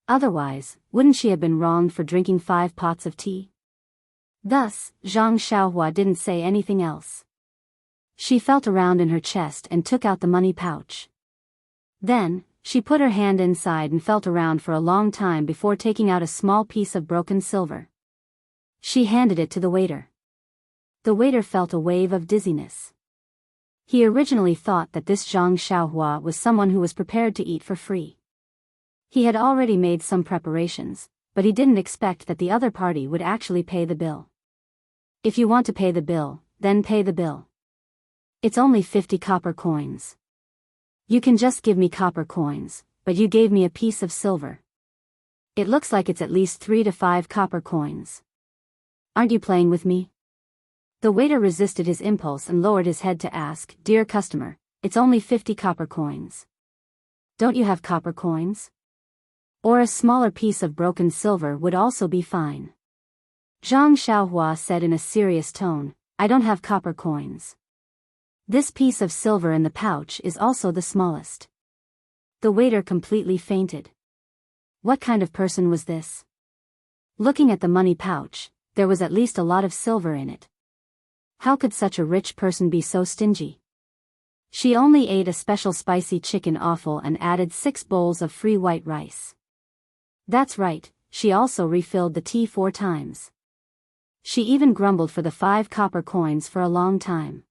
Otherwise, wouldn't she have been wronged for drinking 5 pots of tea? Thus, Zhang Xiaohua didn't say anything else. She felt around in her chest and took out the money pouch. Then, she put her hand inside and felt around for a long time before taking out a small piece of broken silver. She handed it to the waiter. The waiter felt a wave of dizziness. He originally thought that this Zhang Xiaohua was someone who was prepared to eat for free. He had already made some preparations, but he didn't expect that the other party would actually pay the bill. "If you want to pay the bill, then pay the bill. It's only 50 copper coins. You can just give me copper coins, but you gave me a piece of silver. It looks like it's at least 3 to 5 copper coins. Aren't you playing with me?" The waiter resisted his impulse and lowered his head to ask, "Dear customer, it's only 50 copper coins. Don't you have copper coins? Or a smaller piece of broken silver would also be fine." Zhang Xiaohua said in a serious tone, "I don't have copper coins. This piece of silver in the pouch is also the smallest." The waiter completely fainted. What kind of person was this? Looking at the money pouch, there was at least a lot of silver in it. How could such a rich person be so stingy? She only ate a special spicy chicken offal and added 6 bowls of free white rice. That's right, she also refilled the tea 4 times. She even grumbled for the 5 copper coins for a long time.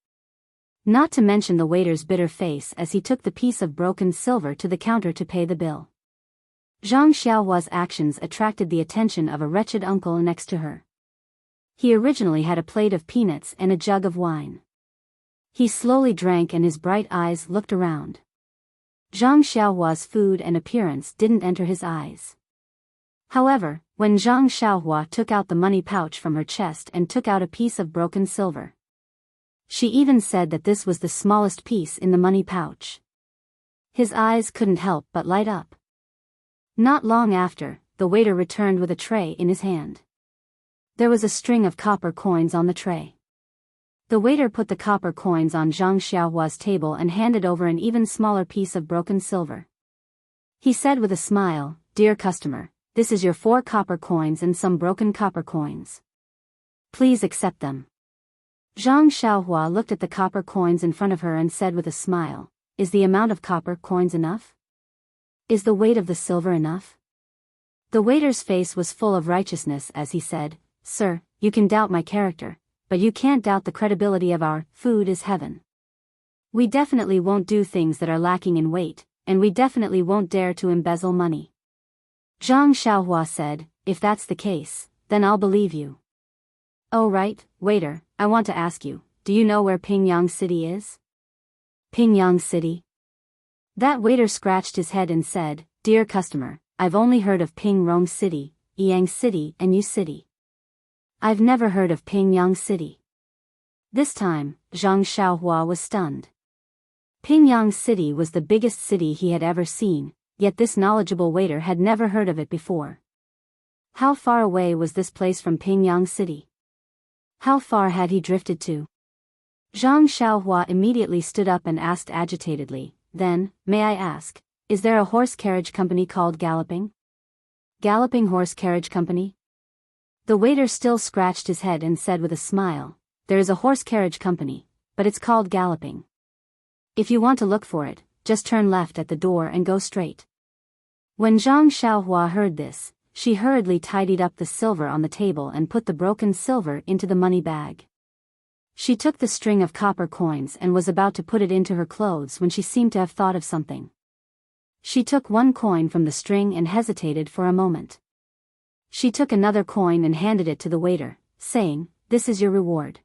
Not to mention the waiter's bitter face as he took the piece of broken silver to the counter to pay the bill. Zhang Xiaohua's actions attracted the attention of a wretched uncle next to her. He originally had a plate of peanuts and a jug of wine. He slowly drank and his bright eyes looked around. Zhang Xiaohua's food and appearance didn't enter his eyes. However, when Zhang Xiaohua took out the money pouch from her chest and took out a piece of broken silver, she even said that this was the smallest piece in the money pouch. His eyes couldn't help but light up. Not long after, the waiter returned with a tray in his hand. There was a string of copper coins on the tray. The waiter put the copper coins on Zhang Xiaohua's table and handed over an even smaller piece of broken silver. He said with a smile, "Dear customer, this is your 4 copper coins and some broken copper coins. Please accept them." Zhang Xiaohua looked at the copper coins in front of her and said with a smile, "Is the amount of copper coins enough? Is the weight of the silver enough?" The waiter's face was full of righteousness as he said, "Sir, you can doubt my character, but you can't doubt the credibility of our food is heaven. We definitely won't do things that are lacking in weight, and we definitely won't dare to embezzle money." Zhang Xiaohua said, "If that's the case, then I'll believe you." "Oh right, waiter, I want to ask you, do you know where Pingyang City is?" "Pingyang City?" That waiter scratched his head and said, "Dear customer, I've only heard of Pingrong City, Yang City and Yu City. I've never heard of Pingyang City." This time, Zhang Xiaohua was stunned. Pingyang City was the biggest city he had ever seen, yet this knowledgeable waiter had never heard of it before. How far away was this place from Pingyang City? How far had he drifted to? Zhang Xiaohua immediately stood up and asked agitatedly, then, may I ask, is there a horse carriage company called Galloping? Galloping Horse Carriage Company? The waiter still scratched his head and said with a smile, there is a horse carriage company, but it's called Galloping. If you want to look for it, just turn left at the door and go straight. When Zhang Xiaohua heard this, she hurriedly tidied up the silver on the table and put the broken silver into the money bag. She took the string of copper coins and was about to put it into her clothes when she seemed to have thought of something. She took one coin from the string and hesitated for a moment. She took another coin and handed it to the waiter, saying, this is your reward.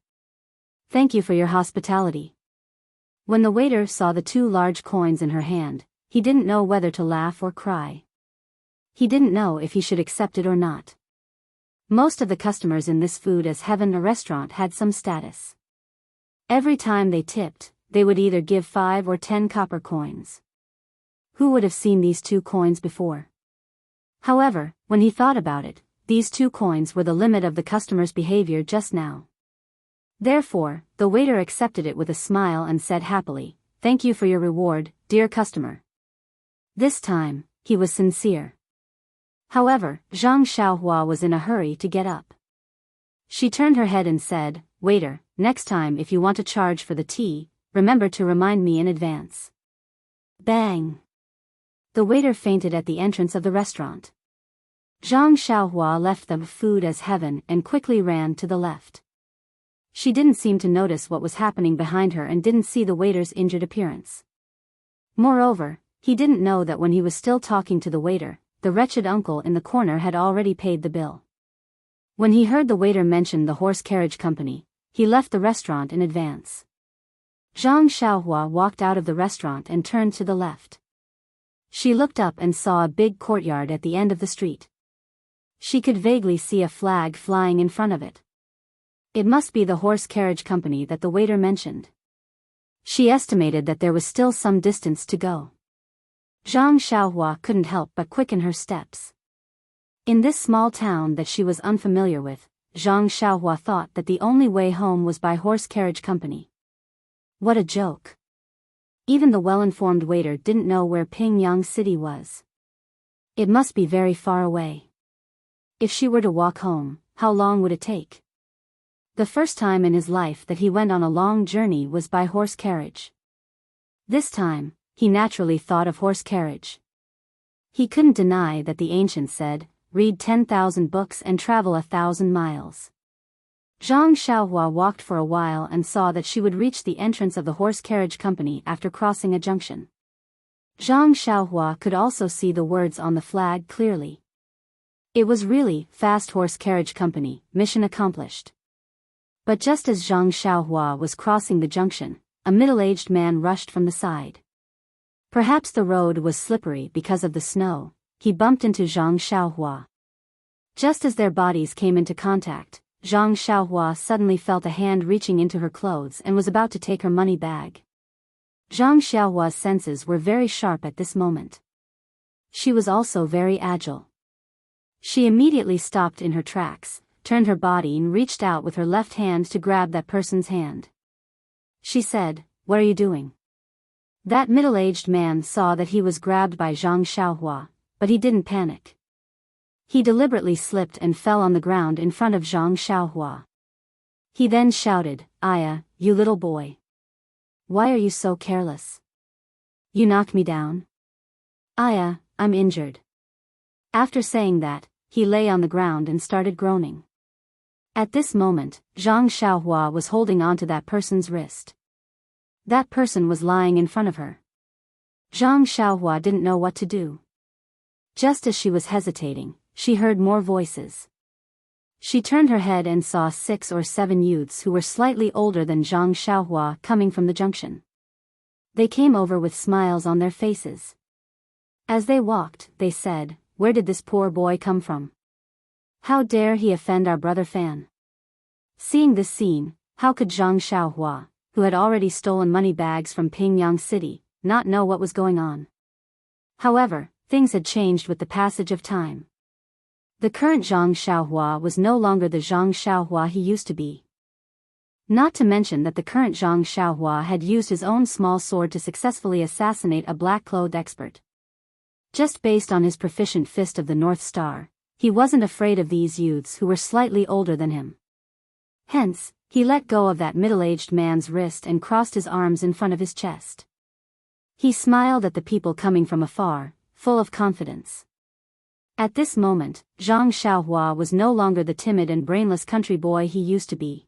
Thank you for your hospitality. When the waiter saw the two large coins in her hand, he didn't know whether to laugh or cry. He didn't know if he should accept it or not. Most of the customers in this food as heaven a restaurant had some status. Every time they tipped, they would either give 5 or 10 copper coins. Who would have seen these 2 coins before? However, when he thought about it, these 2 coins were the limit of the customer's behavior just now. Therefore, the waiter accepted it with a smile and said happily, thank you for your reward, dear customer. This time, he was sincere. However, Zhang Xiaohua was in a hurry to get up. She turned her head and said, waiter, next time if you want to charge for the tea, remember to remind me in advance. Bang! The waiter fainted at the entrance of the restaurant. Zhang Xiaohua left the food as heaven and quickly ran to the left. She didn't seem to notice what was happening behind her and didn't see the waiter's injured appearance. Moreover, he didn't know that when he was still talking to the waiter, the wretched uncle in the corner had already paid the bill. When he heard the waiter mention the horse carriage company, he left the restaurant in advance. Zhang Xiaohua walked out of the restaurant and turned to the left. She looked up and saw a big courtyard at the end of the street. She could vaguely see a flag flying in front of it. It must be the horse carriage company that the waiter mentioned. She estimated that there was still some distance to go. Zhang Xiaohua couldn't help but quicken her steps. In this small town that she was unfamiliar with, Zhang Xiaohua thought that the only way home was by horse carriage company. What a joke. Even the well-informed waiter didn't know where Pingyang City was. It must be very far away. If she were to walk home, how long would it take? The first time in his life that he went on a long journey was by horse carriage. This time, he naturally thought of horse carriage. He couldn't deny that the ancients said, read 10,000 books and travel 1,000 miles. Zhang Xiaohua walked for a while and saw that she would reach the entrance of the horse carriage company after crossing a junction. Zhang Xiaohua could also see the words on the flag clearly. It was really, Fast Horse Carriage Company, mission accomplished. But just as Zhang Xiaohua was crossing the junction, a middle-aged man rushed from the side. Perhaps the road was slippery because of the snow. He bumped into Zhang Xiaohua. Just as their bodies came into contact, Zhang Xiaohua suddenly felt a hand reaching into her clothes and was about to take her money bag. Zhang Xiaohua's senses were very sharp at this moment. She was also very agile. She immediately stopped in her tracks, turned her body and reached out with her left hand to grab that person's hand. She said, "What are you doing?" That middle-aged man saw that he was grabbed by Zhang Xiaohua, but he didn't panic. He deliberately slipped and fell on the ground in front of Zhang Xiaohua. He then shouted, "Aya, you little boy. Why are you so careless? You knocked me down." "Aya, I'm injured." After saying that, he lay on the ground and started groaning. At this moment, Zhang Xiaohua was holding onto that person's wrist. That person was lying in front of her. Zhang Xiaohua didn't know what to do. Just as she was hesitating, she heard more voices. She turned her head and saw 6 or 7 youths who were slightly older than Zhang Xiaohua coming from the junction. They came over with smiles on their faces. As they walked, they said, "Where did this poor boy come from? How dare he offend our brother Fan?" Seeing this scene, how could Zhang Xiaohua, who had already stolen money bags from Pingyang City, not know what was going on? However, things had changed with the passage of time. The current Zhang Xiaohua was no longer the Zhang Xiaohua he used to be. Not to mention that the current Zhang Xiaohua had used his own small sword to successfully assassinate a black-clothed expert. Just based on his proficient fist of the North Star, he wasn't afraid of these youths who were slightly older than him. Hence, he let go of that middle-aged man's wrist and crossed his arms in front of his chest. He smiled at the people coming from afar, full of confidence. At this moment, Zhang Xiaohua was no longer the timid and brainless country boy he used to be.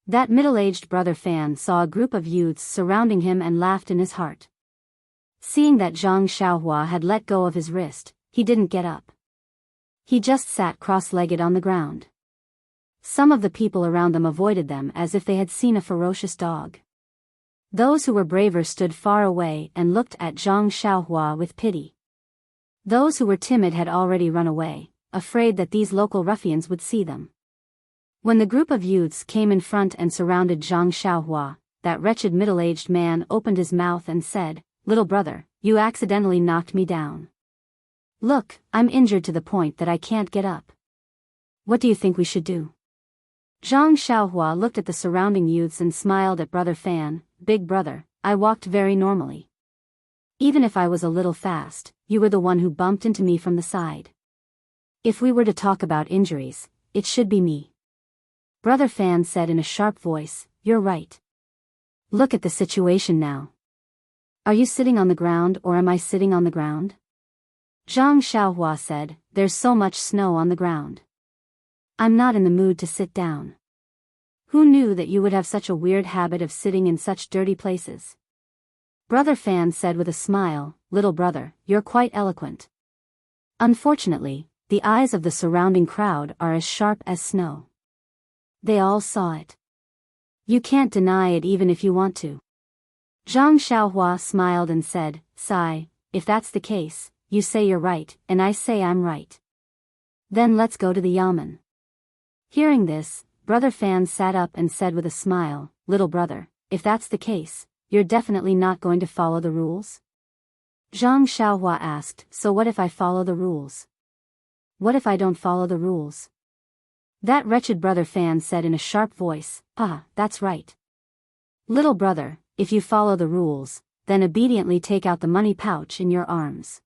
That middle-aged brother Fan saw a group of youths surrounding him and laughed in his heart. Seeing that Zhang Xiaohua had let go of his wrist, he didn't get up. He just sat cross-legged on the ground. Some of the people around them avoided them as if they had seen a ferocious dog. Those who were braver stood far away and looked at Zhang Xiaohua with pity. Those who were timid had already run away, afraid that these local ruffians would see them. When the group of youths came in front and surrounded Zhang Xiaohua, that wretched middle-aged man opened his mouth and said, "Little brother, you accidentally knocked me down. Look, I'm injured to the point that I can't get up. What do you think we should do?" Zhang Xiaohua looked at the surrounding youths and smiled at Brother Fan. "Big brother, I walked very normally. Even if I was a little fast, you were the one who bumped into me from the side. If we were to talk about injuries, it should be me." Brother Fan said in a sharp voice, "You're right. Look at the situation now. Are you sitting on the ground or am I sitting on the ground?" Zhang Xiaohua said, "There's so much snow on the ground. I'm not in the mood to sit down." "Who knew that you would have such a weird habit of sitting in such dirty places?" Brother Fan said with a smile, "Little brother, you're quite eloquent." Unfortunately, the eyes of the surrounding crowd are as sharp as snow. They all saw it. You can't deny it even if you want to. Zhang Xiaohua smiled and said, "Sigh, if that's the case, you say you're right, and I say I'm right. Then let's go to the yamen." Hearing this, Brother Fan sat up and said with a smile, "Little brother, if that's the case, you're definitely not going to follow the rules?" Zhang Xiaohua asked, "So what if I follow the rules? What if I don't follow the rules?" That wretched Brother Fan said in a sharp voice, "Ah, that's right. Little brother, if you follow the rules, then obediently take out the money pouch in your arms.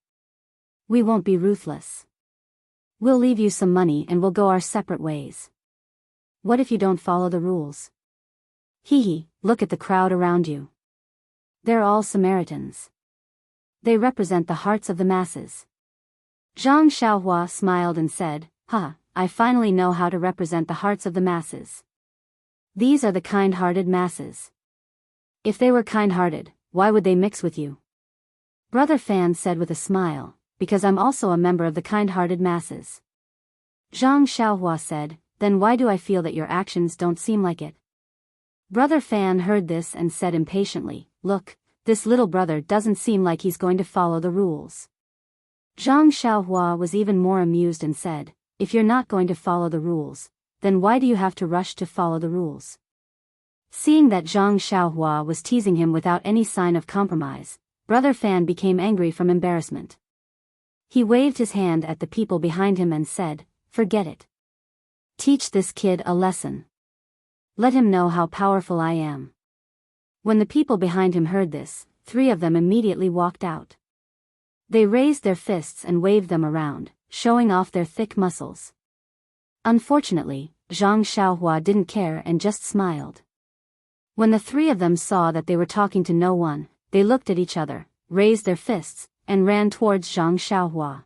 We won't be ruthless. We'll leave you some money and we'll go our separate ways. What if you don't follow the rules? Hee, look at the crowd around you. They're all Samaritans. They represent the hearts of the masses." Zhang Xiaohua smiled and said, I finally know how to represent the hearts of the masses. These are the kind-hearted masses. If they were kind-hearted, why would they mix with you?" Brother Fan said with a smile, "Because I'm also a member of the kind-hearted masses." Zhang Xiaohua said, "Then why do I feel that your actions don't seem like it?" Brother Fan heard this and said impatiently, "Look, this little brother doesn't seem like he's going to follow the rules." Zhang Xiaohua was even more amused and said, "If you're not going to follow the rules, then why do you have to rush to follow the rules?" Seeing that Zhang Xiaohua was teasing him without any sign of compromise, Brother Fan became angry from embarrassment. He waved his hand at the people behind him and said, "Forget it. Teach this kid a lesson. Let him know how powerful I am." When the people behind him heard this, 3 of them immediately walked out. They raised their fists and waved them around, showing off their thick muscles. Unfortunately, Zhang Xiaohua didn't care and just smiled. When the 3 of them saw that they were talking to no one, they looked at each other, raised their fists, and ran towards Zhang Xiaohua.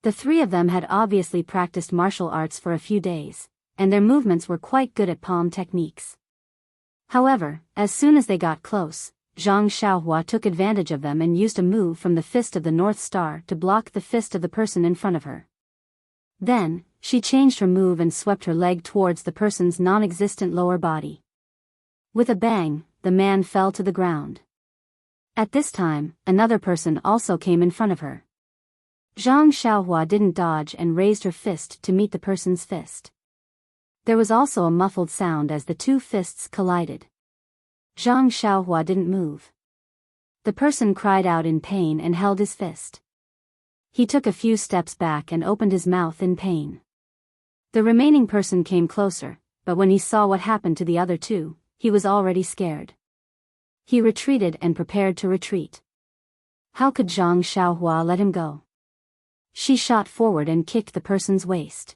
The 3 of them had obviously practiced martial arts for a few days, and their movements were quite good at palm techniques. However, as soon as they got close, Zhang Xiaohua took advantage of them and used a move from the fist of the North Star to block the fist of the person in front of her. Then, she changed her move and swept her leg towards the person's non-existent lower body. With a bang, the man fell to the ground. At this time, another person also came in front of her. Zhang Xiaohua didn't dodge and raised her fist to meet the person's fist. There was also a muffled sound as the 2 fists collided. Zhang Xiaohua didn't move. The person cried out in pain and held his fist. He took a few steps back and opened his mouth in pain. The remaining person came closer, but when he saw what happened to the other two, he was already scared. He retreated and prepared to retreat. How could Zhang Xiaohua let him go? She shot forward and kicked the person's waist.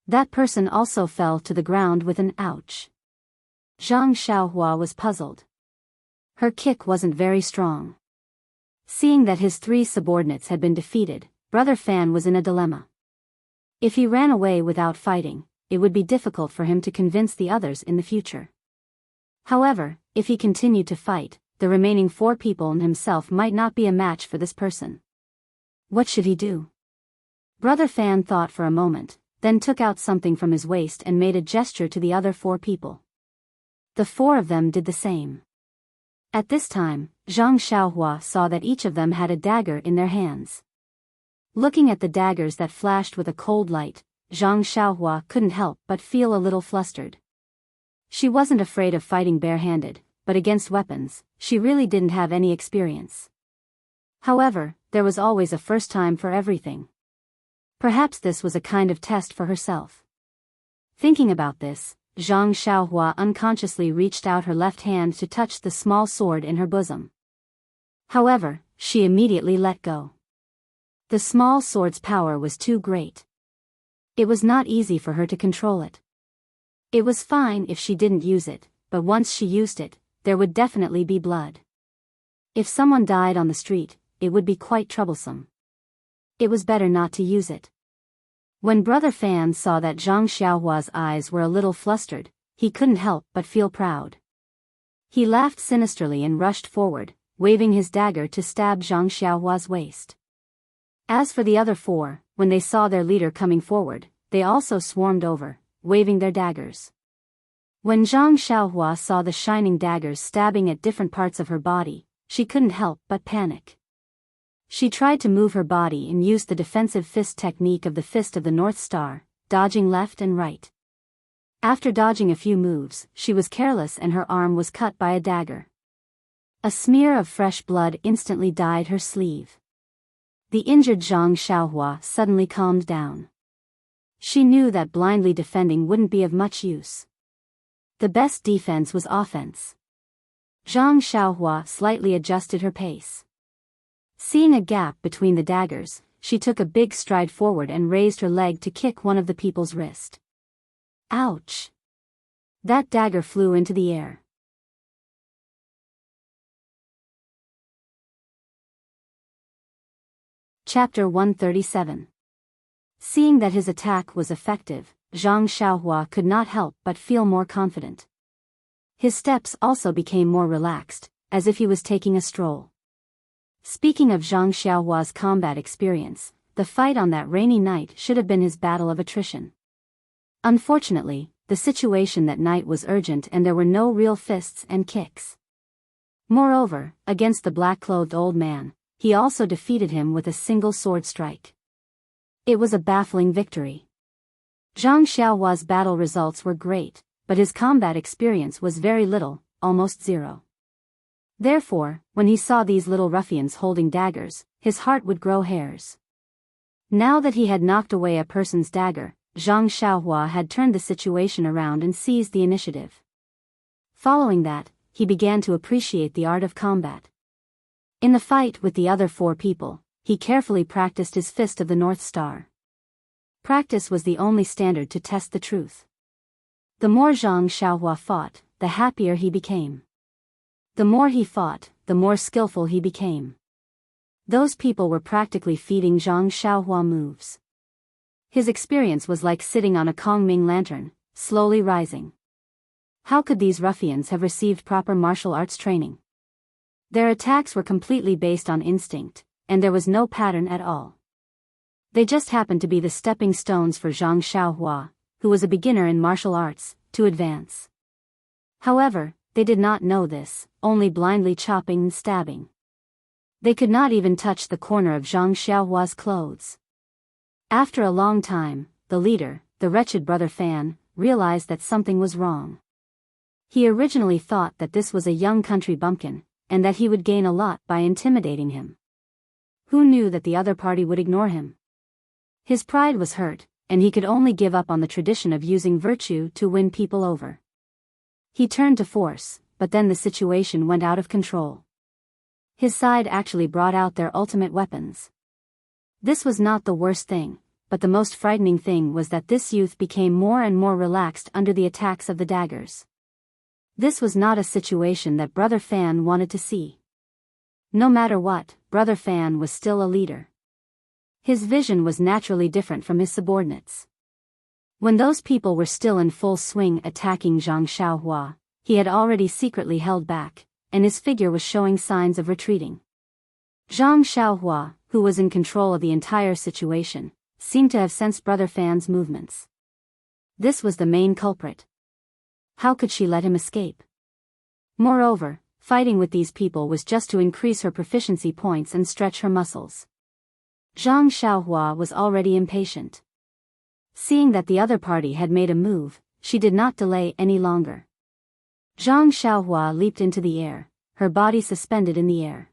That person also fell to the ground with an ouch. Zhang Xiaohua was puzzled. Her kick wasn't very strong. Seeing that his 3 subordinates had been defeated, Brother Fan was in a dilemma. If he ran away without fighting, it would be difficult for him to convince the others in the future. However, if he continued to fight, the remaining 4 people and himself might not be a match for this person. What should he do? Brother Fan thought for a moment, then took out something from his waist and made a gesture to the other 4 people. The 4 of them did the same. At this time, Zhang Xiaohua saw that each of them had a dagger in their hands. Looking at the daggers that flashed with a cold light, Zhang Xiaohua couldn't help but feel a little flustered. She wasn't afraid of fighting barehanded, but against weapons, she really didn't have any experience. However, there was always a first time for everything. Perhaps this was a kind of test for herself. Thinking about this, Zhang Xiaohua unconsciously reached out her left hand to touch the small sword in her bosom. However, she immediately let go. The small sword's power was too great. It was not easy for her to control it. It was fine if she didn't use it, but once she used it, there would definitely be blood. If someone died on the street, it would be quite troublesome. It was better not to use it. When Brother Fan saw that Zhang Xiaohua's eyes were a little flustered, he couldn't help but feel proud. He laughed sinisterly and rushed forward, waving his dagger to stab Zhang Xiaohua's waist. As for the other 4, when they saw their leader coming forward, they also swarmed over, waving their daggers. When Zhang Xiaohua saw the shining daggers stabbing at different parts of her body, she couldn't help but panic. She tried to move her body and used the defensive fist technique of the Fist of the North Star, dodging left and right. After dodging a few moves, she was careless and her arm was cut by a dagger. A smear of fresh blood instantly dyed her sleeve. The injured Zhang Xiaohua suddenly calmed down. She knew that blindly defending wouldn't be of much use. The best defense was offense. Zhang Xiaohua slightly adjusted her pace. Seeing a gap between the daggers, she took a big stride forward and raised her leg to kick one of the people's wrist. Ouch! That dagger flew into the air. Chapter 137. Seeing that his attack was effective, Zhang Xiaohua could not help but feel more confident. His steps also became more relaxed, as if he was taking a stroll. Speaking of Zhang Xiaohua's combat experience, the fight on that rainy night should have been his battle of attrition. Unfortunately, the situation that night was urgent and there were no real fists and kicks. Moreover, against the black-clothed old man, he also defeated him with a single sword strike. It was a baffling victory. Zhang Xiaohua's battle results were great, but his combat experience was very little, almost zero. Therefore, when he saw these little ruffians holding daggers, his heart would grow hairs. Now that he had knocked away a person's dagger, Zhang Xiaohua had turned the situation around and seized the initiative. Following that, he began to appreciate the art of combat. In the fight with the other 4 people, he carefully practiced his Fist of the North Star. Practice was the only standard to test the truth. The more Zhang Xiaohua fought, the happier he became. The more he fought, the more skillful he became. Those people were practically feeding Zhang Xiaohua moves. His experience was like sitting on a Kongming lantern, slowly rising. How could these ruffians have received proper martial arts training? Their attacks were completely based on instinct, and there was no pattern at all. They just happened to be the stepping stones for Zhang Xiaohua, who was a beginner in martial arts, to advance. However, they did not know this, only blindly chopping and stabbing. They could not even touch the corner of Zhang Xiaohua's clothes. After a long time, the leader, the wretched Brother Fan, realized that something was wrong. He originally thought that this was a young country bumpkin, and that he would gain a lot by intimidating him. Who knew that the other party would ignore him? His pride was hurt, and he could only give up on the tradition of using virtue to win people over. He turned to force, but then the situation went out of control. His side actually brought out their ultimate weapons. This was not the worst thing, but the most frightening thing was that this youth became more and more relaxed under the attacks of the daggers. This was not a situation that Brother Fan wanted to see. No matter what, Brother Fan was still a leader. His vision was naturally different from his subordinates. When those people were still in full swing attacking Zhang Xiaohua, he had already secretly held back, and his figure was showing signs of retreating. Zhang Xiaohua, who was in control of the entire situation, seemed to have sensed Brother Fan's movements. This was the main culprit. How could she let him escape? Moreover, fighting with these people was just to increase her proficiency points and stretch her muscles. Zhang Xiaohua was already impatient. Seeing that the other party had made a move, she did not delay any longer. Zhang Xiaohua leaped into the air, her body suspended in the air.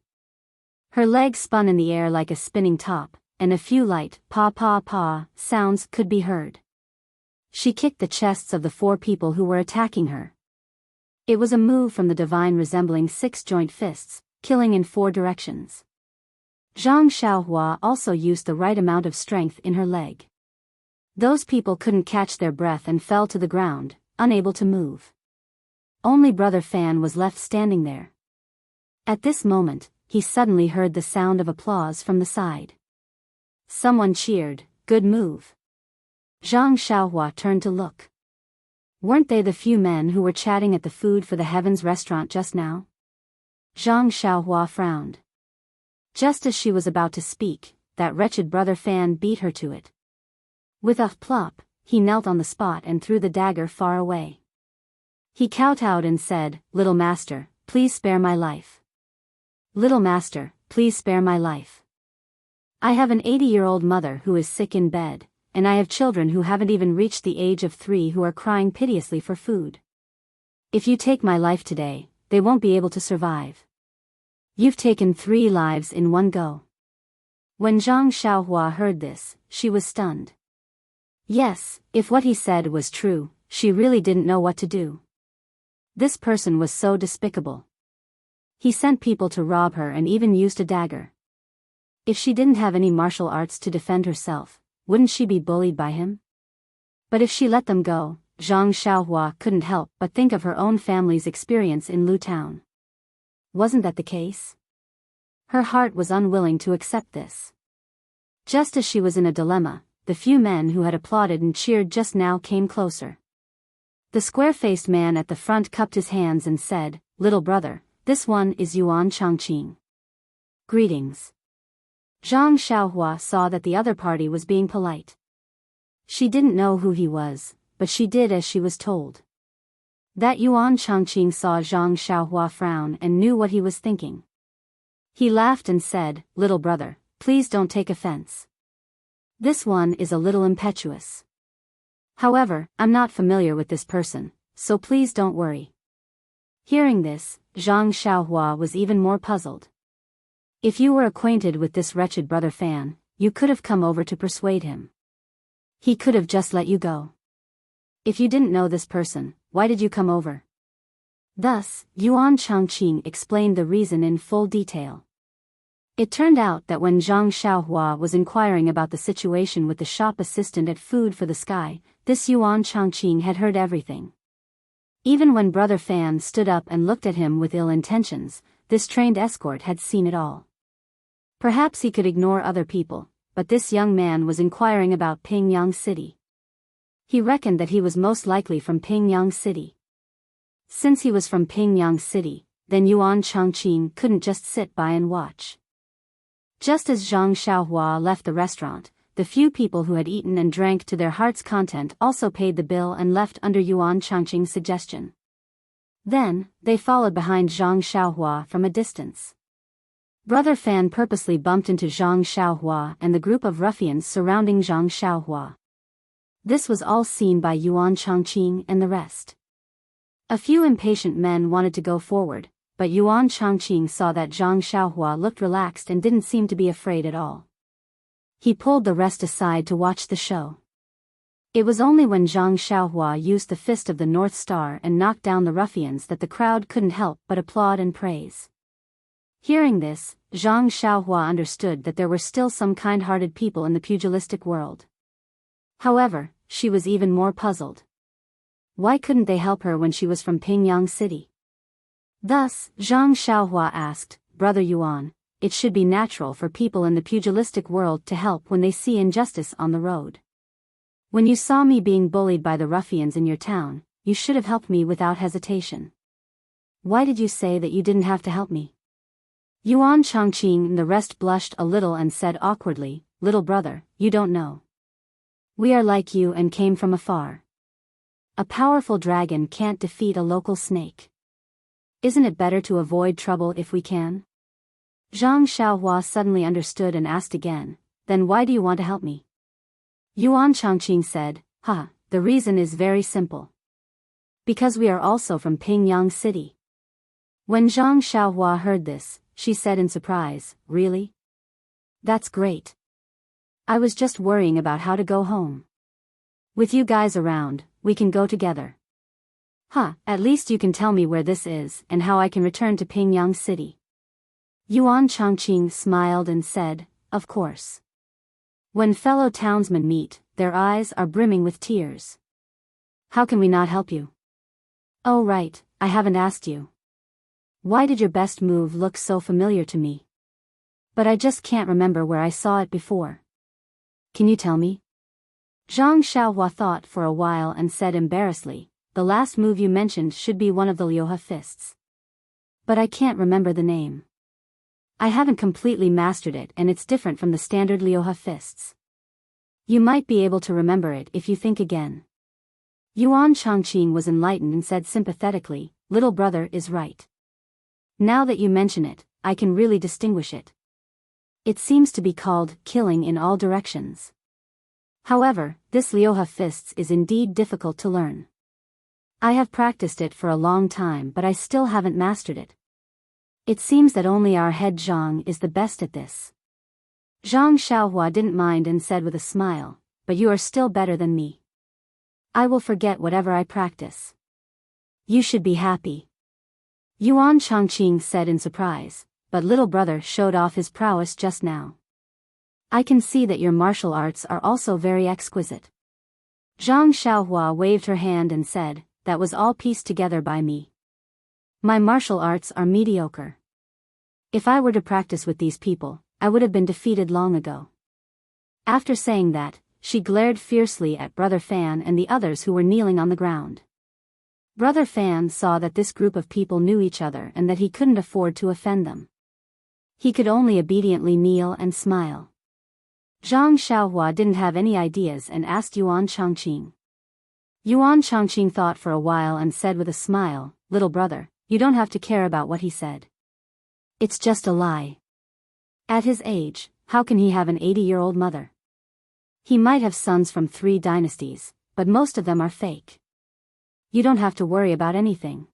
Her legs spun in the air like a spinning top, and a few light pa-pa-pa sounds could be heard. She kicked the chests of the 4 people who were attacking her. It was a move from the divine resembling 6 joint fists, killing in 4 directions. Zhang Xiaohua also used the right amount of strength in her leg. Those people couldn't catch their breath and fell to the ground, unable to move. Only Brother Fan was left standing there. At this moment, he suddenly heard the sound of applause from the side. Someone cheered, "Good move." Zhang Xiaohua turned to look. Weren't they the few men who were chatting at the Food for the Heavens restaurant just now? Zhang Xiaohua frowned. Just as she was about to speak, that wretched Brother Fan beat her to it. With a plop, he knelt on the spot and threw the dagger far away. He kowtowed and said, "Little master, please spare my life. Little master, please spare my life. I have an 80-year-old mother who is sick in bed, and I have children who haven't even reached the age of 3 who are crying piteously for food. If you take my life today, they won't be able to survive. You've taken 3 lives in one go." When Zhang Xiaohua heard this, she was stunned. Yes, if what he said was true, she really didn't know what to do. This person was so despicable. He sent people to rob her and even used a dagger. If she didn't have any martial arts to defend herself, wouldn't she be bullied by him? But if she let them go, Zhang Xiaohua couldn't help but think of her own family's experience in Lu Town. Wasn't that the case? Her heart was unwilling to accept this. Just as she was in a dilemma, the few men who had applauded and cheered just now came closer. The square-faced man at the front cupped his hands and said, "Little brother, this one is Yuan Changqing. Greetings." Zhang Xiaohua saw that the other party was being polite. She didn't know who he was, but she did as she was told. That Yuan Changqing saw Zhang Xiaohua frown and knew what he was thinking. He laughed and said, "Little brother, please don't take offense. This one is a little impetuous. However, I'm not familiar with this person, so please don't worry." Hearing this, Zhang Xiaohua was even more puzzled. If you were acquainted with this wretched Brother Fan, you could have come over to persuade him. He could have just let you go. If you didn't know this person, why did you come over? Thus, Yuan Changqing explained the reason in full detail. It turned out that when Zhang Xiaohua was inquiring about the situation with the shop assistant at Food for the Sky, this Yuan Changqing had heard everything. Even when Brother Fan stood up and looked at him with ill intentions, this trained escort had seen it all. Perhaps he could ignore other people, but this young man was inquiring about Pingyang City. He reckoned that he was most likely from Pingyang City. Since he was from Pingyang City, then Yuan Changqing couldn't just sit by and watch. Just as Zhang Xiaohua left the restaurant, the few people who had eaten and drank to their heart's content also paid the bill and left under Yuan Changqing's suggestion. Then, they followed behind Zhang Xiaohua from a distance. Brother Fan purposely bumped into Zhang Xiaohua and the group of ruffians surrounding Zhang Xiaohua. This was all seen by Yuan Changqing and the rest. A few impatient men wanted to go forward, but Yuan Changqing saw that Zhang Xiaohua looked relaxed and didn't seem to be afraid at all. He pulled the rest aside to watch the show. It was only when Zhang Xiaohua used the fist of the North Star and knocked down the ruffians that the crowd couldn't help but applaud and praise. Hearing this, Zhang Xiaohua understood that there were still some kind-hearted people in the pugilistic world. However, she was even more puzzled. Why couldn't they help her when she was from Pingyang City? Thus, Zhang Xiaohua asked, "Brother Yuan, it should be natural for people in the pugilistic world to help when they see injustice on the road. When you saw me being bullied by the ruffians in your town, you should have helped me without hesitation. Why did you say that you didn't have to help me?" Yuan Changqing and the rest blushed a little and said awkwardly, "Little brother, you don't know. We are like you and came from afar. A powerful dragon can't defeat a local snake. Isn't it better to avoid trouble if we can?" Zhang Xiaohua suddenly understood and asked again, "Then why do you want to help me?" Yuan Changqing said, the reason is very simple. Because we are also from Pingyang City." When Zhang Xiaohua heard this, she said in surprise, "Really? That's great. I was just worrying about how to go home. With you guys around, we can go together. At least you can tell me where this is and how I can return to Pingyang City." Yuan Changqing smiled and said, "Of course. When fellow townsmen meet, their eyes are brimming with tears. How can we not help you?" "Oh right, I haven't asked you. Why did your best move look so familiar to me? But I just can't remember where I saw it before. Can you tell me?" Zhang Xiaohua thought for a while and said embarrassedly, "The last move you mentioned should be one of the Liuha fists. But I can't remember the name. I haven't completely mastered it and it's different from the standard Liuha fists. You might be able to remember it if you think again." Yuan Changqing was enlightened and said sympathetically, "Little brother is right. Now that you mention it, I can really distinguish it. It seems to be called killing in all directions. However, this Liuha fists is indeed difficult to learn. I have practiced it for a long time but I still haven't mastered it. It seems that only our head Zhang is the best at this." Zhang Xiaohua didn't mind and said with a smile, "But you are still better than me. I will forget whatever I practice. You should be happy." Yuan Changqing said in surprise, "But little brother showed off his prowess just now. I can see that your martial arts are also very exquisite." Zhang Xiaohua waved her hand and said, "That was all pieced together by me. My martial arts are mediocre. If I were to practice with these people, I would have been defeated long ago." After saying that, she glared fiercely at Brother Fan and the others who were kneeling on the ground. Brother Fan saw that this group of people knew each other and that he couldn't afford to offend them. He could only obediently kneel and smile. Zhang Xiaohua didn't have any ideas and asked Yuan Changqing. Yuan Changqing thought for a while and said with a smile, "Little brother, you don't have to care about what he said. It's just a lie. At his age, how can he have an 80-year-old mother? He might have sons from 3 dynasties, but most of them are fake. You don't have to worry about anything.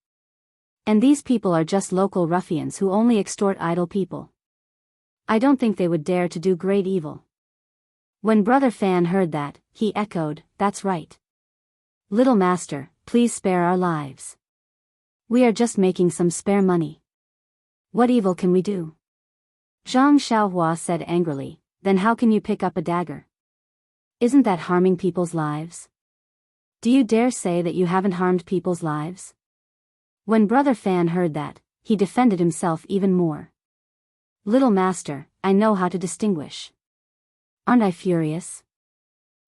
And these people are just local ruffians who only extort idle people. I don't think they would dare to do great evil." When Brother Fan heard that, he echoed, "That's right. Little master, please spare our lives. We are just making some spare money. What evil can we do?" Zhang Xiaohua said angrily, "Then how can you pick up a dagger? Isn't that harming people's lives? Do you dare say that you haven't harmed people's lives?" When Brother Fan heard that, he defended himself even more. "Little master, I know how to distinguish. Aren't I furious?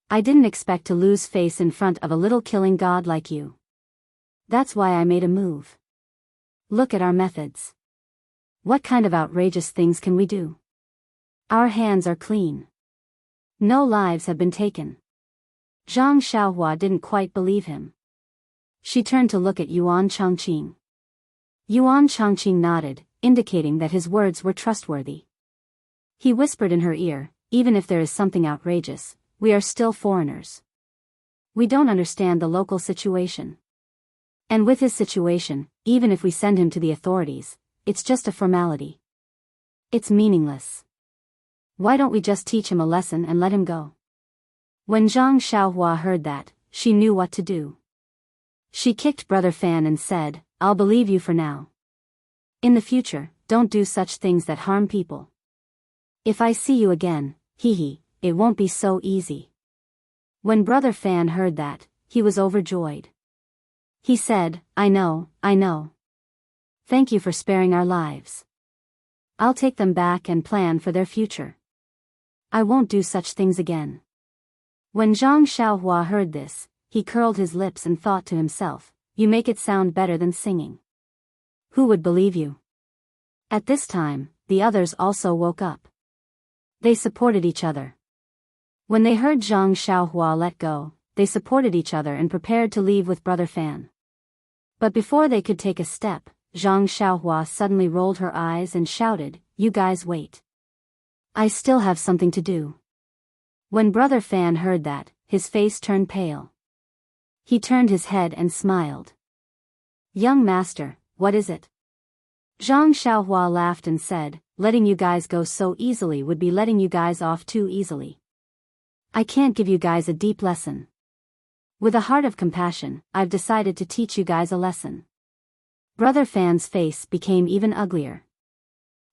I didn't expect to lose face in front of a little killing god like you. That's why I made a move. Look at our methods. What kind of outrageous things can we do? Our hands are clean. No lives have been taken." Zhang Xiaohua didn't quite believe him. She turned to look at Yuan Changqing. Yuan Changqing nodded, indicating that his words were trustworthy. He whispered in her ear, "Even if there is something outrageous, we are still foreigners. We don't understand the local situation. And with his situation, even if we send him to the authorities, it's just a formality. It's meaningless. Why don't we just teach him a lesson and let him go? When Zhang Xiaohua heard that, she knew what to do. She kicked Brother Fan and said, I'll believe you for now. In the future, don't do such things that harm people. If I see you again, it won't be so easy. When Brother Fan heard that, he was overjoyed. He said, I know. Thank you for sparing our lives. I'll take them back and plan for their future. I won't do such things again. When Zhang Xiaohua heard this, he curled his lips and thought to himself, you make it sound better than singing. Who would believe you? At this time, the others also woke up. They supported each other. When they heard Zhang Xiaohua let go, they supported each other and prepared to leave with Brother Fan. But before they could take a step, Zhang Xiaohua suddenly rolled her eyes and shouted, you guys wait. I still have something to do. When Brother Fan heard that, his face turned pale. He turned his head and smiled. Young master, what is it? Zhang Xiaohua laughed and said, letting you guys go so easily would be letting you guys off too easily. I can't give you guys a deep lesson. With a heart of compassion, I've decided to teach you guys a lesson. Brother Fan's face became even uglier.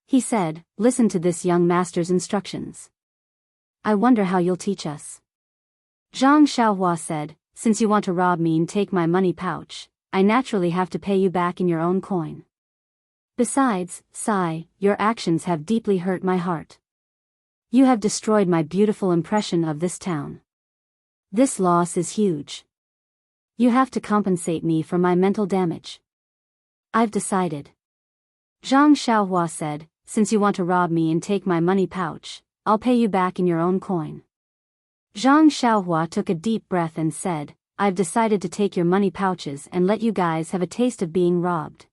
He said, listen to this young master's instructions. I wonder how you'll teach us. Zhang Xiaohua said, since you want to rob me and take my money pouch, I naturally have to pay you back in your own coin. Besides, Sai, your actions have deeply hurt my heart. You have destroyed my beautiful impression of this town. This loss is huge. You have to compensate me for my mental damage. I've decided. Zhang Xiaohua said, since you want to rob me and take my money pouch, I'll pay you back in your own coin. Zhang Xiaohua took a deep breath and said, I've decided to take your money pouches and let you guys have a taste of being robbed.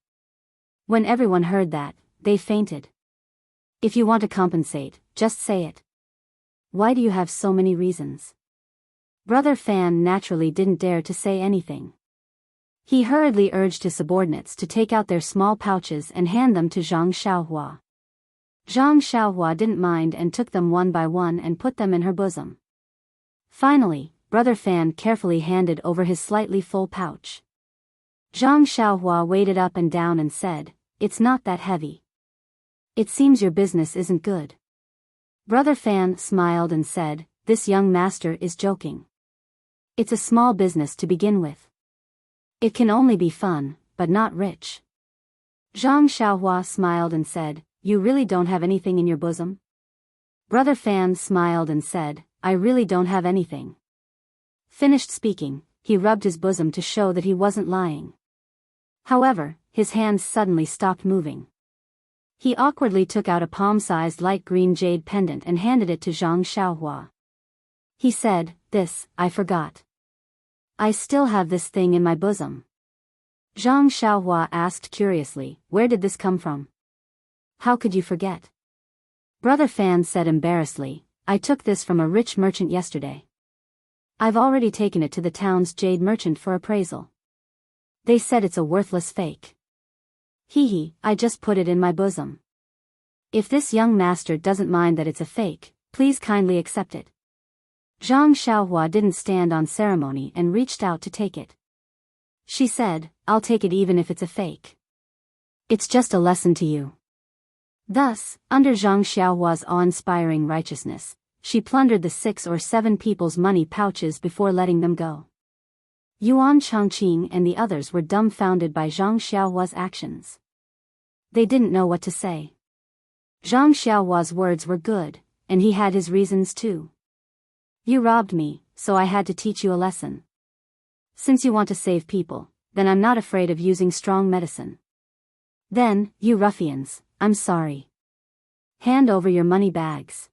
When everyone heard that, they fainted. If you want to compensate, just say it. Why do you have so many reasons? Brother Fan naturally didn't dare to say anything. He hurriedly urged his subordinates to take out their small pouches and hand them to Zhang Xiaohua. Zhang Xiaohua didn't mind and took them one by one and put them in her bosom. Finally, Brother Fan carefully handed over his slightly full pouch. Zhang Xiaohua weighed it up and down and said, it's not that heavy. It seems your business isn't good. Brother Fan smiled and said, this young master is joking. It's a small business to begin with. It can only be fun, but not rich. Zhang Xiaohua smiled and said, you really don't have anything in your bosom? Brother Fan smiled and said, I really don't have anything. Finished speaking, he rubbed his bosom to show that he wasn't lying. However, his hands suddenly stopped moving. He awkwardly took out a palm-sized light green jade pendant and handed it to Zhang Xiaohua. He said, this, I forgot. I still have this thing in my bosom. Zhang Xiaohua asked curiously, where did this come from? How could you forget? Brother Fan said embarrassedly, I took this from a rich merchant yesterday. I've already taken it to the town's jade merchant for appraisal. They said it's a worthless fake. I just put it in my bosom. If this young master doesn't mind that it's a fake, please kindly accept it. Zhang Xiaohua didn't stand on ceremony and reached out to take it. She said, I'll take it even if it's a fake. It's just a lesson to you. Thus, under Zhang Xiaohua's awe-inspiring righteousness, she plundered the 6 or 7 people's money pouches before letting them go. Yuan Chongqing and the others were dumbfounded by Zhang Xiaohua's actions. They didn't know what to say. Zhang Xiaohua's words were good, and he had his reasons too. You robbed me, so I had to teach you a lesson. Since you want to save people, then I'm not afraid of using strong medicine. Then, you ruffians, I'm sorry. Hand over your money bags.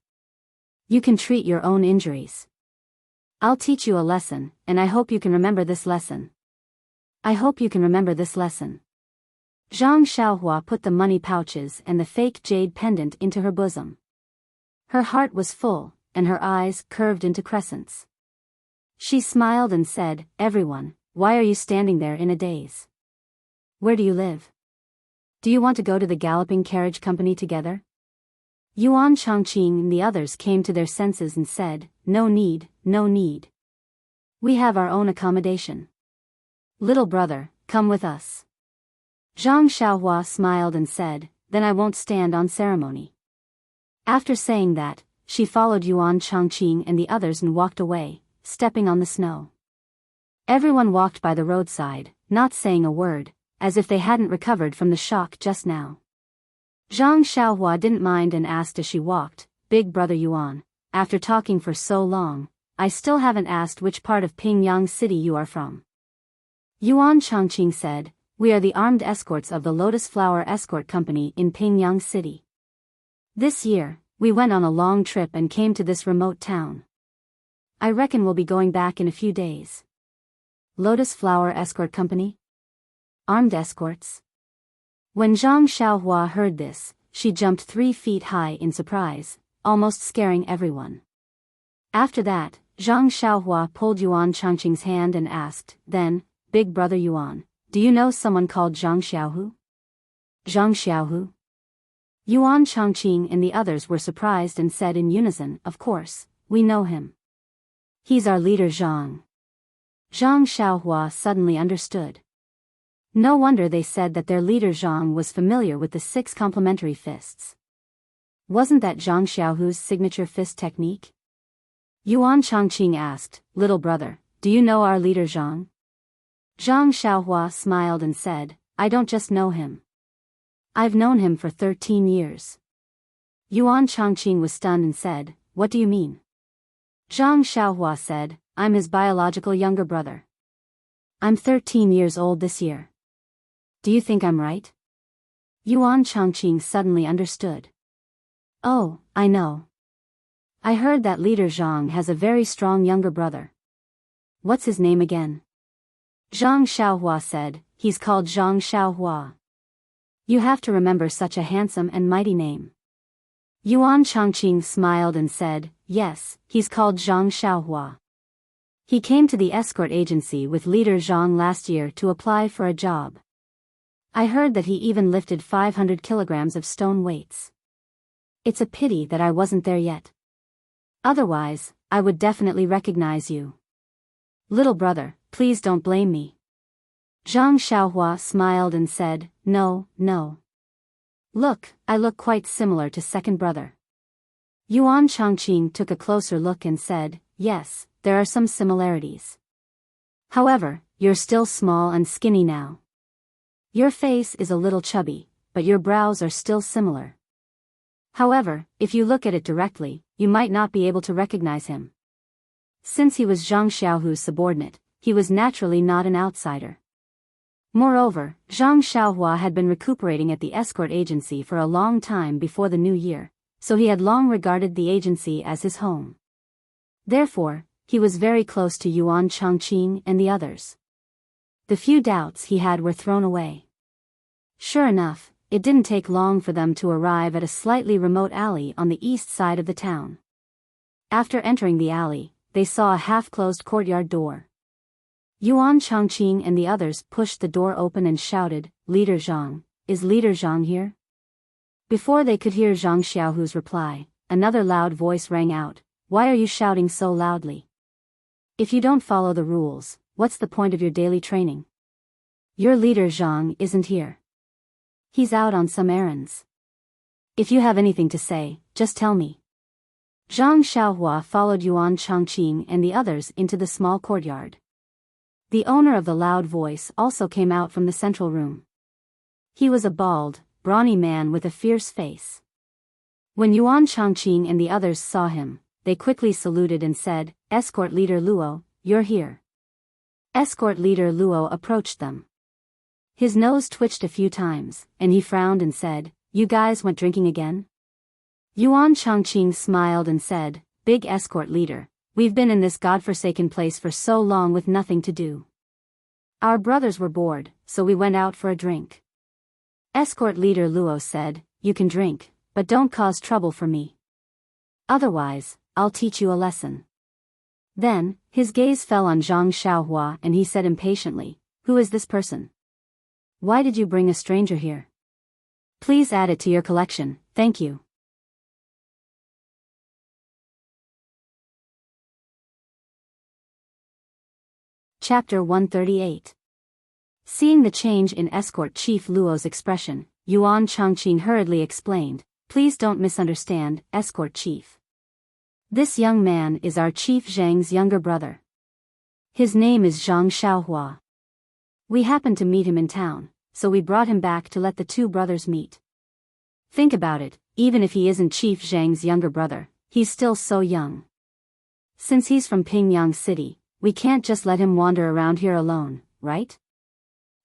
You can treat your own injuries. I'll teach you a lesson, and I hope you can remember this lesson. I hope you can remember this lesson. Zhang Xiaohua put the money pouches and the fake jade pendant into her bosom. Her heart was full, and her eyes curved into crescents. She smiled and said, everyone, why are you standing there in a daze? Where do you live? Do you want to go to the galloping carriage company together? Yuan Chongqing and the others came to their senses and said, no need, no need. We have our own accommodation. Little brother, come with us. Zhang Xiaohua smiled and said, then I won't stand on ceremony. After saying that, she followed Yuan Chongqing and the others and walked away, stepping on the snow. Everyone walked by the roadside, not saying a word, as if they hadn't recovered from the shock just now. Zhang Xiaohua didn't mind and asked as she walked, Big brother Yuan, after talking for so long, I still haven't asked which part of Pingyang City you are from. Yuan Chongqing said, we are the armed escorts of the Lotus Flower Escort Company in Pingyang City. This year, we went on a long trip and came to this remote town. I reckon we'll be going back in a few days. Lotus Flower Escort Company? Armed escorts? When Zhang Xiaohua heard this, she jumped 3 feet high in surprise, almost scaring everyone. After that, Zhang Xiaohua pulled Yuan Chongqing's hand and asked, then, Big brother Yuan, do you know someone called Zhang Xiaohu? Zhang Xiaohu? Yuan Chongqing and the others were surprised and said in unison, of course, we know him. He's our leader Zhang. Zhang Xiaohua suddenly understood. No wonder they said that their leader Zhang was familiar with the 6 complementary fists. Wasn't that Zhang Xiaohu's signature fist technique? Yuan Chongqing asked, little brother, do you know our leader Zhang? Zhang Xiaohua smiled and said, I don't just know him. I've known him for 13 years. Yuan Chongqing was stunned and said, what do you mean? Zhang Xiaohua said, I'm his biological younger brother. I'm 13 years old this year. Do you think I'm right? Yuan Chongqing suddenly understood. Oh, I know. I heard that leader Zhang has a very strong younger brother. What's his name again? Zhang Xiaohua said, he's called Zhang Xiaohua. You have to remember such a handsome and mighty name. Yuan Chongqing smiled and said, yes, he's called Zhang Xiaohua. He came to the escort agency with leader Zhang last year to apply for a job. I heard that he even lifted 500 kilograms of stone weights. It's a pity that I wasn't there yet. Otherwise, I would definitely recognize you. Little brother, please don't blame me. Zhang Xiaohua smiled and said, no, no. Look, I look quite similar to second brother. Yuan Chongqing took a closer look and said, yes, there are some similarities. However, you're still small and skinny now. Your face is a little chubby, but your brows are still similar. However, if you look at it directly, you might not be able to recognize him. Since he was Zhang Xiaohu's subordinate, he was naturally not an outsider. Moreover, Zhang Xiaohua had been recuperating at the escort agency for a long time before the new year, so he had long regarded the agency as his home. Therefore, he was very close to Yuan Chongqing and the others. The few doubts he had were thrown away. Sure enough, it didn't take long for them to arrive at a slightly remote alley on the east side of the town. After entering the alley, they saw a half-closed courtyard door. Yuan Chongqing and the others pushed the door open and shouted, Leader Zhang, is Leader Zhang here? Before they could hear Zhang Xiaohu's reply, another loud voice rang out, why are you shouting so loudly? If you don't follow the rules, what's the point of your daily training? Your leader Zhang isn't here. He's out on some errands. If you have anything to say, just tell me. Zhang Xiaohua followed Yuan Chongqing and the others into the small courtyard. The owner of the loud voice also came out from the central room. He was a bald, brawny man with a fierce face. When Yuan Chongqing and the others saw him, they quickly saluted and said, Escort leader Luo, you're here. Escort leader Luo approached them. His nose twitched a few times, and he frowned and said, you guys went drinking again? Yuan Chongqing smiled and said, Big escort leader, we've been in this godforsaken place for so long with nothing to do. Our brothers were bored, so we went out for a drink. Escort leader Luo said, you can drink, but don't cause trouble for me. Otherwise, I'll teach you a lesson. Then, his gaze fell on Zhang Xiaohua and he said impatiently, who is this person? Why did you bring a stranger here? Please add it to your collection, thank you. Chapter 138. Seeing the change in escort chief Luo's expression, Yuan Changqing hurriedly explained, "Please don't misunderstand, escort chief. This young man is our chief Zhang's younger brother. His name is Zhang Xiaohua. We happened to meet him in town, so we brought him back to let the two brothers meet. Think about it, even if he isn't Chief Zhang's younger brother, he's still so young. Since he's from Pingyang City, we can't just let him wander around here alone, right?"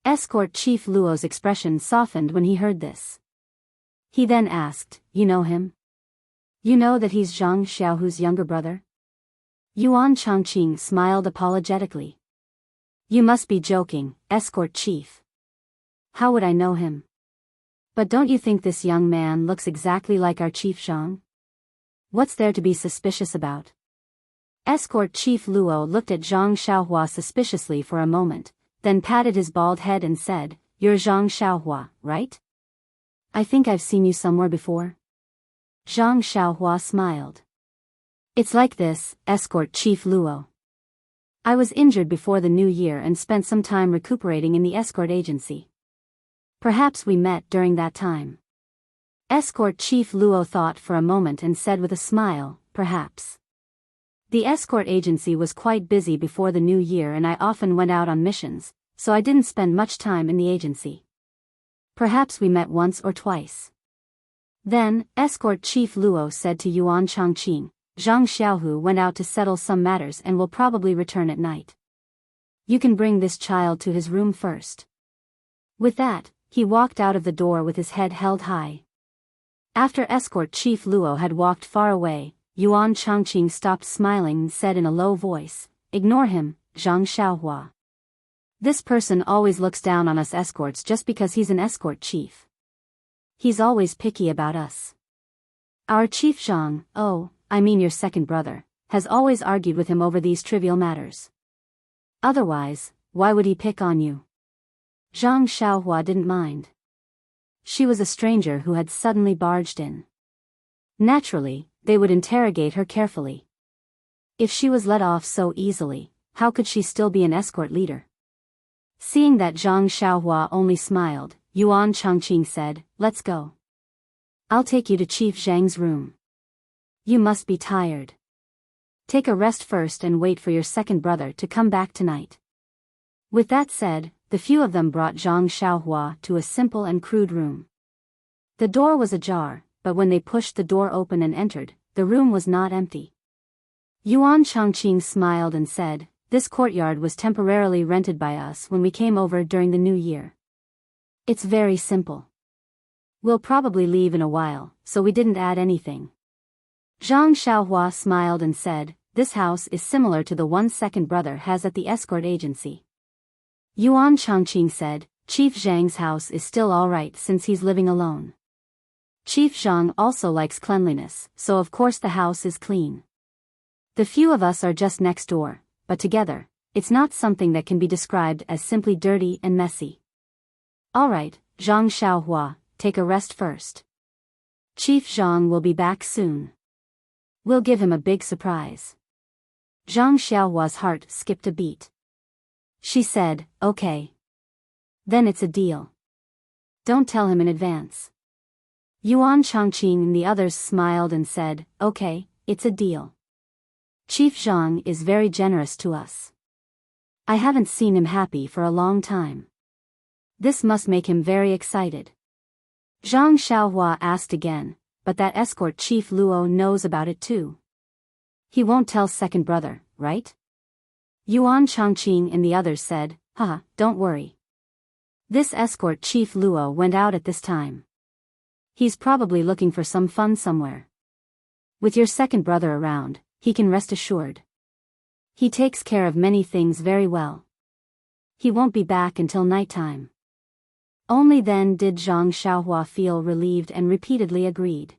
Escort Chief Luo's expression softened when he heard this. He then asked, "You know him? You know that he's Zhang Xiaohu's younger brother?" Yuan Changqing smiled apologetically. "You must be joking, escort chief. How would I know him? But don't you think this young man looks exactly like our Chief Zhang? What's there to be suspicious about?" Escort Chief Luo looked at Zhang Xiaohua suspiciously for a moment, then patted his bald head and said, "You're Zhang Xiaohua, right? I think I've seen you somewhere before." Zhang Xiaohua smiled. "It's like this, escort Chief Luo. I was injured before the new year and spent some time recuperating in the escort agency. Perhaps we met during that time." Escort Chief Luo thought for a moment and said with a smile, "Perhaps. The escort agency was quite busy before the new year and I often went out on missions, so I didn't spend much time in the agency. Perhaps we met once or twice." Then, Escort Chief Luo said to Yuan Changqing, "Zhang Xiaohu went out to settle some matters and will probably return at night. You can bring this child to his room first." With that, he walked out of the door with his head held high. After Escort Chief Luo had walked far away, Yuan Changqing stopped smiling and said in a low voice, "Ignore him, Zhang Xiaohua. This person always looks down on us escorts just because he's an escort chief. He's always picky about us. Our Chief Zhang, I mean your second brother, has always argued with him over these trivial matters. Otherwise, why would he pick on you?" Zhang Xiaohua didn't mind. She was a stranger who had suddenly barged in. Naturally, they would interrogate her carefully. If she was let off so easily, how could she still be an escort leader? Seeing that Zhang Xiaohua only smiled, Yuan Changqing said, "Let's go. I'll take you to Chief Zhang's room. You must be tired. Take a rest first and wait for your second brother to come back tonight." With that said, the few of them brought Zhang Xiaohua to a simple and crude room. The door was ajar, but when they pushed the door open and entered, the room was not empty. Yuan Changqing smiled and said, "This courtyard was temporarily rented by us when we came over during the new year. It's very simple. We'll probably leave in a while, so we didn't add anything." Zhang Xiaohua smiled and said, "This house is similar to the one second brother has at the escort agency." Yuan Changqing said, "Chief Zhang's house is still alright since he's living alone. Chief Zhang also likes cleanliness, so of course the house is clean. The few of us are just next door, but together, it's not something that can be described as simply dirty and messy. Alright, Zhang Xiaohua, take a rest first. Chief Zhang will be back soon. We'll give him a big surprise." Zhang Xiaohua's heart skipped a beat. She said, "Okay. Then it's a deal. Don't tell him in advance." Yuan Changqing and the others smiled and said, "Okay, it's a deal. Chief Zhang is very generous to us. I haven't seen him happy for a long time. This must make him very excited." Zhang Xiaohua asked again, "But that escort Chief Luo knows about it too. He won't tell second brother, right?" Yuan Changqing and the others said, "Haha, don't worry. This escort Chief Luo went out at this time. He's probably looking for some fun somewhere. With your second brother around, he can rest assured. He takes care of many things very well. He won't be back until nighttime." Only then did Zhang Xiaohua feel relieved and repeatedly agreed.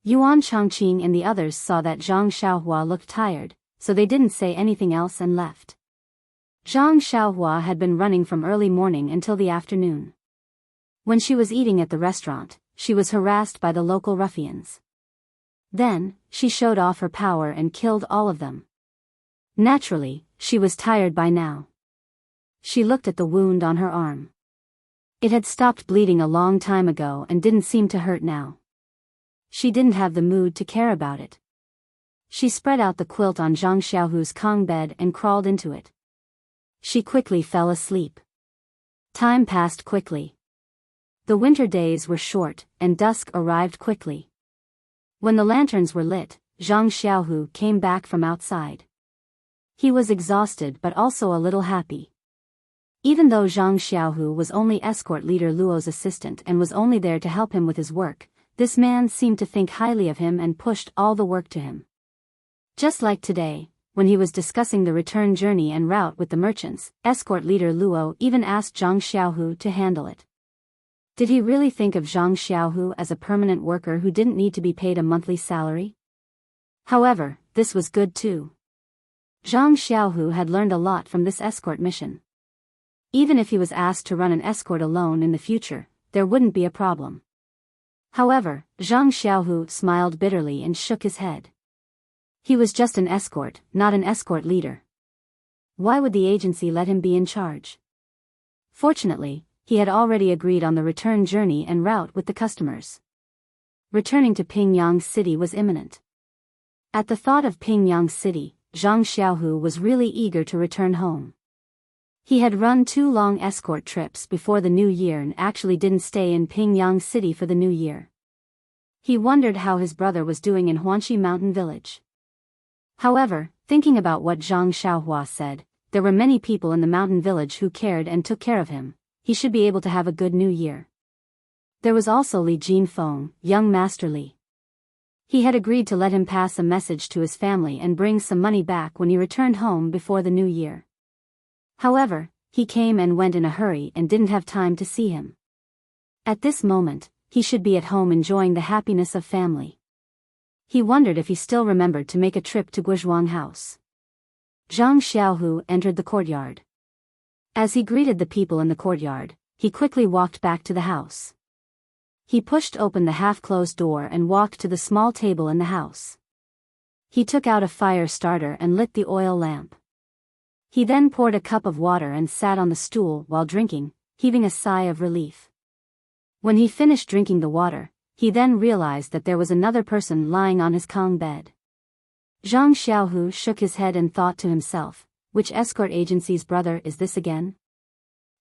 Yuan Changqing and the others saw that Zhang Xiaohua looked tired, so they didn't say anything else and left. Zhang Xiaohua had been running from early morning until the afternoon. When she was eating at the restaurant, she was harassed by the local ruffians. Then, she showed off her power and killed all of them. Naturally, she was tired by now. She looked at the wound on her arm. It had stopped bleeding a long time ago and didn't seem to hurt now. She didn't have the mood to care about it. She spread out the quilt on Zhang Xiaohu's Kong bed and crawled into it. She quickly fell asleep. Time passed quickly. The winter days were short, and dusk arrived quickly. When the lanterns were lit, Zhang Xiaohu came back from outside. He was exhausted but also a little happy. Even though Zhang Xiaohu was only escort leader Luo's assistant and was only there to help him with his work, this man seemed to think highly of him and pushed all the work to him. Just like today, when he was discussing the return journey and route with the merchants, escort leader Luo even asked Zhang Xiaohu to handle it. Did he really think of Zhang Xiaohu as a permanent worker who didn't need to be paid a monthly salary? However, this was good too. Zhang Xiaohu had learned a lot from this escort mission. Even if he was asked to run an escort alone in the future, there wouldn't be a problem. However, Zhang Xiaohu smiled bitterly and shook his head. He was just an escort, not an escort leader. Why would the agency let him be in charge? Fortunately, he had already agreed on the return journey and route with the customers. Returning to Pingyang City was imminent. At the thought of Pingyang City, Zhang Xiaohu was really eager to return home. He had run 2 long escort trips before the new year and actually didn't stay in Pingyang City for the new year. He wondered how his brother was doing in Huanxi Mountain Village. However, thinking about what Zhang Xiaohua said, there were many people in the mountain village who cared and took care of him. He should be able to have a good new year. There was also Li Jinfeng, young Master Li. He had agreed to let him pass a message to his family and bring some money back when he returned home before the new year. However, he came and went in a hurry and didn't have time to see him. At this moment, he should be at home enjoying the happiness of family. He wondered if he still remembered to make a trip to Guizhuang House. Zhang Xiaohu entered the courtyard. As he greeted the people in the courtyard, he quickly walked back to the house. He pushed open the half-closed door and walked to the small table in the house. He took out a fire starter and lit the oil lamp. He then poured a cup of water and sat on the stool while drinking, heaving a sigh of relief. When he finished drinking the water, he then realized that there was another person lying on his Kong bed. Zhang Xiaohu shook his head and thought to himself, which escort agency's brother is this again?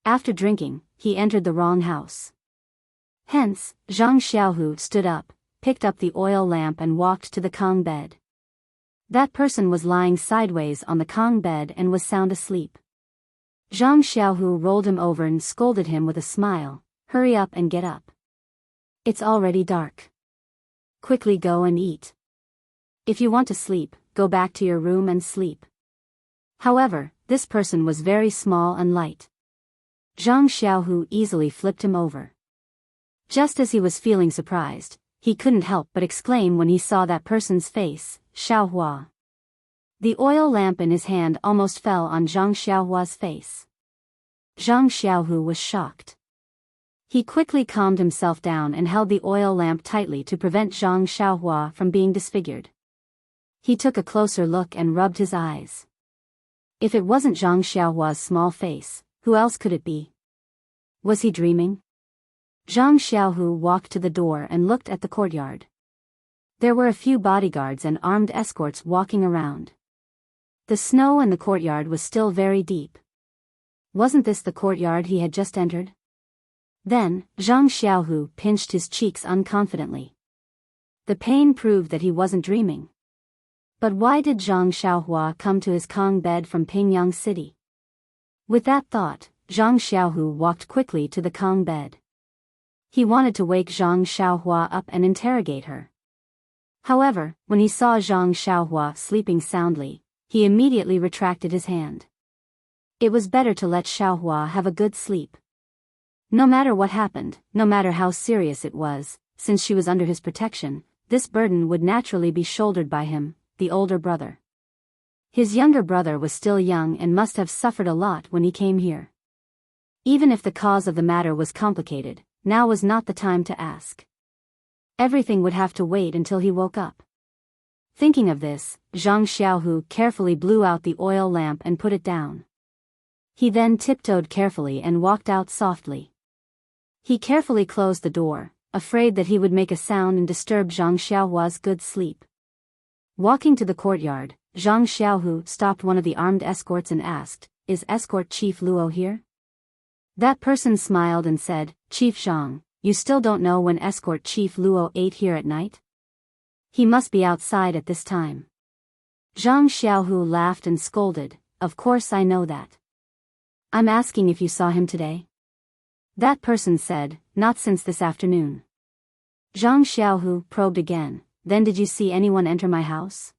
After drinking, he entered the wrong house. Hence, Zhang Xiaohu stood up, picked up the oil lamp and walked to the Kong bed. That person was lying sideways on the Kong bed and was sound asleep. Zhang Xiaohu rolled him over and scolded him with a smile, "Hurry up and get up. It's already dark. Quickly go and eat. If you want to sleep, go back to your room and sleep." However, this person was very small and light. Zhang Xiaohu easily flipped him over. Just as he was feeling surprised, he couldn't help but exclaim when he saw that person's face, "Xiaohua." The oil lamp in his hand almost fell on Zhang Xiaohua's face. Zhang Xiaohu was shocked. He quickly calmed himself down and held the oil lamp tightly to prevent Zhang Xiaohua from being disfigured. He took a closer look and rubbed his eyes. If it wasn't Zhang Xiaohua's small face, who else could it be? Was he dreaming? Zhang Xiaohu walked to the door and looked at the courtyard. There were a few bodyguards and armed escorts walking around. The snow in the courtyard was still very deep. Wasn't this the courtyard he had just entered? Then, Zhang Xiaohu pinched his cheeks unconfidently. The pain proved that he wasn't dreaming. But why did Zhang Xiaohua come to his Kong bed from Pingyang City? With that thought, Zhang Xiaohu walked quickly to the Kong bed. He wanted to wake Zhang Xiaohua up and interrogate her. However, when he saw Zhang Xiaohua sleeping soundly, he immediately retracted his hand. It was better to let Xiaohua have a good sleep. No matter what happened, no matter how serious it was, since she was under his protection, this burden would naturally be shouldered by him, the older brother. His younger brother was still young and must have suffered a lot when he came here. Even if the cause of the matter was complicated, now was not the time to ask. Everything would have to wait until he woke up. Thinking of this, Zhang Xiaohu carefully blew out the oil lamp and put it down. He then tiptoed carefully and walked out softly. He carefully closed the door, afraid that he would make a sound and disturb Zhang Xiaohua's good sleep. Walking to the courtyard, Zhang Xiaohu stopped one of the armed escorts and asked, "Is Escort Chief Luo here?" That person smiled and said, "Chief Zhang, you still don't know when Escort Chief Luo ate here at night? He must be outside at this time." Zhang Xiaohu laughed and scolded, "Of course I know that. I'm asking if you saw him today." That person said, "Not since this afternoon." Zhang Xiaohu probed again, "Then did you see anyone enter my house?"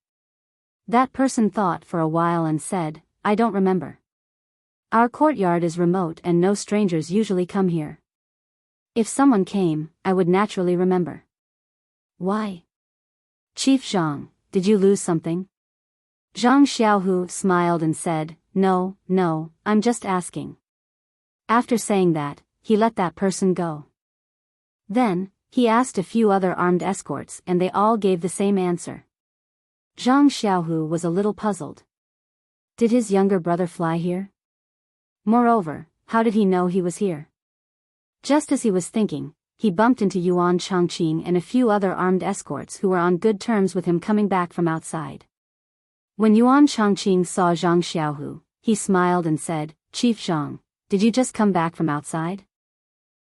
That person thought for a while and said, "I don't remember. Our courtyard is remote and no strangers usually come here. If someone came, I would naturally remember." "Why?" "Chief Zhang, did you lose something?" Zhang Xiaohu smiled and said, No, I'm just asking." After saying that, he let that person go. Then, he asked a few other armed escorts and they all gave the same answer. Zhang Xiaohu was a little puzzled. Did his younger brother fly here? Moreover, how did he know he was here? Just as he was thinking, he bumped into Yuan Chongqing and a few other armed escorts who were on good terms with him coming back from outside. When Yuan Chongqing saw Zhang Xiaohu, he smiled and said, "Chief Zhang, did you just come back from outside?"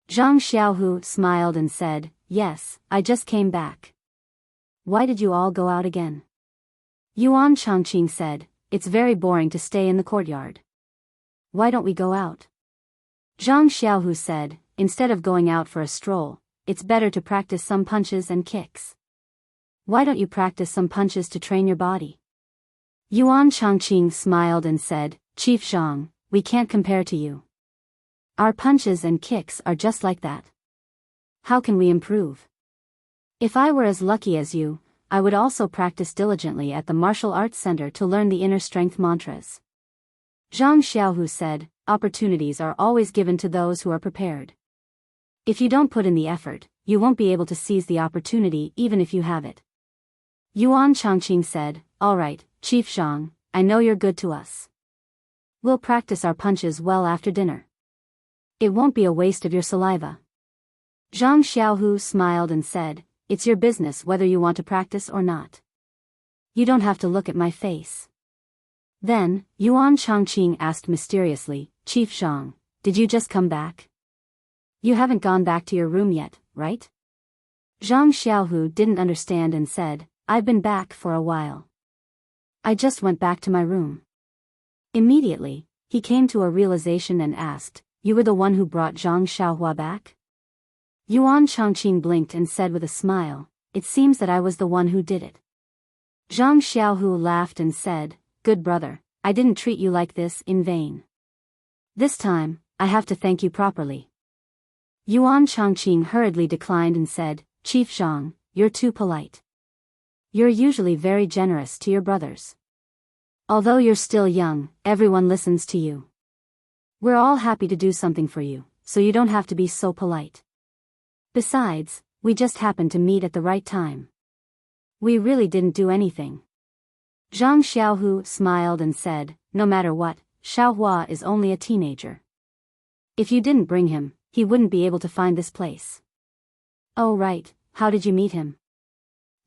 Zhang Xiaohu smiled and said, "Yes, I just came back." "Why did you all go out again?" Yuan Chongqing said, "It's very boring to stay in the courtyard. Why don't we go out?" Zhang Xiaohu said, "Instead of going out for a stroll, it's better to practice some punches and kicks. Why don't you practice some punches to train your body?" Yuan Chongqing smiled and said, "Chief Zhang, we can't compare to you. Our punches and kicks are just like that. How can we improve? If I were as lucky as you, I would also practice diligently at the martial arts center to learn the inner strength mantras." Zhang Xiaohu said, "Opportunities are always given to those who are prepared. If you don't put in the effort, you won't be able to seize the opportunity even if you have it." Yuan Chongqing said, "All right, Chief Zhang, I know you're good to us. We'll practice our punches well after dinner. It won't be a waste of your saliva." Zhang Xiaohu smiled and said, "It's your business whether you want to practice or not. You don't have to look at my face." Then, Yuan Chongqing asked mysteriously, "Chief Zhang, did you just come back? You haven't gone back to your room yet, right?" Zhang Xiaohu didn't understand and said, "I've been back for a while. I just went back to my room." Immediately, he came to a realization and asked, "You were the one who brought Zhang Xiaohua back?" Yuan Chongqing blinked and said with a smile, "It seems that I was the one who did it." Zhang Xiaohu laughed and said, "Good brother, I didn't treat you like this in vain. This time, I have to thank you properly." Yuan Chongqing hurriedly declined and said, "Chief Zhang, you're too polite. You're usually very generous to your brothers. Although you're still young, everyone listens to you. We're all happy to do something for you, so you don't have to be so polite. Besides, we just happened to meet at the right time. We really didn't do anything." Zhang Xiaohu smiled and said, "No matter what, Xiaohua is only a teenager. If you didn't bring him, he wouldn't be able to find this place." "Oh right, how did you meet him?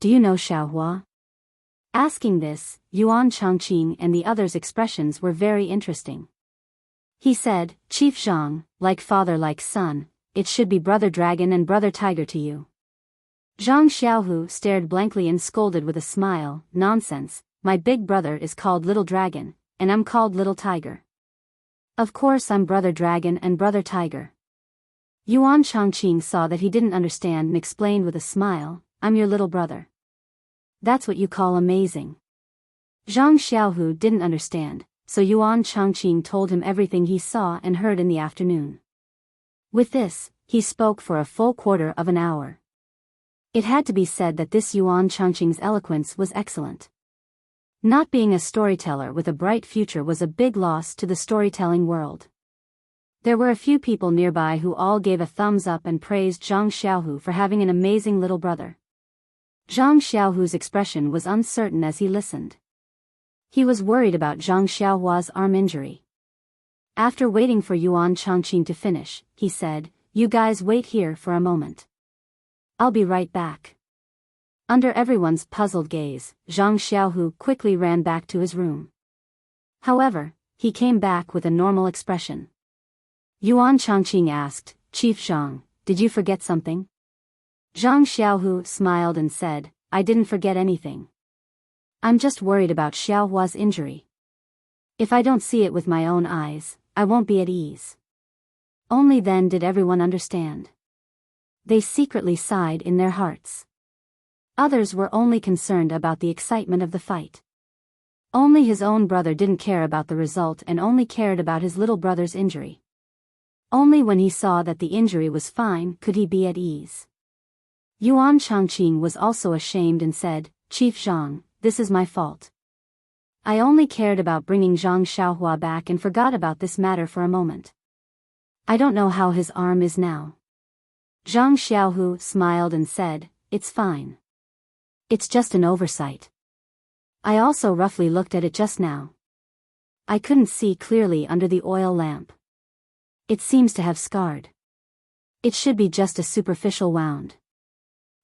Do you know Xiaohua?" Asking this, Yuan Chongqing and the others' expressions were very interesting. He said, "Chief Zhang, like father like son, it should be brother dragon and brother tiger to you." Zhang Xiaohu stared blankly and scolded with a smile, "Nonsense, my big brother is called Little Dragon, and I'm called Little Tiger. Of course I'm brother dragon and brother tiger." Yuan Chongqing saw that he didn't understand and explained with a smile, "I'm your little brother. That's what you call amazing." Zhang Xiaohu didn't understand, so Yuan Chongqing told him everything he saw and heard in the afternoon. With this, he spoke for a full quarter of an hour. It had to be said that this Yuan Chongqing's eloquence was excellent. Not being a storyteller with a bright future was a big loss to the storytelling world. There were a few people nearby who all gave a thumbs up and praised Zhang Xiaohu for having an amazing little brother. Zhang Xiaohu's expression was uncertain as he listened. He was worried about Zhang Xiaohua's arm injury. After waiting for Yuan Changqing to finish, he said, "You guys wait here for a moment. I'll be right back." Under everyone's puzzled gaze, Zhang Xiaohu quickly ran back to his room. However, he came back with a normal expression. Yuan Changqing asked, "Chief Zhang, did you forget something?" Zhang Xiaohu smiled and said, "I didn't forget anything. I'm just worried about Xiaohua's injury. If I don't see it with my own eyes, I won't be at ease." Only then did everyone understand. They secretly sighed in their hearts. Others were only concerned about the excitement of the fight. Only his own brother didn't care about the result and only cared about his little brother's injury. Only when he saw that the injury was fine could he be at ease. Yuan Changqing was also ashamed and said, "Chief Zhang, this is my fault. I only cared about bringing Zhang Xiaohua back and forgot about this matter for a moment. I don't know how his arm is now." Zhang Xiaohu smiled and said, "It's fine. It's just an oversight. I also roughly looked at it just now. I couldn't see clearly under the oil lamp. It seems to have scarred. It should be just a superficial wound.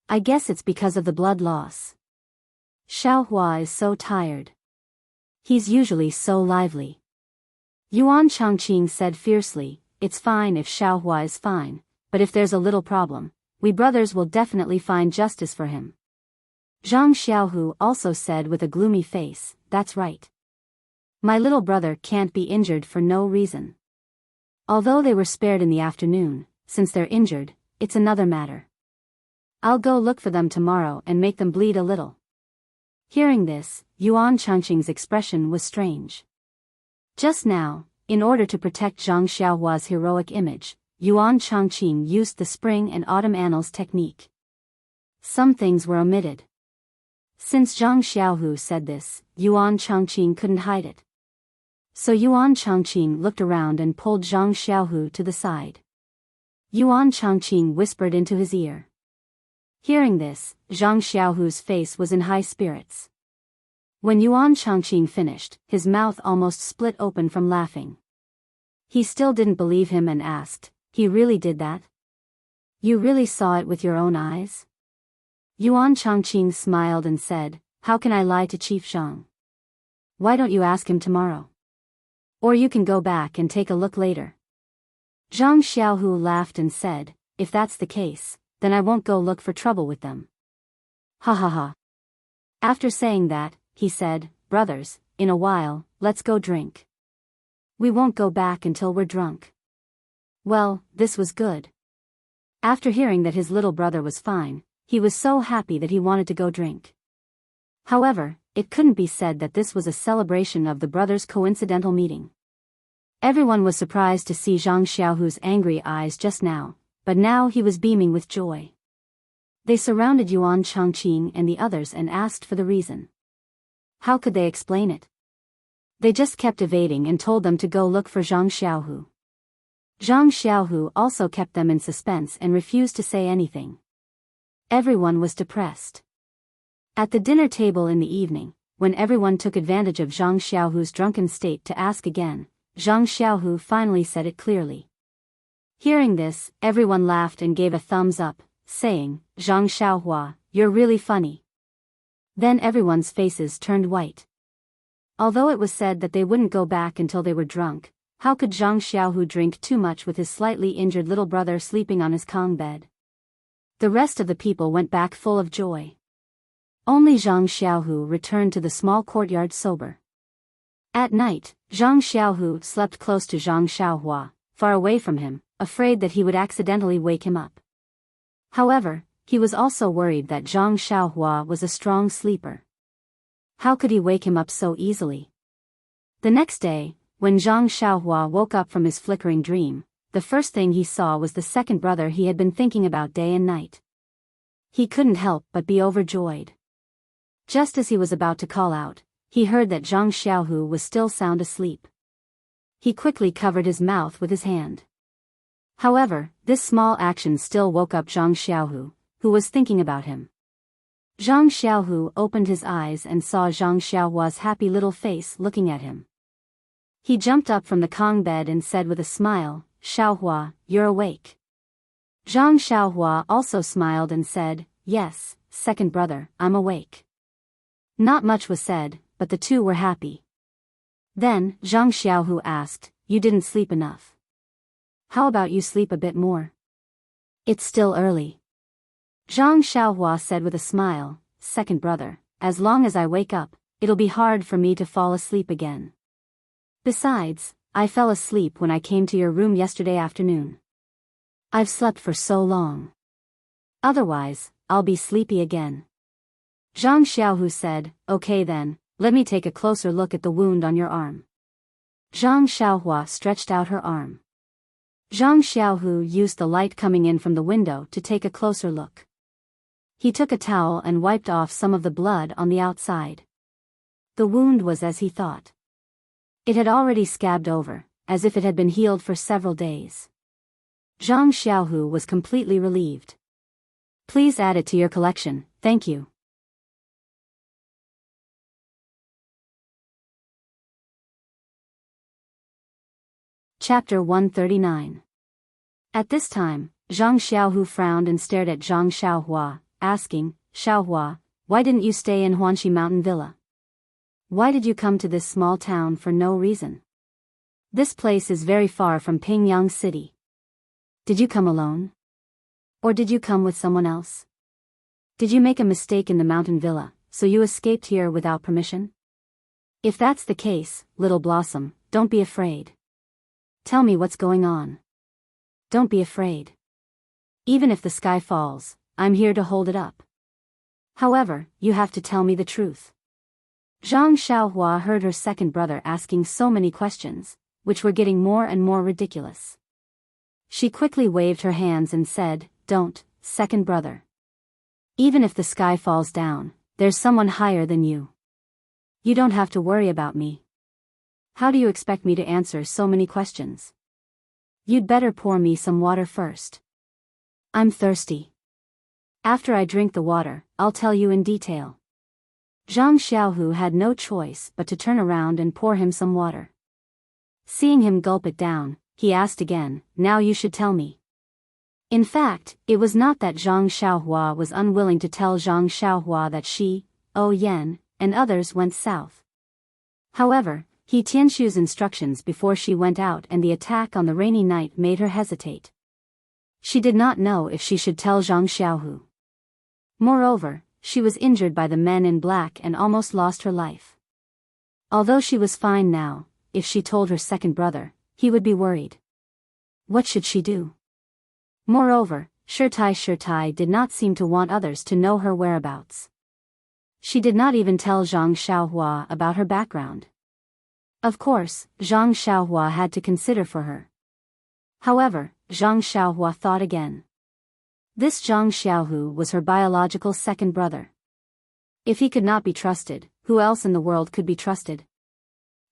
I guess it's because of the blood loss. Xiaohua is so tired. He's usually so lively." Yuan Changqing said fiercely, "It's fine if Xiaohua is fine, but if there's a little problem, we brothers will definitely find justice for him." Zhang Xiaohu also said with a gloomy face, "That's right. My little brother can't be injured for no reason. Although they were spared in the afternoon, since they're injured, it's another matter. I'll go look for them tomorrow and make them bleed a little." Hearing this, Yuan Changqing's expression was strange. Just now, in order to protect Zhang Xiaohua's heroic image, Yuan Changqing used the spring and autumn annals technique. Some things were omitted. Since Zhang Xiaohu said this, Yuan Changqing couldn't hide it. So Yuan Changqing looked around and pulled Zhang Xiaohu to the side. Yuan Changqing whispered into his ear. Hearing this, Zhang Xiaohu's face was in high spirits. When Yuan Changqing finished, his mouth almost split open from laughing. He still didn't believe him and asked, "He really did that? You really saw it with your own eyes?" Yuan Changqing smiled and said, "How can I lie to Chief Zhang? Why don't you ask him tomorrow? Or you can go back and take a look later." Zhang Xiaohu laughed and said, "If that's the case, then I won't go look for trouble with them." Ha ha ha. After saying that, he said, "Brothers, in a while, let's go drink. We won't go back until we're drunk." Well, this was good. After hearing that his little brother was fine, he was so happy that he wanted to go drink. However, it couldn't be said that this was a celebration of the brothers' coincidental meeting. Everyone was surprised to see Zhang Xiaohu's angry eyes just now, but now he was beaming with joy. They surrounded Yuan Changqing and the others and asked for the reason. How could they explain it? They just kept evading and told them to go look for Zhang Xiaohu. Zhang Xiaohu also kept them in suspense and refused to say anything. Everyone was depressed. At the dinner table in the evening, when everyone took advantage of Zhang Xiaohu's drunken state to ask again, Zhang Xiaohu finally said it clearly. Hearing this, everyone laughed and gave a thumbs up, saying, "Zhang Xiaohua, you're really funny." Then everyone's faces turned white. Although it was said that they wouldn't go back until they were drunk, how could Zhang Xiaohu drink too much with his slightly injured little brother sleeping on his kong bed? The rest of the people went back full of joy. Only Zhang Xiaohu returned to the small courtyard sober. At night, Zhang Xiaohu slept close to Zhang Xiaohua, far away from him, afraid that he would accidentally wake him up. However, he was also worried that Zhang Xiaohua was a strong sleeper. How could he wake him up so easily? The next day, when Zhang Xiaohua woke up from his flickering dream, the first thing he saw was the second brother he had been thinking about day and night. He couldn't help but be overjoyed. Just as he was about to call out, he heard that Zhang Xiaohu was still sound asleep. he quickly covered his mouth with his hand. However, this small action still woke up Zhang Xiaohu, who was thinking about him. Zhang Xiaohu opened his eyes and saw Zhang Xiaohua's happy little face looking at him. He jumped up from the Kong bed and said with a smile, "Xiaohua, you're awake." Zhang Xiaohua also smiled and said, "Yes, second brother, I'm awake." Not much was said, but the two were happy. Then, Zhang Xiaohu asked, "You didn't sleep enough. How about you sleep a bit more? It's still early." Zhang Xiaohua said with a smile, "Second brother, as long as I wake up, it'll be hard for me to fall asleep again. Besides, I fell asleep when I came to your room yesterday afternoon. I've slept for so long. Otherwise, I'll be sleepy again." Zhang Xiaohu said, "Okay then, let me take a closer look at the wound on your arm." Zhang Xiaohua stretched out her arm. Zhang Xiaohu used the light coming in from the window to take a closer look. He took a towel and wiped off some of the blood on the outside. The wound was as he thought. It had already scabbed over, as if it had been healed for several days. Zhang Xiaohu was completely relieved. "Please add it to your collection, thank you." Chapter 139. At this time, Zhang Xiaohu frowned and stared at Zhang Xiaohua, asking, "Xiaohua, why didn't you stay in Huanxi Mountain Villa? Why did you come to this small town for no reason? This place is very far from Pingyang City. Did you come alone? Or did you come with someone else? Did you make a mistake in the mountain villa, so you escaped here without permission? If that's the case, Little Blossom, don't be afraid. Tell me what's going on. Don't be afraid. Even if the sky falls, I'm here to hold it up. However, you have to tell me the truth." Zhang Xiaohua heard her second brother asking so many questions, which were getting more and more ridiculous. She quickly waved her hands and said, "Don't, second brother. Even if the sky falls down, there's someone higher than you. You don't have to worry about me. How do you expect me to answer so many questions? You'd better pour me some water first. I'm thirsty. After I drink the water, I'll tell you in detail." Zhang Xiaohu had no choice but to turn around and pour him some water. Seeing him gulp it down, he asked again, "Now you should tell me." In fact, it was not that Zhang Xiaohua was unwilling to tell Zhang Xiaohua that she, Yan, and others went south. However, He Tianshu's instructions before she went out and the attack on the rainy night made her hesitate. She did not know if she should tell Zhang Xiaohu. Moreover, she was injured by the men in black and almost lost her life. Although she was fine now, if she told her second brother, he would be worried. What should she do? Moreover, Shirtai did not seem to want others to know her whereabouts. She did not even tell Zhang Xiaohua about her background. Of course, Zhang Xiaohua had to consider for her. However, Zhang Xiaohua thought again. This Zhang Xiaohu was her biological second brother. If he could not be trusted, who else in the world could be trusted?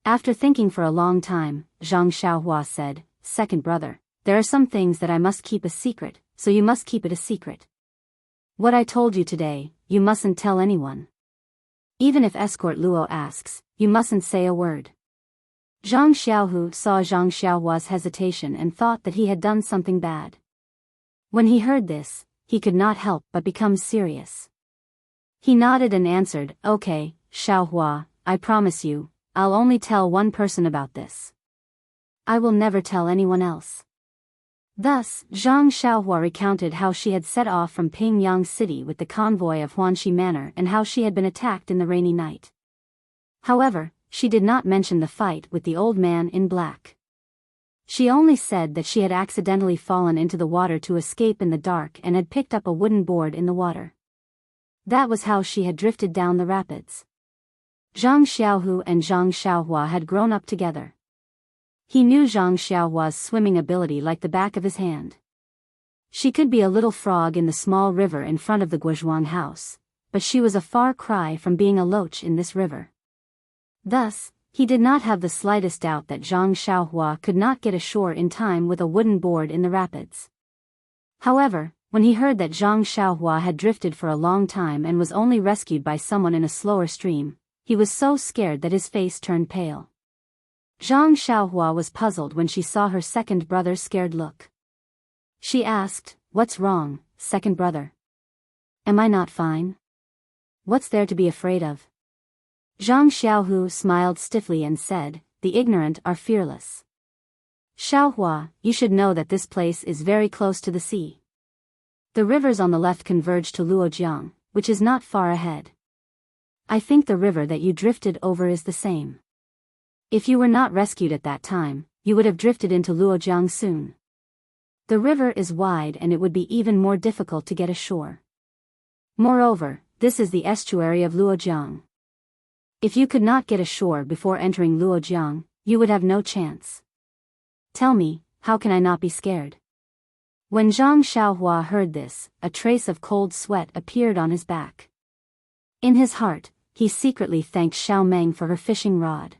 After thinking for a long time, Zhang Xiaohua said, "Second brother, there are some things that I must keep a secret, so you must keep it a secret. What I told you today, you mustn't tell anyone. Even if Escort Luo asks, you mustn't say a word." Zhang Xiaohu saw Zhang Xiaohua's hesitation and thought that he had done something bad. When he heard this, he could not help but become serious. He nodded and answered, "Okay, Xiaohua, I promise you, I'll only tell one person about this. I will never tell anyone else." Thus, Zhang Xiaohua recounted how she had set off from Pingyang City with the convoy of Huanxi Manor and how she had been attacked in the rainy night. However, she did not mention the fight with the old man in black. She only said that she had accidentally fallen into the water to escape in the dark and had picked up a wooden board in the water. That was how she had drifted down the rapids. Zhang Xiaohu and Zhang Xiaohua had grown up together. He knew Zhang Xiaohua's swimming ability like the back of his hand. She could be a little frog in the small river in front of the Guozhuang house, but she was a far cry from being a loach in this river. Thus, He did not have the slightest doubt that Zhang Xiaohua could not get ashore in time with a wooden board in the rapids. However, when he heard that Zhang Xiaohua had drifted for a long time and was only rescued by someone in a slower stream, he was so scared that his face turned pale. Zhang Xiaohua was puzzled when she saw her second brother's scared look. She asked, "What's wrong, second brother? Am I not fine? What's there to be afraid of?" Zhang Xiaohu smiled stiffly and said, "The ignorant are fearless. Xiaohua, you should know that this place is very close to the sea. The rivers on the left converge to Luojiang, which is not far ahead. I think the river that you drifted over is the same. If you were not rescued at that time, you would have drifted into Luojiang soon. The river is wide and it would be even more difficult to get ashore. Moreover, this is the estuary of Luojiang. If you could not get ashore before entering Luojiang, you would have no chance. Tell me, how can I not be scared?" When Zhang Xiaohua heard this, a trace of cold sweat appeared on his back. In his heart, he secretly thanked Xiao Meng for her fishing rod.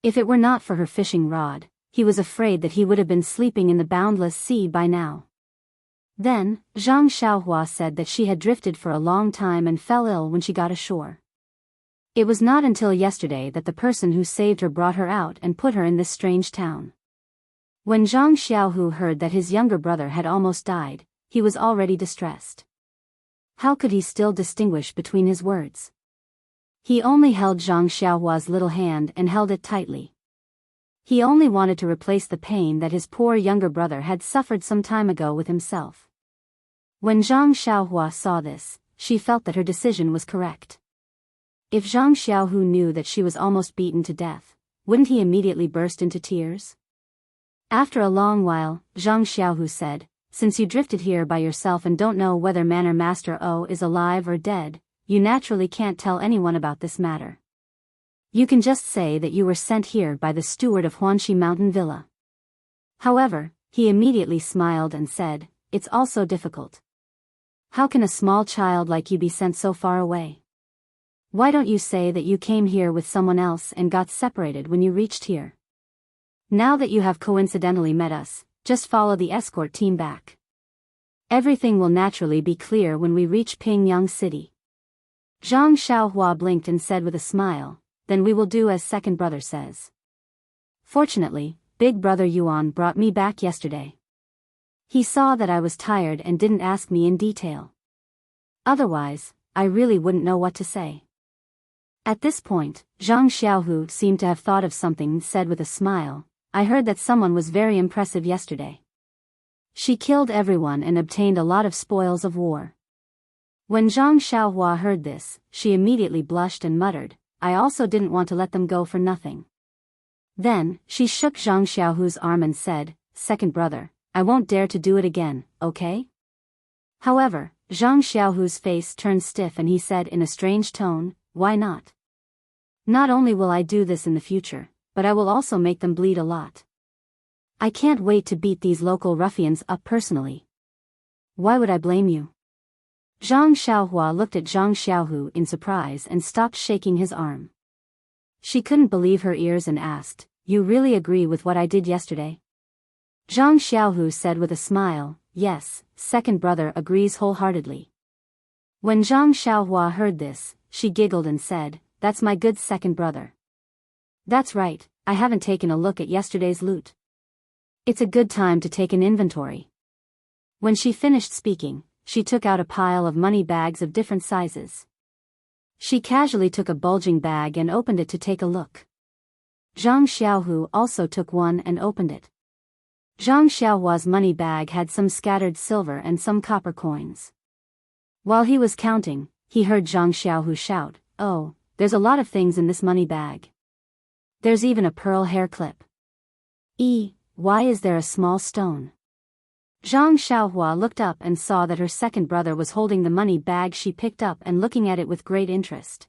If it were not for her fishing rod, he was afraid that he would have been sleeping in the boundless sea by now. Then, Zhang Xiaohua said that she had drifted for a long time and fell ill when she got ashore. It was not until yesterday that the person who saved her brought her out and put her in this strange town. When Zhang Xiaohu heard that his younger brother had almost died, he was already distressed. How could he still distinguish between his words? He only held Zhang Xiaohua's little hand and held it tightly. He only wanted to replace the pain that his poor younger brother had suffered some time ago with himself. When Zhang Xiaohua saw this, she felt that her decision was correct. If Zhang Xiaohu knew that she was almost beaten to death, wouldn't he immediately burst into tears? After a long while, Zhang Xiaohu said, "Since you drifted here by yourself and don't know whether Manor Master O is alive or dead, you naturally can't tell anyone about this matter. You can just say that you were sent here by the steward of Huanxi Mountain Villa." However, he immediately smiled and said, "It's also difficult. How can a small child like you be sent so far away? Why don't you say that you came here with someone else and got separated when you reached here? Now that you have coincidentally met us, just follow the escort team back. Everything will naturally be clear when we reach Pingyang City." Zhang Xiaohua blinked and said with a smile, "Then we will do as second brother says. Fortunately, big brother Yuan brought me back yesterday. He saw that I was tired and didn't ask me in detail. Otherwise, I really wouldn't know what to say." At this point, Zhang Xiaohu seemed to have thought of something and said with a smile, "I heard that someone was very impressive yesterday. She killed everyone and obtained a lot of spoils of war." When Zhang Xiaohua heard this, she immediately blushed and muttered, "I also didn't want to let them go for nothing." Then, she shook Zhang Xiaohu's arm and said, "Second brother, I won't dare to do it again, okay?" However, Zhang Xiaohu's face turned stiff and he said in a strange tone, "Why not? Not only will I do this in the future, but I will also make them bleed a lot. I can't wait to beat these local ruffians up personally. Why would I blame you?" Zhang Xiaohua looked at Zhang Xiaohu in surprise and stopped shaking his arm. She couldn't believe her ears and asked, "You really agree with what I did yesterday?" Zhang Xiaohu said with a smile, "Yes, second brother agrees wholeheartedly." When Zhang Xiaohua heard this, she giggled and said, "That's my good second brother. That's right, I haven't taken a look at yesterday's loot. It's a good time to take an inventory." When she finished speaking, she took out a pile of money bags of different sizes. She casually took a bulging bag and opened it to take a look. Zhang Xiaohu also took one and opened it. Zhang Xiaohua's money bag had some scattered silver and some copper coins. While he was counting, he heard Zhang Xiaohu shout, "Oh, there's a lot of things in this money bag. There's even a pearl hair clip. Why is there a small stone?" Zhang Xiaohua looked up and saw that her second brother was holding the money bag she picked up and looking at it with great interest.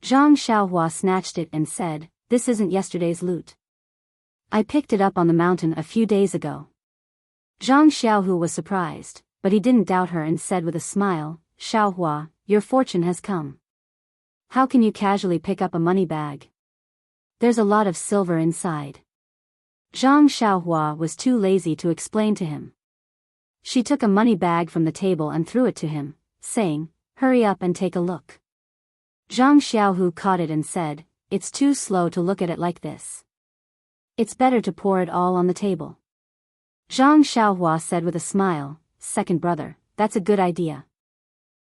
Zhang Xiaohua snatched it and said, "This isn't yesterday's loot. I picked it up on the mountain a few days ago." Zhang Xiaohu was surprised, but he didn't doubt her and said with a smile, "Xiaohua, your fortune has come. How can you casually pick up a money bag?" There's a lot of silver inside. Zhang Xiaohua was too lazy to explain to him. She took a money bag from the table and threw it to him, saying, "Hurry up and take a look." Zhang Xiaohu caught it and said, "It's too slow to look at it like this. It's better to pour it all on the table." Zhang Xiaohua said with a smile, "Second brother, that's a good idea."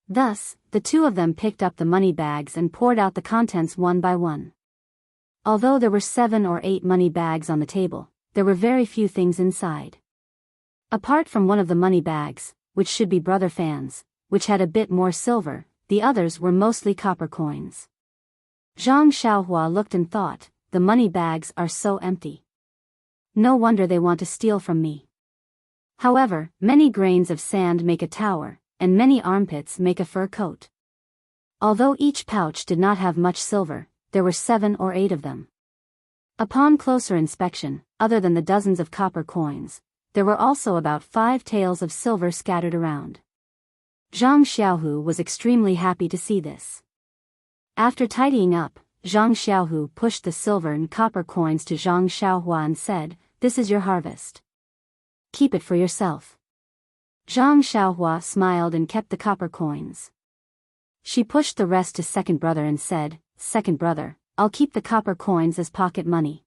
Thus, the two of them picked up the money bags and poured out the contents one by one. Although there were 7 or 8 money bags on the table, there were very few things inside. Apart from one of the money bags, which should be Brother Fan's, which had a bit more silver, the others were mostly copper coins. Zhang Xiaohua looked and thought, the money bags are so empty. No wonder they want to steal from me. However, many grains of sand make a tower, and many armpits make a fur coat. Although each pouch did not have much silver, there were 7 or 8 of them. Upon closer inspection, other than the dozens of copper coins, there were also about 5 taels of silver scattered around. Zhang Xiaohu was extremely happy to see this. After tidying up, Zhang Xiaohu pushed the silver and copper coins to Zhang Xiaohua and said, "This is your harvest. Keep it for yourself." Zhang Xiaohua smiled and kept the copper coins. She pushed the rest to second brother and said, "Second brother, I'll keep the copper coins as pocket money.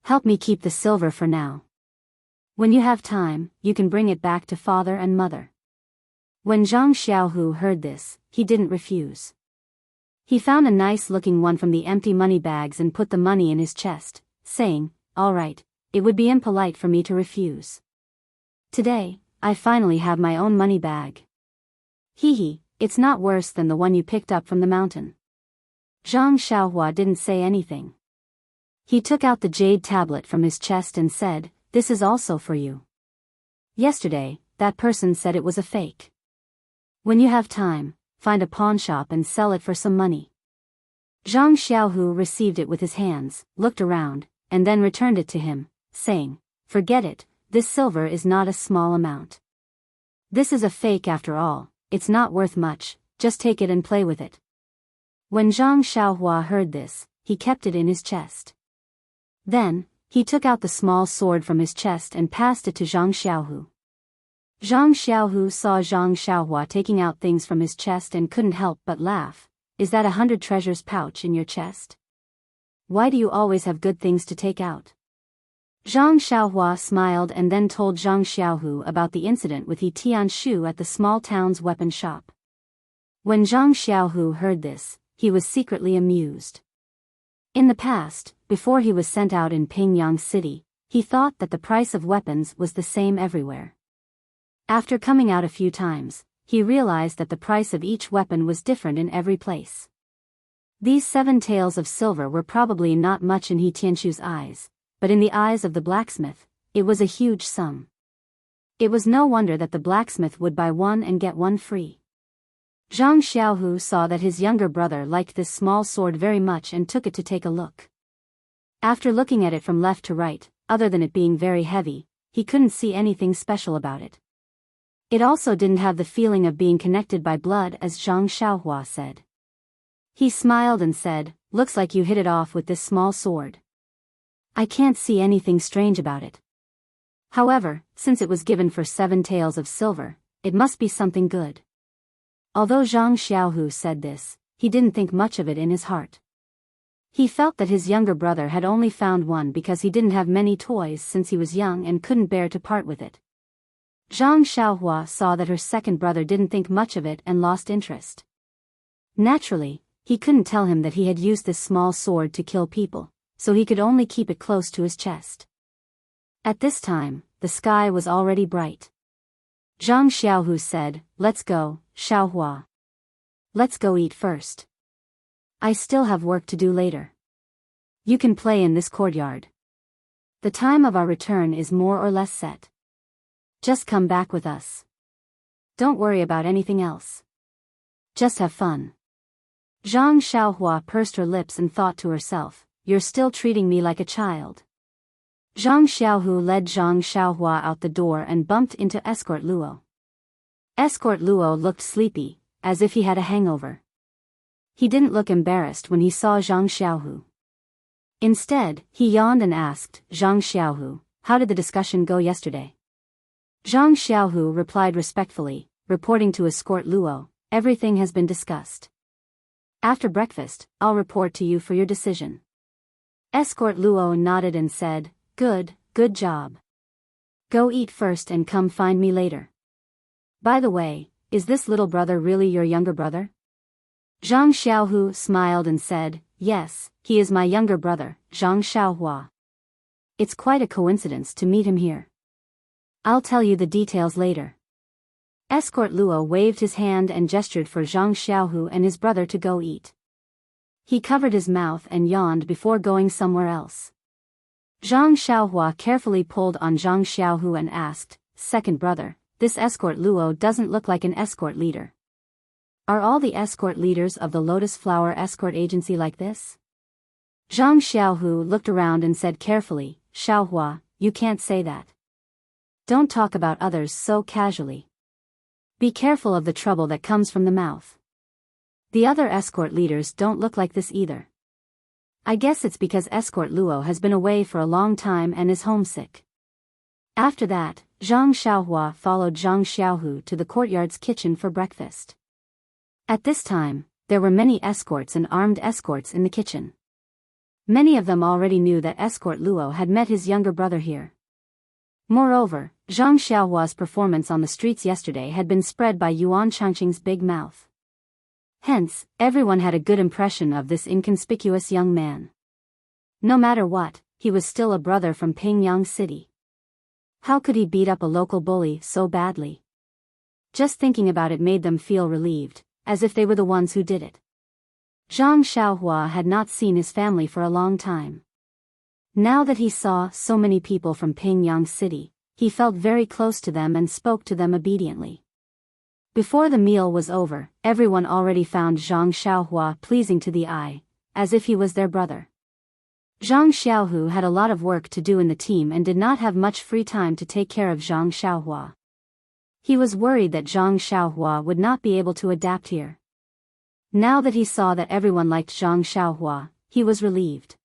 Help me keep the silver for now. When you have time, you can bring it back to father and mother." When Zhang Xiaohu heard this, he didn't refuse. He found a nice-looking one from the empty money bags and put the money in his chest, saying, "All right, it would be impolite for me to refuse. Today, I finally have my own money bag. Hee, it's not worse than the one you picked up from the mountain." Zhang Xiaohua didn't say anything. He took out the jade tablet from his chest and said, "This is also for you. Yesterday, that person said it was a fake. When you have time, find a pawn shop and sell it for some money." Zhang Xiaohu received it with his hands, looked around, and then returned it to him, saying, "Forget it, this silver is not a small amount. This is a fake after all, it's not worth much, just take it and play with it." When Zhang Xiaohua heard this, he kept it in his chest. Then, he took out the small sword from his chest and passed it to Zhang Xiaohu. Zhang Xiaohu saw Zhang Xiaohua taking out things from his chest and couldn't help but laugh. "Is that 100 treasures pouch in your chest? Why do you always have good things to take out?" Zhang Xiaohua smiled and then told Zhang Xiaohu about the incident with He Tianshu at the small town's weapon shop. When Zhang Xiaohu heard this, he was secretly amused. In the past, before he was sent out in Pingyang City, he thought that the price of weapons was the same everywhere. After coming out a few times, he realized that the price of each weapon was different in every place. These 7 taels of silver were probably not much in He Tianshu's eyes, but in the eyes of the blacksmith, it was a huge sum. It was no wonder that the blacksmith would buy one and get one free. Zhang Xiaohu saw that his younger brother liked this small sword very much and took it to take a look. After looking at it from left to right, other than it being very heavy, he couldn't see anything special about it. It also didn't have the feeling of being connected by blood as Zhang Xiaohua said. He smiled and said, "Looks like you hit it off with this small sword. I can't see anything strange about it. However, since it was given for 7 taels of silver, it must be something good." Although Zhang Xiaohu said this, he didn't think much of it in his heart. He felt that his younger brother had only found one because he didn't have many toys since he was young and couldn't bear to part with it. Zhang Xiaohua saw that her second brother didn't think much of it and lost interest. Naturally, he couldn't tell him that he had used this small sword to kill people, so he could only keep it close to his chest. At this time, the sky was already bright. Zhang Xiaohu said, "Let's go, Xiaohua. Let's go eat first. I still have work to do later. You can play in this courtyard. The time of our return is more or less set. Just come back with us. Don't worry about anything else. Just have fun." Zhang Xiaohua pursed her lips and thought to herself, "You're still treating me like a child." Zhang Xiaohu led Zhang Xiaohua out the door and bumped into Escort Luo. Escort Luo looked sleepy, as if he had a hangover. He didn't look embarrassed when he saw Zhang Xiaohu. Instead, he yawned and asked Zhang Xiaohu, "How did the discussion go yesterday?" Zhang Xiaohu replied respectfully, reporting to escort Luo, "Everything has been discussed. After breakfast, I'll report to you for your decision." Escort Luo nodded and said, Good job. Go eat first and come find me later. By the way, is this little brother really your younger brother? Zhang Xiaohu smiled and said, Yes, he is my younger brother, Zhang Xiaohua. It's quite a coincidence to meet him here. I'll tell you the details later. Escort Luo waved his hand and gestured for Zhang Xiaohu and his brother to go eat. He covered his mouth and yawned before going somewhere else. Zhang Xiaohua carefully pulled on Zhang Xiaohu and asked, "Second brother, this escort Luo doesn't look like an escort leader. Are all the escort leaders of the Lotus Flower Escort Agency like this?" Zhang Xiaohu looked around and said carefully, "Xiaohua, you can't say that. Don't talk about others so casually. Be careful of the trouble that comes from the mouth. The other escort leaders don't look like this either. I guess it's because escort Luo has been away for a long time and is homesick." After that, Zhang Xiaohua followed Zhang Xiaohu to the courtyard's kitchen for breakfast. At this time, there were many escorts and armed escorts in the kitchen. Many of them already knew that escort Luo had met his younger brother here. Moreover, Zhang Xiaohua's performance on the streets yesterday had been spread by Yuan Changqing's big mouth. Hence, everyone had a good impression of this inconspicuous young man. No matter what, he was still a brother from Pingyang City. How could he beat up a local bully so badly? Just thinking about it made them feel relieved, as if they were the ones who did it. Zhang Xiaohua had not seen his family for a long time. Now that he saw so many people from Pingyang City, he felt very close to them and spoke to them obediently. Before the meal was over, everyone already found Zhang Xiaohua pleasing to the eye, as if he was their brother. Zhang Xiaohu had a lot of work to do in the team and did not have much free time to take care of Zhang Xiaohua. He was worried that Zhang Xiaohua would not be able to adapt here. Now that he saw that everyone liked Zhang Xiaohua, he was relieved.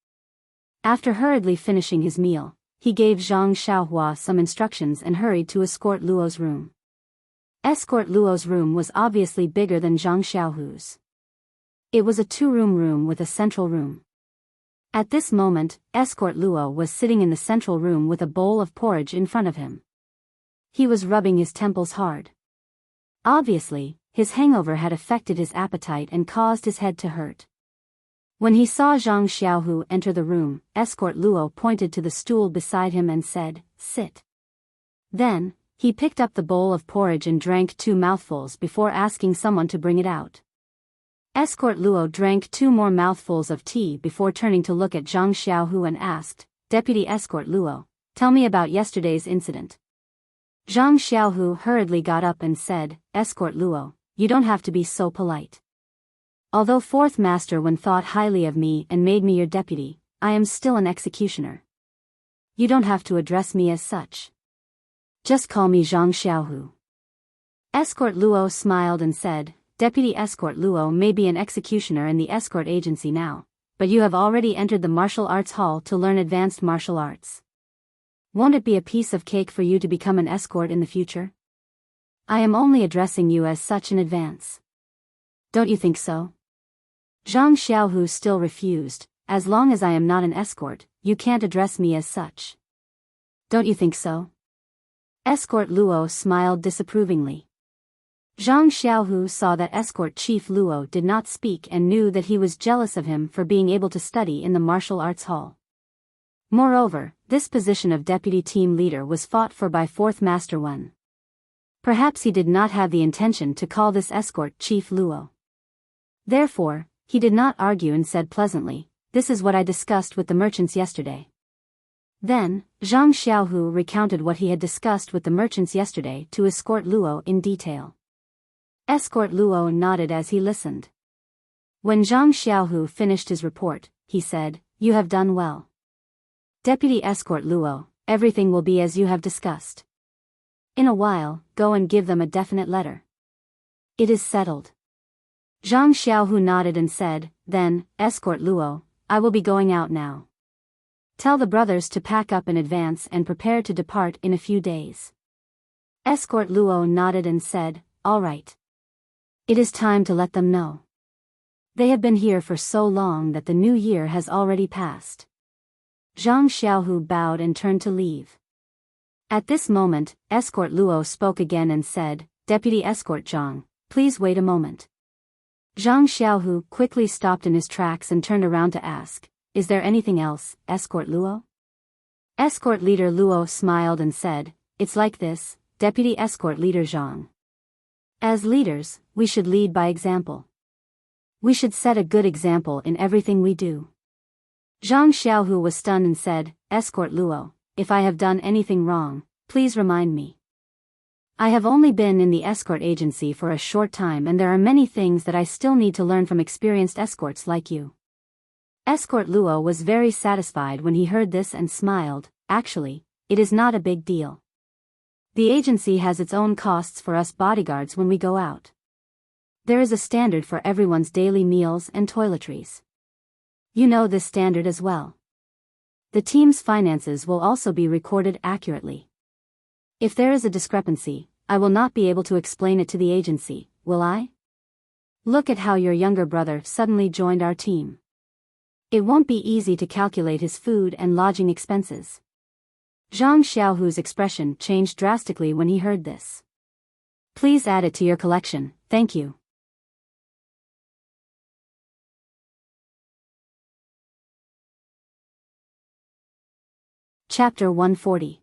After hurriedly finishing his meal, he gave Zhang Xiaohua some instructions and hurried to escort Luo's room. Escort Luo's room was obviously bigger than Zhang Xiaohu's. It was a two-room room with a central room. At this moment, escort Luo was sitting in the central room with a bowl of porridge in front of him. He was rubbing his temples hard. Obviously, his hangover had affected his appetite and caused his head to hurt. When he saw Zhang Xiaohu enter the room, escort Luo pointed to the stool beside him and said, "Sit." Then, he picked up the bowl of porridge and drank 2 mouthfuls before asking someone to bring it out. Escort Luo drank 2 more mouthfuls of tea before turning to look at Zhang Xiaohu and asked, "Deputy Escort Luo, tell me about yesterday's incident." Zhang Xiaohu hurriedly got up and said, "Escort Luo, you don't have to be so polite. Although Fourth Master Wen thought highly of me and made me your deputy, I am still an executioner. You don't have to address me as such. Just call me Zhang Xiaohu." Escort Luo smiled and said, "Deputy Escort Luo may be an executioner in the escort agency now, but you have already entered the martial arts hall to learn advanced martial arts. Won't it be a piece of cake for you to become an escort in the future? I am only addressing you as such in advance. Don't you think so?" Zhang Xiaohu still refused. "As long as I am not an escort, you can't address me as such. Don't you think so?" Escort Luo smiled disapprovingly. Zhang Xiaohu saw that escort chief Luo did not speak and knew that he was jealous of him for being able to study in the martial arts hall. Moreover, this position of deputy team leader was fought for by Fourth Master Wen. Perhaps he did not have the intention to call this escort chief Luo. Therefore, he did not argue and said pleasantly, "This is what I discussed with the merchants yesterday." Then, Zhang Xiaohu recounted what he had discussed with the merchants yesterday to escort Luo in detail. Escort Luo nodded as he listened. When Zhang Xiaohu finished his report, he said, "You have done well. Deputy Escort Luo, everything will be as you have discussed. In a while, go and give them a definite letter." "It is settled." Zhang Xiaohu nodded and said, "Then, Escort Luo, I will be going out now. Tell the brothers to pack up in advance and prepare to depart in a few days. Escort Luo nodded and said, all right. It is time to let them know. They have been here for so long that the new year has already passed. Zhang Xiaohu bowed and turned to leave. At this moment, Escort Luo spoke again and said, Deputy Escort Zhang, please wait a moment. Zhang Xiaohu quickly stopped in his tracks and turned around to ask, is there anything else, Escort Luo? Escort Leader Luo smiled and said, it's like this, Deputy Escort Leader Zhang. As leaders, we should lead by example. We should set a good example in everything we do. Zhang Xiaohu was stunned and said, Escort Luo, if I have done anything wrong, please remind me. I have only been in the escort agency for a short time and there are many things that I still need to learn from experienced escorts like you. Escort Luo was very satisfied when he heard this and smiled, actually, it is not a big deal. The agency has its own costs for us bodyguards when we go out. There is a standard for everyone's daily meals and toiletries. You know this standard as well. The team's finances will also be recorded accurately. If there is a discrepancy, I will not be able to explain it to the agency, will I? Look at how your younger brother suddenly joined our team. It won't be easy to calculate his food and lodging expenses. Zhang Xiaohu's expression changed drastically when he heard this. Please add it to your collection, thank you. Chapter 140.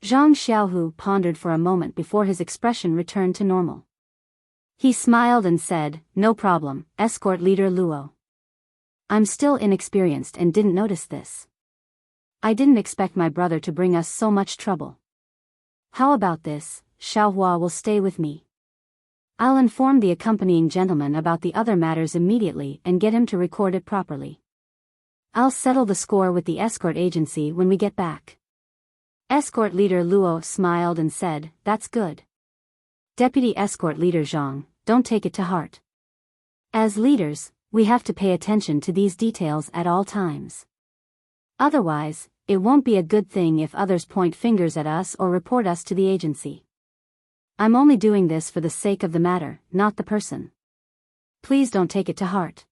Zhang Xiaohu pondered for a moment before his expression returned to normal. He smiled and said, no problem, Escort Leader Luo. I'm still inexperienced and didn't notice this. I didn't expect my brother to bring us so much trouble. How about this, Xiaohua will stay with me. I'll inform the accompanying gentleman about the other matters immediately and get him to record it properly. I'll settle the score with the escort agency when we get back. Escort Leader Luo smiled and said, that's good. Deputy Escort Leader Zhang, don't take it to heart. As leaders, we have to pay attention to these details at all times. Otherwise, it won't be a good thing if others point fingers at us or report us to the agency. I'm only doing this for the sake of the matter, not the person. Please don't take it to heart.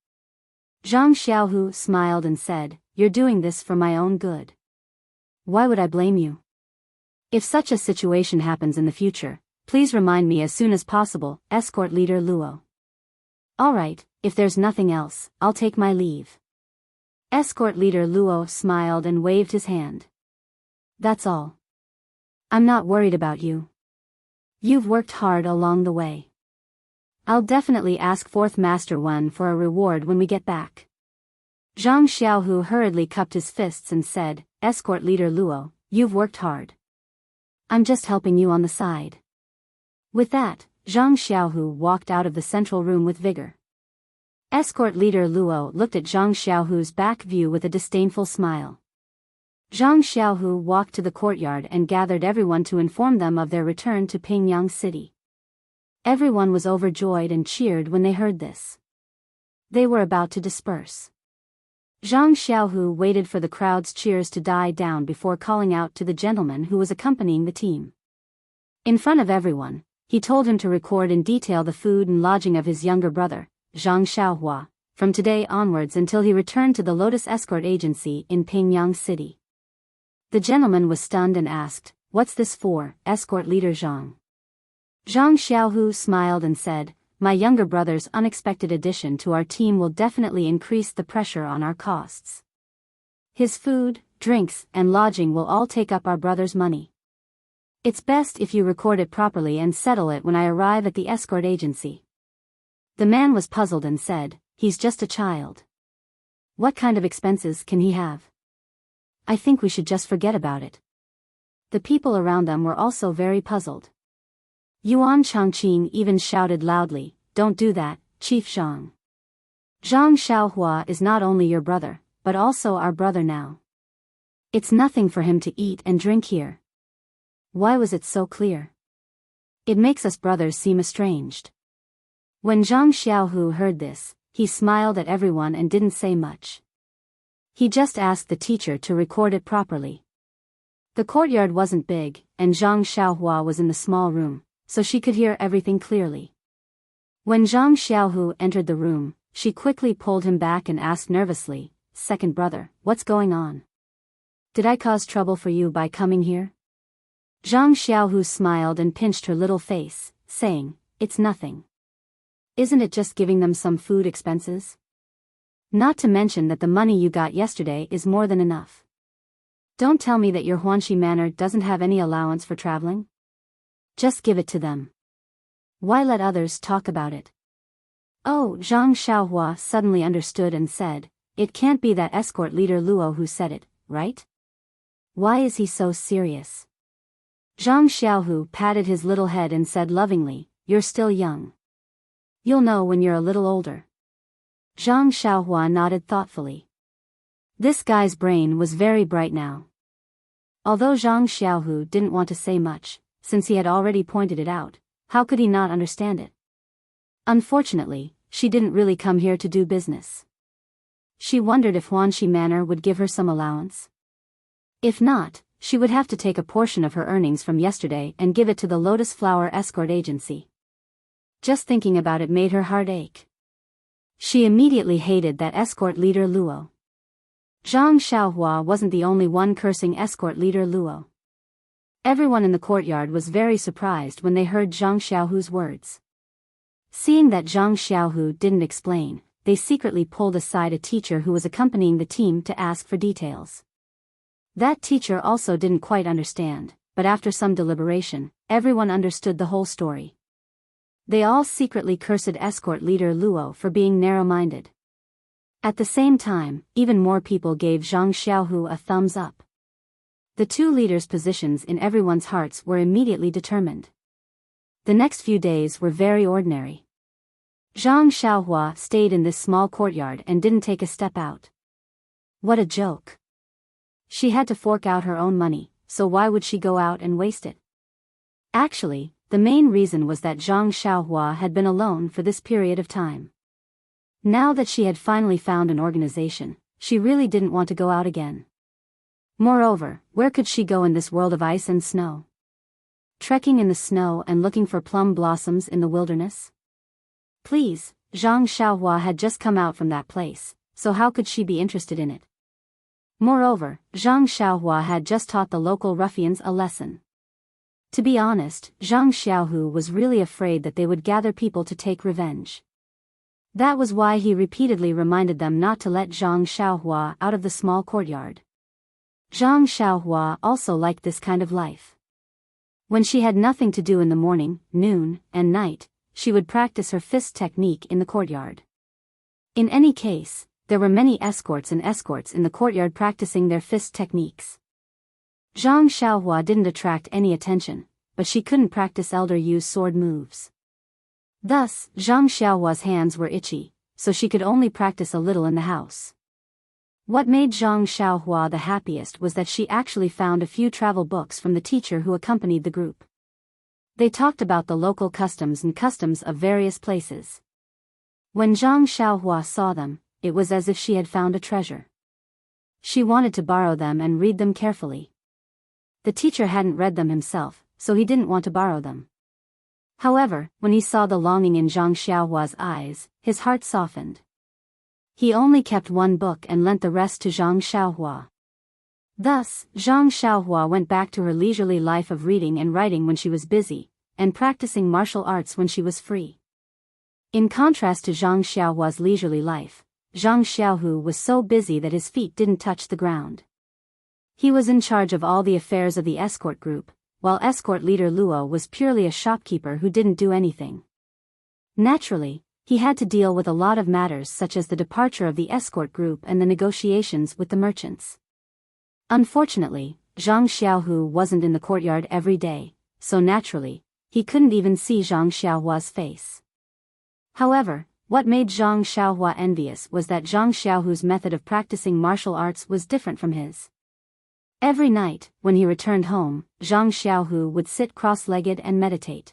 Zhang Xiaohu smiled and said, you're doing this for my own good. Why would I blame you? If such a situation happens in the future, please remind me as soon as possible, Escort Leader Luo. All right, if there's nothing else, I'll take my leave. Escort Leader Luo smiled and waved his hand. That's all. I'm not worried about you. You've worked hard along the way. I'll definitely ask Fourth Master Wen for a reward when we get back. Zhang Xiaohu hurriedly cupped his fists and said, Escort Leader Luo, you've worked hard. I'm just helping you on the side. With that, Zhang Xiaohu walked out of the central room with vigor. Escort Leader Luo looked at Zhang Xiaohu's back view with a disdainful smile. Zhang Xiaohu walked to the courtyard and gathered everyone to inform them of their return to Pingyang City. Everyone was overjoyed and cheered when they heard this. They were about to disperse. Zhang Xiaohu waited for the crowd's cheers to die down before calling out to the gentleman who was accompanying the team. In front of everyone, he told him to record in detail the food and lodging of his younger brother, Zhang Xiaohua, from today onwards until he returned to the Lotus Escort Agency in Pingyang City. The gentleman was stunned and asked, what's this for, Escort Leader Zhang? Zhang Xiaohu smiled and said, my younger brother's unexpected addition to our team will definitely increase the pressure on our costs. His food, drinks, and lodging will all take up our brother's money. It's best if you record it properly and settle it when I arrive at the escort agency. The man was puzzled and said, he's just a child. What kind of expenses can he have? I think we should just forget about it. The people around them were also very puzzled. Yuan Changqing even shouted loudly, don't do that, Chief Zhang. Zhang Xiaohua is not only your brother, but also our brother now. It's nothing for him to eat and drink here. Why was it so clear? It makes us brothers seem estranged. When Zhang Xiaohu heard this, he smiled at everyone and didn't say much. He just asked the teacher to record it properly. The courtyard wasn't big, and Zhang Xiaohua was in the small room, so she could hear everything clearly. When Zhang Xiaohu entered the room, she quickly pulled him back and asked nervously, "Second brother, what's going on? Did I cause trouble for you by coming here?" Zhang Xiaohu smiled and pinched her little face, saying, "It's nothing. Isn't it just giving them some food expenses? Not to mention that the money you got yesterday is more than enough. Don't tell me that your Huanxi manor doesn't have any allowance for traveling. Just give it to them. Why let others talk about it?" Oh, Zhang Xiaohua suddenly understood and said, "It can't be that escort leader Luo who said it, right? Why is he so serious?" Zhang Xiaohu patted his little head and said lovingly, "You're still young. You'll know when you're a little older." Zhang Xiaohua nodded thoughtfully. This guy's brain was very bright now. Although Zhang Xiaohu didn't want to say much, since he had already pointed it out, how could he not understand it? Unfortunately, she didn't really come here to do business. She wondered if Huanxi Manor would give her some allowance. If not, she would have to take a portion of her earnings from yesterday and give it to the Lotus Flower Escort Agency. Just thinking about it made her heart ache. She immediately hated that escort leader Luo. Zhang Xiaohua wasn't the only one cursing escort leader Luo. Everyone in the courtyard was very surprised when they heard Zhang Xiaohu's words. Seeing that Zhang Xiaohu didn't explain, they secretly pulled aside a teacher who was accompanying the team to ask for details. That teacher also didn't quite understand, but after some deliberation, everyone understood the whole story. They all secretly cursed escort leader Luo for being narrow-minded. At the same time, even more people gave Zhang Xiaohu a thumbs up. The two leaders' positions in everyone's hearts were immediately determined. The next few days were very ordinary. Zhang Xiaohua stayed in this small courtyard and didn't take a step out. What a joke. She had to fork out her own money, so why would she go out and waste it? Actually, the main reason was that Zhang Xiaohua had been alone for this period of time. Now that she had finally found an organization, she really didn't want to go out again. Moreover, where could she go in this world of ice and snow? Trekking in the snow and looking for plum blossoms in the wilderness? Please, Zhang Xiaohua had just come out from that place, so how could she be interested in it? Moreover, Zhang Xiaohua had just taught the local ruffians a lesson. To be honest, Zhang Xiaohu was really afraid that they would gather people to take revenge. That was why he repeatedly reminded them not to let Zhang Xiaohua out of the small courtyard. Zhang Xiaohua also liked this kind of life. When she had nothing to do in the morning, noon, and night, she would practice her fist technique in the courtyard. In any case, there were many escorts in the courtyard practicing their fist techniques. Zhang Xiaohua didn't attract any attention, but she couldn't practice Elder Yu's sword moves. Thus, Zhang Xiaohua's hands were itchy, so she could only practice a little in the house. What made Zhang Xiaohua the happiest was that she actually found a few travel books from the teacher who accompanied the group. They talked about the local customs and customs of various places. When Zhang Xiaohua saw them, it was as if she had found a treasure. She wanted to borrow them and read them carefully. The teacher hadn't read them himself, so he didn't want to borrow them. However, when he saw the longing in Zhang Xiaohua's eyes, his heart softened. He only kept one book and lent the rest to Zhang Xiaohua. Thus, Zhang Xiaohua went back to her leisurely life of reading and writing when she was busy, and practicing martial arts when she was free. In contrast to Zhang Xiaohua's leisurely life, Zhang Xiaohu was so busy that his feet didn't touch the ground. He was in charge of all the affairs of the escort group, while escort leader Luo was purely a shopkeeper who didn't do anything. Naturally, he had to deal with a lot of matters such as the departure of the escort group and the negotiations with the merchants. Unfortunately, Zhang Xiaohu wasn't in the courtyard every day, so naturally, he couldn't even see Zhang Xiaohua's face. However, what made Zhang Xiaohua envious was that Zhang Xiaohu's method of practicing martial arts was different from his. Every night, when he returned home, Zhang Xiaohu would sit cross-legged and meditate.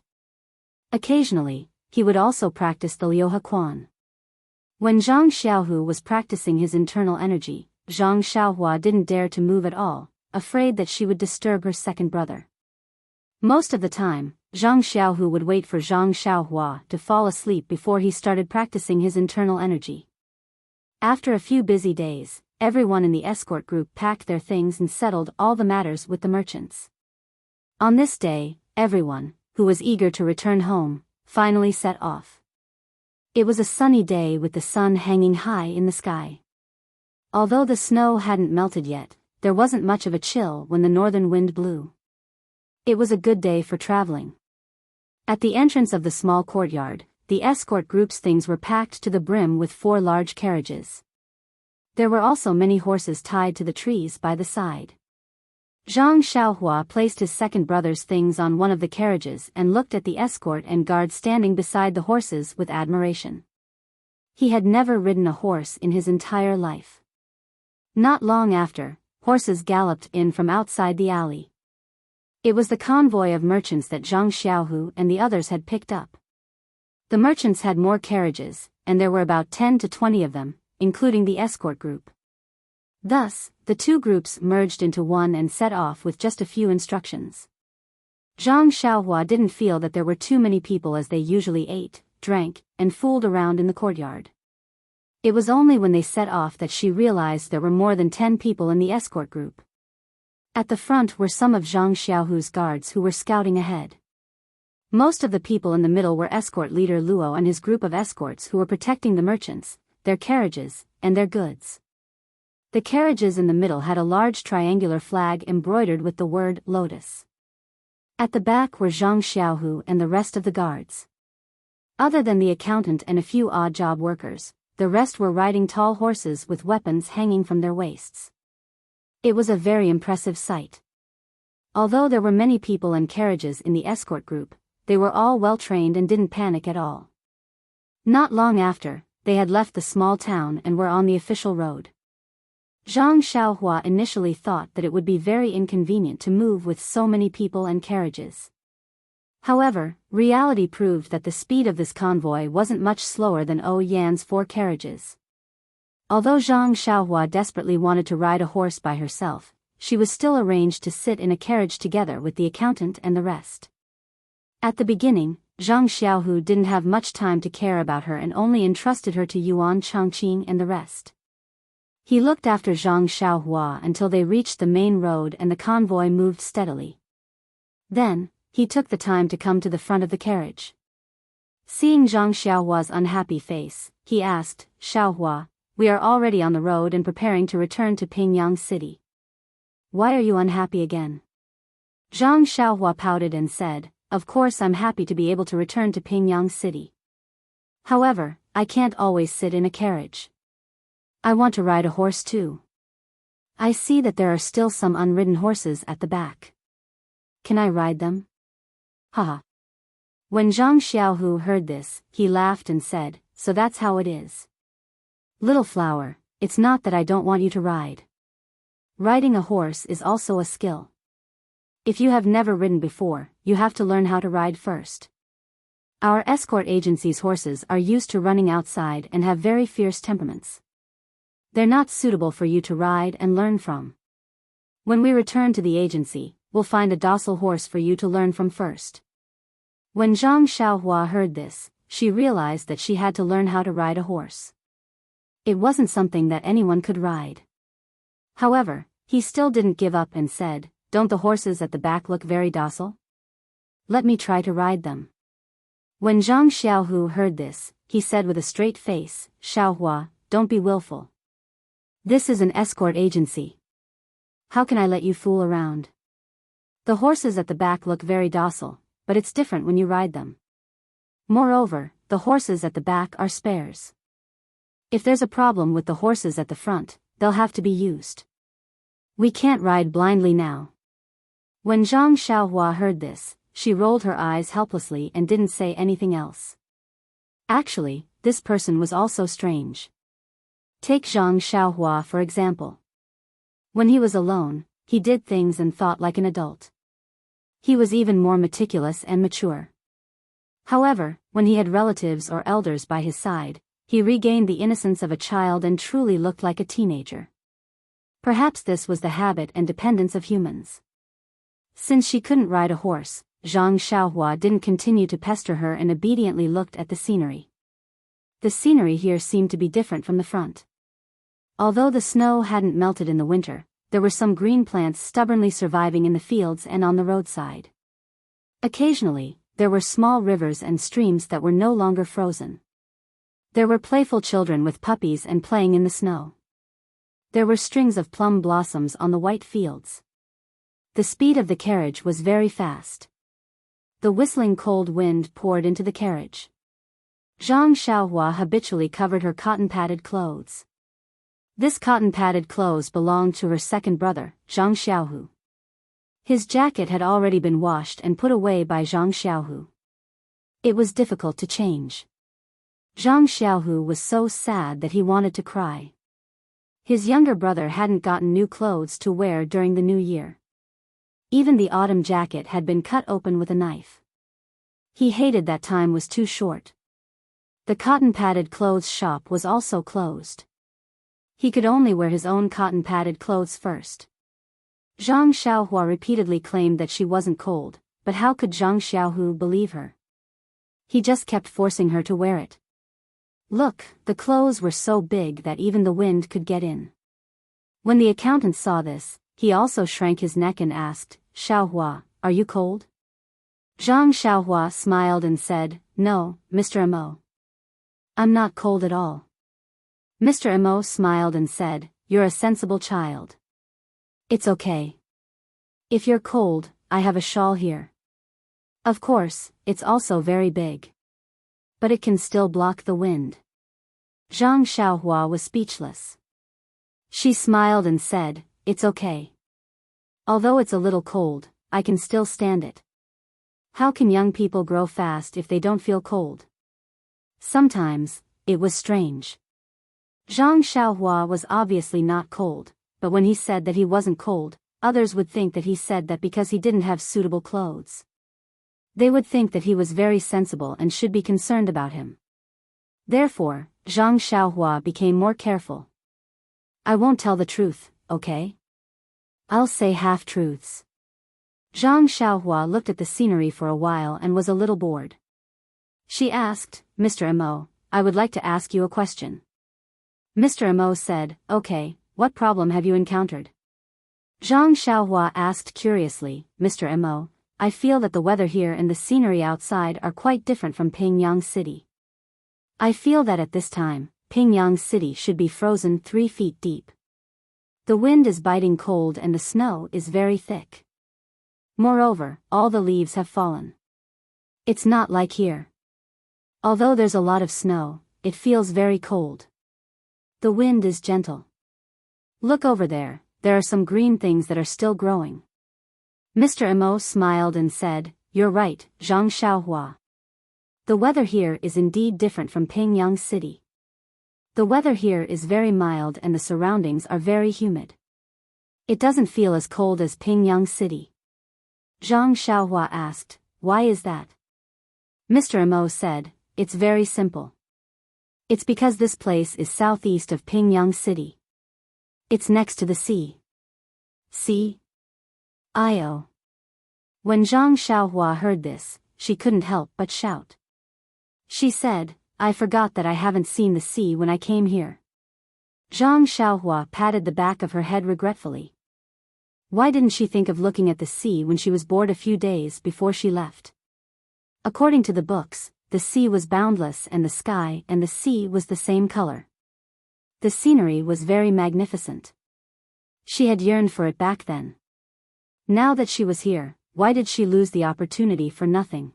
Occasionally, he would also practice the Liuhe Quan. When Zhang Xiaohu was practicing his internal energy, Zhang Xiaohua didn't dare to move at all, afraid that she would disturb her second brother. Most of the time, Zhang Xiaohu would wait for Zhang Xiaohua to fall asleep before he started practicing his internal energy. After a few busy days, everyone in the escort group packed their things and settled all the matters with the merchants. On this day, everyone, who was eager to return home, finally set off. It was a sunny day with the sun hanging high in the sky. Although the snow hadn't melted yet, there wasn't much of a chill when the northern wind blew. It was a good day for traveling. At the entrance of the small courtyard, the escort group's things were packed to the brim with 4 large carriages. There were also many horses tied to the trees by the side. Zhang Xiaohua placed his second brother's things on one of the carriages and looked at the escort and guard standing beside the horses with admiration. He had never ridden a horse in his entire life. Not long after, horses galloped in from outside the alley. It was the convoy of merchants that Zhang Xiaohu and the others had picked up. The merchants had more carriages, and there were about 10 to 20 of them, including the escort group. Thus, the two groups merged into one and set off with just a few instructions. Zhang Xiaohua didn't feel that there were too many people as they usually ate, drank, and fooled around in the courtyard. It was only when they set off that she realized there were more than 10 people in the escort group. At the front were some of Zhang Xiaohu's guards who were scouting ahead. Most of the people in the middle were escort leader Luo and his group of escorts who were protecting the merchants, their carriages, and their goods. The carriages in the middle had a large triangular flag embroidered with the word Lotus. At the back were Zhang Xiaohu and the rest of the guards. Other than the accountant and a few odd job workers, the rest were riding tall horses with weapons hanging from their waists. It was a very impressive sight. Although there were many people and carriages in the escort group, they were all well trained and didn't panic at all. Not long after, they had left the small town and were on the official road. Zhang Xiaohua initially thought that it would be very inconvenient to move with so many people and carriages. However, reality proved that the speed of this convoy wasn't much slower than Yan's 4 carriages. Although Zhang Xiaohua desperately wanted to ride a horse by herself, she was still arranged to sit in a carriage together with the accountant and the rest. At the beginning, Zhang Xiaohu didn't have much time to care about her and only entrusted her to Yuan Changqing and the rest. He looked after Zhang Xiaohua until they reached the main road and the convoy moved steadily. Then, he took the time to come to the front of the carriage. Seeing Zhang Xiaohua's unhappy face, he asked, "Xiaohua, we are already on the road and preparing to return to Pingyang City. Why are you unhappy again?" Zhang Xiaohua pouted and said, "Of course I'm happy to be able to return to Pingyang City. However, I can't always sit in a carriage. I want to ride a horse too. I see that there are still some unridden horses at the back. Can I ride them?" Haha. When Zhang Xiaohu heard this, he laughed and said, "So that's how it is. Little flower, it's not that I don't want you to ride. Riding a horse is also a skill. If you have never ridden before, you have to learn how to ride first. Our escort agency's horses are used to running outside and have very fierce temperaments. They're not suitable for you to ride and learn from. When we return to the agency, we'll find a docile horse for you to learn from first." When Zhang Xiaohua heard this, she realized that she had to learn how to ride a horse. It wasn't something that anyone could ride. However, he still didn't give up and said, "Don't the horses at the back look very docile? Let me try to ride them." When Zhang Xiaohu heard this, he said with a straight face, "Xiaohua, don't be willful. This is an escort agency. How can I let you fool around? The horses at the back look very docile, but it's different when you ride them. Moreover, the horses at the back are spares. If there's a problem with the horses at the front, they'll have to be used. We can't ride blindly now." When Zhang Xiaohua heard this, she rolled her eyes helplessly and didn't say anything else. Actually, this person was also strange. Take Zhang Xiaohua for example. When he was alone, he did things and thought like an adult. He was even more meticulous and mature. However, when he had relatives or elders by his side, he regained the innocence of a child and truly looked like a teenager. Perhaps this was the habit and dependence of humans. Since she couldn't ride a horse, Zhang Xiaohua didn't continue to pester her and obediently looked at the scenery. The scenery here seemed to be different from the front. Although the snow hadn't melted in the winter, there were some green plants stubbornly surviving in the fields and on the roadside. Occasionally, there were small rivers and streams that were no longer frozen. There were playful children with puppies and playing in the snow. There were strings of plum blossoms on the white fields. The speed of the carriage was very fast. The whistling cold wind poured into the carriage. Zhang Xiaohua habitually covered her cotton-padded clothes. This cotton-padded clothes belonged to her second brother, Zhang Xiaohu. His jacket had already been washed and put away by Zhang Xiaohu. It was difficult to change. Zhang Xiaohu was so sad that he wanted to cry. His younger brother hadn't gotten new clothes to wear during the new year. Even the autumn jacket had been cut open with a knife. He hated that time was too short. The cotton-padded clothes shop was also closed. He could only wear his own cotton-padded clothes first. Zhang Xiaohua repeatedly claimed that she wasn't cold, but how could Zhang Xiaohu believe her? He just kept forcing her to wear it. Look, the clothes were so big that even the wind could get in. When the accountant saw this, he also shrank his neck and asked, "Xiaohua, are you cold?" Zhang Xiaohua smiled and said, "No, Mr. Mo. I'm not cold at all." Mr. Mo smiled and said, "You're a sensible child. It's okay. If you're cold, I have a shawl here. Of course, it's also very big. But it can still block the wind." Zhang Xiaohua was speechless. She smiled and said, "It's okay. Although it's a little cold, I can still stand it. How can young people grow fast if they don't feel cold?" Sometimes, it was strange. Zhang Xiaohua was obviously not cold, but when he said that he wasn't cold, others would think that he said that because he didn't have suitable clothes. They would think that he was very sensible and should be concerned about him. Therefore, Zhang Xiaohua became more careful. "I won't tell the truth, okay? I'll say half-truths." Zhang Xiaohua looked at the scenery for a while and was a little bored. She asked, "Mr. Mo, I would like to ask you a question." Mr. Mo said, "Okay, what problem have you encountered?" Zhang Xiaohua asked curiously, "Mr. Mo, I feel that the weather here and the scenery outside are quite different from Pingyang City. I feel that at this time, Pingyang City should be frozen 3 feet deep. The wind is biting cold and the snow is very thick. Moreover, all the leaves have fallen. It's not like here. Although there's a lot of snow, it feels very cold. The wind is gentle. Look over there are some green things that are still growing." Mr. Mo smiled and said, "You're right, Zhang Xiaohua. The weather here is indeed different from Pingyang City. The weather here is very mild and the surroundings are very humid. It doesn't feel as cold as Pingyang City." Zhang Xiaohua asked, "Why is that?" Mr. Mo said, "It's very simple. It's because this place is southeast of Pingyang City. It's next to the sea." "Sea? Io." When Zhang Xiaohua heard this, she couldn't help but shout. She said, "I forgot that I haven't seen the sea when I came here." Zhang Xiaohua patted the back of her head regretfully. Why didn't she think of looking at the sea when she was bored a few days before she left? According to the books, the sea was boundless and the sky and the sea was the same color. The scenery was very magnificent. She had yearned for it back then. Now that she was here, why did she lose the opportunity for nothing?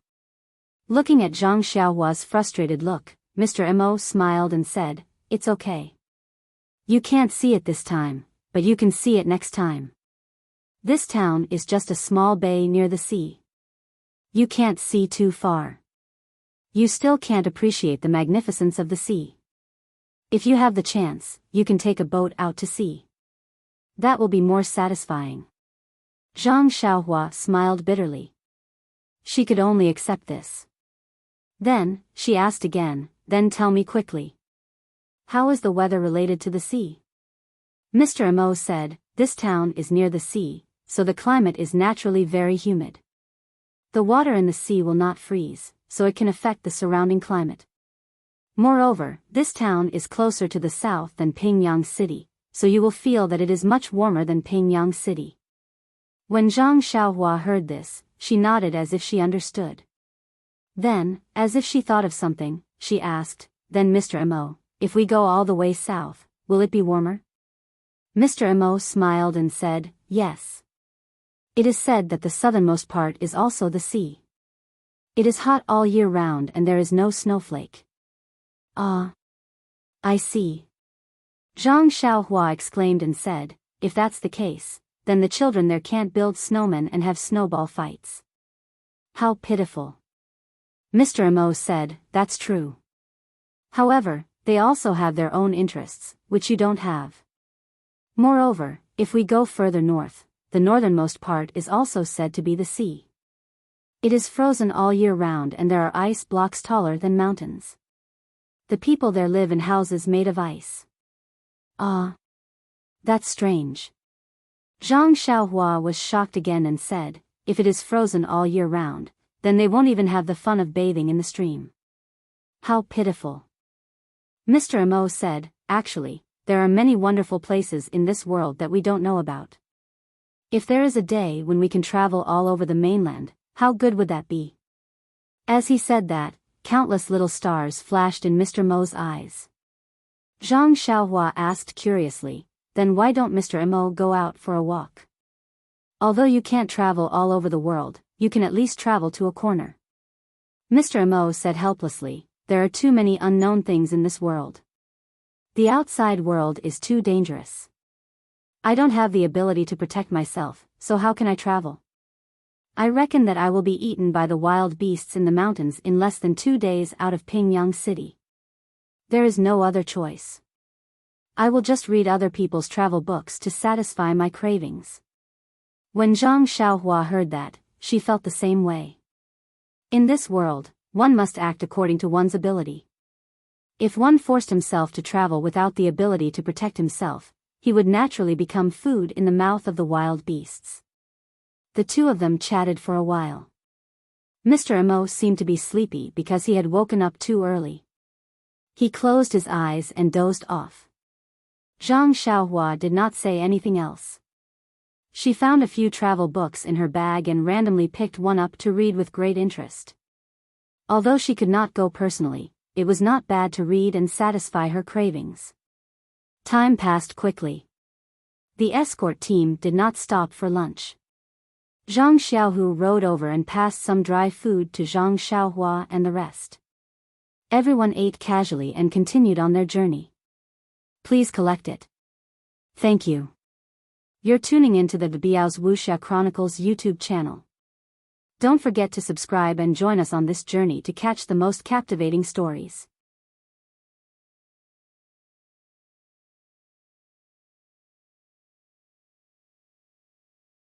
Looking at Zhang Xiaohua's frustrated look, Mr. Mo smiled and said, "It's okay. You can't see it this time, but you can see it next time. This town is just a small bay near the sea. You can't see too far. You still can't appreciate the magnificence of the sea. If you have the chance, you can take a boat out to sea. That will be more satisfying." Zhang Xiaohua smiled bitterly. She could only accept this. Then, she asked again, "Then tell me quickly. How is the weather related to the sea?" Mr. Mo said, this town is near the sea, so the climate is naturally very humid. The water in the sea will not freeze, so it can affect the surrounding climate. Moreover, this town is closer to the south than Pingyang City, so you will feel that it is much warmer than Pingyang City. When Zhang Xiaohua heard this, she nodded as if she understood. Then, as if she thought of something, she asked, "Then Mr. Mo, if we go all the way south, will it be warmer?" Mr. Mo smiled and said, "Yes. It is said that the southernmost part is also the sea. It is hot all year round and there is no snowflake." "Ah. I see." Zhang Xiaohua exclaimed and said, "If that's the case, then the children there can't build snowmen and have snowball fights." "How pitiful." Mr. Mo said, "That's true. However, they also have their own interests, which you don't have. Moreover, if we go further north, the northernmost part is also said to be the sea. It is frozen all year round and there are ice blocks taller than mountains. The people there live in houses made of ice." "Ah. That's strange." Zhang Xiaohua was shocked again and said, "If it is frozen all year round, then they won't even have the fun of bathing in the stream. How pitiful." Mr. Mo said, "Actually, there are many wonderful places in this world that we don't know about. If there is a day when we can travel all over the mainland, how good would that be?" As he said that, countless little stars flashed in Mr. Mo's eyes. Zhang Xiaohua asked curiously, "Then why don't Mr. Mo go out for a walk? Although you can't travel all over the world, you can at least travel to a corner." Mr. Mo said helplessly, "There are too many unknown things in this world. The outside world is too dangerous. I don't have the ability to protect myself, so how can I travel? I reckon that I will be eaten by the wild beasts in the mountains in less than 2 days out of Pingyang City. There is no other choice. I will just read other people's travel books to satisfy my cravings." When Zhang Xiaohua heard that, she felt the same way. In this world, one must act according to one's ability. If one forced himself to travel without the ability to protect himself, he would naturally become food in the mouth of the wild beasts. The two of them chatted for a while. Mr. Mo seemed to be sleepy because he had woken up too early. He closed his eyes and dozed off. Zhang Xiaohua did not say anything else. She found a few travel books in her bag and randomly picked one up to read with great interest. Although she could not go personally, it was not bad to read and satisfy her cravings. Time passed quickly. The escort team did not stop for lunch. Zhang Xiaohu rode over and passed some dry food to Zhang Xiaohua and the rest. Everyone ate casually and continued on their journey. "Please collect it." "Thank you." You're tuning into the Biyao's Wuxia Chronicles YouTube channel. Don't forget to subscribe and join us on this journey to catch the most captivating stories.